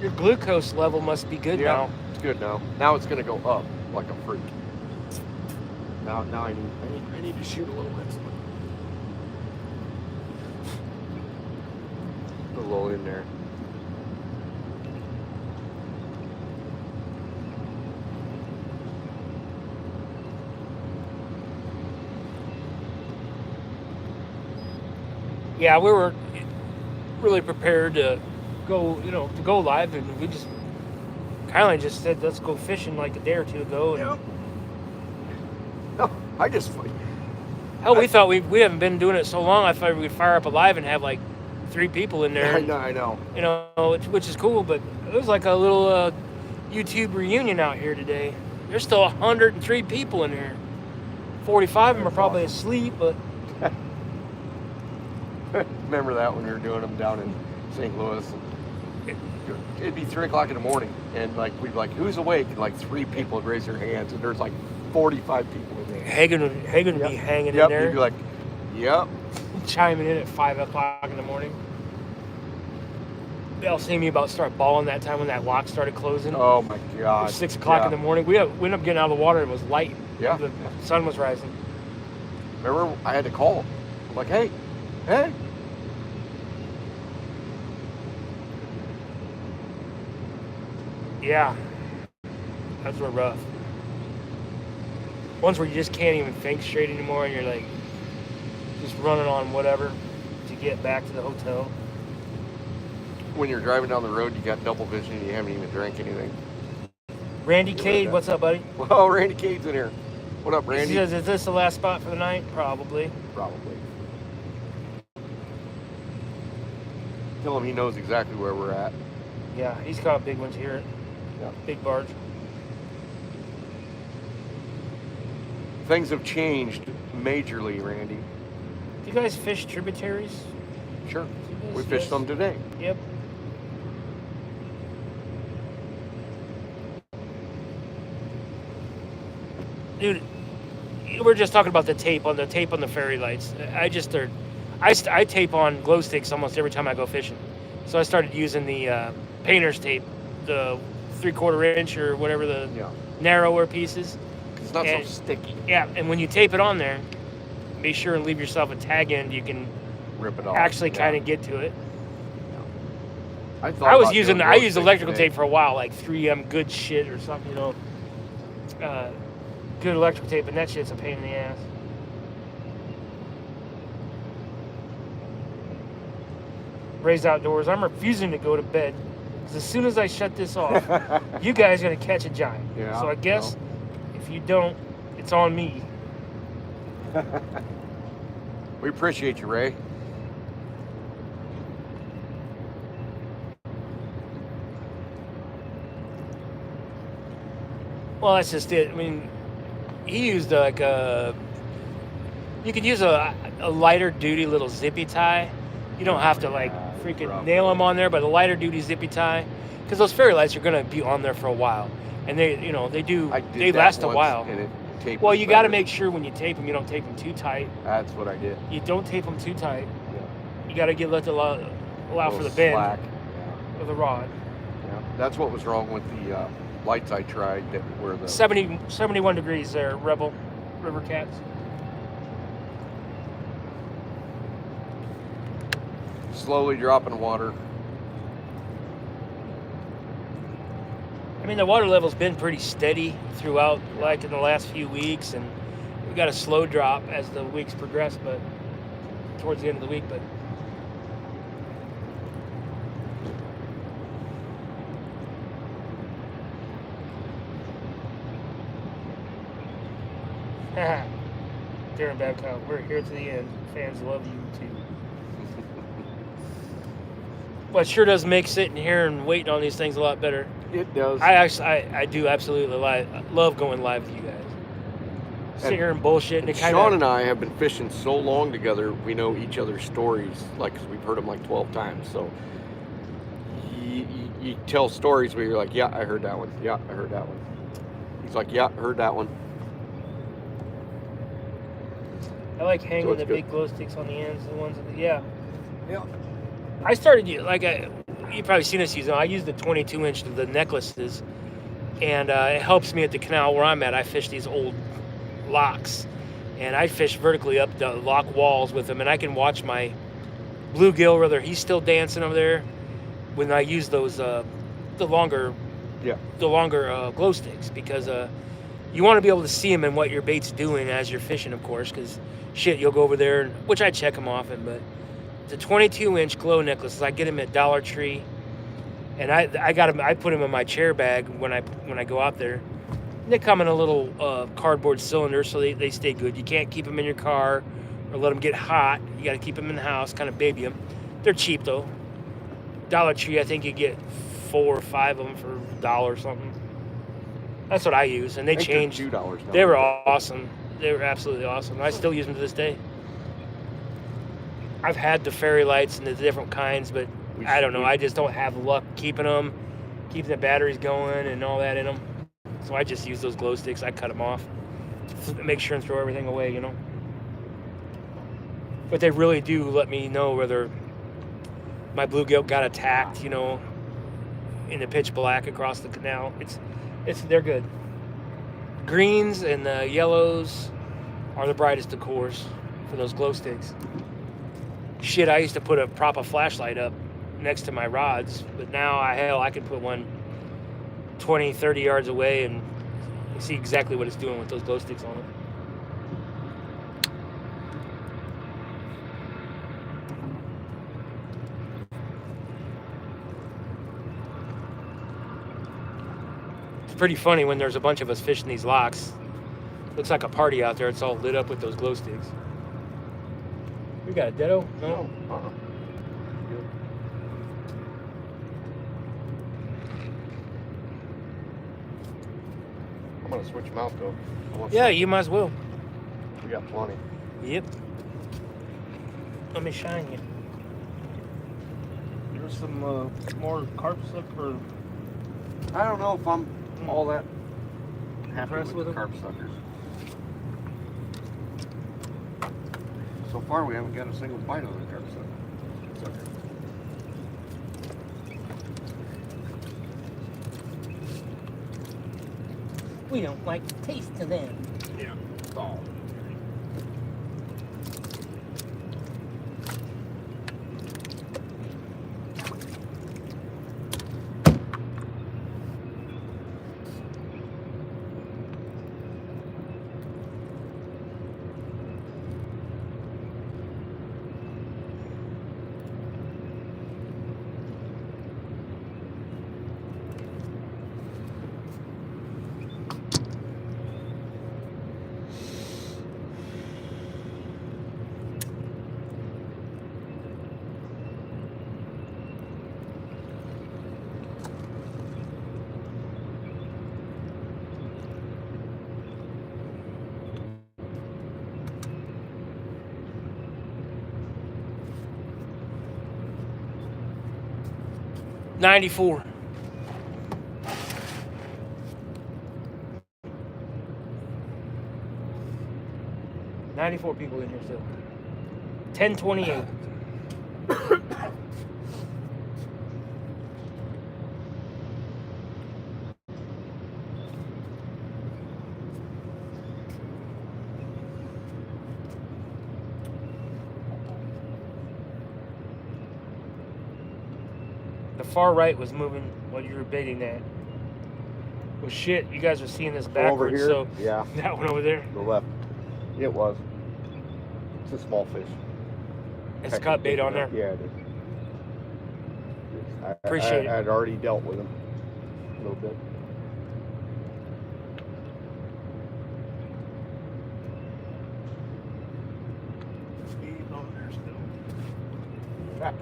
Your glucose level must be good now. It's good now. Now it's going to go up like a freak. Now I need to shoot a little bit. Put a little in there. Yeah, we were really prepared to go live, and we just kind of just said, let's go fishing like a day or two ago. And Yep. No, I just... hell, we thought we haven't been doing it so long, I thought we'd fire up a live and have like 3 people in there. I know. You know, which is cool, but it was like a little YouTube reunion out here today. There's still 103 people in here. 45 of them are probably asleep, but... Remember that when we were doing them down in St. Louis? It'd be 3 o'clock in the morning, and like we'd be like, who's awake? And like 3 people would raise their hands, and there's like 45 people in there. Hagen would be hanging in Yep, there. you'd be like, yep. Chiming in at 5 o'clock in the morning. They all see me about to start bawling that time when that lock started closing. Oh my God. 6 o'clock in the morning. We ended up getting out of the water. It was light. Yeah. The sun was rising. Remember, I had to call them. I'm like, hey. Yeah. Those were rough. Ones where you just can't even think straight anymore, and you're like just running on whatever to get back to the hotel. When you're driving down the road, you got double vision and you haven't even drank anything. Randy You Cade, like what's up, buddy? Well, Randy Cade's in here. What up, He Randy? says, is this the last spot for the night? Probably. Probably. Tell him he knows exactly where we're at. Yeah, he's caught big ones here. Yeah. Big barge. Things have changed majorly, Randy. Do you guys fish tributaries? Sure. You guys- We fished yes. some today. Yep. Dude, we're just talking about the tape on the ferry lights. I tape on glow sticks almost every time I go fishing. So I started using the painter's tape, the 3/4 inch or whatever the Yeah. narrower pieces. It's not And- so sticky. Yeah, and when you tape it on there, be sure and leave yourself a tag end. You can Rip it off. actually kind of get to it. I I was about using doing I glow used sticks electrical today. tape for a while, like 3M good shit or something, good electrical tape, and that shit's a pain in the ass. Ray's outdoors. I'm refusing to go to bed because as soon as I shut this off, you guys are gonna catch a giant. Yeah, So I guess if you don't, it's on me. We appreciate you, Ray. Well, that's just it. I mean, he used like a. You could use a lighter duty little zippy tie. You don't have to like freaking rough. nail them on there, but a lighter duty zippy tie, because those fairy lights are gonna be on there for a while, and they do I did they that last a once, while. and it taped Well, was you got to better. make sure when you tape them, you don't tape them too tight. That's what I did. You don't tape them too tight. Yeah. You got to allow for Little the bend slack. of the rod. Yeah. That's what was wrong with the lights I tried that were the 71 degrees there, Rebel River Cats. slowly dropping water. I mean, the water level's been pretty steady throughout, like in the last few weeks, and we got a slow drop as the weeks progress, but towards the end of the week. But Darren Babcock, we're here to the end. Fans love you too. Well, it sure does make sitting here and waiting on these things a lot better. It does. I do absolutely love going live with you guys. Sitting here and bullshitting. And It kind Sean of and I have been fishing so long together, we know each other's stories, like, 'cause we've heard them like 12 times. So you tell stories where you're like, yeah, I heard that one. Yeah, I heard that one. He's like, yeah, I heard that one. I like hanging So it's the good. big glow sticks on the ends, the ones that, yeah. Yeah. I started you've probably seen us using. I use the 22-inch the necklaces, and it helps me at the canal where I'm at. I fish these old locks, and I fish vertically up the lock walls with them, and I can watch my bluegill, whether he's still dancing over there, when I use those the longer glow sticks, because you want to be able to see them and what your bait's doing as you're fishing, of course, because shit, you'll go over there, which I check them often, but the 22-inch glow necklaces, I get them at Dollar Tree, and I got them. I put them in my chair bag when I go out there. And they come in a little cardboard cylinder, so they stay good. You can't keep them in your car or let them get hot. You got to keep them in the house, kind of baby them. They're cheap though. Dollar Tree, I think you get 4 or 5 of them for $1 or something. That's what I use, and they I think they're changed. $2 now. They were awesome. They were absolutely awesome. I still use them to this day. I've had the fairy lights and the different kinds, but I don't know. I just don't have luck keeping them, keeping the batteries going and all that in them. So I just use those glow sticks. I cut them off, make sure and throw everything away, you know. But they really do let me know whether my bluegill got attacked, you know, in the pitch black across the canal. They're good. Greens and the yellows are the brightest, of course, for those glow sticks. Shit, I used to put a prop of flashlight up next to my rods, but now I can put one 20, 30 yards away and see exactly what it's doing with those glow sticks on it. pretty funny when there's a bunch of us fishing these locks. Looks like a party out there. It's all lit up with those glow sticks. We got a deado? No. I'm gonna switch them out though. Yeah, you might as well. We got plenty. Yep. Let me shine you. There's some more carp suck or I don't know if I'm all that happy Impressed with with the carp suckers. So far, we haven't got a single bite on the carp sucker. We don't like the taste of them. Yeah. Oh. $94. $94 people in here still. 1028. The far right was moving while you were baiting that. Well, shit, you guys are seeing this backwards, here? so Yeah. that one over there. The left. It was. It's a small fish. It's caught bait on there. Yeah, it is. Appreciate it. I'd already dealt with him a little bit. he's on there still. Back.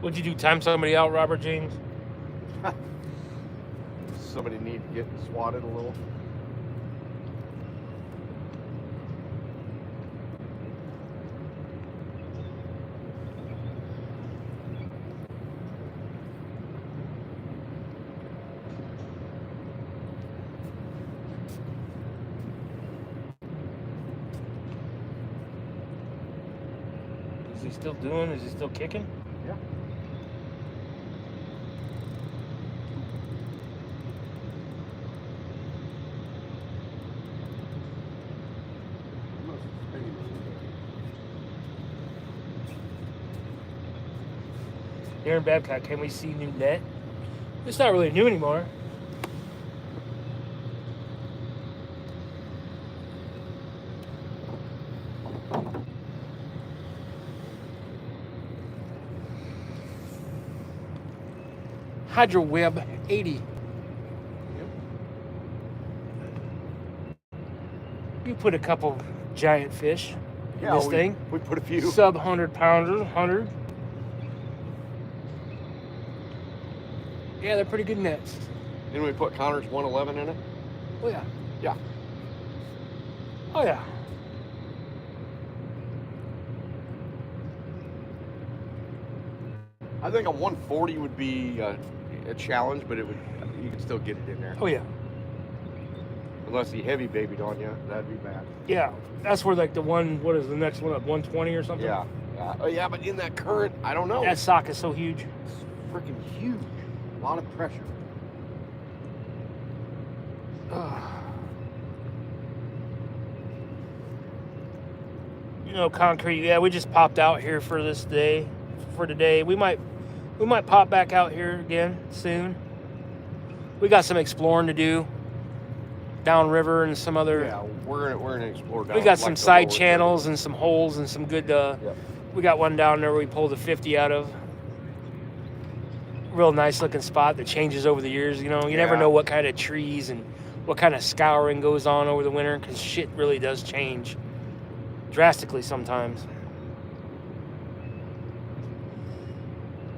What'd you do, time somebody out, Robert James? Somebody need to get swatted a little. Is he still doing? Is he still kicking? Yeah. Darren Babcock, can we see new net? It's not really new anymore. Hydro Web 80. You put a couple giant fish in this thing. We put a few. Sub 100 pounders, 100. Yeah, they're pretty good nets. Didn't we put Connor's 111 in it? Oh yeah. Yeah. Oh yeah. I think a 140 would be a challenge, but it would you could still get it in there. Oh yeah. Unless he heavy babied on you, that'd be bad. Yeah. That's where like the one, what is the next one up? 120 or something? Yeah. Oh yeah, but in that current, I don't know. That sock is so huge. It's freaking huge. A lot of pressure. You know, concrete. Yeah, we just popped out here for this day. For today, we might pop back out here again soon. We got some exploring to do downriver and some other. Yeah, we're gonna explore. We down, got some like, the side lower channels and some holes and some good. Yep. We got one down there where we pulled a 50 out of. Real nice looking spot that changes over the years. You know, you never Yeah. know what kind of trees and what kind of scouring goes on over the winter because shit really does change drastically sometimes.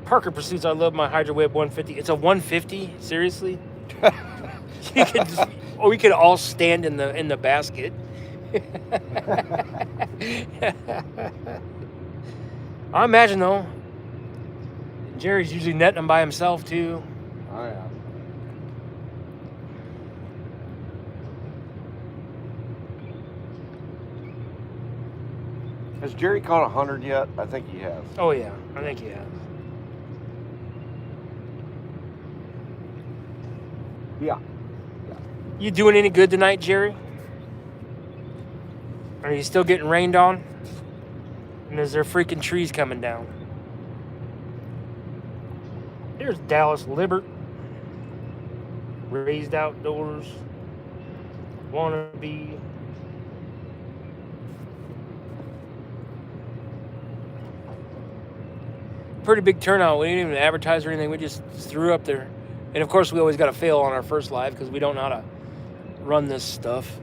Parker Pursuits, I love my Hydro Web 150. It's a 150? Seriously? You could just, or we could all stand in the basket. I imagine though, Jerry's usually netting them by himself too. Oh yeah. Has Jerry caught 100 yet? I think he has. Oh yeah, I think he has. Yeah. You doing any good tonight, Jerry? Are you still getting rained on? And is there freaking trees coming down? There's Dallas Libert. Raised outdoors. Wannabe. Pretty big turnout. We didn't even advertise or anything. We just threw up there. And of course, we always got to fail on our first live because we don't know how to run this stuff.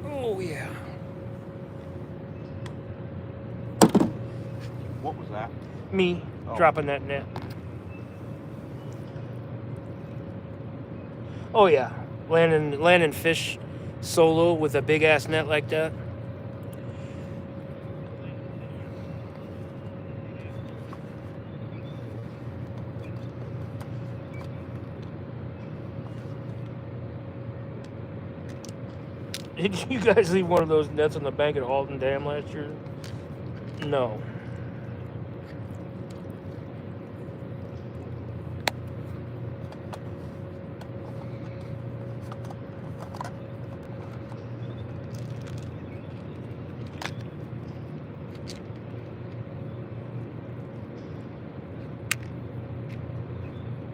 Oh, yeah. What was that? Me dropping that net. Oh, yeah. Landing fish solo with a big ass net like that. Did you guys leave one of those nets on the bank at Halton Dam last year? No.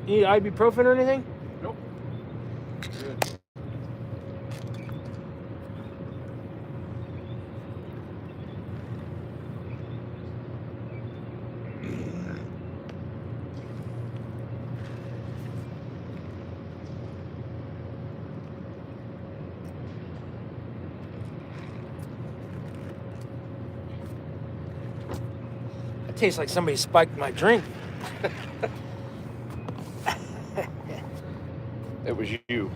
You need ibuprofen or anything? Nope. Good. It tastes like somebody spiked my drink. It was you.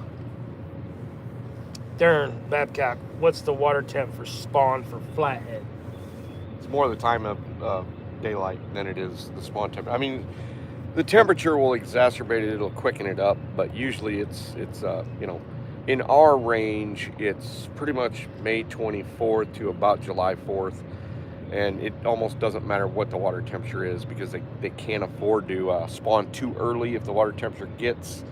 Darren Babcock, what's the water temp for spawn for flathead? It's more the time of daylight than it is the spawn temperature. I mean, the temperature will exacerbate it. It'll quicken it up, but usually it's you know, in our range, it's pretty much May 24th to about July 4th. And it almost doesn't matter what the water temperature is because they can't afford to spawn too early if the water temperature gets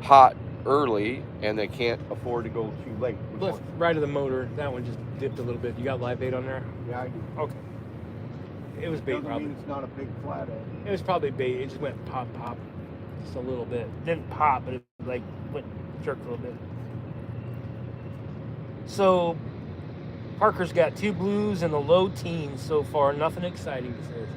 hot early, and they can't afford to go too late. Left, right of the motor. That one just dipped a little bit. You got live bait on there? Yeah, I do. Okay. It was bait Doesn't probably. mean it's not a big flathead. It was probably bait. It just went pop, pop, just a little bit. Didn't pop, but it like went jerked a little bit. So Parker's got 2 blues in the low teens so far. Nothing exciting, he says.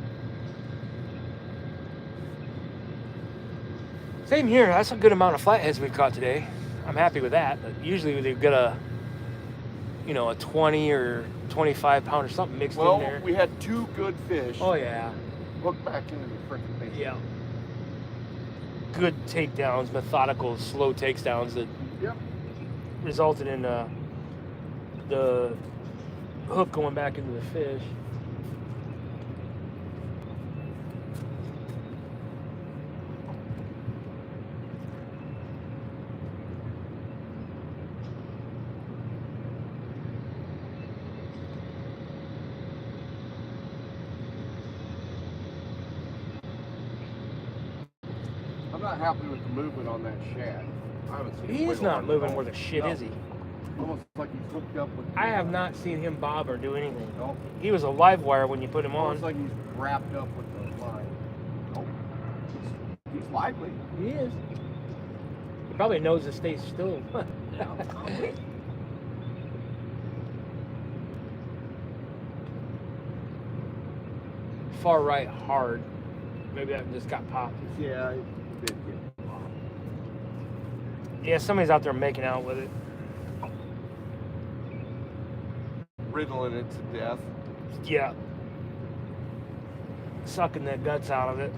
Same here. That's a good amount of flatheads we've caught today. I'm happy with that. But usually they've got a 20 or 25 pound or something mixed in there. Well, we had 2 good fish. Oh yeah. Hook back into the freaking bait. Yeah. Good takedowns, methodical, slow takedowns that resulted in the hook going back into the fish. I'm not happy with the movement on that shad. I haven't seen him He's wiggle not on it moving at all. worth a shit, No. is he? Almost like he's hooked up with. I have not seen him bob or do anything. No. He was a live wire when you put him on. Almost like he's wrapped up with the line. Oh, he's lively. He is. He probably knows to stay still. Yeah, probably. Far right hard. Maybe that just got popped. Yeah, it did get popped. Yeah, somebody's out there making out with it. Riddling it to death. Yeah. Sucking the guts out of it.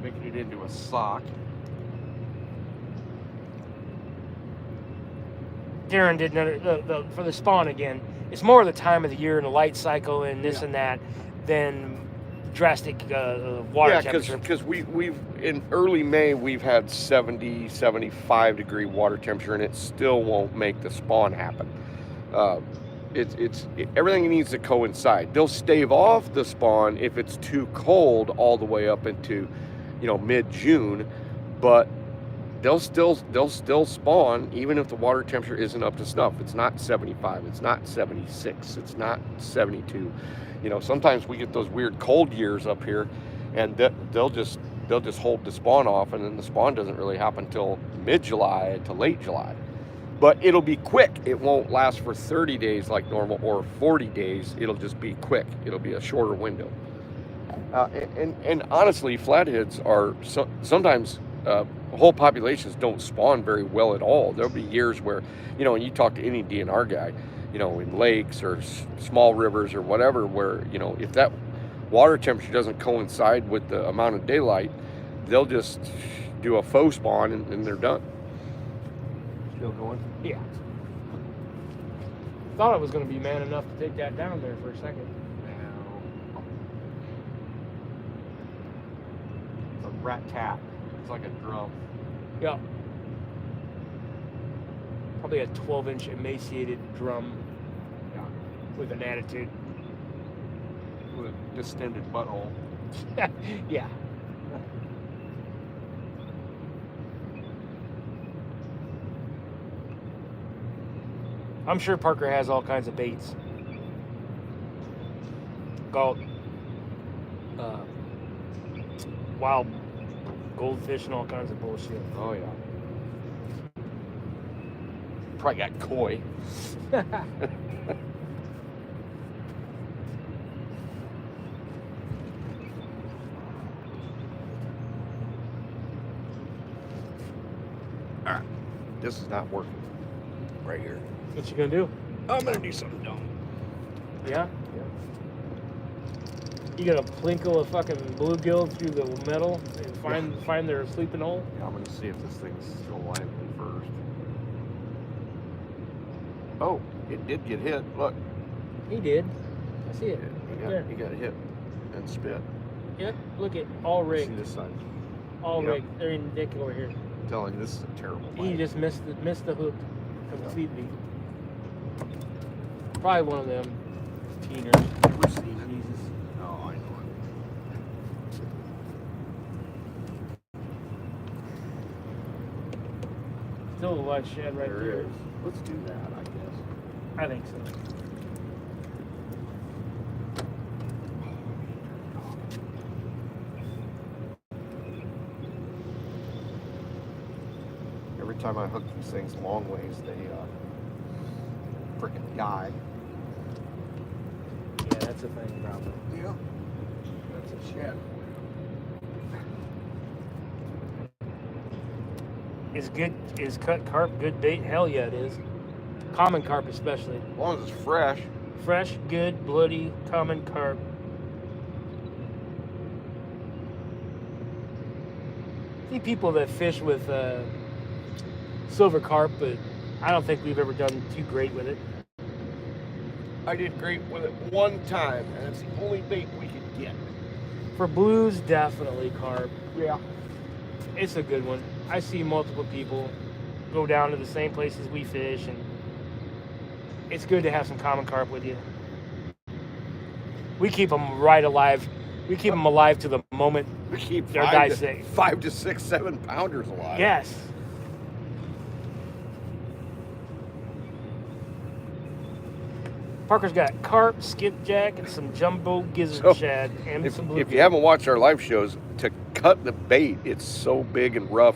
Making it into a sock. Darren did another for the spawn again. It's more the time of the year and the light cycle and this and that than drastic water temperature. because we've in early May we've had 70, 75 degree water temperature and it still won't make the spawn happen. Everything needs to coincide. They'll stave off the spawn if it's too cold all the way up into, mid-June, but they'll still spawn even if the water temperature isn't up to snuff. It's not 75, it's not 76, it's not 72. Sometimes we get those weird cold years up here, and they'll just hold the spawn off, and then the spawn doesn't really happen until mid-July to late July. But it'll be quick. It won't last for 30 days like normal or 40 days. It'll just be quick. It'll be a shorter window. And honestly, flatheads are sometimes whole populations don't spawn very well at all. There'll be years where, when you talk to any DNR guy, in lakes or small rivers or whatever, where, if that water temperature doesn't coincide with the amount of daylight, they'll just do a faux spawn and they're done. Still going? Yeah. Thought I was going to be man enough to take that down there for a second. It's a rat-tat. It's like a drum. Yeah. Probably a 12-inch emaciated drum. Yeah. With an attitude. With a distended butthole. Yeah. I'm sure Parker has all kinds of baits. Called wild goldfish and all kinds of bullshit. Oh, yeah. Probably got koi. All right. This is not working right here. What you gonna do? I'm going to do something dumb. Yeah? You gonna plinkle a fucking bluegill through the metal and find their sleeping hole? Yeah, I'm going to see if this thing's still lively first. Oh, it did get hit. Look. He did. I see it. He got hit and spit. Yep. Look at all See rigged. this side? All Yep. rigged. They're in dick over here. I'm telling you, this is a terrible He bite. just missed the hook completely. Probably one of them teeners. Never seen it. Jesus. Oh, I know Still a live shed it. right There there. is. Let's do that, I guess. I think so. Every time I hook these things long ways, they freaking die. Yeah, that's a thing, probably. Yeah. That's a shed. Is cut carp good bait? Hell yeah, it is. Common carp especially. As long as it's fresh. Fresh, good, bloody, common carp. See people that fish with silver carp, but I don't think we've ever done too great with it. I did great with it one time, and it's the only bait we could get. For blues, definitely carp. Yeah. It's a good one. I see multiple people go down to the same places we fish, and it's good to have some common carp with you. We keep them right alive We keep them alive to the moment We keep they're dissect. 5 to 6, 7 pounders alive. Yes. Parker's got carp, skipjack, and some jumbo gizzard So, shad, and some If bluegill. you haven't watched our live shows, to cut the bait, it's so big and rough.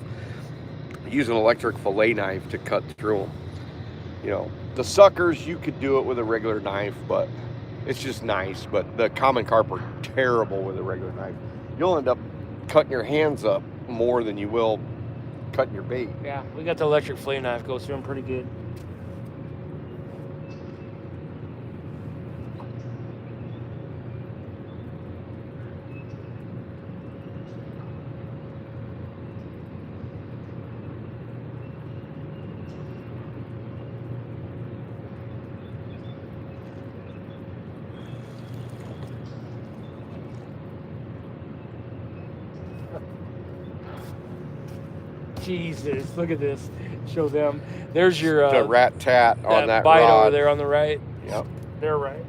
Use an electric fillet knife to cut through them. You know, the suckers, you could do it with a regular knife, but it's just nice. But the common carp are terrible with a regular knife. You'll end up cutting your hands up more than you will cutting your bait. Yeah, we got the electric flame knife. Goes through them pretty good. Jesus, look at this. Show them. There's your The rat tat on that bite rod. over there on the right. Yep. They're right.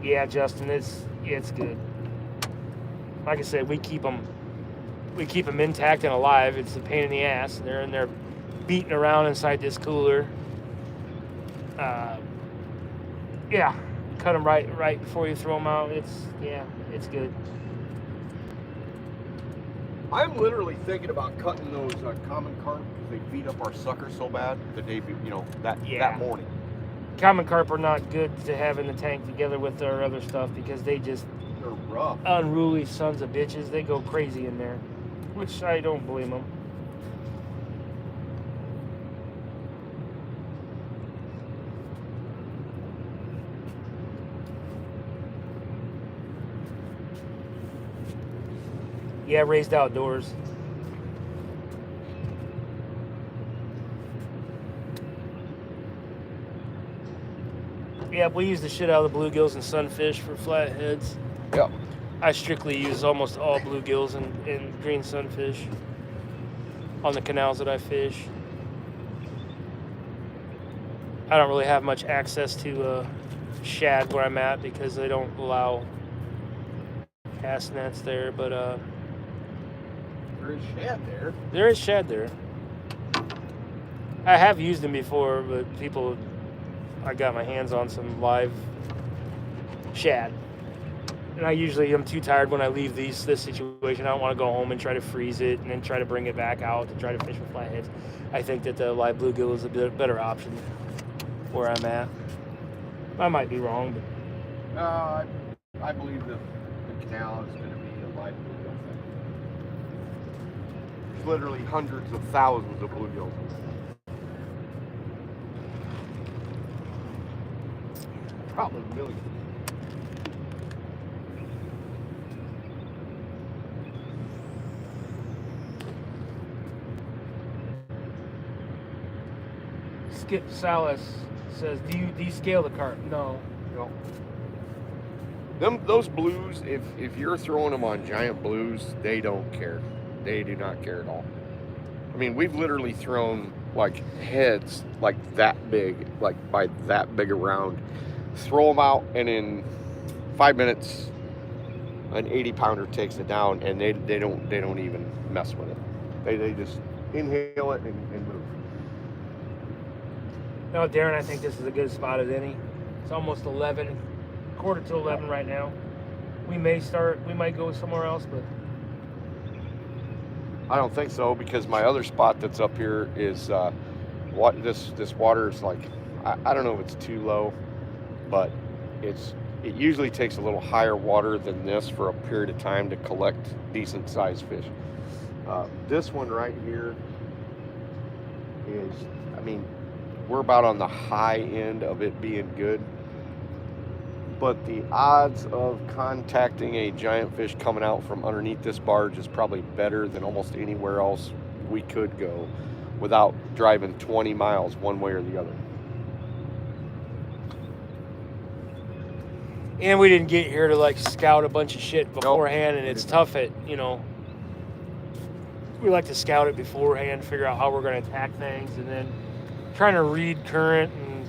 Yeah, Justin, it's good. Like I said, we keep them intact and alive. It's a pain in the ass. They're in there beating around inside this cooler. Yeah, cut them right before you throw them out. It's good. I'm literally thinking about cutting those common carp because they beat up our sucker so bad the day, that morning. Common carp are not good to have in the tank together with our other stuff because they're rough. Unruly sons of bitches. They go crazy in there, which I don't blame them. Yeah, raised outdoors. Yeah, we use the shit out of the bluegills and sunfish for flatheads. Yep. I strictly use almost all bluegills and green sunfish on the canals that I fish. I don't really have much access to shad where I'm at because they don't allow cast nets there, but There is shad there. there is shad there. I have used them before, but I got my hands on some live shad. And I usually am too tired when I leave this situation. I don't want to go home and try to freeze it and then try to bring it back out to try to fish with flatheads. I think that the live bluegill is a better option where I'm at. I might be wrong, but I believe the canal is going to be a live bluegill thing. There's literally hundreds of thousands of bluegills. Probably millions. Skip Salas says, do you descale the carp? No. No. Those blues, if you're throwing them on giant blues, they don't care. They do not care at all. I mean, we've literally thrown like heads like that big, like by that big around. Throw them out, and in 5 minutes, an 80-pounder takes it down, and they don't even mess with it. They just inhale it and move. No, Darren, I think this is a good spot as any. It's almost 11, quarter to 11 right now. We might go somewhere else, but I don't think so, because my other spot that's up here is this water is like, I don't know if it's too low, but it usually takes a little higher water than this for a period of time to collect decent sized fish. This one right here is, I mean, we're about on the high end of it being good, but the odds of contacting a giant fish coming out from underneath this barge is probably better than almost anywhere else we could go without driving 20 miles one way or the other. and we didn't get here to like scout a bunch of shit beforehand, and it's tough at, we like to scout it beforehand, figure out how we're going to attack things, and then trying to read current and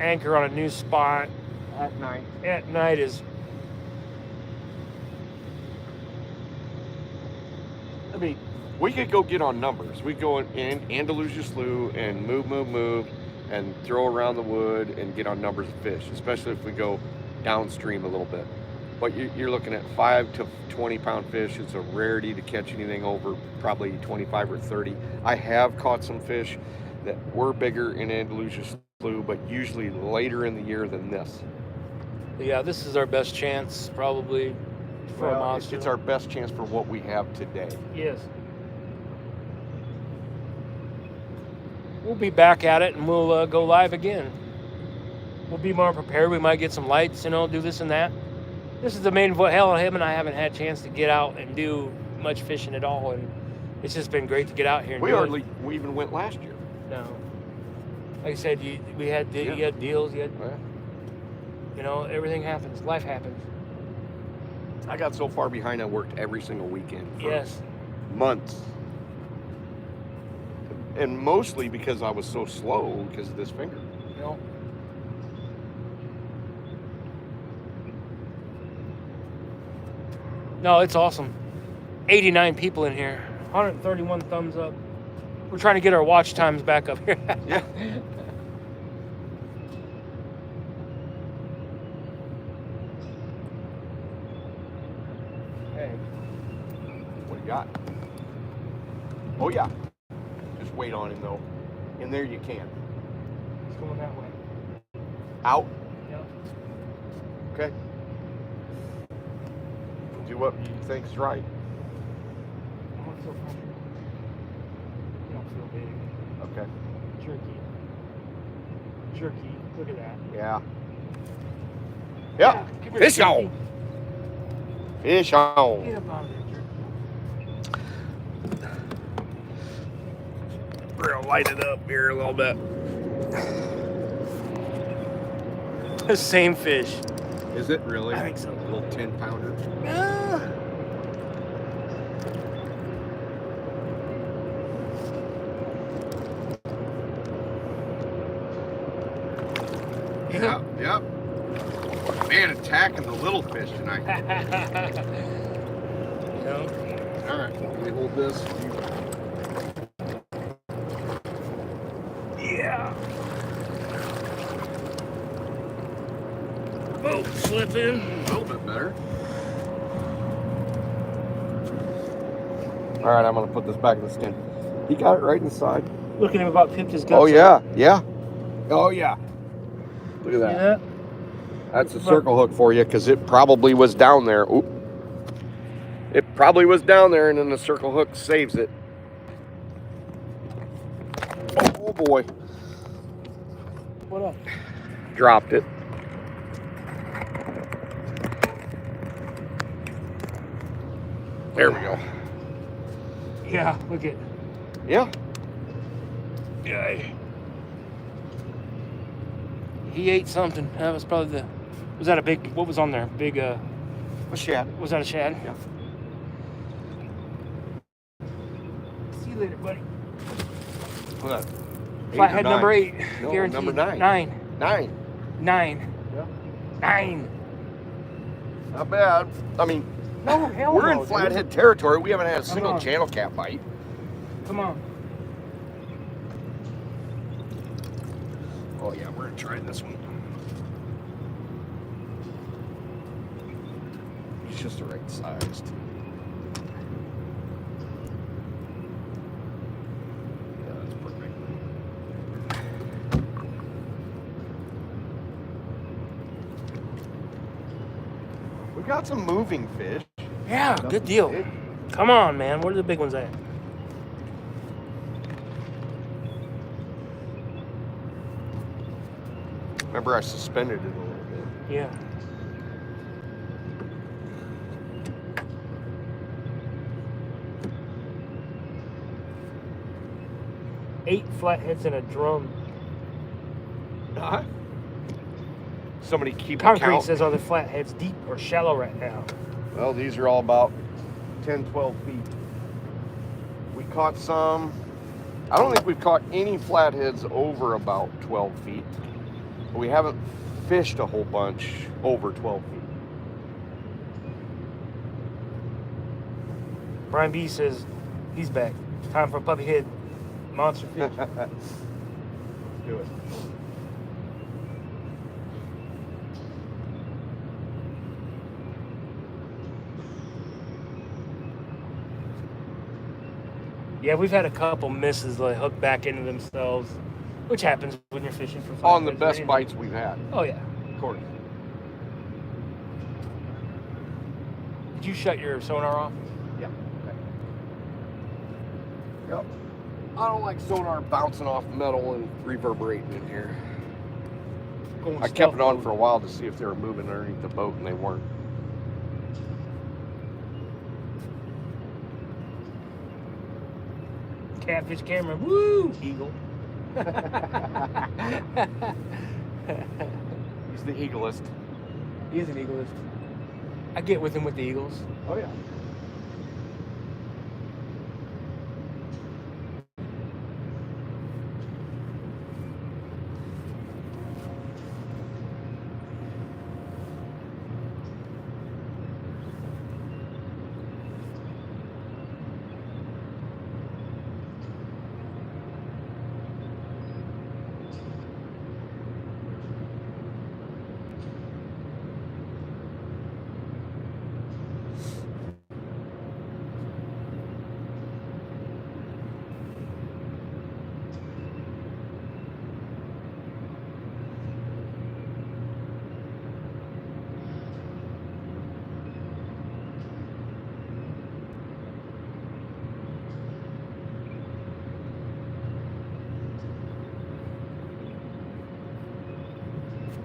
anchor on a new spot At night. at night is. I mean, we could go get on numbers. We go in Andalusia Slough and move, and throw around the wood and get on numbers of fish, especially if we go downstream a little bit. But you're looking at 5 to 20 pound fish. It's a rarity to catch anything over probably 25 or 30. I have caught some fish that were bigger in Andalusia Slough, but usually later in the year than this. Yeah, this is our best chance probably for a monster. It's our best chance for what we have today. Yes. We'll be back at it and we'll go live again. We'll be more prepared. We might get some lights, do this and that. This is the main hell. Him and I haven't had a chance to get out and do much fishing at all, and it's just been great to get out here. And We even went last year. No. Like I said, you had deals. You had, everything happens. Life happens. I got so far behind. I worked every single weekend. For months. And mostly because I was so slow because of this finger. No, it's awesome. 89 people in here. 131 thumbs up. We're trying to get our watch times back up here. Yeah. Hey. What do you got? Oh, yeah. Just wait on him, though. In there you can. It's going that way. Out? Yep. Okay. Do what you think's right. I don't feel comfortable. You don't feel big. Okay. Jerky. Look at that. Yeah. Yep. Come here, Fish jerky. on. Fish on. Get up out of there, jerky. We're gonna light it up here a little bit. The same fish. Is it really? I think so. A little 10 pounder. Yep. Man, attacking the little fish tonight. All right, let me hold this. Yeah. Boat slipping. A little bit better. All right, I'm gonna put this back in the skin. He got it right inside. Look at him about pipped his guts. Oh yeah. Oh yeah. Look at that. See that? That's a circle hook for you because it probably was down there. Oop. It probably was down there, and then the circle hook saves it. Oh boy. What up? Dropped it. There we go. Yeah, look at. Yeah. Yeah. He ate something. That was probably the. Was that a big? What was on there? Big. A shad. Was that a shad? Yeah. See you later, buddy. What? Flathead number 8. No, Guaranteed. number 9. 9. 9. Yeah. 9. Not bad. I mean, No, hell we're no, in flathead territory. We haven't had a Come single on. channel cat bite. Come on. Oh yeah, we're gonna try this one. He's just the right size. Yeah, that's perfect. We got some moving fish. Yeah, good deal. Big. Come on, man. Where are the big ones at? Remember, I suspended it a little bit. Yeah. Eight flatheads in a drum. Uh-huh. Somebody keep a Concrete count. says, are the flatheads deep or shallow right now? Well, these are all about 10, 12 feet. We caught some I don't think we've caught any flatheads over about 12 feet. We haven't fished a whole bunch over 12 feet. Brian B says he's back. Time for a puppy head monster fish. Let's do it. Yeah, we've had a couple misses like hook back into themselves, which happens when you're fishing for On the flatheads, best right? bites we've had, Oh yeah. of course. Did you shut your sonar off? Yeah. Okay. Yep. I don't like sonar bouncing off metal and reverberating in here. I kept it on for a while to see if they were moving underneath the boat, and they weren't. Catfish camera. Woo! Eagle. He's the eaglest. He is an eaglist. I get with him with the eagles. Oh yeah.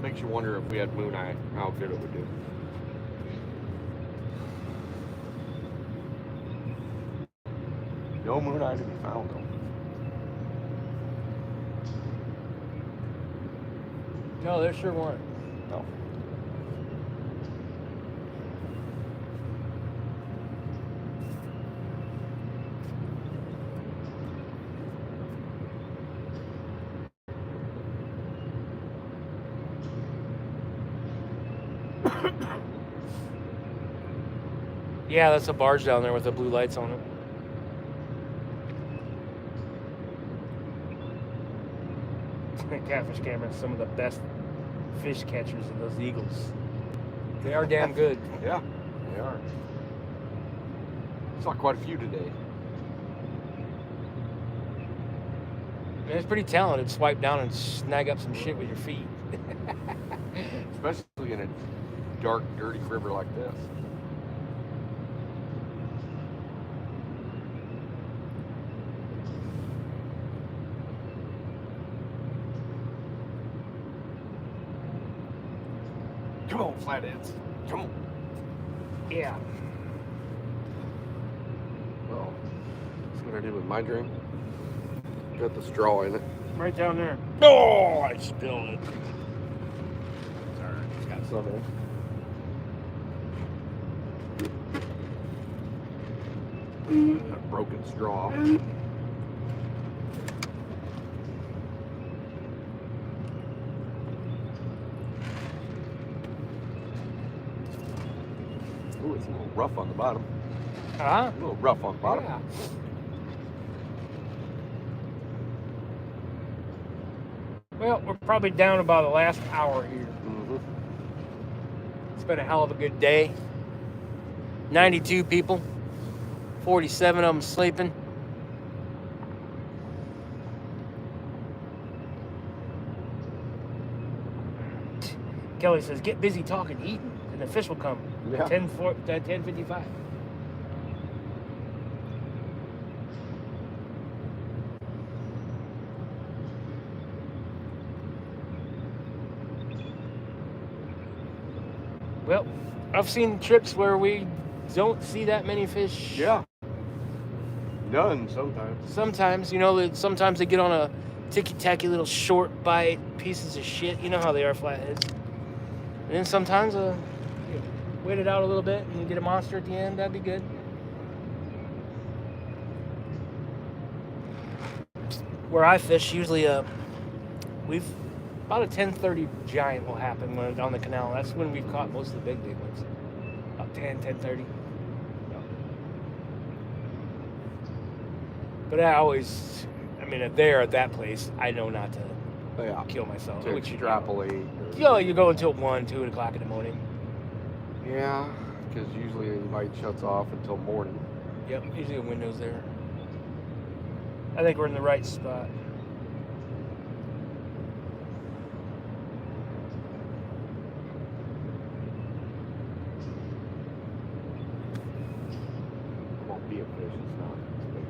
Makes you wonder if we had moon eye, how good it would do. No moon eye to be found though. No, there sure weren't. No. Yeah, that's a barge down there with the blue lights on it. Catfish camera is some of the best fish catchers of those eagles. They are damn good. Yeah, they are. Saw quite a few today. Man, it's pretty talented. Swipe down and snag up some shit with your feet. Especially in a dark, dirty river like this. Come on, flatheads. Come on. Yeah. Oh, that's what I did with my drink. Got the straw in it. Right down there. Oh, I spilled it. Sorry, it's got some in it. A broken straw. Ooh, it's a little rough on the bottom. Huh? A little rough on the bottom. Yeah. Well, we're probably down about the last hour here. Mm-hmm. It's been a hell of a good day. 92 people. 47 of them sleeping. Kelly says, get busy talking, eating, and the fish will come. Yeah. 10:55. Well, I've seen trips where we don't see that many fish. Yeah. None sometimes. Sometimes, sometimes they get on a ticky-tacky little short bite, pieces of shit. You know how they are, flatheads. And then sometimes, you wait it out a little bit and you get a monster at the end. That'd be good. where I fish, usually we've about a 10:30 giant will happen when on the canal. That's when we've caught most of the big ones. About 10:30. But I mean, if they're at that place, I know not to Yeah. kill myself. To Which, extrapolate. you go until 1, 2 o'clock in the morning. Yeah, because usually the light shuts off until morning. Yep, usually the window's there. I think we're in the right spot. It won't be a fish, it's not. It's big.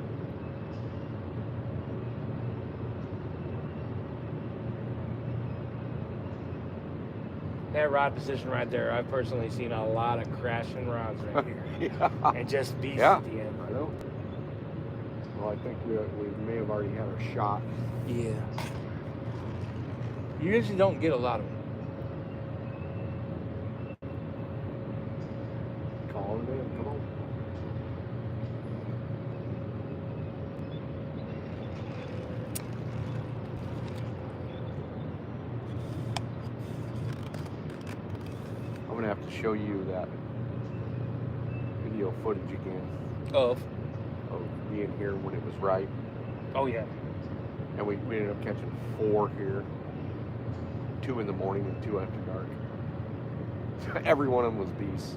That rod position right there, I've personally seen a lot of crashing rods right here. Yeah. And just beast Yeah. at the end. I know. Well, I think we may have already had our shot. Yeah. You usually don't get a lot of them. Call it in, come on. I'm gonna have to show you that video footage again Of? of being here when it was right. Oh, yeah. And we ended up catching 4 here. 2 in the morning and 2 after dark. Every one of them was beasts.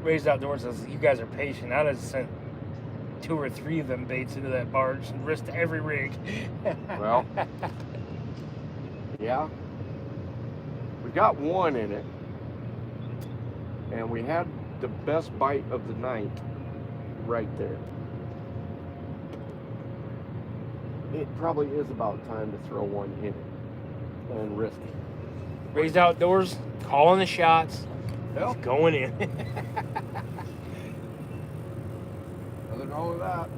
Raised Outdoors says, you guys are patient. I'd have sent 2 or 3 of them baits into that barge and risked every rig. Well, yeah. We got 1 in it. And we had the best bite of the night right there. It probably is about time to throw 1 in it and risk it. Raised Outdoors, calling the shots. Well, He's going in. nothing wrong with that.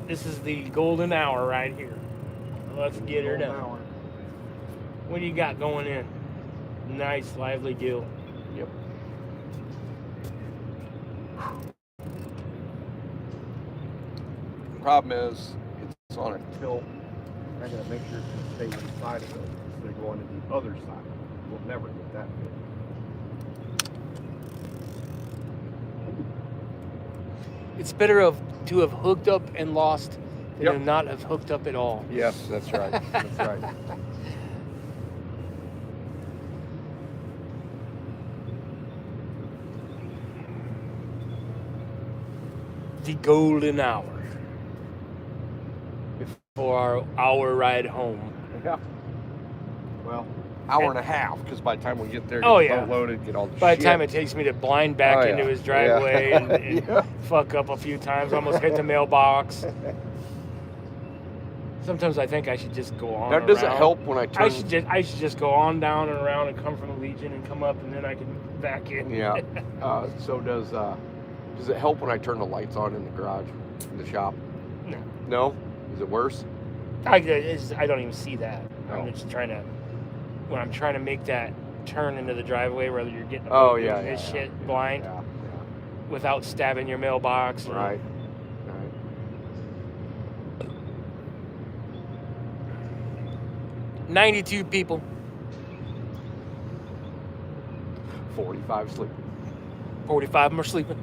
This is the golden hour right here. Let's get her Golden done. hour. What do you got going in? Nice, lively gill. Yep. Problem is, it's on a tilt. I gotta make sure it can stay inside of it instead of going to the other side. We'll never get that fit. It's better to have hooked up and lost than Yep. to not have hooked up at all. Yes, that's right. That's right. The golden hour before our hour ride home. Yeah. Well, hour and a half, because by the time we get there, get Oh, the yeah. boat loaded, get all the By shit. the time it takes me to blind back Oh, yeah. into his driveway Yeah. and Yeah. fuck up a few times, almost hit the mailbox. Sometimes I think I should just go on. Now, does it around. help when I turn? I should just go on down and around and come from the Legion and come up and then I can back in. Yeah. So does it help when I turn the lights on in the garage, in the shop? No. No? Is it worse? I don't even see that. Oh. I'm just trying to, when I'm trying to make that turn into the driveway, whether you're getting Oh, yeah, this yeah, shit yeah, blind Yeah. without stabbing your mailbox. or- Right. 92 people. 45 sleeping. 45 of them are sleeping.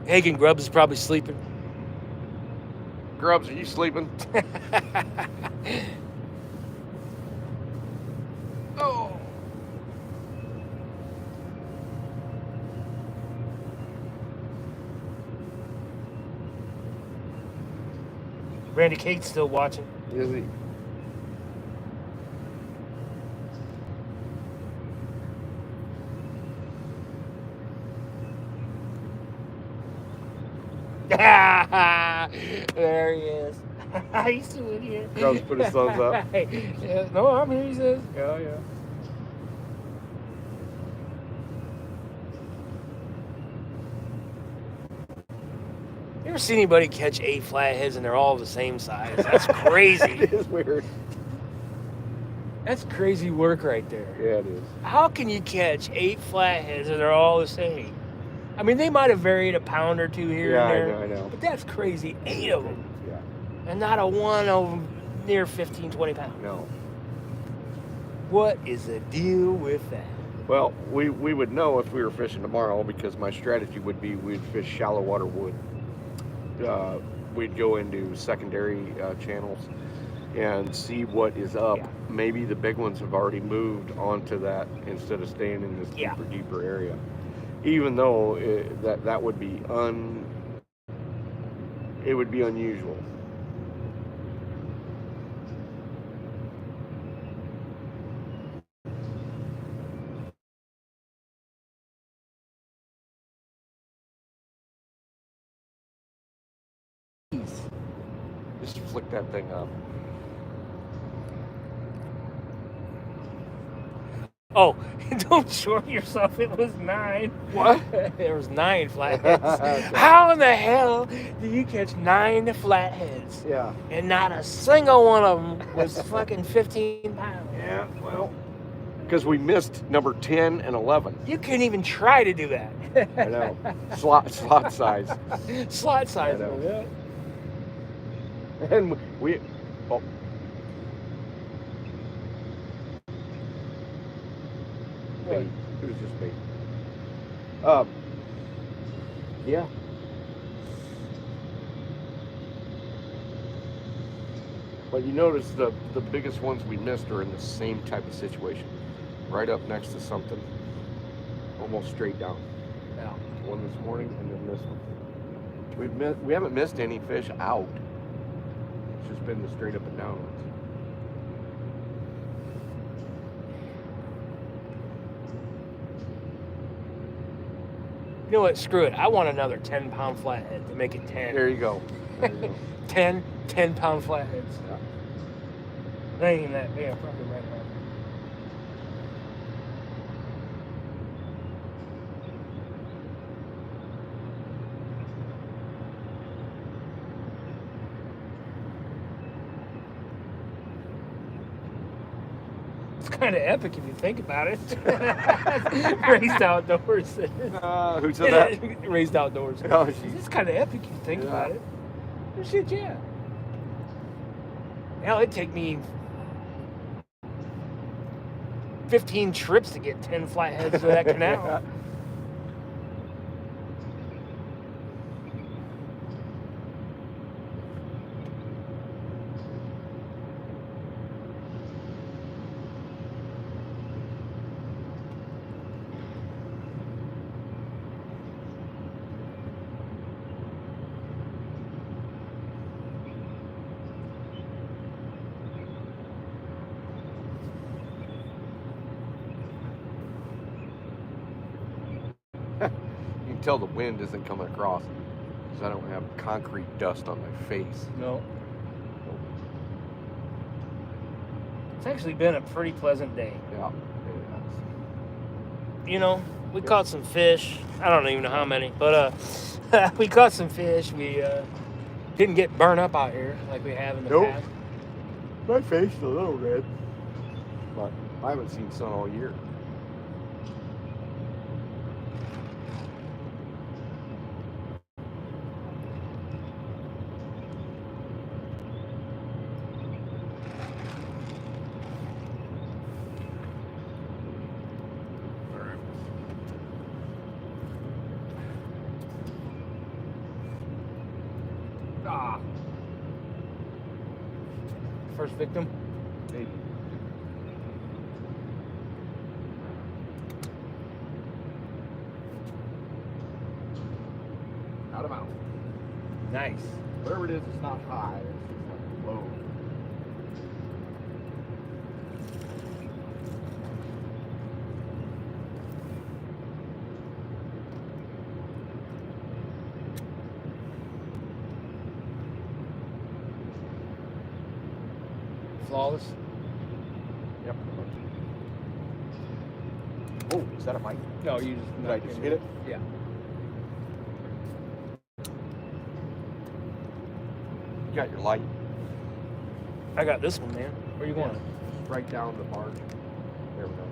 Hagen Grubbs is probably sleeping. Grubs, are you sleeping? Oh. Randy Cate's still watching. Is he? There he is. He's still in here. Gross put his thumbs up. Yeah, no, I'm here, he says. Yeah, yeah. You ever see anybody catch 8 flatheads and they're all the same size? That's crazy. It is weird. That's crazy work right there. Yeah, it is. How can you catch 8 flatheads and they're all the same? I mean, they might have varied a pound or two here Yeah, and there. I know. But that's crazy. 8 of them. Yeah. And not a one of them near 15, 20 pounds. No. What is the deal with that? Well, we would know if we were fishing tomorrow because my strategy would be we'd fish shallow water wood. We'd go into secondary channels and see what is up. Yeah. Maybe the big ones have already moved onto that instead of staying in this Yeah. deeper area. Even though that would be it would be unusual. Just flick that thing up. Oh, don't short yourself. It was 9. What? There was 9 flatheads. How in the hell do you catch 9 flatheads? Yeah. And not a single one of them was fucking 15 pounds. Yeah, well, because we missed number 10 and 11. You couldn't even try to do that. I know. Slot size. Slot size. I know. Yeah. And we, oh. Bait. It was just bait. Yeah. But you notice the biggest ones we missed are in the same type of situation. Right up next to something. Almost straight down. Yeah. One this morning and then this one. We haven't missed any fish out. It's just been the straight up and down ones. You know what? Screw it. I want another 10-pound flathead to make it 10. There you go. There you go. 10-pound flatheads. Yeah. That ain't even that big. I'm probably right now. It's kind of epic if you think about it. Raised outdoors. Who said that? Raised outdoors. Oh, geez. It's kind of epic if you think Yeah. about it. Oh, shit, yeah. Hell, it'd take me 15 trips to get 10 flatheads to that canal. You can tell the wind isn't coming across because I don't have concrete dust on my face. No. It's actually been a pretty pleasant day. Yeah. You know, we caught some fish. I don't even know how many, but we caught some fish. We didn't get burned up out here like we have in the Nope. past. My face is a little red, but I haven't seen sun all year. Ah. First victim. Maybe. Got him out. Nice. Whatever it is, it's not high. It's just like low. flawless. Yep. Oh, is that a mic? No, you just. Did I just hit it? Yeah. You got your light I got this one, man. Where you going? right down the barge. There we go.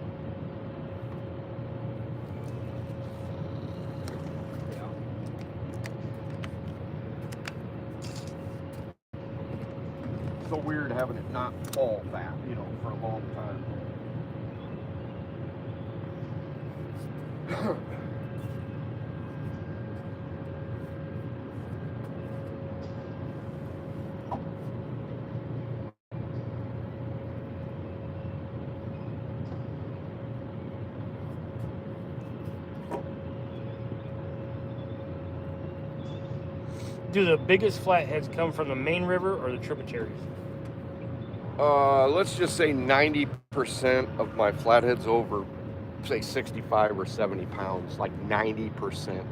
So weird having it not fall fat, you know, for a long time. Do the biggest flatheads come from the main river or the tributaries? Let's just say 90% of my flatheads over, say 65 or 70 pounds, like 90%.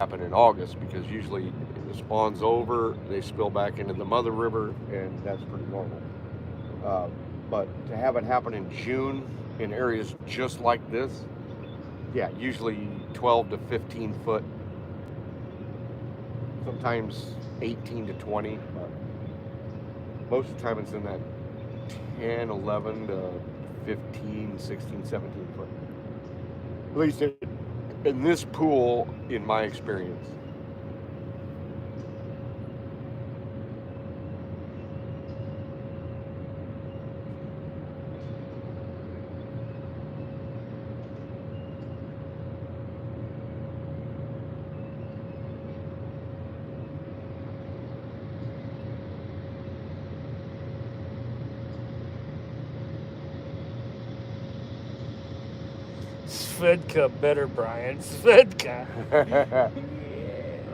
Happen in August because usually the spawn's over, they spill back into the mother river, and that's pretty normal. But to have it happen in June in areas just like this, yeah, usually 12 to 15 foot, sometimes 18 to 20, but most of the time it's in that 10, 11 to 15, 16, 17 foot. At least in this pool, in my experience. Svedka better, Brian. Svedka.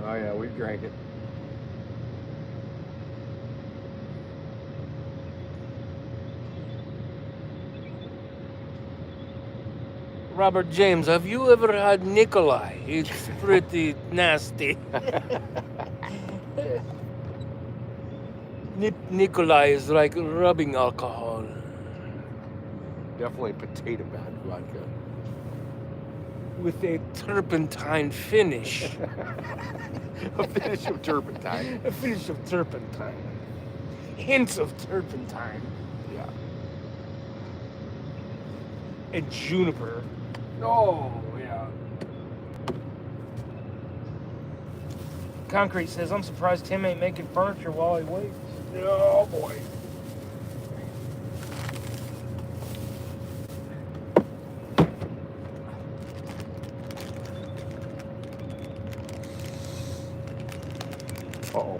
Oh yeah, we drank it. Robert James, have you ever had Nikolai? It's pretty nasty. Nikolai is like rubbing alcohol. Definitely potato vodka. With a turpentine finish. A finish of turpentine. A finish of turpentine. Hints of turpentine. Yeah. And juniper. Oh, yeah. Concrete says, I'm surprised Tim ain't making furniture while he waits. Oh, boy. Uh-oh.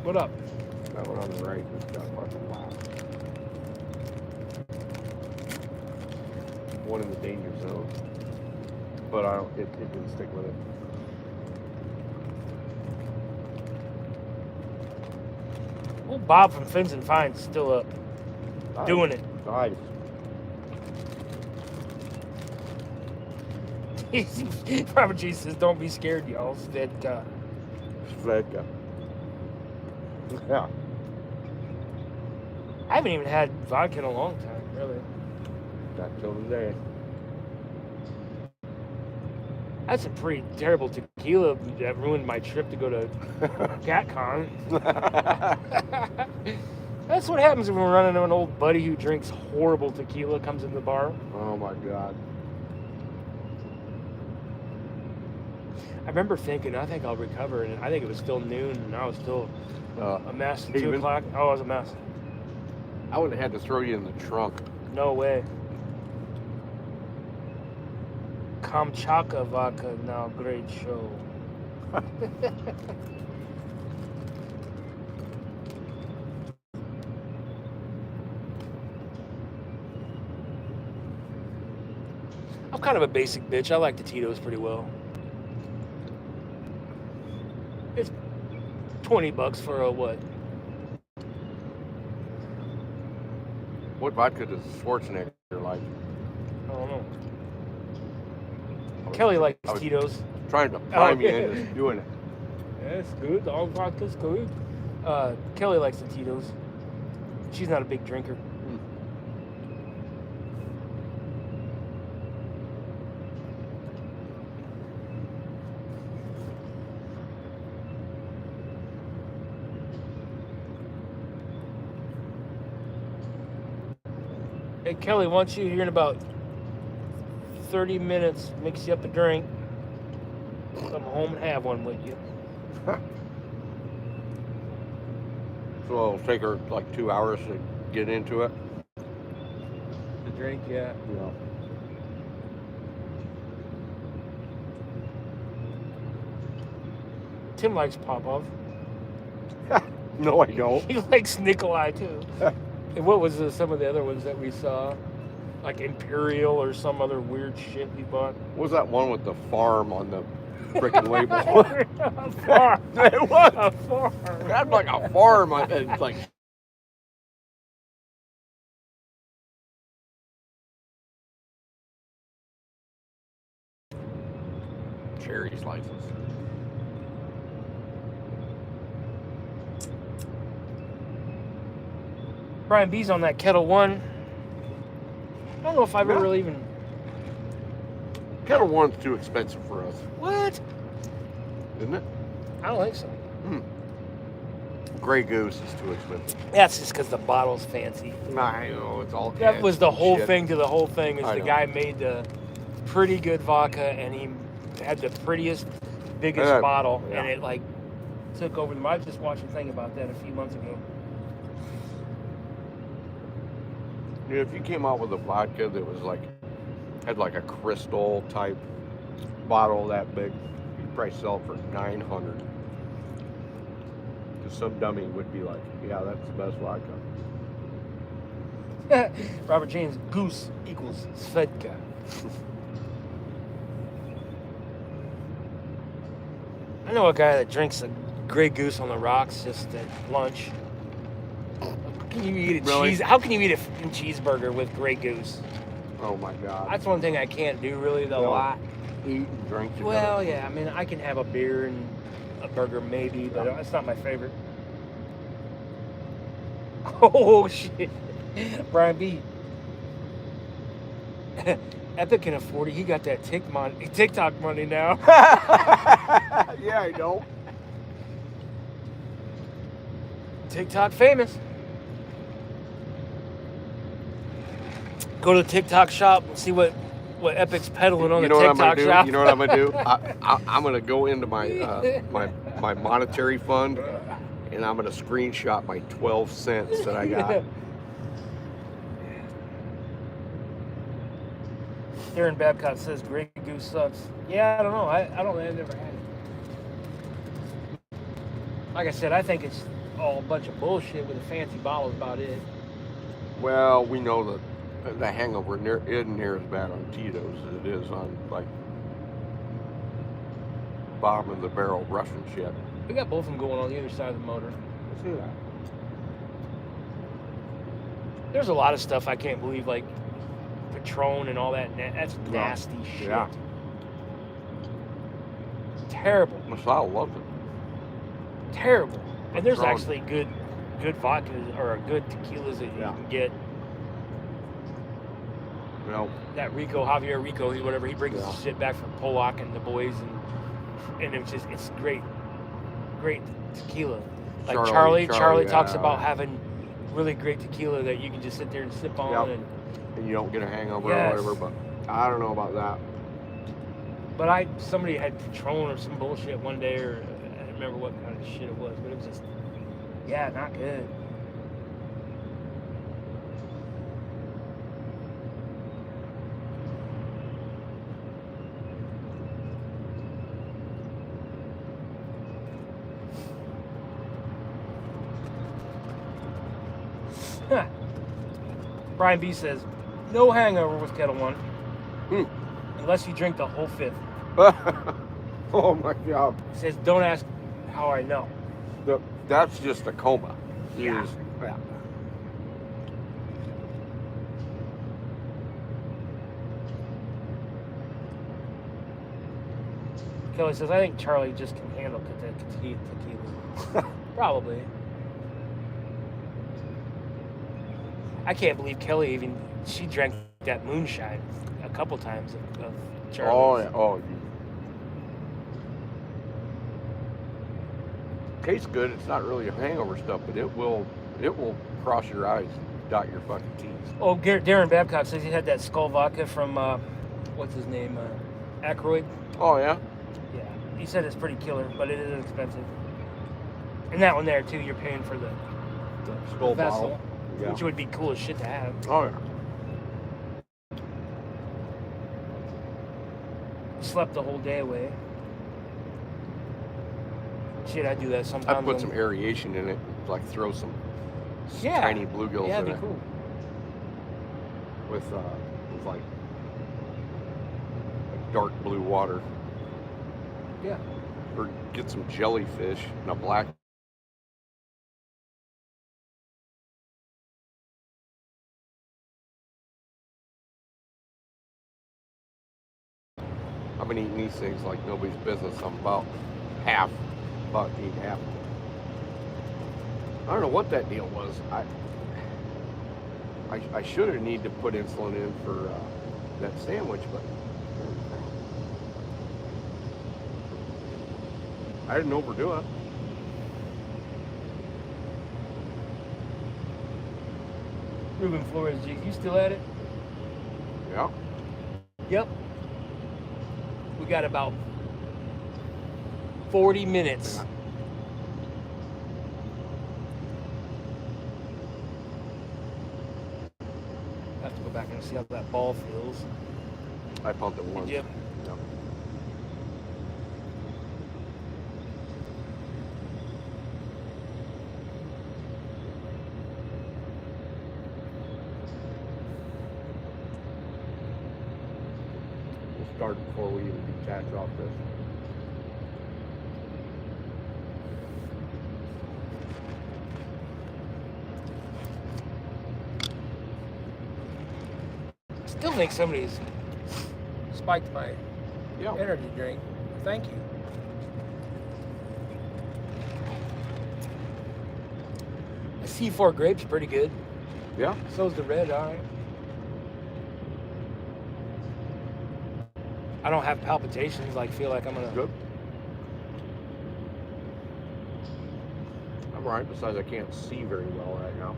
What up? That one on the right just got fucking loud. One in the danger zone. But it didn't stick with it. Oh, Bob from Fins and Finds still up. Nice. Doing it. Nice. Robert G says, don't be scared, y'all. Svedka. Svedka. Yeah. I haven't even had vodka in a long time, really. Not till today. That's a pretty terrible tequila that ruined my trip to go to CatCon. That's what happens when we're running into an old buddy who drinks horrible tequila, comes in the bar. Oh my God. I remember thinking, I think I'll recover, and I think it was still noon, and I was still a mess at 2 even? o'clock. Oh, I was a mess. I would have had to throw you in the trunk. No way. Kamchatka vodka, now great show. I'm kind of a basic bitch. I like the Tito's pretty well. It's $20 for a what? What vodka does Schwarzenegger like? I don't know. Kelly likes I was Tito's. trying to prime you into doing it. That's good. The all vodka's good. Kelly likes the Tito's. She's not a big drinker. Hey, Kelly, once you here in about 30 minutes, mix you up a drink. Come home and have one with you. So it'll take her like 2 hours to get into it. The drink, yeah. Yeah. Tim likes Popov. No, I don't. He likes Nikolai too. And what was some of the other ones that we saw? Like Imperial or some other weird shit we bought? What was that one with the farm on the freaking label? A farm. It was. A farm. It had like a farm. It's like cherry slices. Brian B's on that Kettle One. I don't know if I've ever really even. Kettle One's too expensive for us, What? isn't it? I don't think so. Grey Goose is too expensive. That's just because the bottle's fancy. I know, it's all That was the whole shit. thing to the whole thing. Is I the know. guy made the pretty good vodka and he had the prettiest, biggest Yeah. bottle, Yeah. and it like took over. I just watched a thing about that a few months ago. Yeah, if you came out with a vodka that was like had like a crystal type bottle that big, you'd probably sell it for $900. Because some dummy would be like, "Yeah, that's the best vodka." Robert James, goose equals Svedka. I know a guy that drinks a Grey Goose on the rocks just at lunch. How can you eat a Really? cheese? How can you eat a fucking cheeseburger with Grey Goose? Oh my God! That's one thing I can't do really though. No. Eat and drink together. Well, yeah, I mean, I can have a beer and a burger maybe, but it's not my favorite. Oh shit, Brian B. Epic can afford it. He got that TikTok money now. Yeah, I know. TikTok famous. Go to the TikTok shop and see what Epic's peddling on You the know what I'm TikTok gonna do? shop. You know what I'm gonna do? I'm gonna go into my my monetary fund, and I'm gonna screenshot my 12 cents that I got. Darren Babcock says Grey Goose sucks. Yeah, I don't know. I don't think I've never had it. Like I said, I think it's all a bunch of bullshit with a fancy bottle is about it. Well, we know that the hangover isn't near as bad on Tito's as it is on like bottom of the barrel Russian shit. We got both of them going on the other side of the motor. Let's see that. There's a lot of stuff I can't believe, like Patron and all that. That's nasty shit. Yeah. Terrible. Masala loves it. Terrible. And there's Patron. actually good vodkas or good tequilas that you Yeah. can get. You know, That Javier Rico, whatever, he brings Yeah. his shit back from Polak and the boys, and it's great tequila. Like Charlie talks yeah. about having really great tequila that you can just sit there and sip on. Yep. And and you don't get a hangover Yes. or whatever, but I don't know about that. but somebody had Patron or some bullshit one day, or I don't remember what kind of shit it was, but it was just not good. Brian B says, no hangover with Kettle One. Unless you drink the whole fifth. Oh my God. He says, don't ask how I know. That's just a coma. Yeah. Yeah. Kelly says, I think Charlie just can handle tequila. Probably. I can't believe Kelly she drank that moonshine a couple times of Charlie's. Oh, yeah. Oh, tastes good. It's not really a hangover stuff, but it will cross your eyes, dot your fucking T's. Oh, Darren Babcock says he had that Skull vodka from, what's his name, Aykroyd. Oh, yeah? Yeah, he said it's pretty killer, but it is expensive. And that one there, too, you're paying for the Skull vessel, bottle. Yeah. which would be cool as shit to have. Oh, yeah. Slept the whole day away. Shit, I do that sometimes. I'd put some aeration in it, like throw some Yeah. tiny bluegills Yeah, in that'd it be cool. with like dark blue water. Yeah. Or get some jellyfish and a black. I've been eating these things like nobody's business. I'm about eating half. I don't know what that deal was. I should have need to put insulin in for that sandwich, but I didn't overdo it. Ruben Flores, you still at it? Yeah. Yep. We got about 40 minutes. I have to go back and see how that ball feels. I pumped it once. Did you? Yeah. We'll start before we even detach off this. Still think somebody's spiked my Yeah. energy drink. Thank you. The C4 grape's pretty good. Yeah. So's the red, alright. I don't have palpitations, like feel like I'm gonna. Good. I'm alright, besides I can't see very well right now.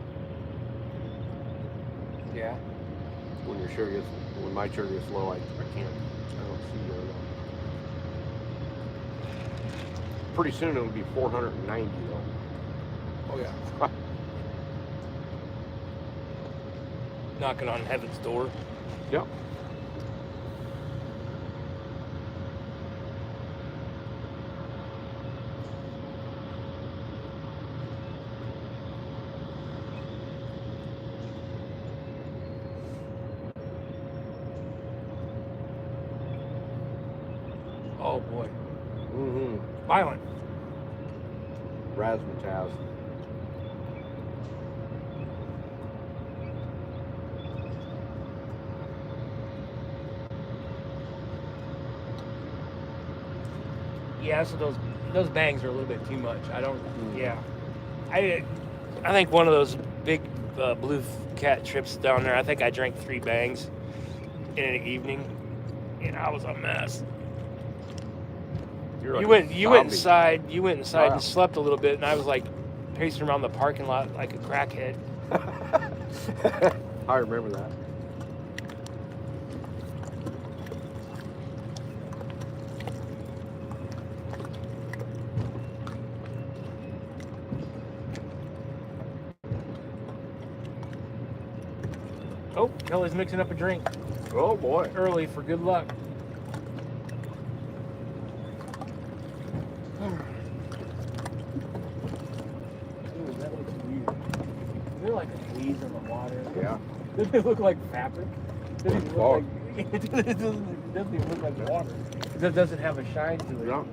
Yeah. When my sugar gets low, I don't see very well. Pretty soon it'll be 490 though. Oh yeah. Knocking on heaven's door. Yep. Oh boy. Mm-hmm. Violent. Razzmatazz. Yeah, so those bangs are a little bit too much. I don't. Yeah. I think one of those big blue cat trips down there. I think I drank 3 bangs in an evening, and I was a mess. You're like You a went zombie. inside. You went inside Wow. and slept a little bit, and I was like pacing around the parking lot like a crackhead. I remember that. Oh, Kelly's mixing up a drink Oh boy. early for good luck. Ooh, that looks weird. They're like leaves in the water. Yeah. Doesn't it look like fabric? Doesn't it Oh. look like, it doesn't even look like water. It doesn't have a shine to it. Yeah.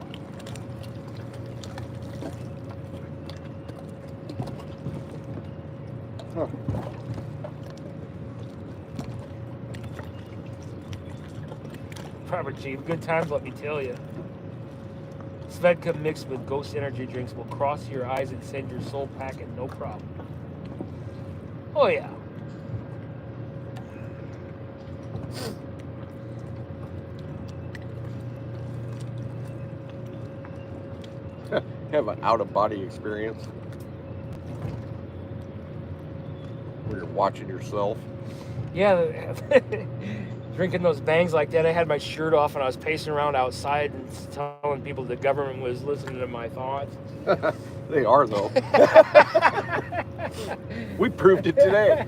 Huh. Robert Chief, good times, let me tell you. Svedka mixed with Ghost energy drinks will cross your eyes and send your soul packing, no problem. Oh yeah. Have an out-of-body experience where you're watching yourself. Yeah, drinking those bangs like that. I had my shirt off and I was pacing around outside and telling people the government was listening to my thoughts. They are, though. We proved it today.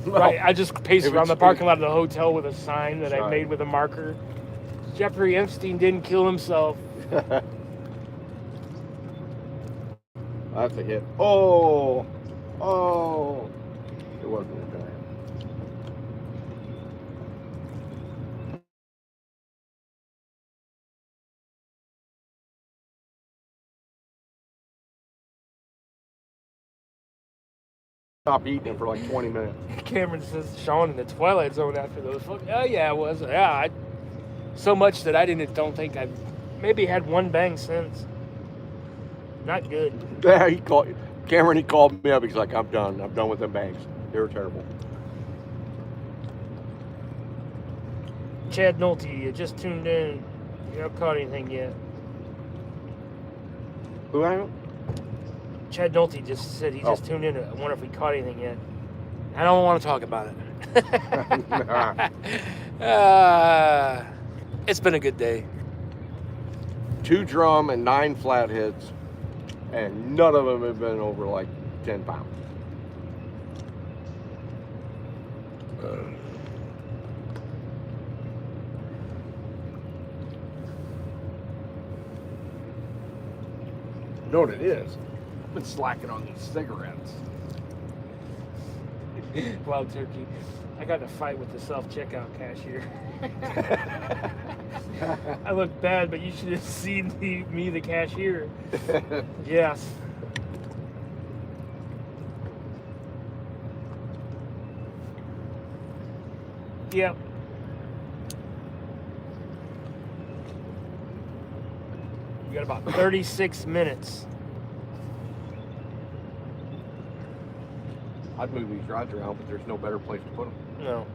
Right, I just paced If around the it's- parking lot of the hotel with a sign that I Right. made with a marker. Jeffrey Epstein didn't kill himself. That's a hit. Oh, oh. It wasn't a giant. Stop eating it for like 20 minutes. Cameron says Sean in the Twilight Zone after those. Oh yeah, it was. Yeah, so much that I don't think I've maybe had one bang since. Not good. Yeah, he called Cameron. He called me up. He's like, "I'm done. I'm done with them bangs. They were terrible." Chad Nolte, you just tuned in. You haven't caught anything yet. Who I am? Chad Nolte just said he just Oh. tuned in. I wonder if we caught anything yet. I don't want to talk about it. It's been a good day. 2 drum and 9 flatheads, and none of them have been over like 10 pounds. You know what it is? I've been slacking on these cigarettes. Wild turkey. I got in a fight with the self-checkout cashier. I look bad, but you should have seen me, the cashier. Yes. Yep. You got about 36 minutes. I'd move these rods around, but there's no better place to put them. No.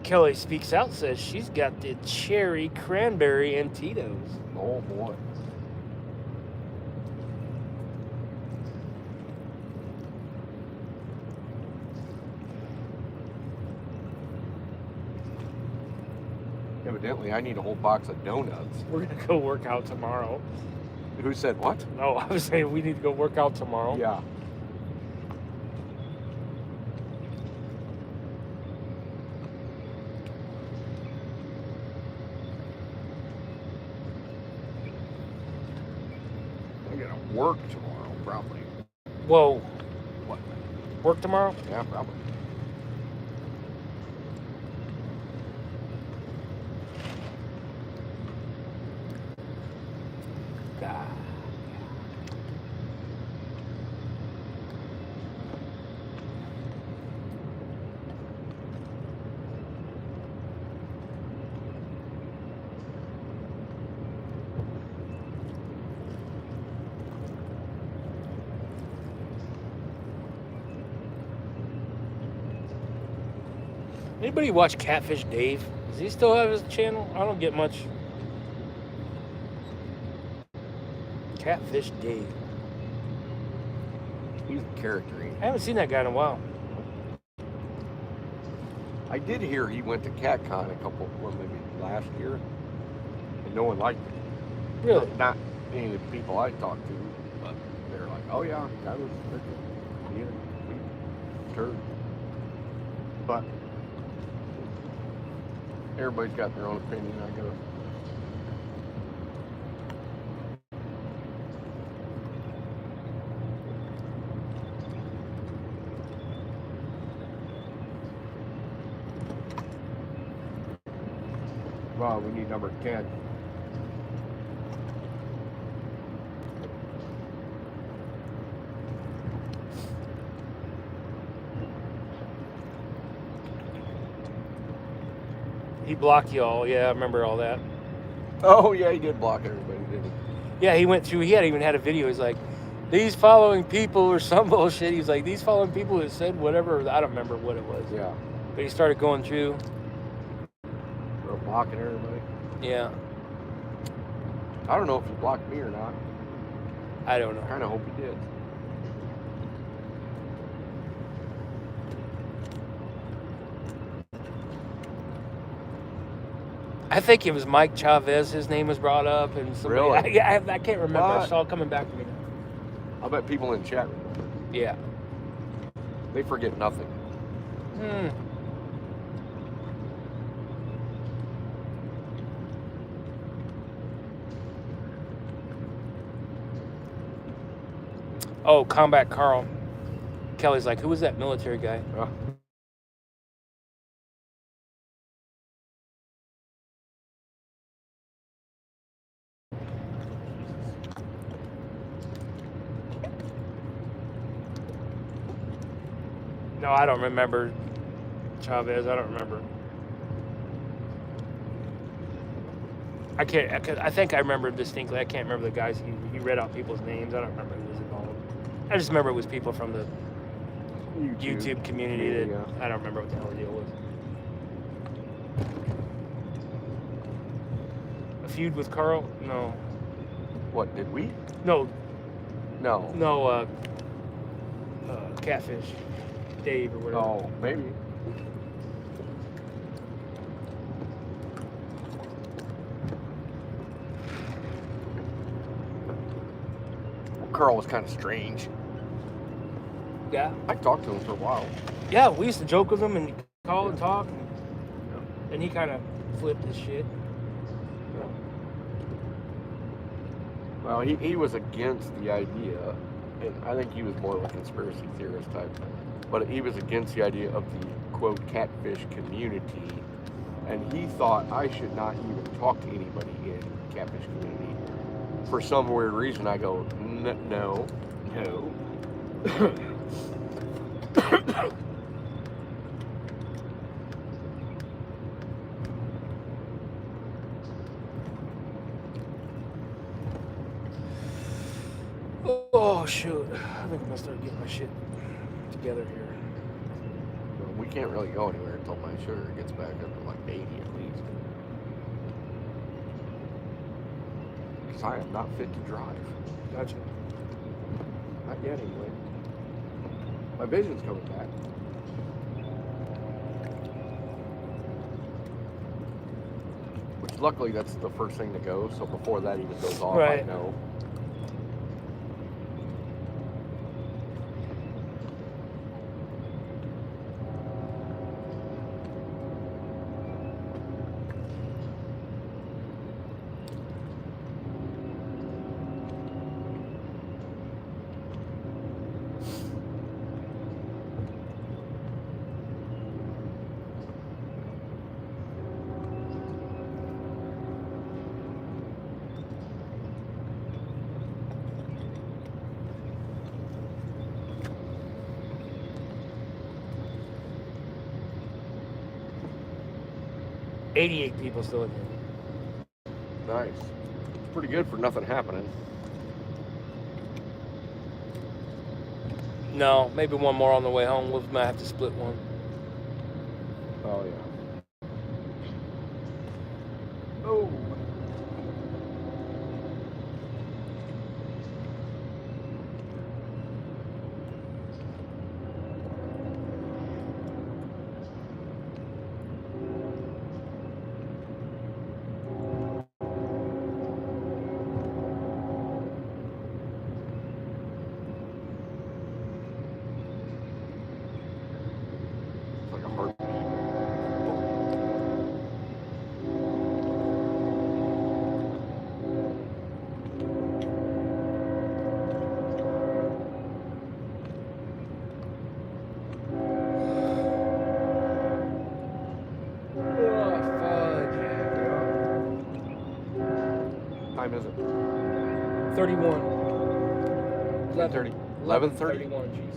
Kelly Speaks Out says she's got the cherry cranberry and Tito's. Oh boy. Evidently, I need a whole box of donuts. We're gonna go work out tomorrow. Who said what? No, I was saying we need to go work out tomorrow. Yeah. I'm gonna work tomorrow, probably. Whoa. What? Work tomorrow? Yeah, probably. God. Anybody watch Catfish Dave? Does he still have his channel? I don't get much. Catfish Dave. He's a character. I haven't seen that guy in a while. I did hear he went to CatCon maybe last year, and no one liked him. Really? Not any of the people I talked to, but they're like, "Oh yeah, that was freaking turd." But everybody's got their own opinion, I guess. Wow, we need number 10. He blocked y'all. Yeah, I remember all that. Oh yeah, he did block everybody, didn't he? Yeah, he went through. He had even had a video. He's like, these following people or some bullshit. He's like, these following people that said whatever. I don't remember what it was. Yeah. But he started going through. Or blocking everybody. Yeah. I don't know if he blocked me or not. I don't know. I kind of hope he did. I think it was Mike Chavez. His name was brought up, and somebody. Really? I can't remember. What? It's all coming back to me. I bet people in chat remember. Yeah. They forget nothing. Oh, Combat Carl. Kelly's like, who was that military guy? No, I don't remember Chavez. I don't remember. I think I remember distinctly. I can't remember the guys. He read out people's names. I don't remember who was involved. I just remember it was people from the YouTube community that I don't remember what the hell the deal was. A feud with Carl? No. What, did we? No. No. Catfish. Dave or whatever. Oh, maybe. Carl was kind of strange. Yeah. I talked to him for a while. Yeah, we used to joke with him and call and talk. And he kind of flipped his shit. Well, he was against the idea, and I think he was more of a conspiracy theorist type, but he was against the idea of the, quote, catfish community, and he thought I should not even talk to anybody in the catfish community. For some weird reason, I go, no. Oh, shoot. I think I'm going to start getting my shit together here. Well, we can't really go anywhere until my sugar gets back up to like 80 at least. Because I am not fit to drive. Gotcha. Not yet, anyway. My vision's coming back. Which, luckily, that's the first thing to go. So before that even goes off, Right. I know. $88 people still in here. Nice. Pretty good for nothing happening. No, maybe one more on the way home. We might have to split one. Oh, yeah. Oh. It's like a heartbeat. Time is it? 31. 11:30. 11:30. 31, Jesus.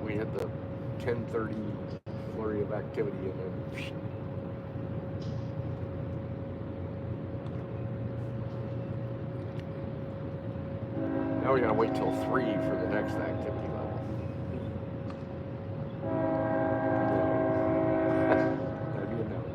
we had the 10:30 flurry of activity, and then now we gotta wait till 3 for the next activity level. That'd be another.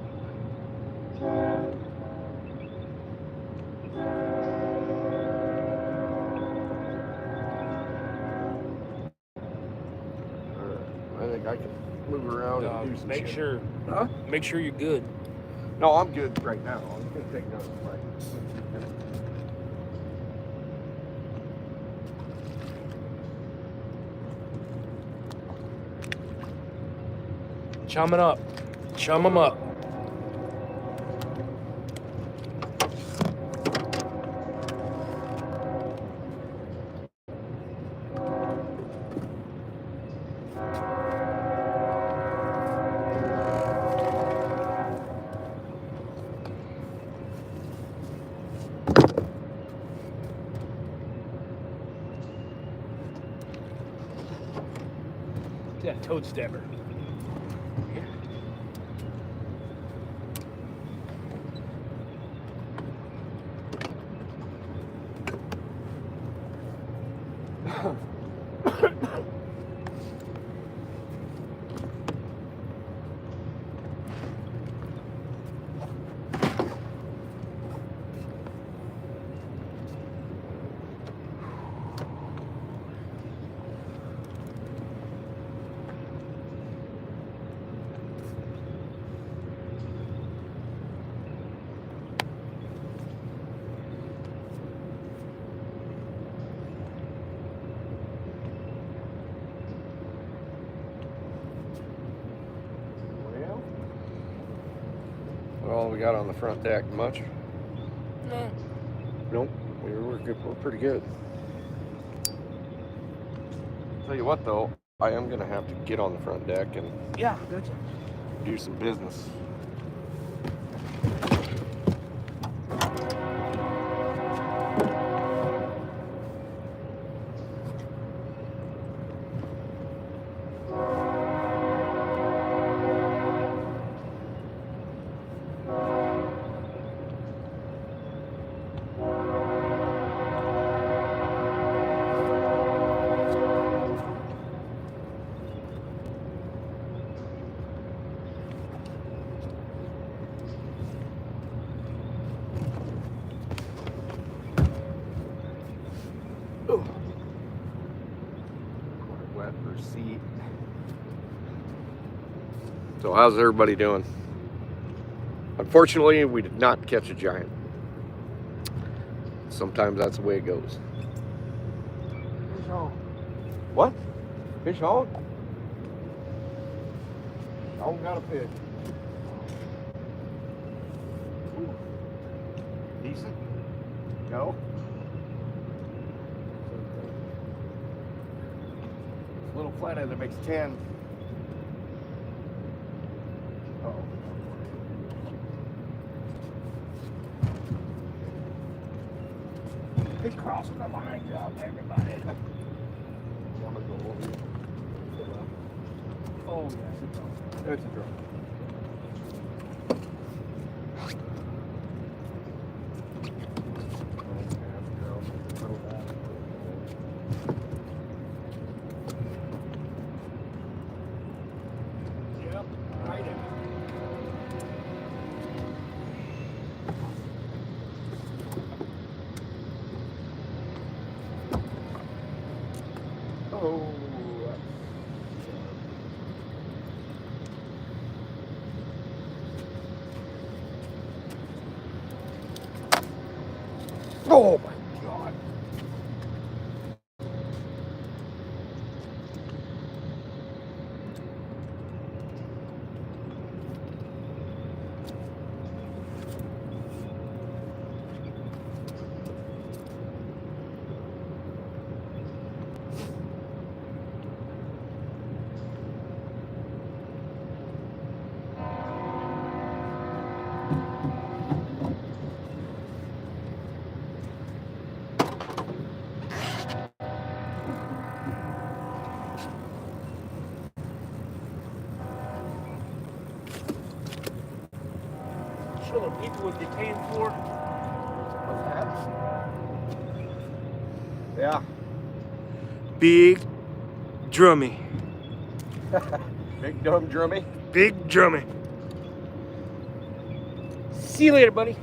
I think I can move around and do some Make shit. sure. Huh? Make sure you're good. No, I'm good right now. I'm gonna take another break. Chum it up. Chum them up. Yeah, toad stabber. Well, we got on the front deck much? No. Nope. We're good. We're pretty good. Tell you what, though, I am gonna have to get on the front deck and Yeah, gotcha. do some business. Quite wet for seat. So how's everybody doing? Unfortunately, we did not catch a giant. Sometimes that's the way it goes. Fish on. What? Fish on? On got a fish. Ooh. Decent? No? Little flathead that makes 10. Uh-oh. He's crossing the line, up, everybody. I'm gonna go over here. Oh, yeah, it's a drone. Yep, right in. Oh. Oh my God. what they paying for. Yeah. Big drummy. Big dumb drummy. Big drummy. See you later, buddy.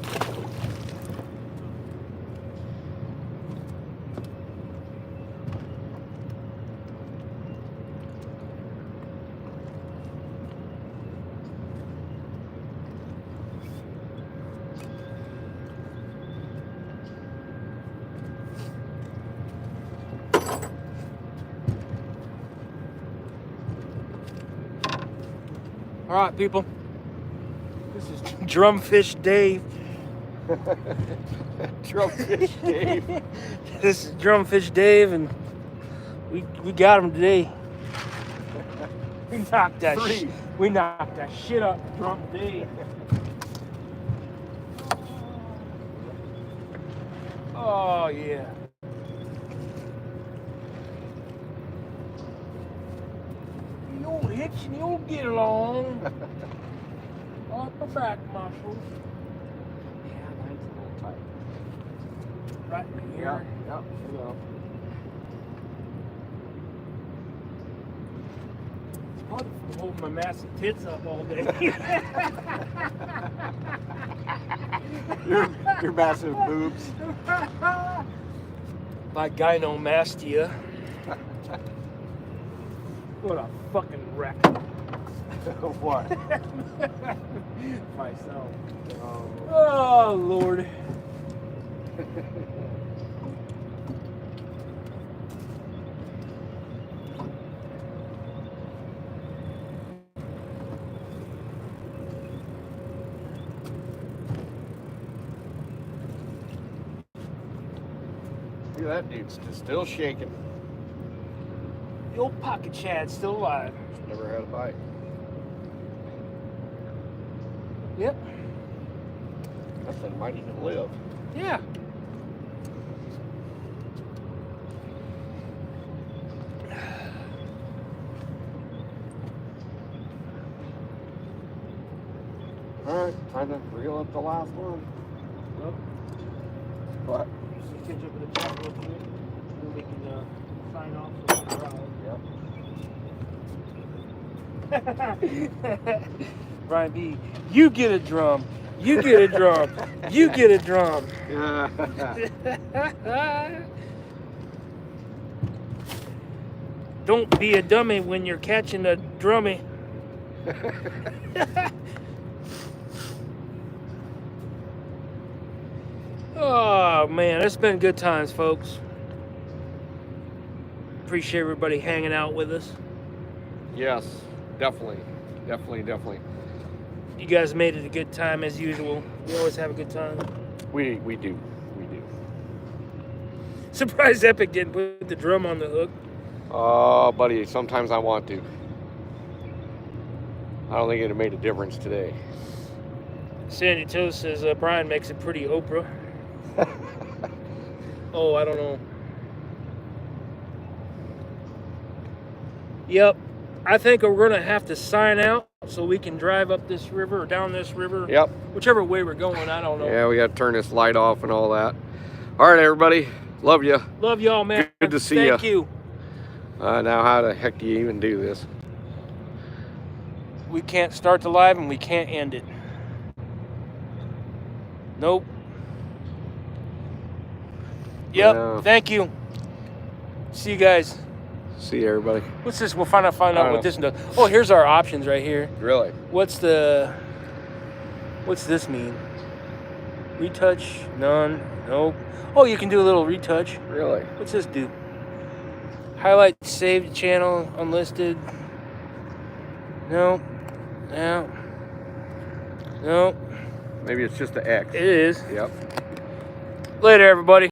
All right, people. This is Drumfish Dave. Drumfish Dave. This is Drumfish Dave, and we got him today. We knocked that shit up, Drum Dave. Oh yeah. You'll hitch and you'll get along. Off the back muscles. Yeah, mine's a little tight. Right here. Yeah. It's probably from holding my massive tits up all day. Your massive boobs. My gynomastia. What a fucking wreck. What? Myself. Oh, Lord. Look at that dude's still shaking. The old pocket Chad's still alive. Never had a bite. Yep. That thing might even live. Yeah. All right, time to reel up the last one. Well, What? just catch up with the chat real quick, and then we can sign off for the ride. Brian B, you get a drum. You get a drum. You get a drum. Don't be a dummy when you're catching a drummy. Oh man, it's been good times, folks. Appreciate everybody hanging out with us. Yes, definitely. You guys made it a good time as usual. We always have a good time. We do. Surprised Epic didn't put the drum on the hook. Oh, buddy, sometimes I want to. I don't think it made a difference today. Sandy Toast says Brian makes it pretty Oprah. Oh, I don't know. Yep. I think we're going to have to sign out so we can drive up this river or down this river. Yep. Whichever way we're going, I don't know. Yeah, we got to turn this light off and all that. All right, everybody. Love you. Love y'all, man. Good to see ya. Thank you. Now, how the heck do you even do this? We can't start the live and we can't end it. Nope. Yep. Yeah. Thank you. See you guys. See you, everybody. What's this? We'll find out what this does. Oh, here's our options right here. Really? What's this mean? Retouch? None. Nope. Oh, you can do a little retouch. Really? What's this do? Highlight saved channel unlisted. Nope. No. Nope. Maybe it's just the X. It is. Yep. Later, everybody.